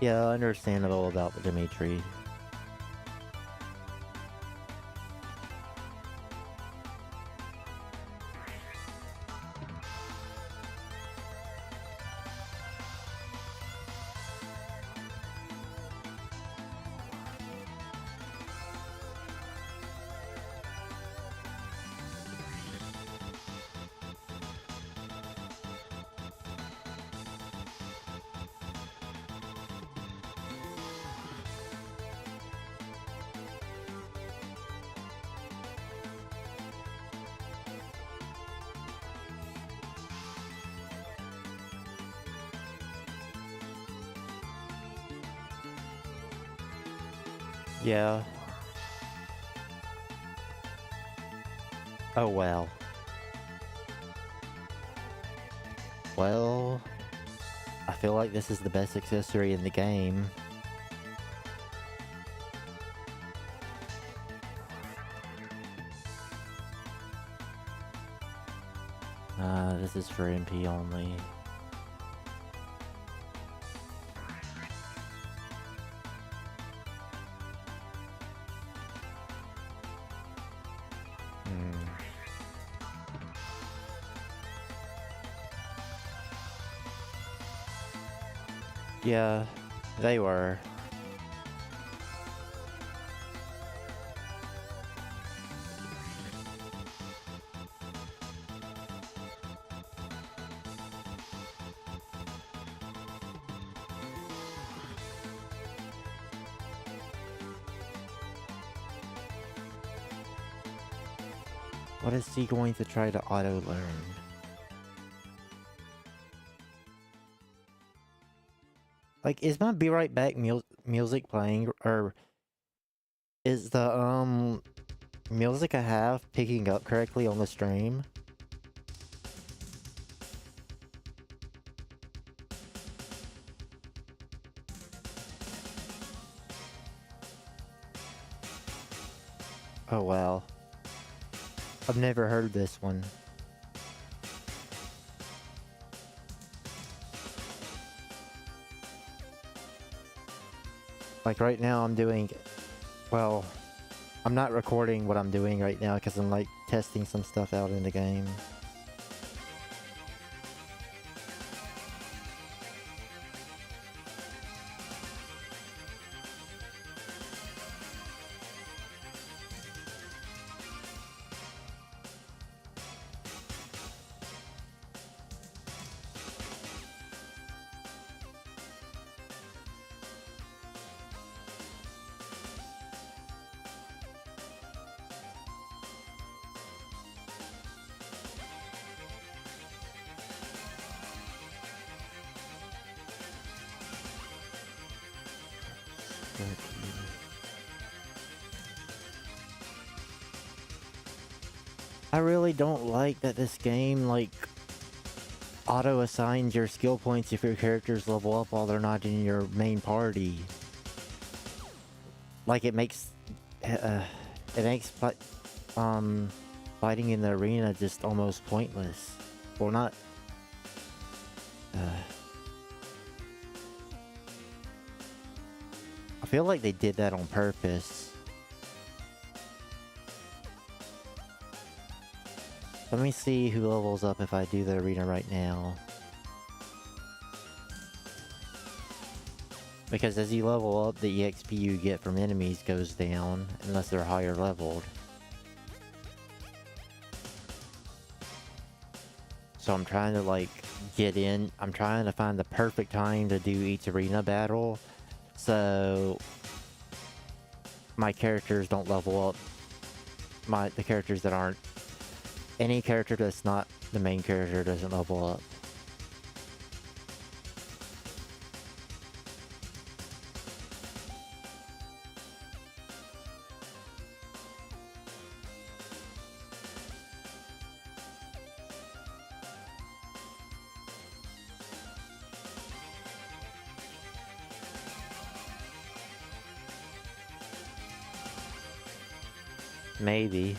S2: Yeah, understandable about Dimitri. Yeah. Oh, well. Well, I feel like this is the best accessory in the game. This is for MP only. Yeah, they were. What is he going to try to auto-learn? Like, is my Be Right Back music playing, or is the music I have picking up correctly on the stream? Oh wow. I've never heard this one. Like right now I'm doing, well, I'm not recording what I'm doing right now because I'm like testing some stuff out in the game. I really don't like that this game, like, auto-assigns your skill points if your characters level up while they're not in your main party. Like, it makes fighting in the arena just almost pointless. Well, not... I feel like they did that on purpose. Let me see who levels up if I do the arena right now. Because as you level up, the EXP you get from enemies goes down, unless they're higher leveled. So I'm trying to like get in, I'm trying to find the perfect time to do each arena battle, so my characters don't level up, the characters that aren't, any character that's not the main character doesn't level up. Maybe.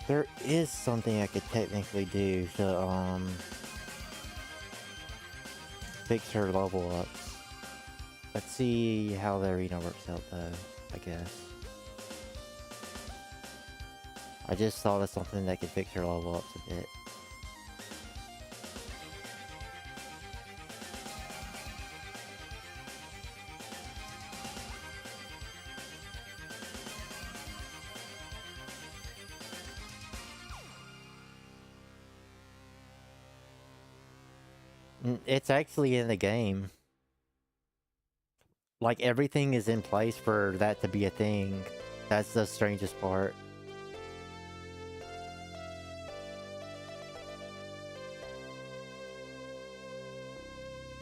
S2: There is something I could technically do to, fix her level ups. Let's see how the arena works out though, I guess. I just thought of something that could fix her level ups a bit. It's actually in the game. Like, everything is in place for that to be a thing. That's the strangest part.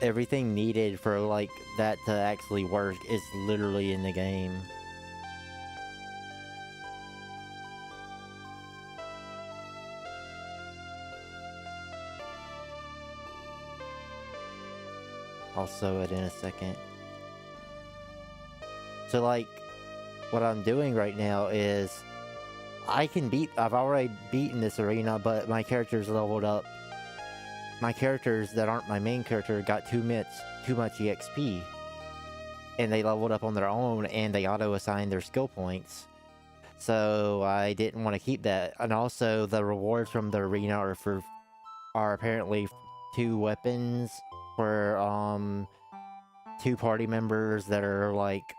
S2: Everything needed for, like, that to actually work is literally in the game. I'll sew it in a second. So, like, what I'm doing right now is I've already beaten this arena, but my character's leveled up. My characters that aren't my main character got too much EXP. And they leveled up on their own, and they auto-assigned their skill points. So I didn't want to keep that. And also, the rewards from the arena are apparently 2 weapons for, 2 party members that are, like,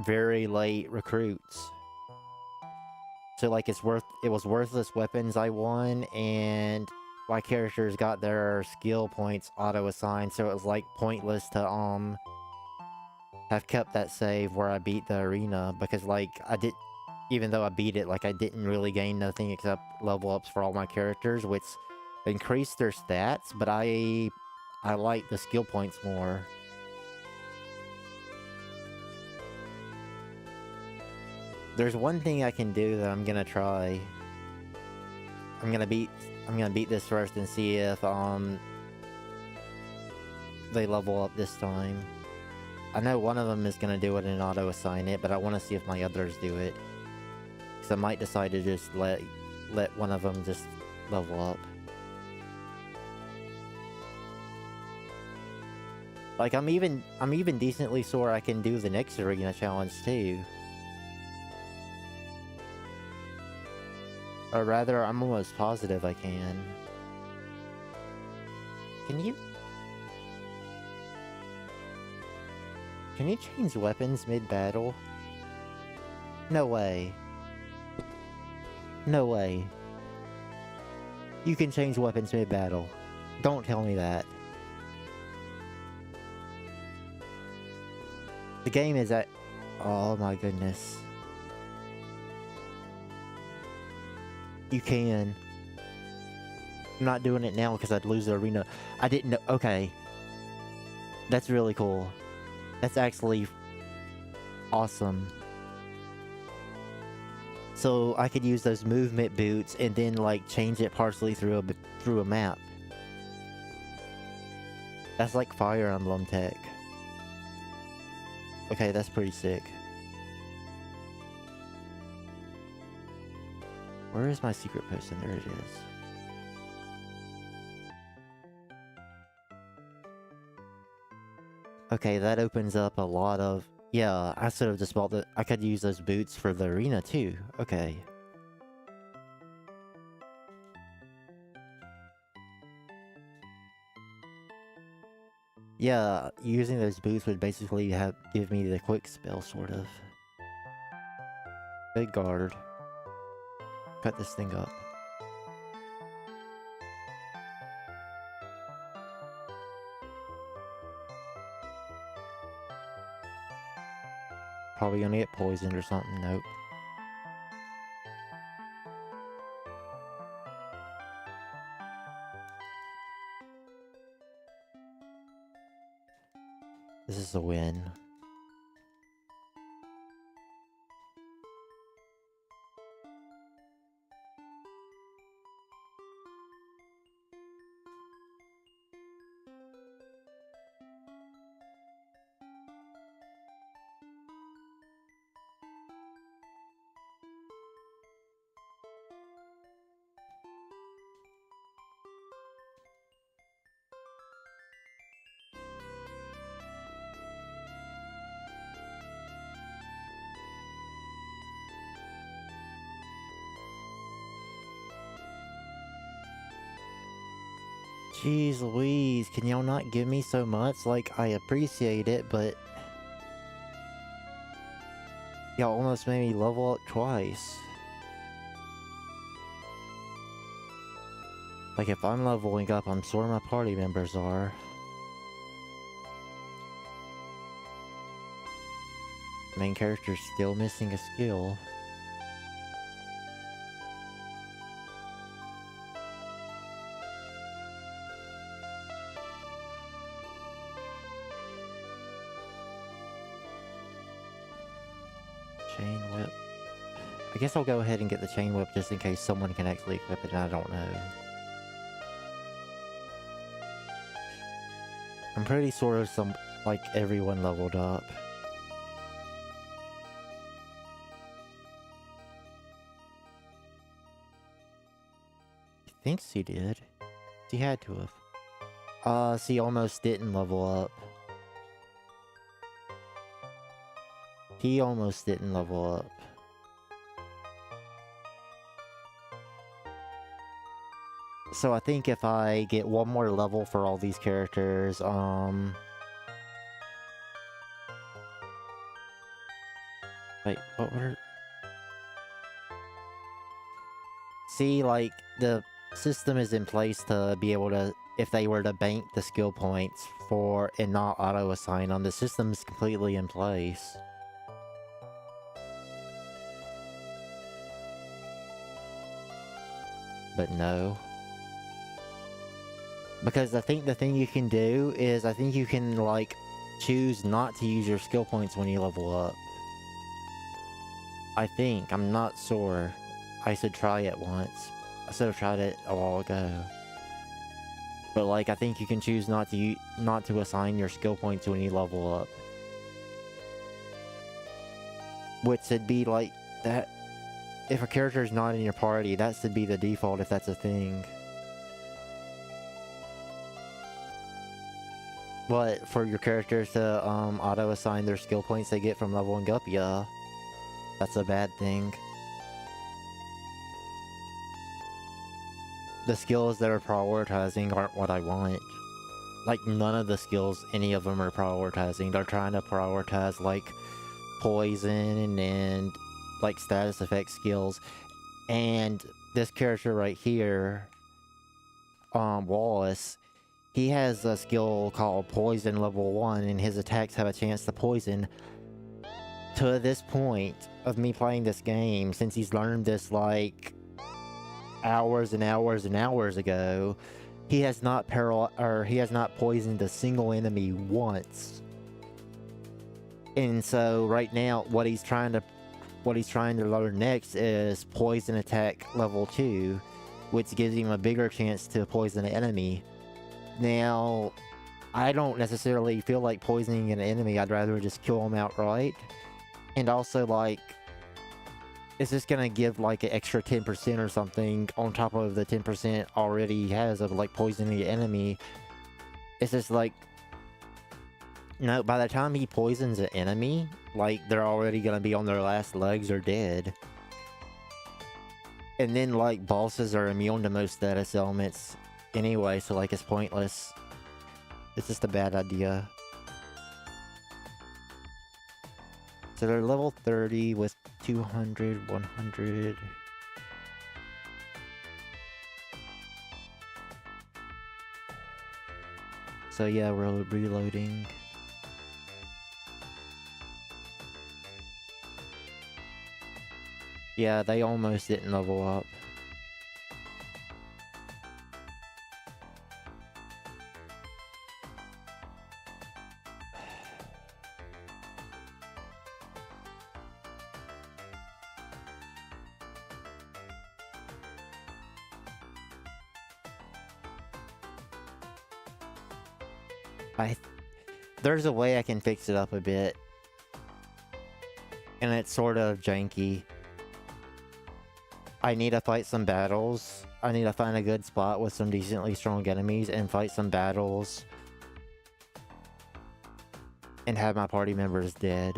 S2: very late recruits. So, like, it was worthless weapons I won, and my characters got their skill points auto-assigned, so it was, like, pointless to, have kept that save where I beat the arena, because, like, even though I beat it, like, I didn't really gain nothing except level ups for all my characters, which increased their stats, but I like the skill points more. There's one thing I can do that I'm gonna try. I'm gonna beat this first and see if, they level up this time. I know one of them is gonna do it and auto-assign it, but I want to see if my others do it. Because I might decide to just let one of them just level up. Like, I'm even decently sure I can do the next arena challenge too. Or rather, I'm almost positive I can. Can you change weapons mid-battle? No way. No way. You can change weapons mid-battle. Don't tell me that. The game is at... Oh my goodness. You can. I'm not doing it now because I'd lose the arena. I didn't know. Okay. That's really cool. That's actually awesome. So I could use those movement boots and then, like, change it partially through a map. That's like Fire Emblem tech. Okay, that's pretty sick. Where is my secret potion? There it is. Okay, that opens up a lot of... Yeah, I should have just bought the... I could use those boots for the arena too. Okay. Yeah, using those boots would basically give me the quick spell, sort of. Good guard. Cut this thing up. Probably gonna get poisoned or something. Nope. This is a win. Jeez Louise, can y'all not give me so much? Like, I appreciate it, but... Y'all almost made me level up twice. Like, if I'm leveling up, I'm sure my party members are. main character's still missing a skill. Chain whip. I guess I'll go ahead and get the chain whip just in case someone can actually equip it and I don't know. I'm pretty sure like everyone leveled up. He thinks he did. He had to have. He almost didn't level up. He almost didn't level up. So I think if I get one more level for all these characters, wait, what were... See, like, the system is in place to be able to, if they were to bank the skill points for and not auto-assign them, the system's completely in place. But no. Because I think the thing you can do is, I think you can, like, choose not to use your skill points when you level up. I think. I'm not sure. I should try it once. I should have tried it a while ago. But, like, I think you can choose not to assign your skill points when you level up. Which should be, like, that... If a character is not in your party, that should be the default if that's a thing. But for your characters to auto-assign their skill points they get from leveling up, yeah. That's a bad thing. The skills that are prioritizing aren't what I want. Like, none of the skills, any of them are prioritizing. They're trying to prioritize, like, poison and like, status effect skills. And this character right here, Wallace, he has a skill called Poison Level 1, and his attacks have a chance to poison. To this point of me playing this game, since he's learned this, like, hours and hours and hours ago, he has not poisoned a single enemy once. And so, right now, what he's trying to learn next is Poison Attack Level 2, which gives him a bigger chance to poison an enemy. Now, I don't necessarily feel like poisoning an enemy, I'd rather just kill him outright. And also, like, it's just gonna give, like, an extra 10% or something on top of the 10% already he has of, like, poisoning the enemy. It's just, like, no, by the time he poisons an enemy, like, they're already gonna be on their last legs or dead. And then, like, bosses are immune to most status elements anyway, so, like, it's pointless. It's just a bad idea. So they're level 30 with 200, 100... So yeah, we're reloading. Yeah, they almost didn't level up. There's a way I can fix it up a bit. And it's sort of janky. I need to fight some battles. I need to find a good spot with some decently strong enemies and fight some battles. And have my party members dead.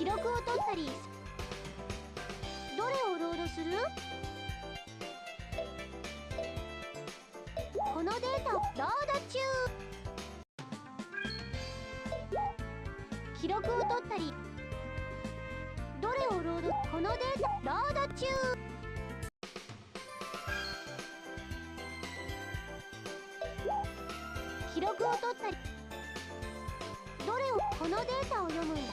S1: 記録を取ったり、どれをロードする？このデータをロード中。記録を取ったり、どれをロード？このデータロード中。記録を取ったり、どれを？このデータを読むんだね。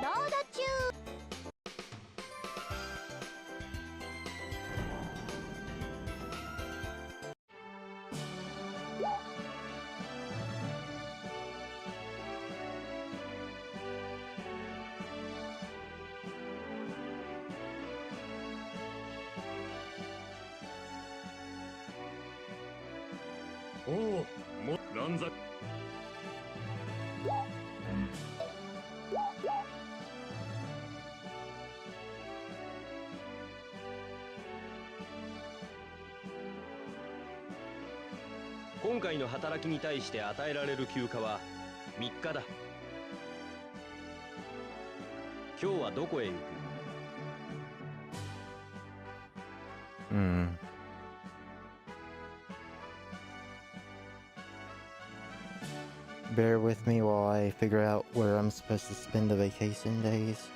S1: ロード中。
S7: おお、も乱雑。
S15: 今回の働きに対して与えられる休暇は3日だ。今日はどこへ行く？Bear
S2: with me while I figure out where I'm supposed to spend the vacation days.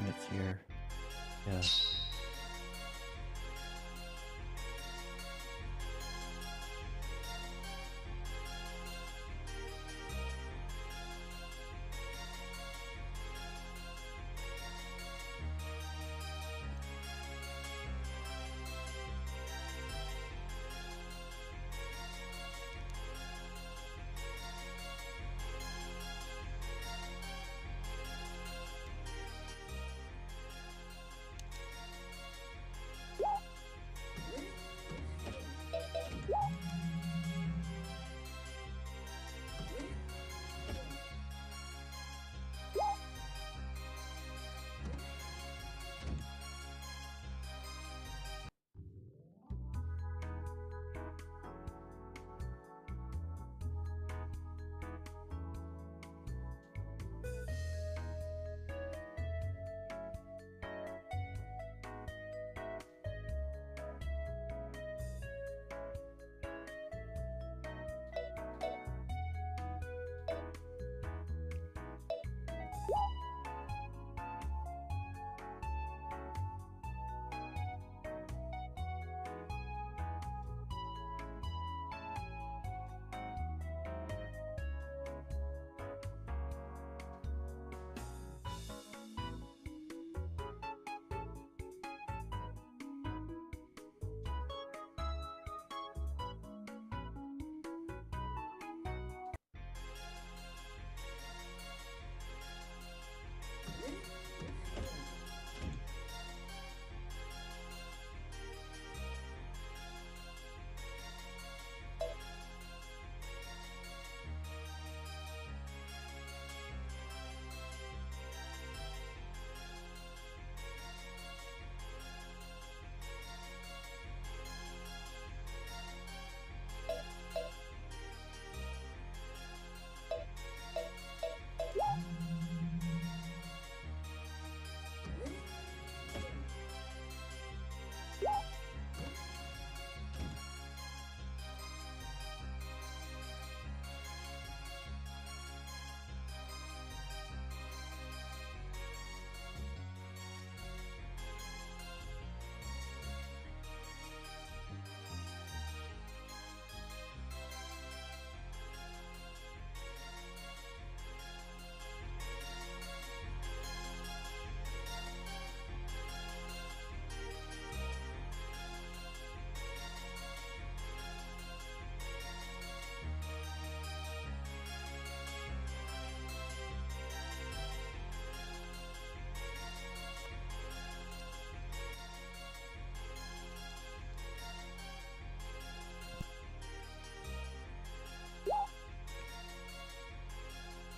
S2: It's here. Yeah.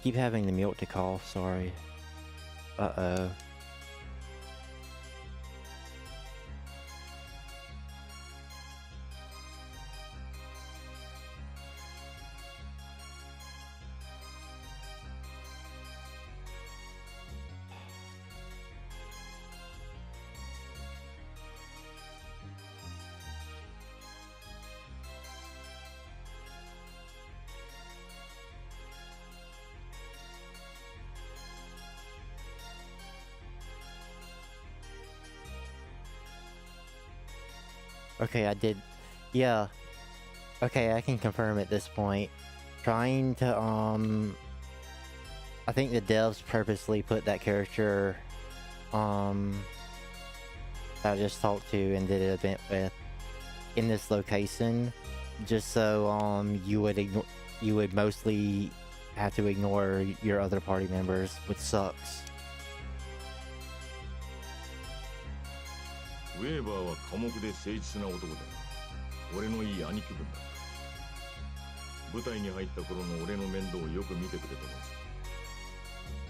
S2: keep having the milk to cough, sorry. Uh-oh. Okay, I did. Yeah. Okay, I can confirm at this point. Trying to, I think the devs purposely put that character, that I just talked to and did an event with in this location, just so, you would mostly have to ignore your other party members, which sucks.
S4: ウェーバーは寡黙で誠実な男だ。俺のいい兄貴分だ。部隊に入った頃の俺の面倒をよく見てくれたのさ。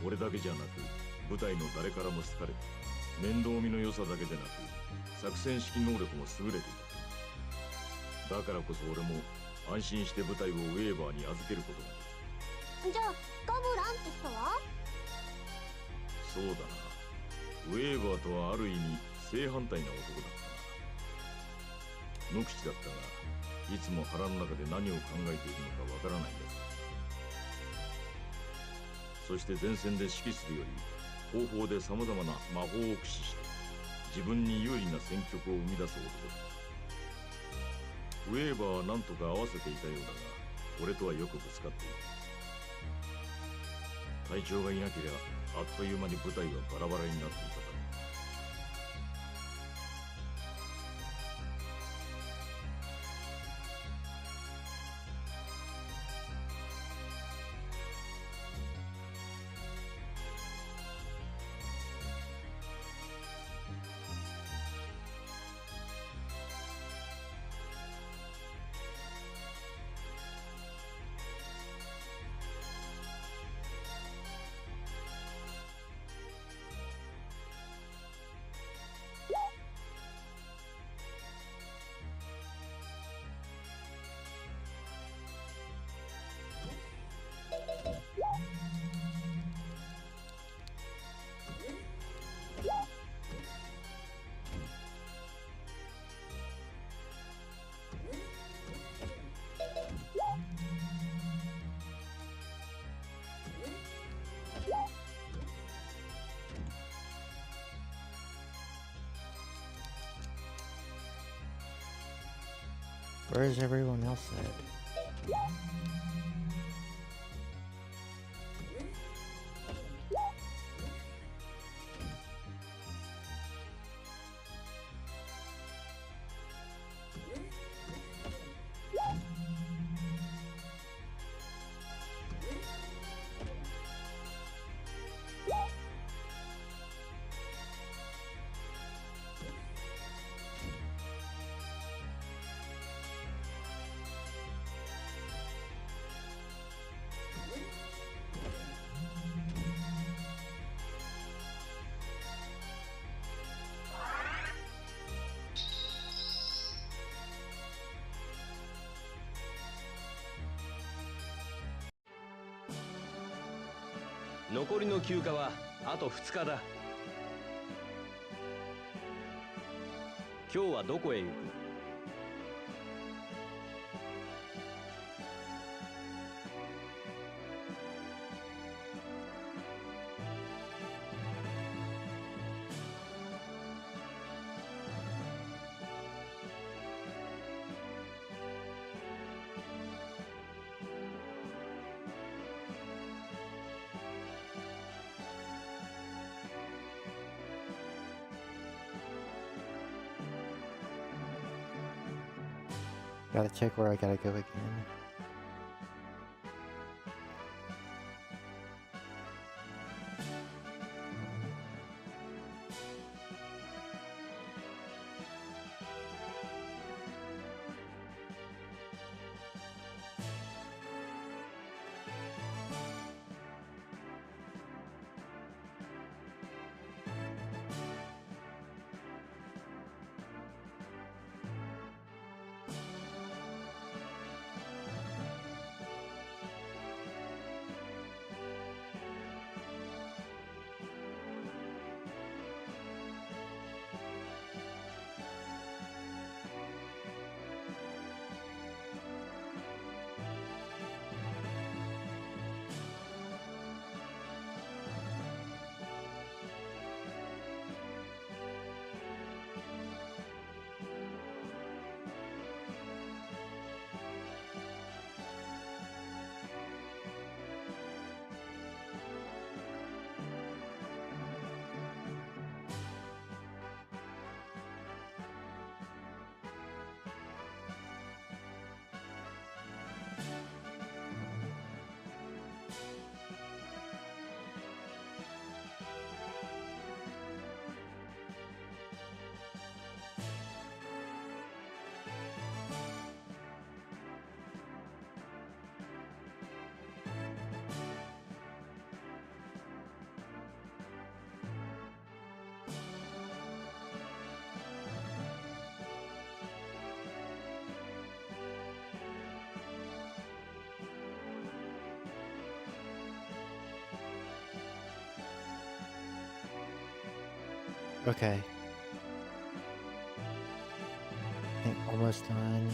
S4: 俺だけじゃなく部隊の誰からも好かれて、面倒見の良さだけでなく作戦指揮能力も優れていた。だからこそ俺も安心して部隊をウェーバーに預けることができた。じゃあガブランって人は？そうだな。ウェーバーとはある意味正反対な男だったな。無口だったが、いつも腹の中で何を考えているのかわからないやつ。そして前線で指揮するより後方でさまざまな魔法を駆使して自分に有利な戦局を生み出す男だ。ウェーバーは何とか合わせていたようだが、俺とはよくぶつかっている。隊長がいなければあっという間に部隊はバラバラになっていただろう。
S2: Where is everyone else at?
S15: 残りの休暇はあと2日だ。今日はどこへ行く？Gotta
S2: check where I gotta go again. Okay. I think almost done, and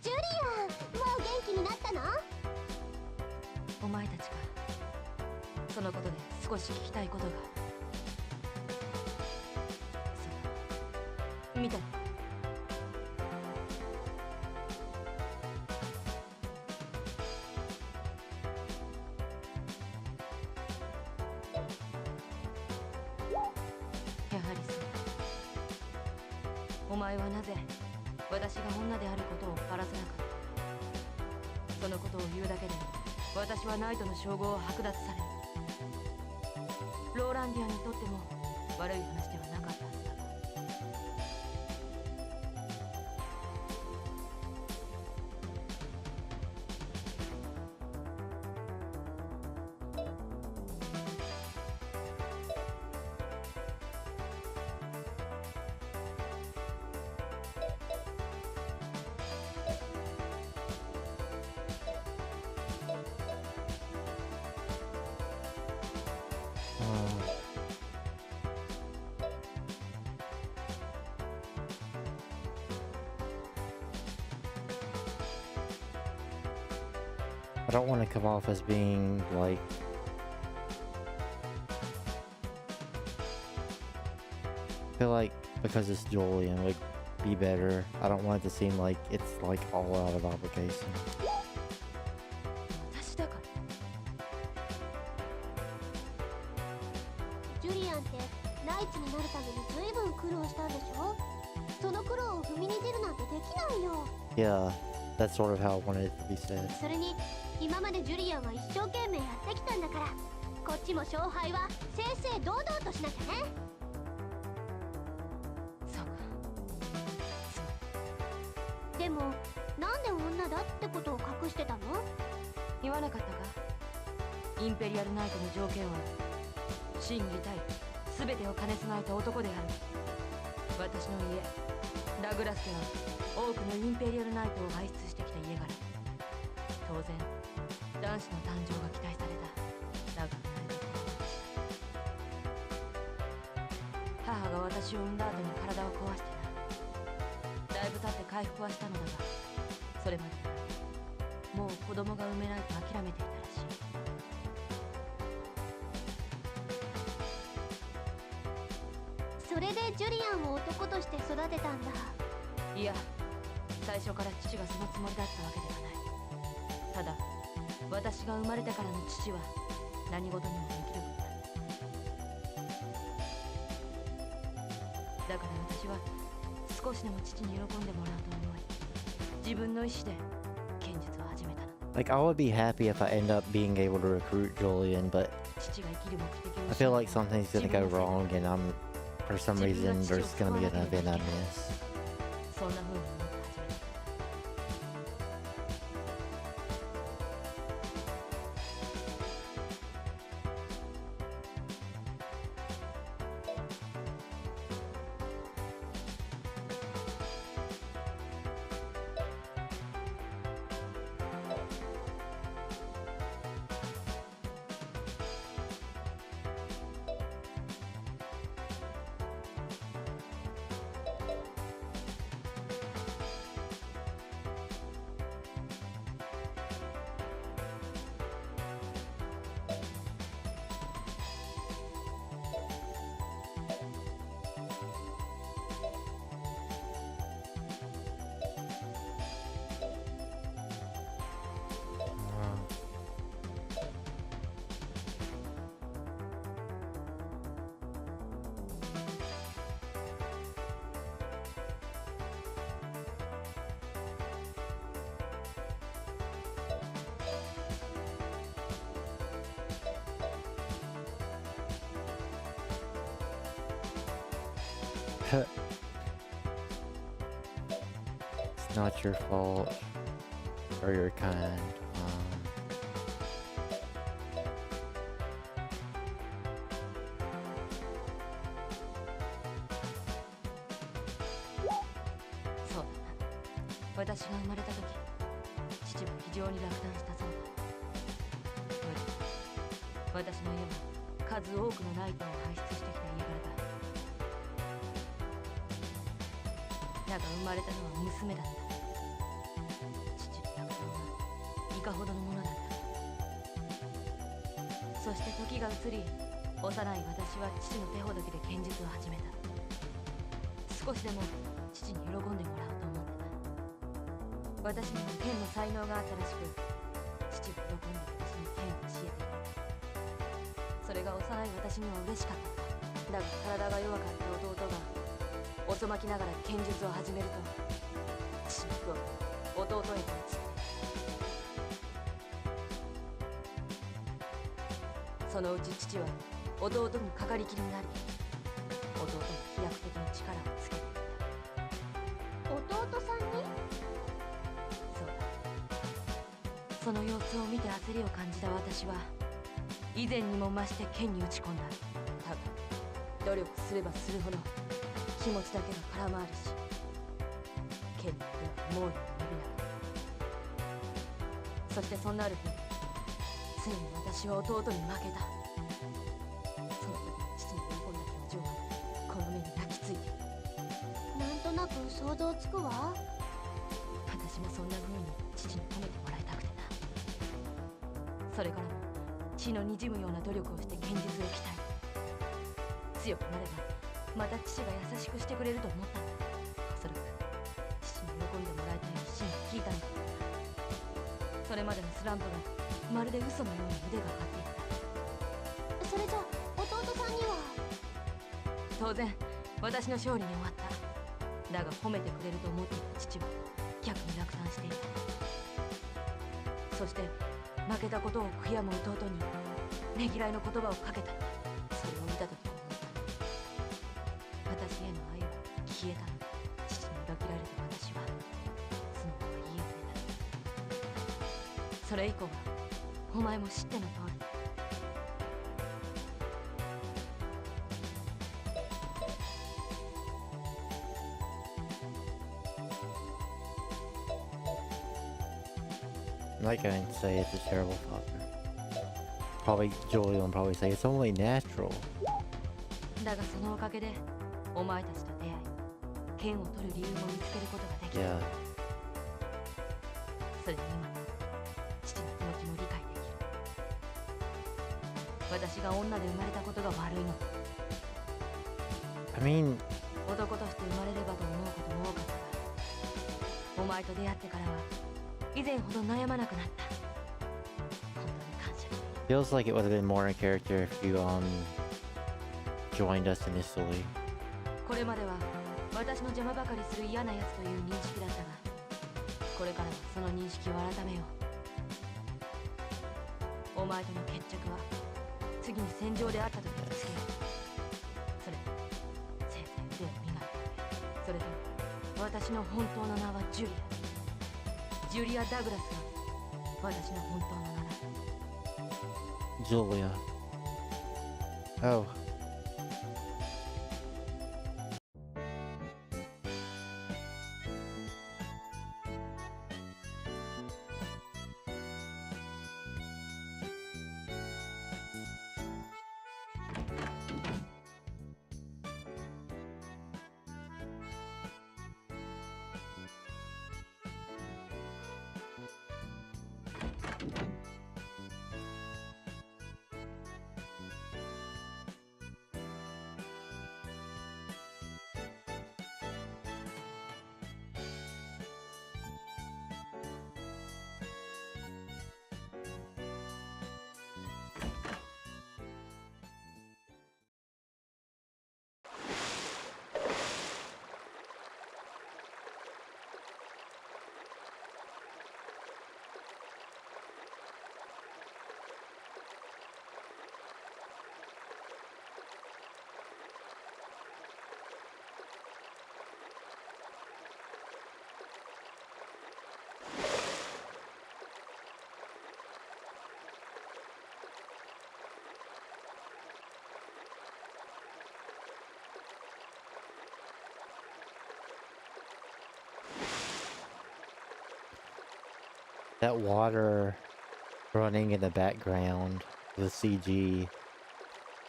S1: ジュリアン、もう元気になったの？
S6: お前たちか。そのことで少し聞きたいことが。そう見て。やはりそう。お前はなぜ私が女であることをばらせなかった？そのことを言うだけで私はナイトの称号を剥奪される。ローランディアにとっても悪い話ではなかったはずだが。
S2: I don't want to come off as being like I feel like because it's Julian would be better. I don't want it to seem like it's like all out of obligation.
S6: 私だから。
S1: ジュリアンってナイツになるために随分苦労したんでしょ？その苦労を踏みに出るなんてできないよ。
S2: Yeah, that's sort of how I wanted it to be said.
S1: それに今までジュリアンは一生懸命やってきたんだから、こっちも勝敗は正々堂々としなきゃね。
S6: そうか。
S1: でもなんで女だってことを隠してたの？
S6: 言わなかったか？インペリアルナイトの条件は真偽対全てを兼ね備えた男である。私の家ラグラスでは多くのインペリアルナイトを輩出してきた家柄。当然男子の誕生が期待された。だが母が私を産んだ後に体を壊してな。だいぶ経って回復はしたのだが、それまでもう子供が産めないと諦めていたらしい。
S1: それでジュリアンを男として育てたんだ。
S6: いや、最初から父がそのつもりだったわけではない。ただ私が生まれてからの父は何事にもできる子だ。だから私は少しでも父に喜んでもらうと思い、自分の意志で剣術を始めたの。
S2: Like, I would be happy if I end up being able to recruit Julian, but
S6: 父が生きる目的を
S2: I feel like something's gonna go wrong, and for some reason, there's gonna be an event I miss.
S6: そんな風に思って始めた。
S2: It's not your fault or your kind.
S6: そうだな。私が生まれた時、父は非常に落胆したそうだ。私の家は数多くのナイトを輩出してきた家柄だ。だが生まれたのは娘だった。父の落胆はいかほどのものだった。そして時が移り、幼い私は父の手ほどきで剣術を始めた。少しでも父に喜んでもらおうと思ってた。私には剣の才能があったらしく、父は喜んで私に剣を教えていた。それが幼い私には嬉しかった。だが体が弱かった弟が遅まきながら剣術を始めると、父の苦労が弟へと移った。そのうち父は弟にかかりきりになり、弟に飛躍的に力をつけていった。
S1: 弟さんに？
S6: そうだ。その様子を見て焦りを感じた私は、以前にも増して剣に打ち込んだ。だが努力すればするほど気持ちだけが空回りし、剣の手は思うように伸びなかった。そしてそんなある日、ついに私は弟に負けた。その時父の喜んだ表情はこの目に焼き付いている。
S1: なんとなく想像つくわ。
S6: 私もそんな風に父に褒めてもらいたくてな。それからも血のにじむような努力をして剣術を鍛え、強くなればまた父が優しくしてくれると思ったんだ。おそらく父に喜んでもらいたい一心が効いたんだろうな。それまでのスランプがまるで嘘のように腕が上がっていった。
S1: それじゃ弟さんには？
S6: 当然私の勝利に終わった。だが褒めてくれると思っていた父は逆に落胆していた。そして負けたことを悔やむ弟にねぎらいの言葉をかけたんだ。それを見た時思った。私への愛は消えたのだ。父に裏切られた私はそのまま家を出た。それ以降はお前も知っての通り。
S2: Like I didn't say it's a terrible father. Probably Jolie will probably say it's only natural.
S6: だがそのおかげでお前たちと出会い、剣を取る理由も見つけることができた。
S2: Yeah.
S6: それに今父の気持ちも理解できる。私が女で生まれたことが悪いのだ。
S2: I mean,
S6: 男として生まれればと思うことも多かったが、お前と出会ってからは以前ほど悩まなくなった。本当に感謝している。
S2: feels like it would have been more in character if you joined us initially.
S6: これまでは私の邪魔ばかりする嫌なやつという認識だったが、これからはその認識を改めよう。お前との決着は次に戦場で会った時につけよう。それせいぜい腕を磨いてあげる。それと私の本当の名はジュリア。ジュリア・ダグラスが私の本当の名だ。
S2: Julia. Oh. That water running in the background, the CG,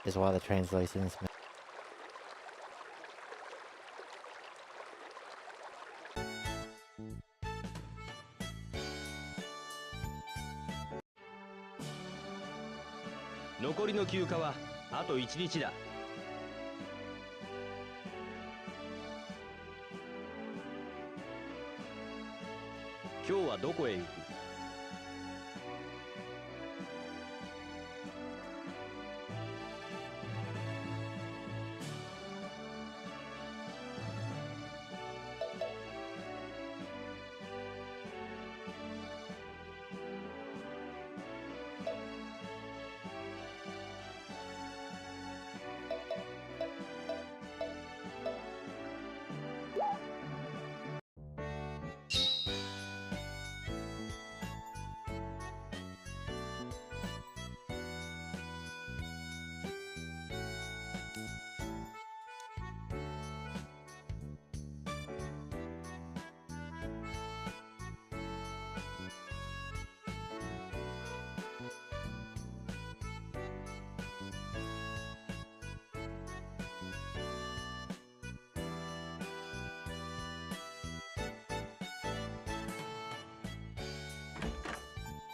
S2: is why the translations.
S15: 残りの休暇はあと1日だ。今日はどこへ行く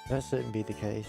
S15: ？That
S2: shouldn't be the case.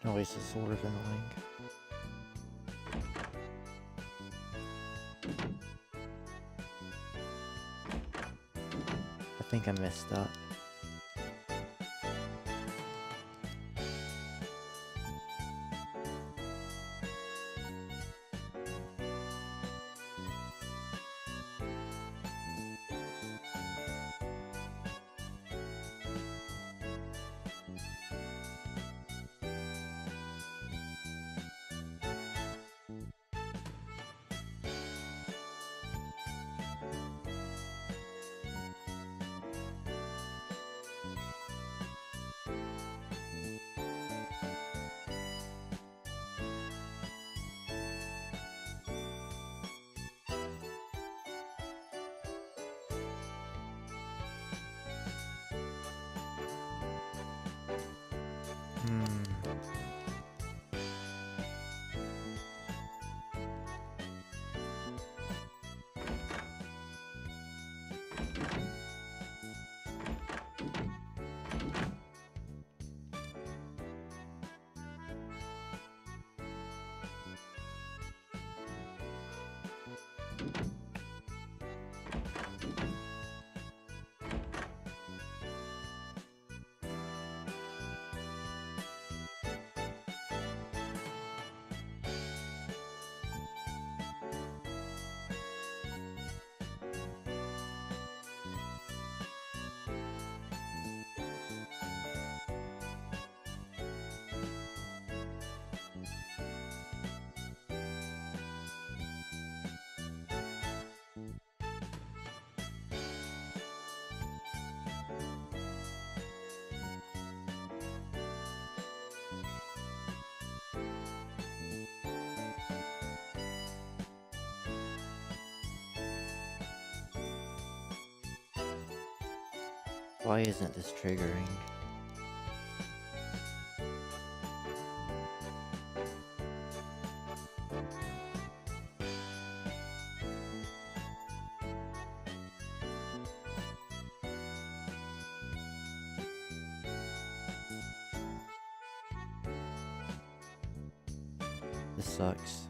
S2: Noise is sort of annoying. I think I messed up. Why isn't this triggering? This sucks.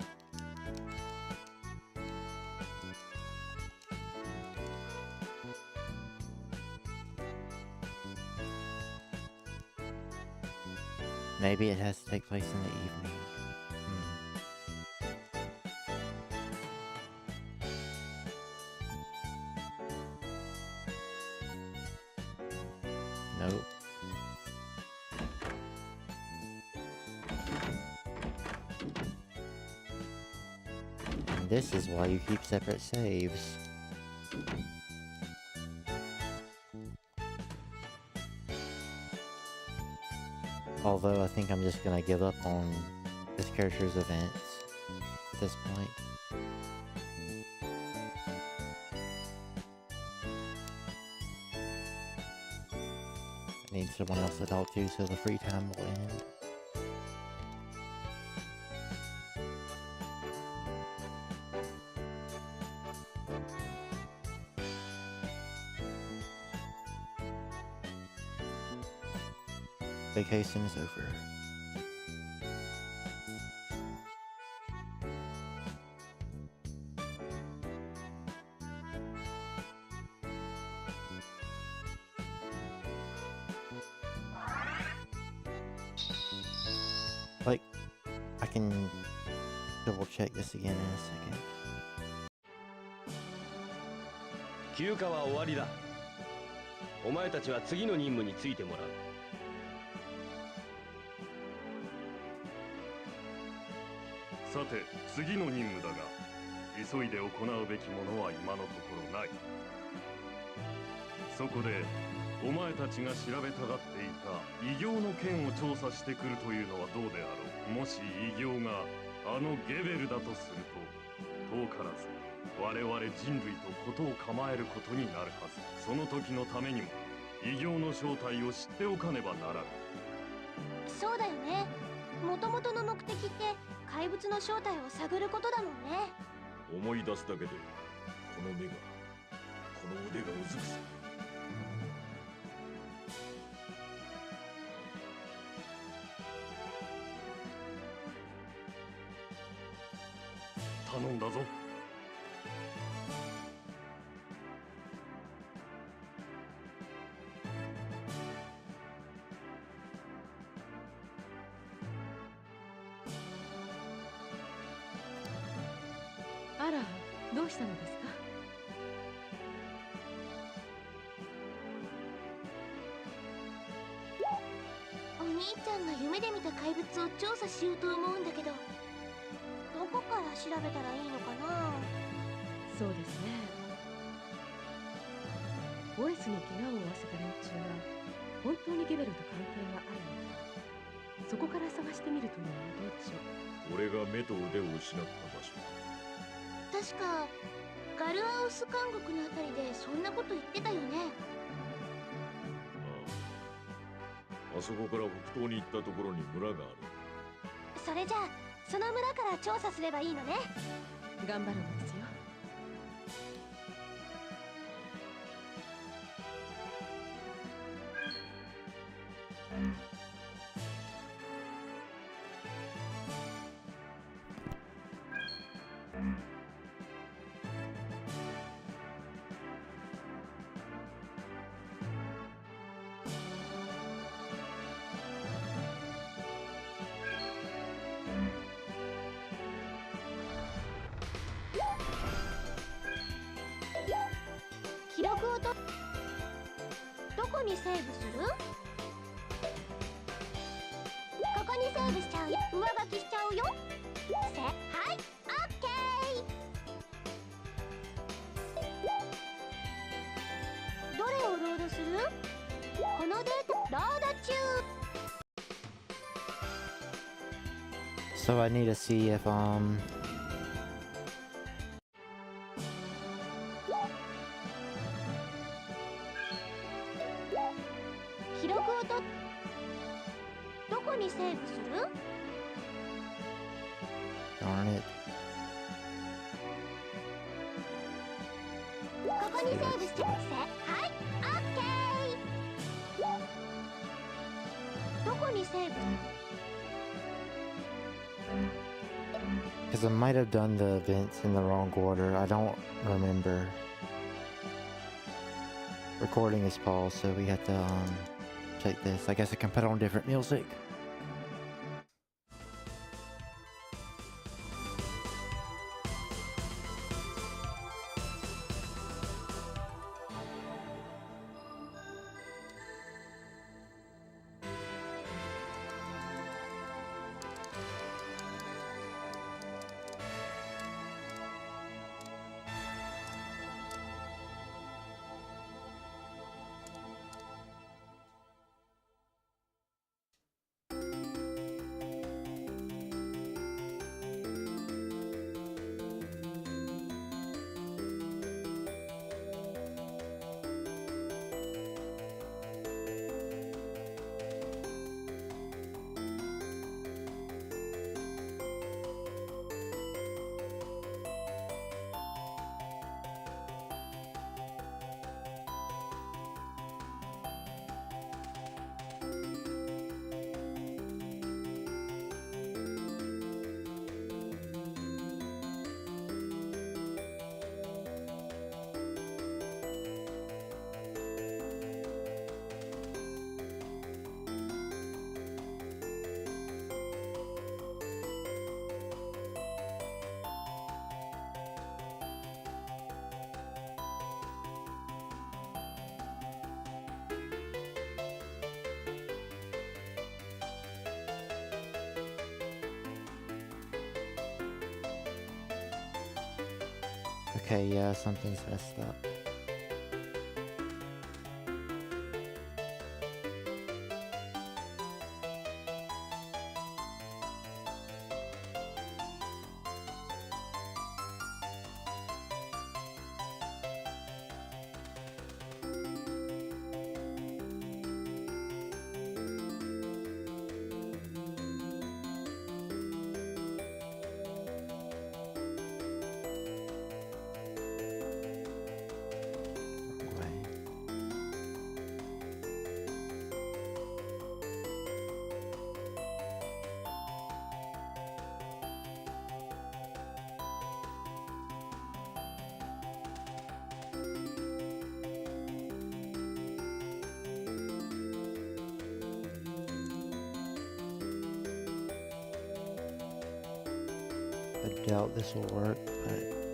S2: Maybe it has to take place in the evening. Nope. And this is why you keep separate saves. Although I think I'm just gonna give up on this character's events at this point. I need someone else to talk to so the free time will end. Vacation is over. Like, I can double check this again in a second.
S15: 休暇は終わりだ。お前たちは次の任務についてもらう。
S7: さて次の任務だが、急いで行うべきものは今のところない。そこでお前たちが調べたがっていた異形の件を調査してくるというのはどうであろう。もし異形があのゲベルだとすると、遠からず我々人類と事を構えることになるはず。その時のためにも異形の正体を知っておかねばならぬ。
S1: そうだよね。もともとの目的って怪物の正体を探ることだもんね。
S4: 思い出すだけでこの目が、この腕がうずくす。
S7: 頼んだぞ。
S10: あら、どうしたのですか？
S1: お兄ちゃんが夢で見た怪物を調査しようと思うんだけど、どこから調べたらいいのかな。
S10: そうですね。オエスに怪我を負わせた連中が本当にゲベルと関係があるのか、そこから探してみるというのはどうでしょう。
S4: 俺が目と腕を失った場所。
S1: 確かガルアウス監獄のあたりでそんなこと言ってたよね。
S4: あそこから北東に行ったところに村がある。
S1: それじゃあその村から調査すればいいのね。
S10: 頑張るのですよ。
S1: 記録をとどこにセーブする？ここにセーブしちゃうよ。上書きしちゃうよ。はい、オッケー。どれをロードする？このデータロード中。
S2: So I need to see if
S1: 記録をとどこにセーブする？
S2: darn it.
S1: ここにセーブしちゃう。はい、オッケー。どこにセーブ？
S2: Because I might have done the events in the wrong order. I don't remember. Recording is paused, so we have to check this. I guess I can put on different music. Okay, yeah, something's messed up. I doubt this will work, but...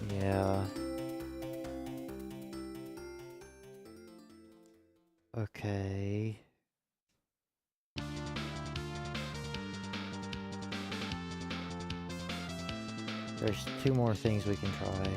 S2: Yeah. Okay. There's two more things we can try.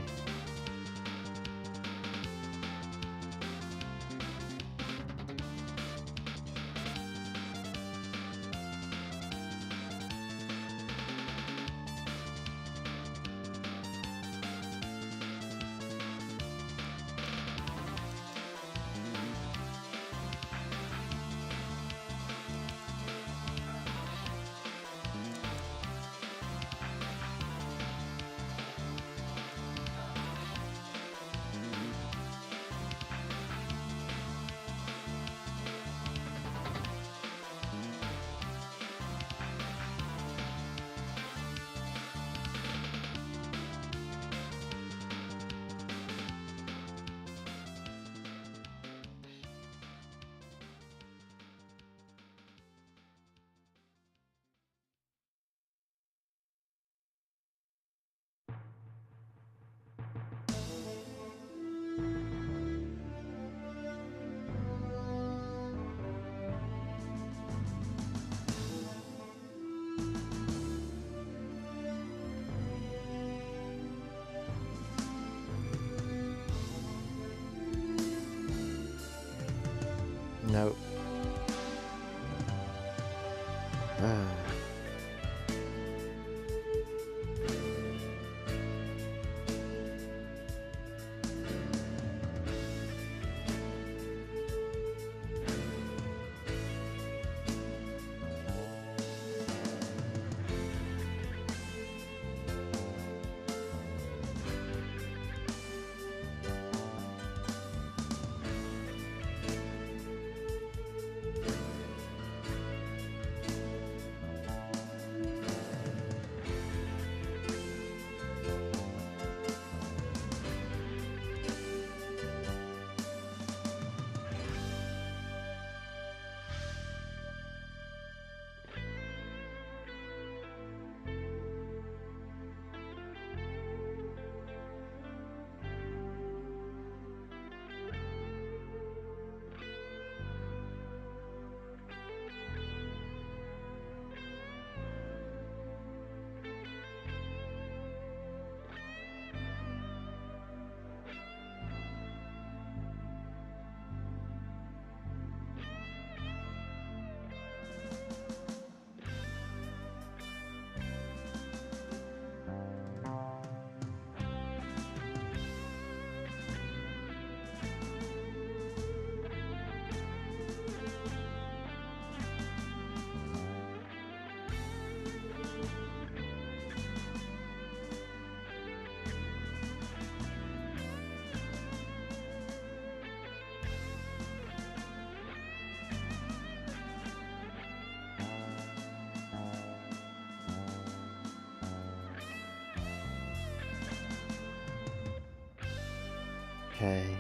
S2: Okay.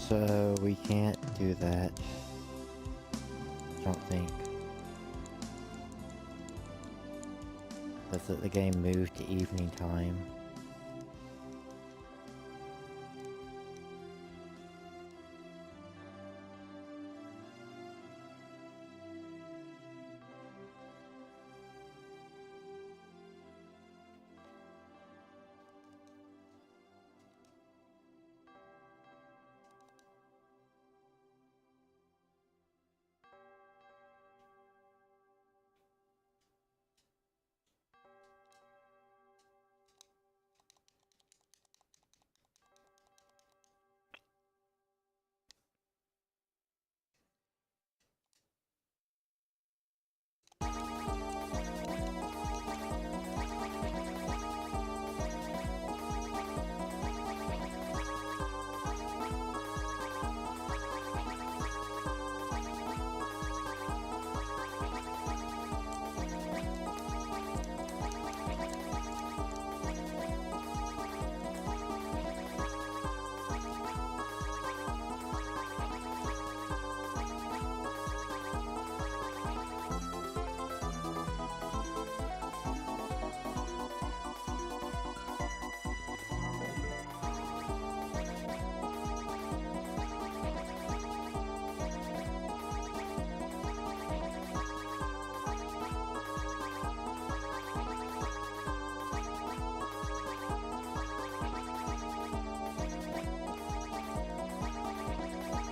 S2: So we can't do that. don't think. The game moved to evening time.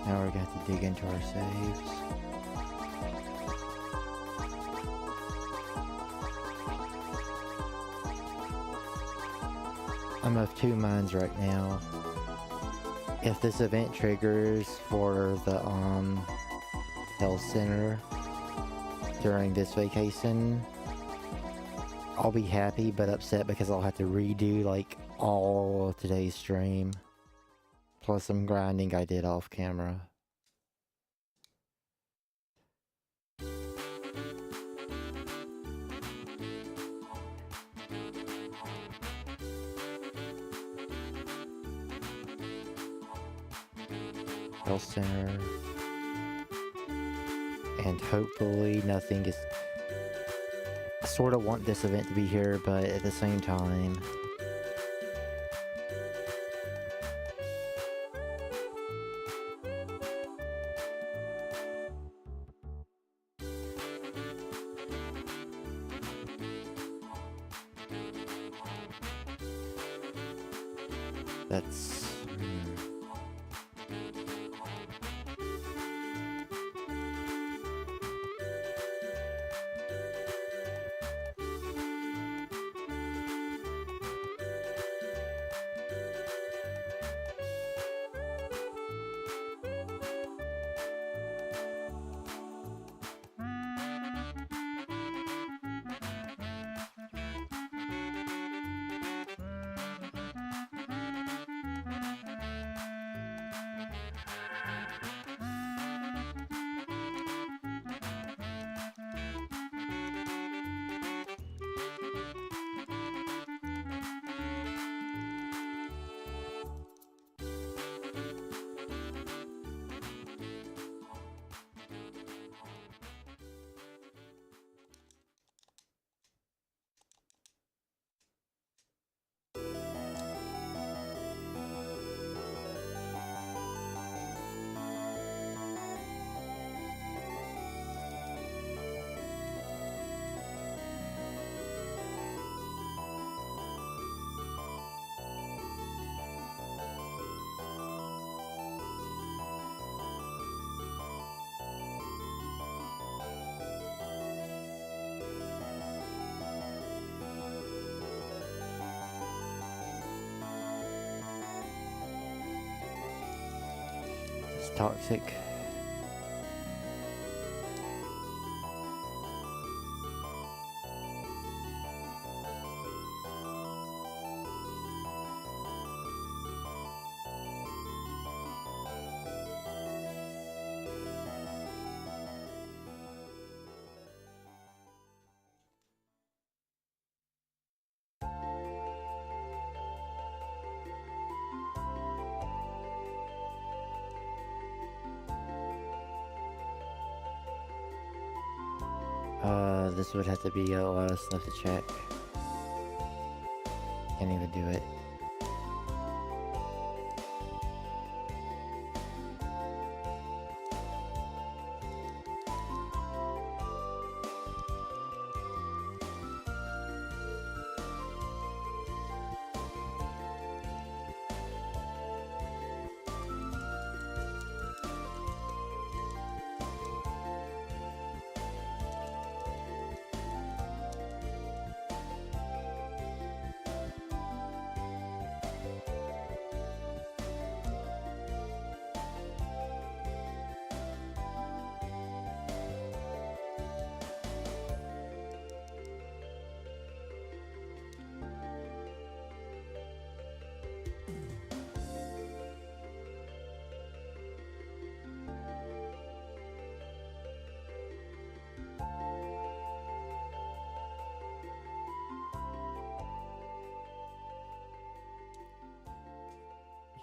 S2: Now we're going to have to dig into our saves. I'm of two minds right now. If this event triggers for the health center during this vacation, I'll be happy but upset because I'll have to redo like all of today's stream. Plus some grinding I did off camera. Health center. And hopefully nothing is... I sort of want this event to be here, but at the same time... That's... toxic. This would have to be a lot of stuff to check. Can't even do it.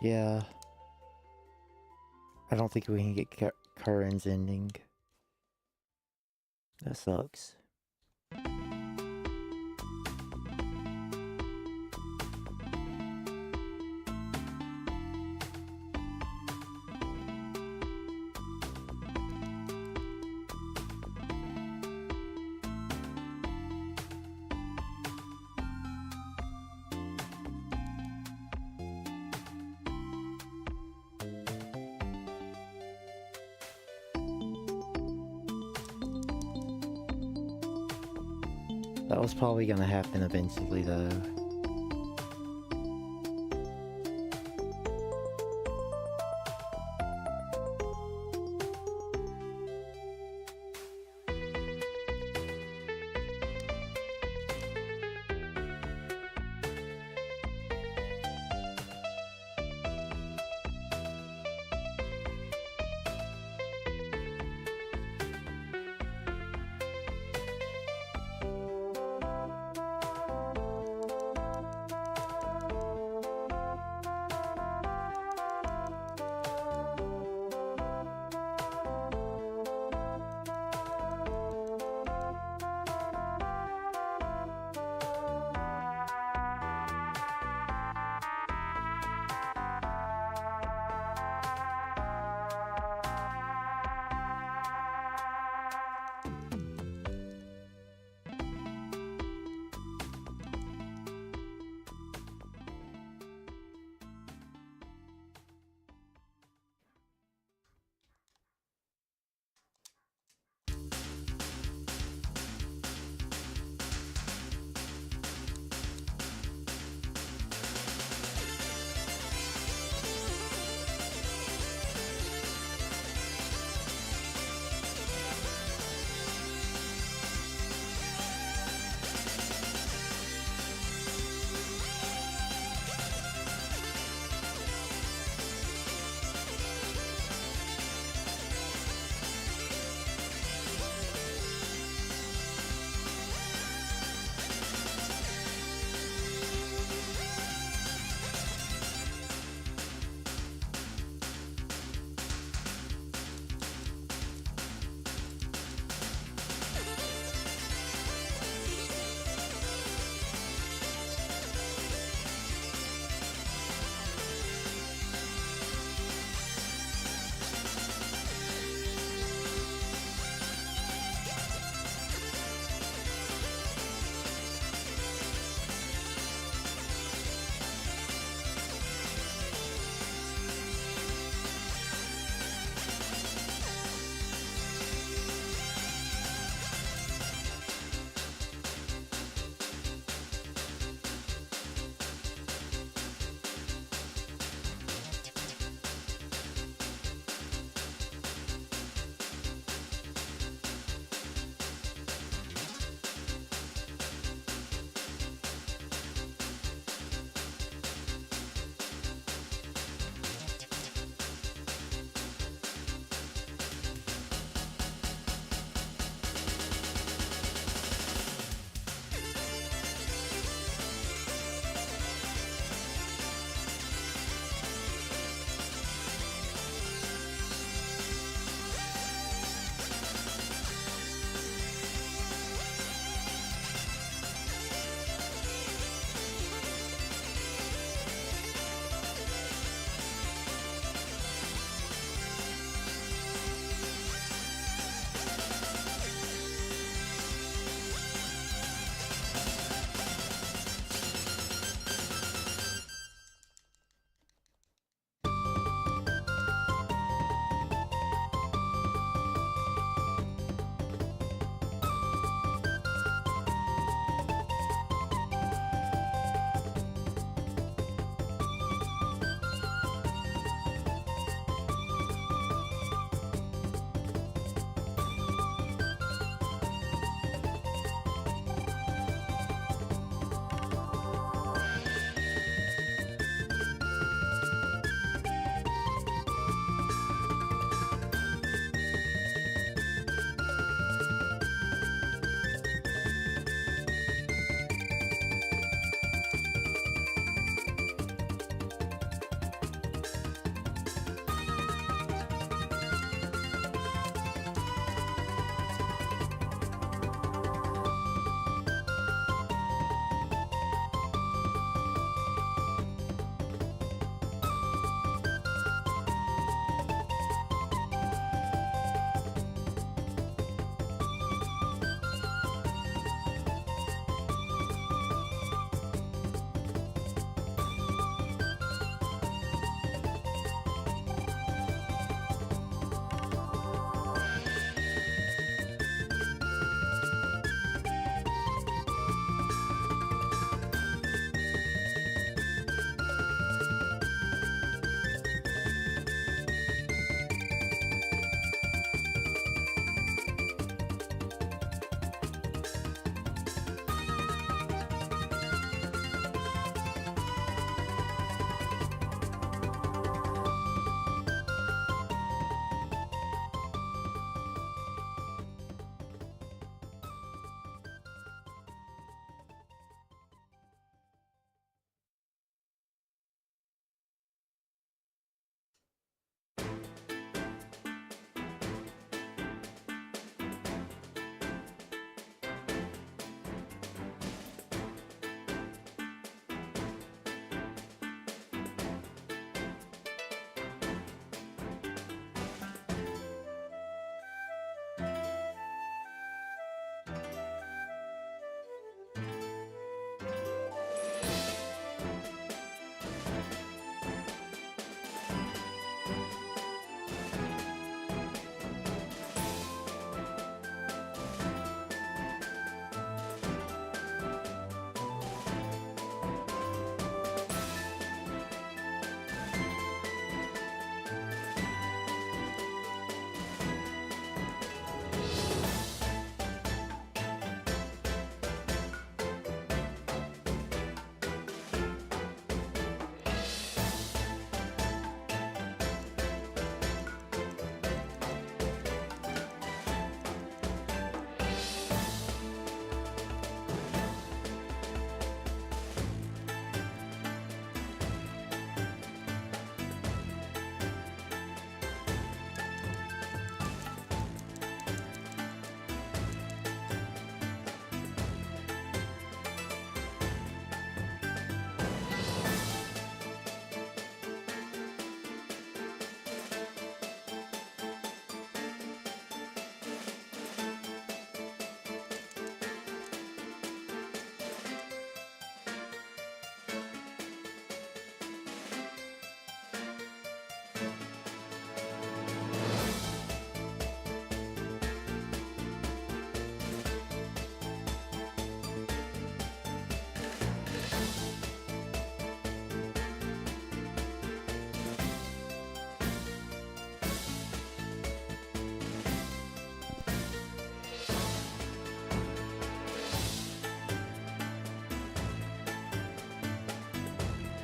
S2: Yeah. I don't think we can get Curran's ending. That sucks. That was probably gonna happen eventually, though.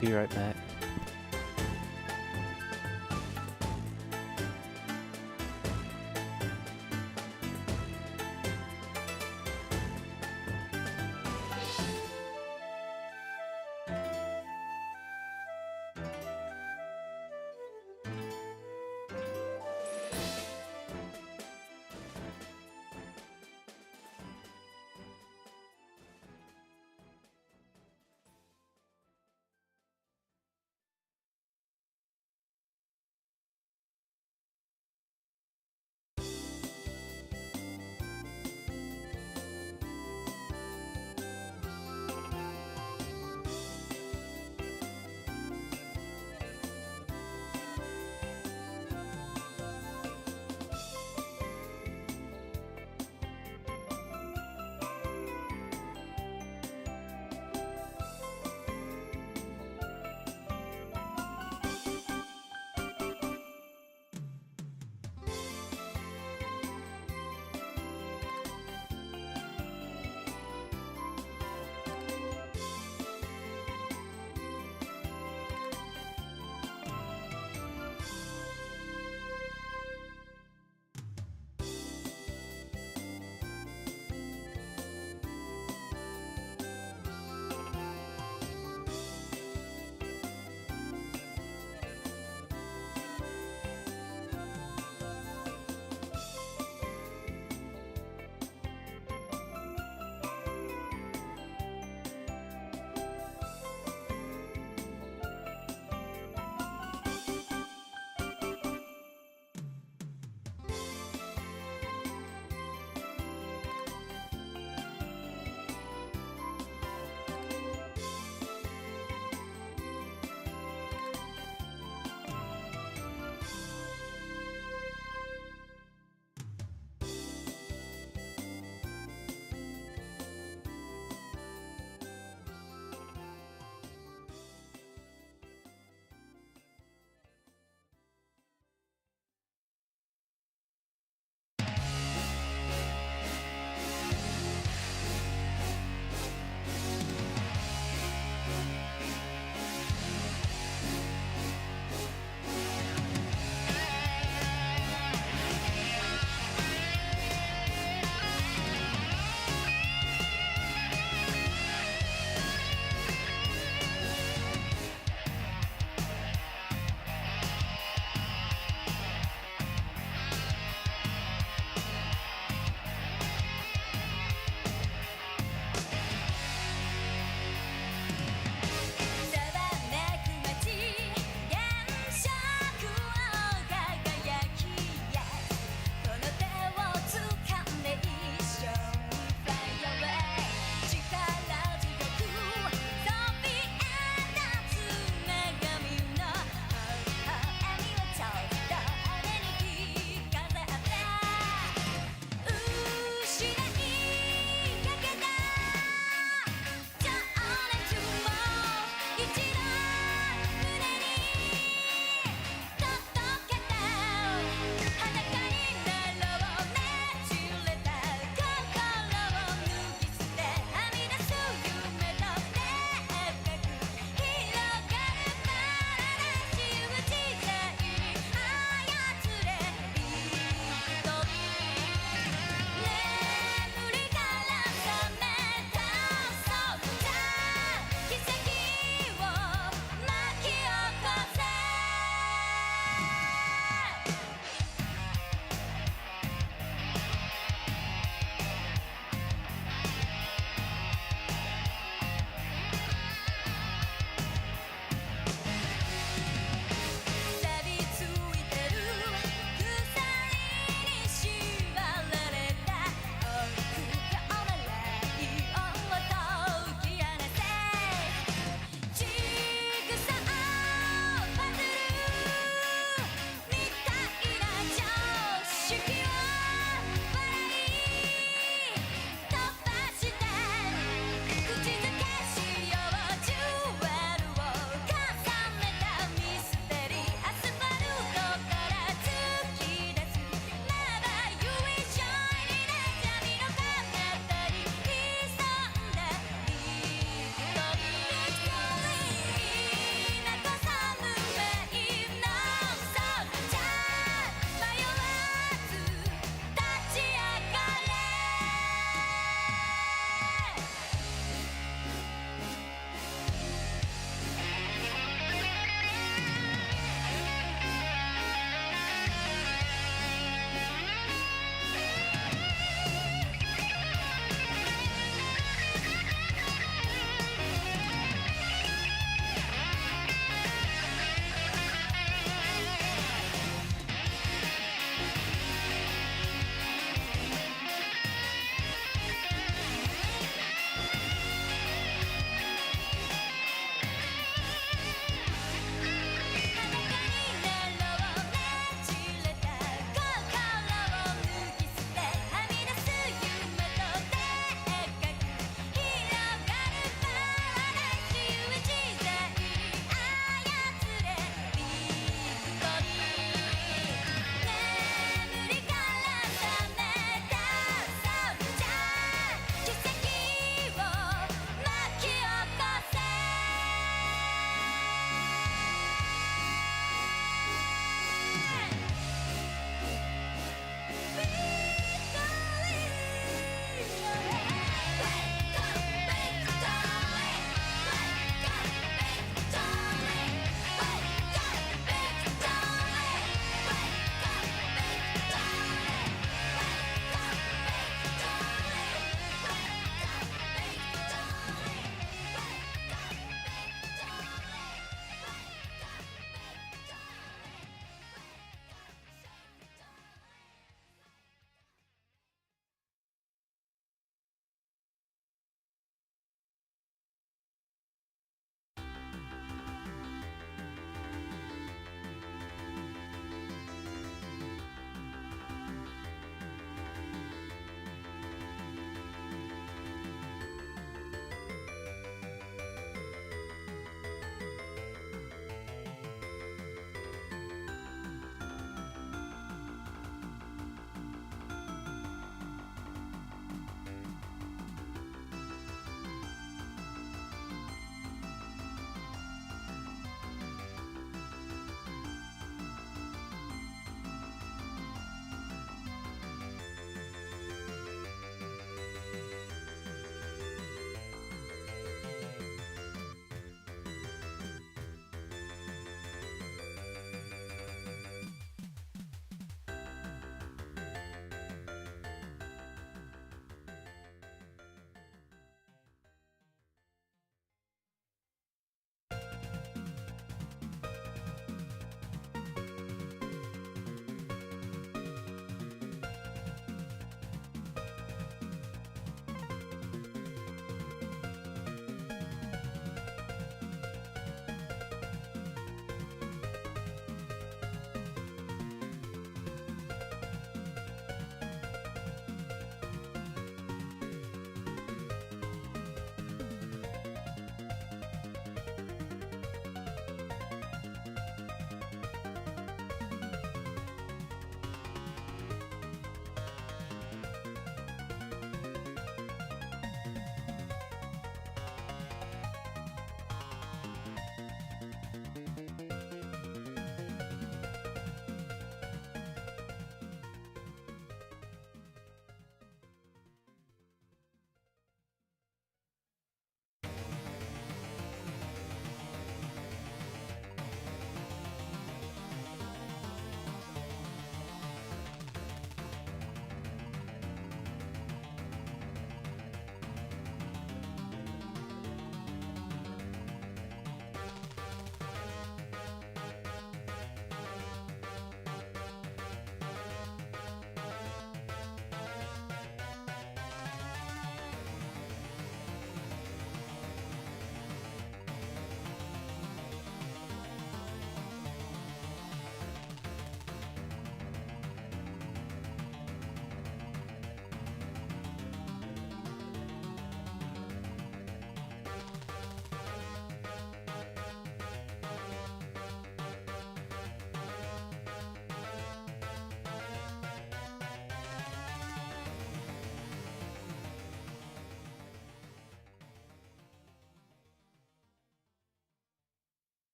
S2: Be right back.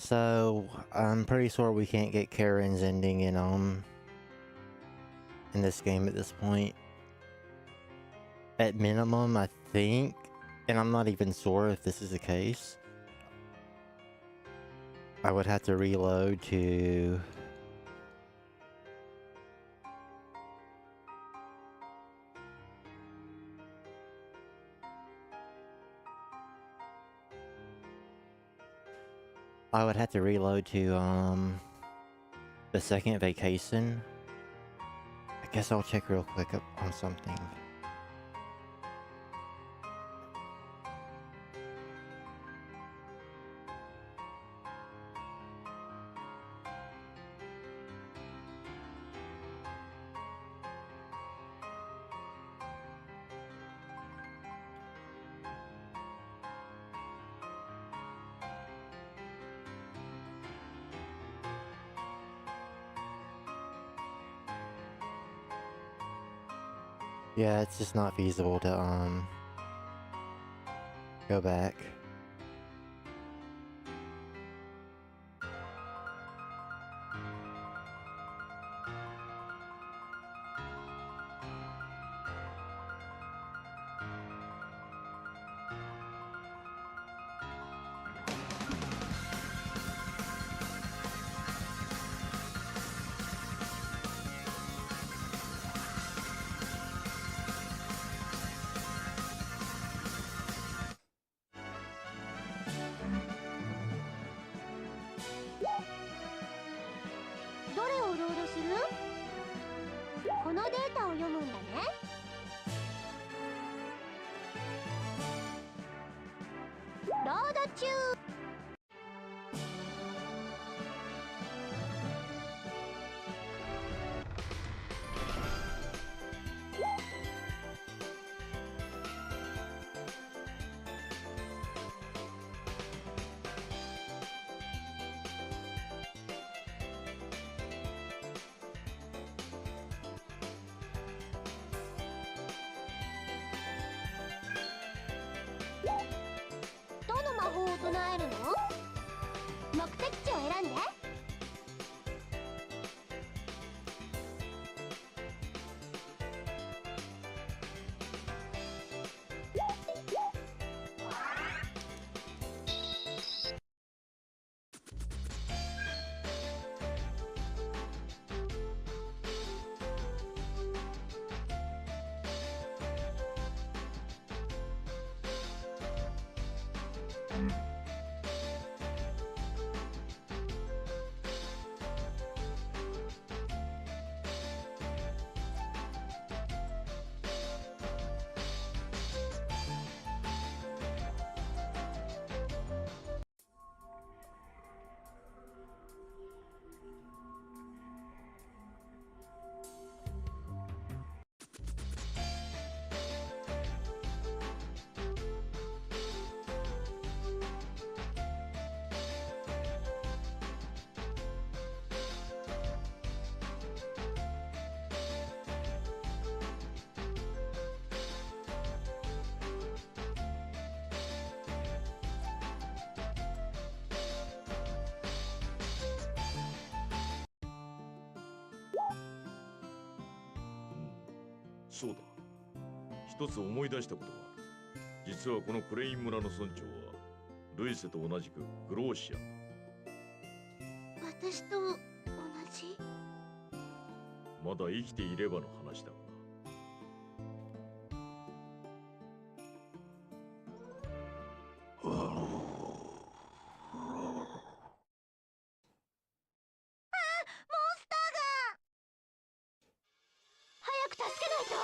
S2: So I'm pretty sure we can't get Karen's ending in this game at this point. At minimum, I think, and I'm not even sure if this is the case, I would have to reload to... I would have to reload to, the second vacation. I guess I'll check real quick up on something. Yeah, it's just not feasible to, go back.
S1: どれをロードする？このデータを読むんだね。ロード中。どの魔法を唱えるの？目的地を選んで。
S4: そうだ。一つ思い出したことがある。実はこのクレイン村の村長はルイセと同じくグローシアンだ。
S1: 私と同じ？
S4: まだ生きていればの話だがな。
S1: 早く助けないと。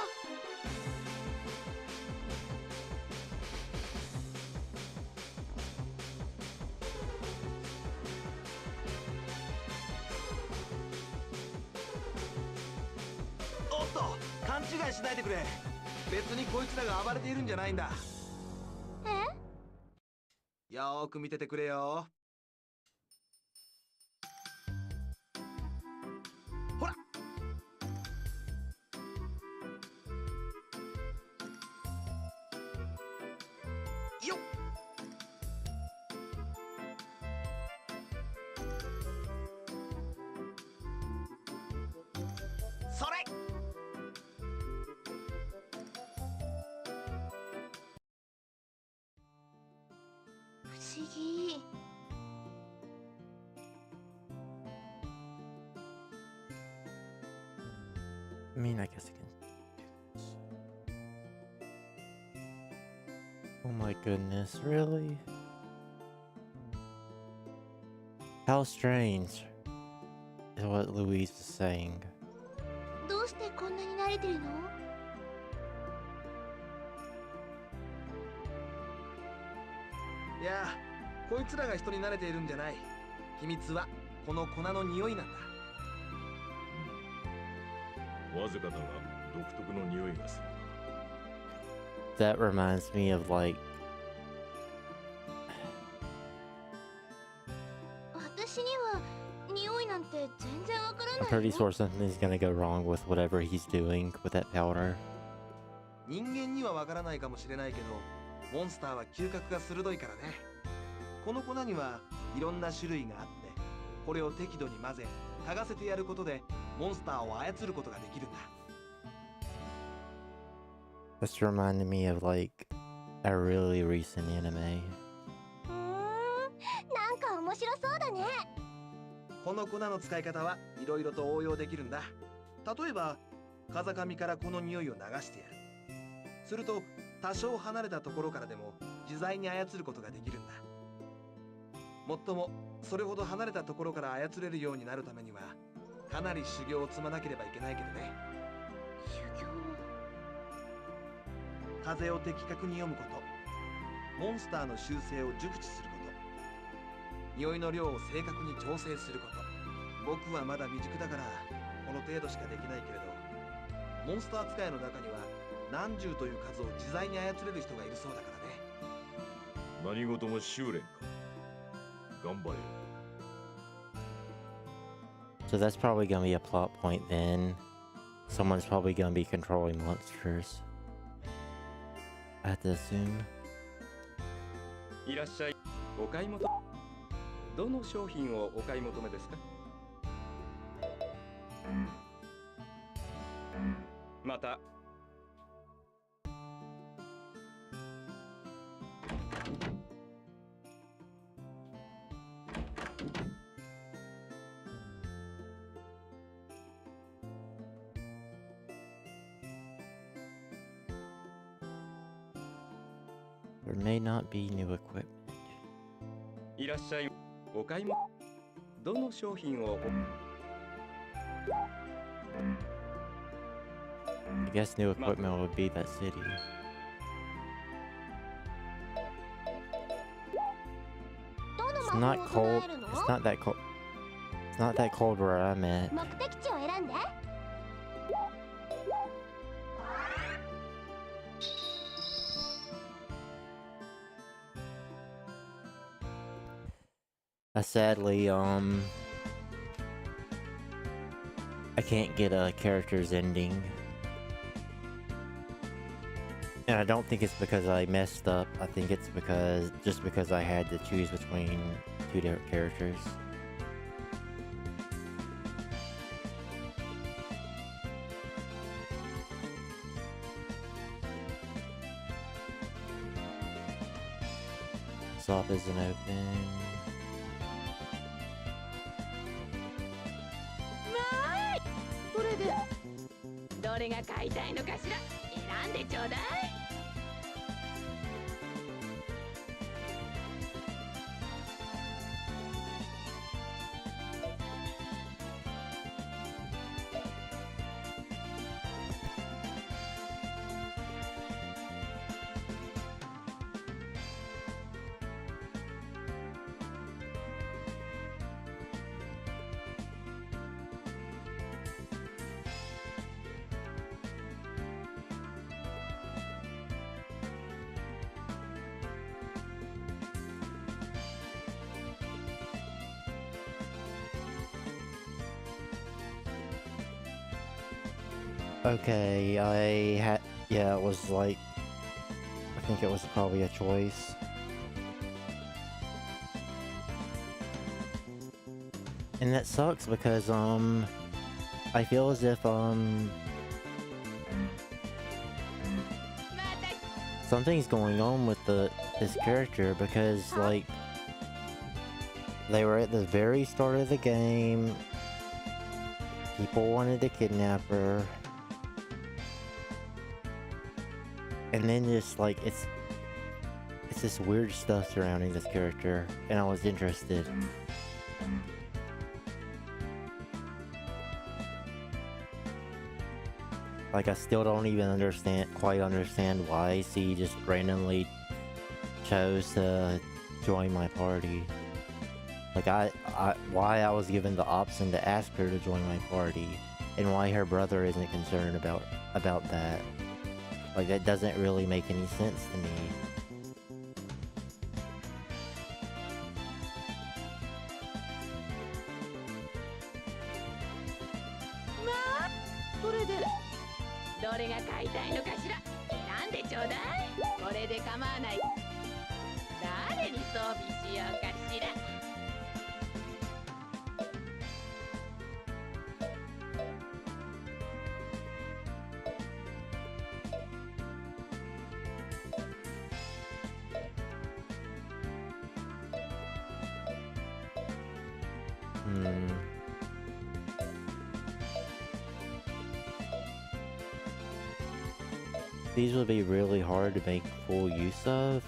S3: おっと、勘違いしないでくれ。別にこいつらが暴れているんじゃないんだ。
S1: え？
S3: よーく見ててくれよ。ほら。よっ。それ。
S1: 不思議。
S2: I mean, I guess I can. Oh my goodness, really? How strange is what Louise is saying.
S1: どうしてこんなに慣れてるの？
S3: いや、こいつらが人に慣れているんじゃない。秘密はこの粉の匂いなんだ。
S4: わずかだが独特の匂いがする。
S2: That reminds me of like
S1: 私には匂いなんて全然わからない
S2: I'm
S1: よ。
S2: pretty sure something's gonna go wrong with whatever he's doing with that powder.
S3: 人間にはわからないかもしれないけど、モンスターは嗅覚が鋭いからね。この粉にはいろんな種類があって、これを適度に混ぜ、嗅がせてやることでモンスターを操ることができるんだ。
S2: This reminded me of like a really recent anime.
S1: なんか面白そうだね。
S3: この粉の使い方はいろいろと応用できるんだ。例えば、風上からこの匂いを流してやる。すると、多少離れたところからでも自在に操ることができるんだ。もっとも、それほど離れたところから操れるようになるためには、かなり修行を積まなければいけないけどね。
S1: 修行。
S3: 風を的確に読むこと、モンスターの習性を熟知すること、匂いの量を正確に調整すること。僕はまだ未熟だからこの程度しかできないけれど、モンスター使いの中には何十という数を自在に操れる人がいるそうだからね。
S4: 何事も修練か。頑張れよ。
S2: So that's probably gonna be a plot point then. Someone's probably gonna be controlling monsters. I have to assume.
S8: いらっしゃい。お買い求め。どの商品をお買い求めですか？また。
S2: There may not be new equipment.
S8: いらっしゃい。お買い物。どの商品を
S2: I guess new equipment would be that city. It's not cold. It's not that cold. It's not that cold where I'm at.
S1: 目的地を選んで。
S2: Sadly, I can't get a character's ending. And I don't think it's because I messed up. I think it's just because I had to choose between two different characters. Shop isn't open.
S6: これでどれが買いたいのかしら。選んでちょうだい。
S2: Okay, yeah, it was like, I think it was probably a choice. And that sucks because, I I feel as if something's going on with this character because like they were at the very start of the game. People wanted to kidnap her. And then just like it's this weird stuff surrounding this character, and I was interested. Like I still don't even quite understand why C just randomly chose to join my party. Like why I was given the option to ask her to join my party, and why her brother isn't concerned about that. Like that doesn't really make any sense to me. These would be really hard to make full use of.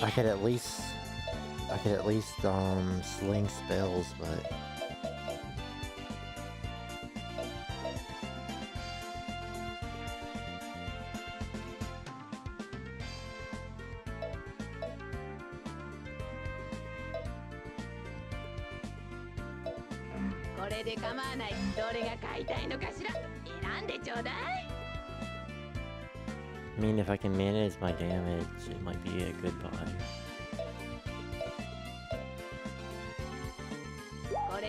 S2: I could at least sling spells, but I mean, if I can manage my damage, it might be a good buy.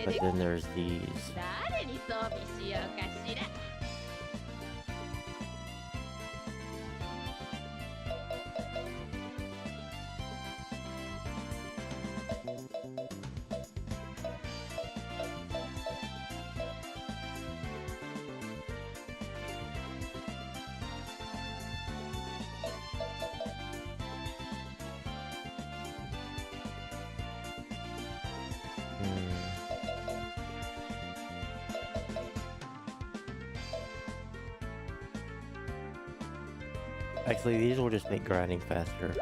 S2: But then there's these. Actually, these will just make grinding faster.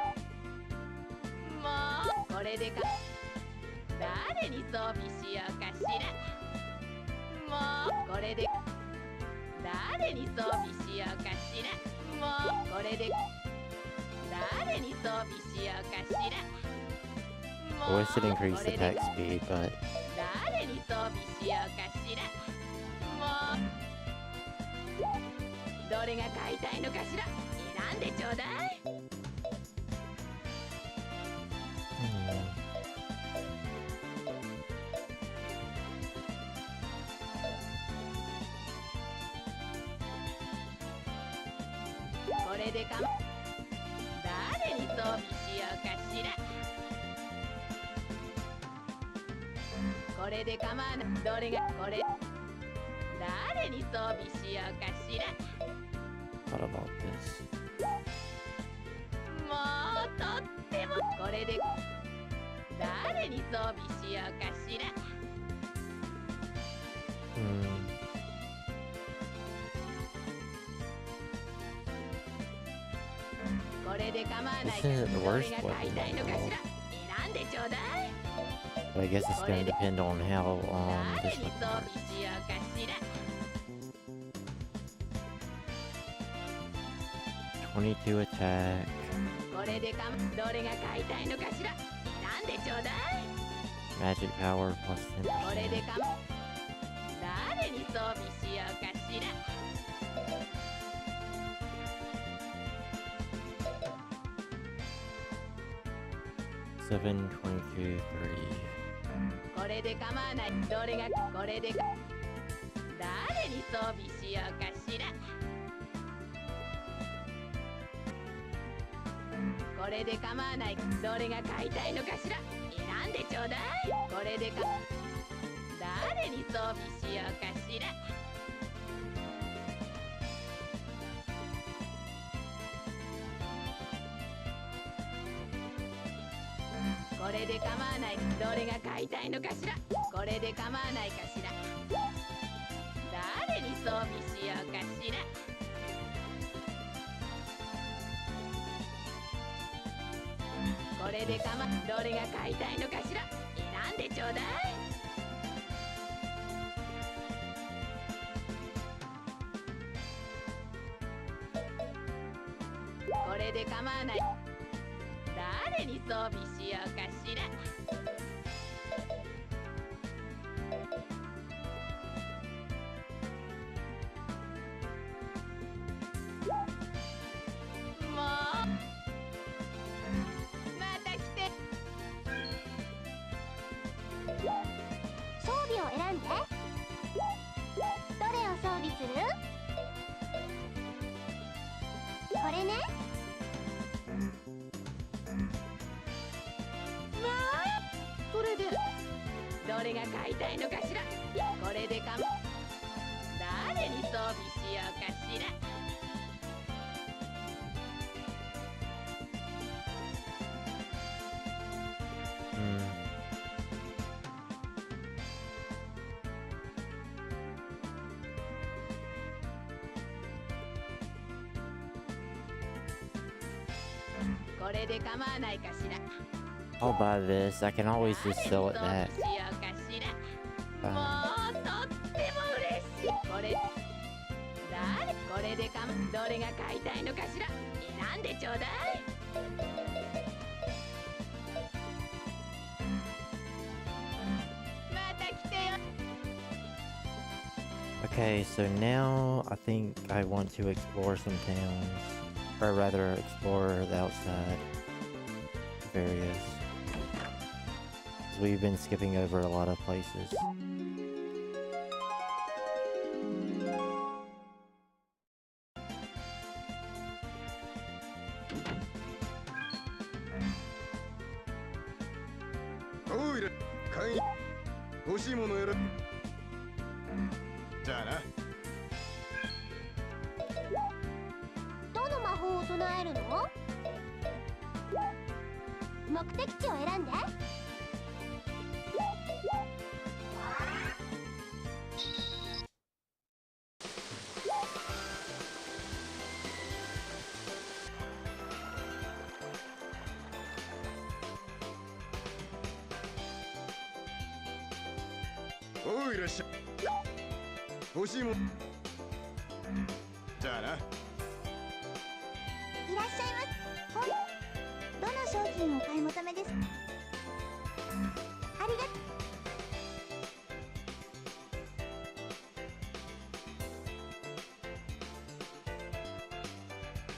S2: I wish it increased attack speed, but what about this? This isn't the worst weapon in the world. But I guess it's going to depend on how this weapon works. 22 attack. Magic power plus 10%. $7, 22, 30.
S16: これで構わない。どれがこれで誰に装備しようかしら。これで構わない。どれが買いたいのかしら。選んでちょうだい。これで誰に装備しようかしら。これで構わない。どれが買いたいのかしら。これで構わないかしら。誰に装備しようかしら。これでどれが買いたいのかしら。選んでちょうだい。これで構わない。誰に装備しようかしら。もうまた来て。
S1: 装備を選んで。どれを装備する？これね。
S16: それでどれが買いたいのかしら。これで誰に装備しようかしら。これで構わないかしら。
S2: I'll buy this. I can always just sell it back.
S16: もうとっても嬉しい。これでどれが買いたいのかしら。選んでちょうだい。また来てよ。
S2: Okay, so now I think I want to explore some towns, or rather explore the outside areas. We've been skipping over a lot of places.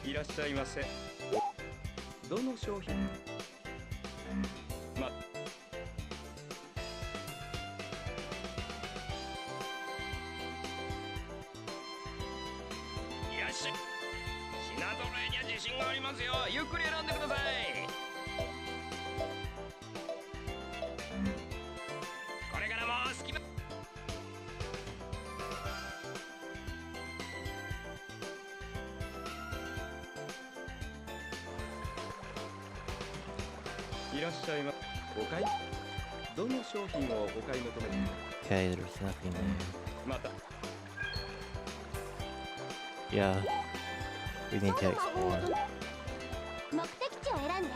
S8: いらっしゃいませ。どの商品？いらっしゃい。品揃えには自信がありますよ。ゆっくり選んでください。これからも好きな。いらっしゃいま。お買い。どの商品をお買い求め。
S2: Okay, there's nothing there.
S8: また。
S2: Yeah, we need to explore.
S1: 目的地を選んで。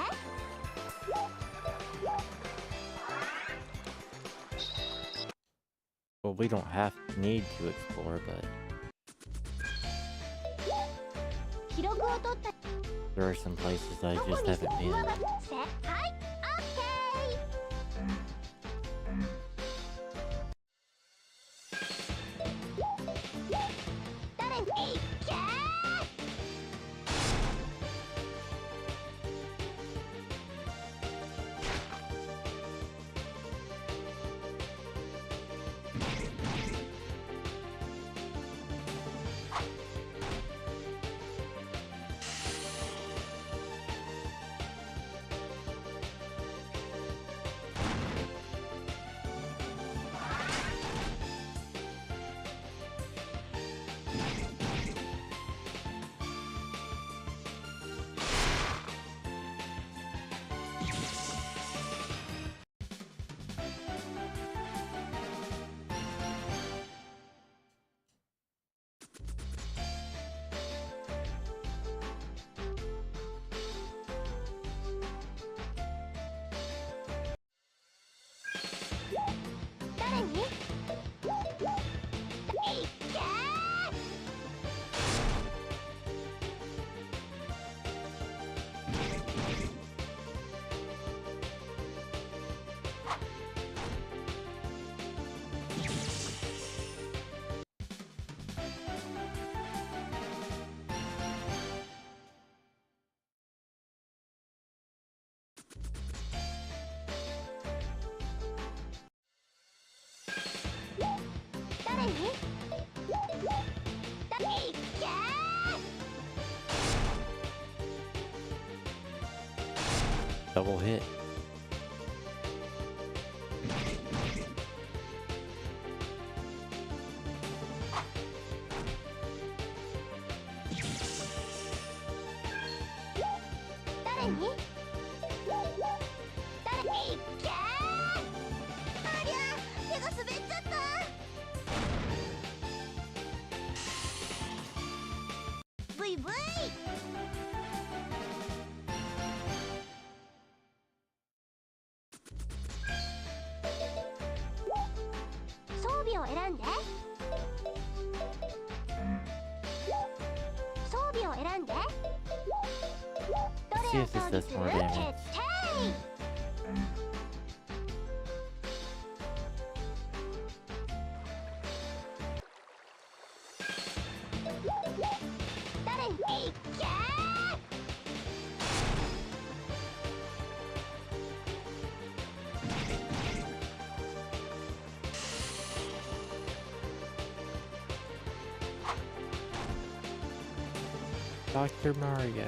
S2: Well, we don't need to explore, but
S1: 記録を取った。
S2: there are some places I just haven't been.
S1: はい、オッケー。誰にいっけー。
S2: double hit. See if this does more damage. Dr. Mario.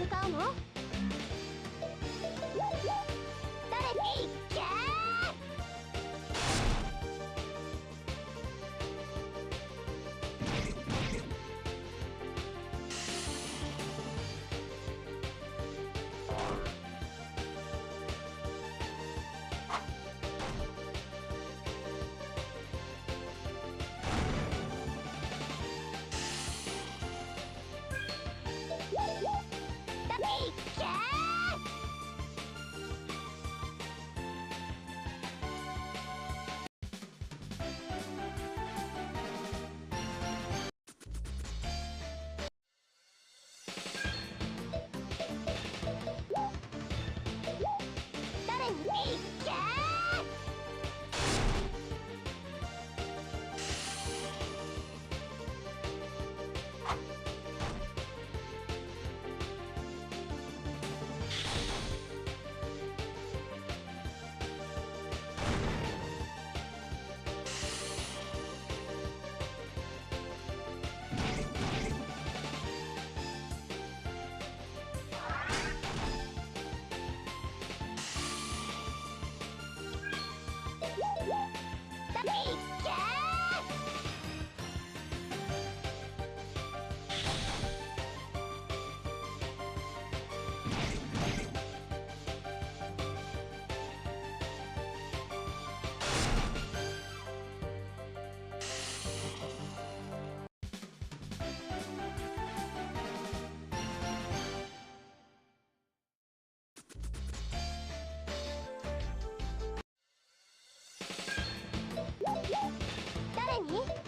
S1: 向かうの？誰に行け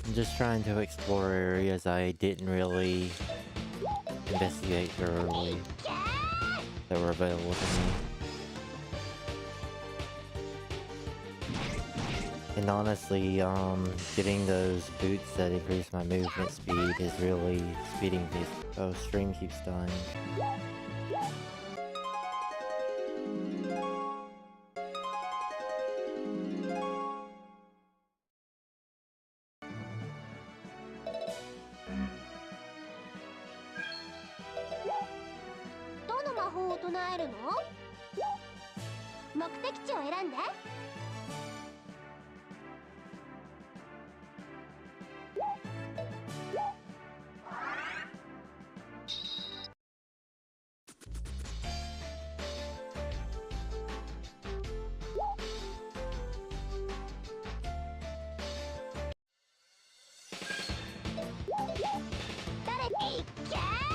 S2: I'm just trying to explore areas I didn't really investigate thoroughly that were available to me. And honestly, getting those boots that increase my movement speed is really speeding this. Oh, stream keeps dying.
S1: 誰に行け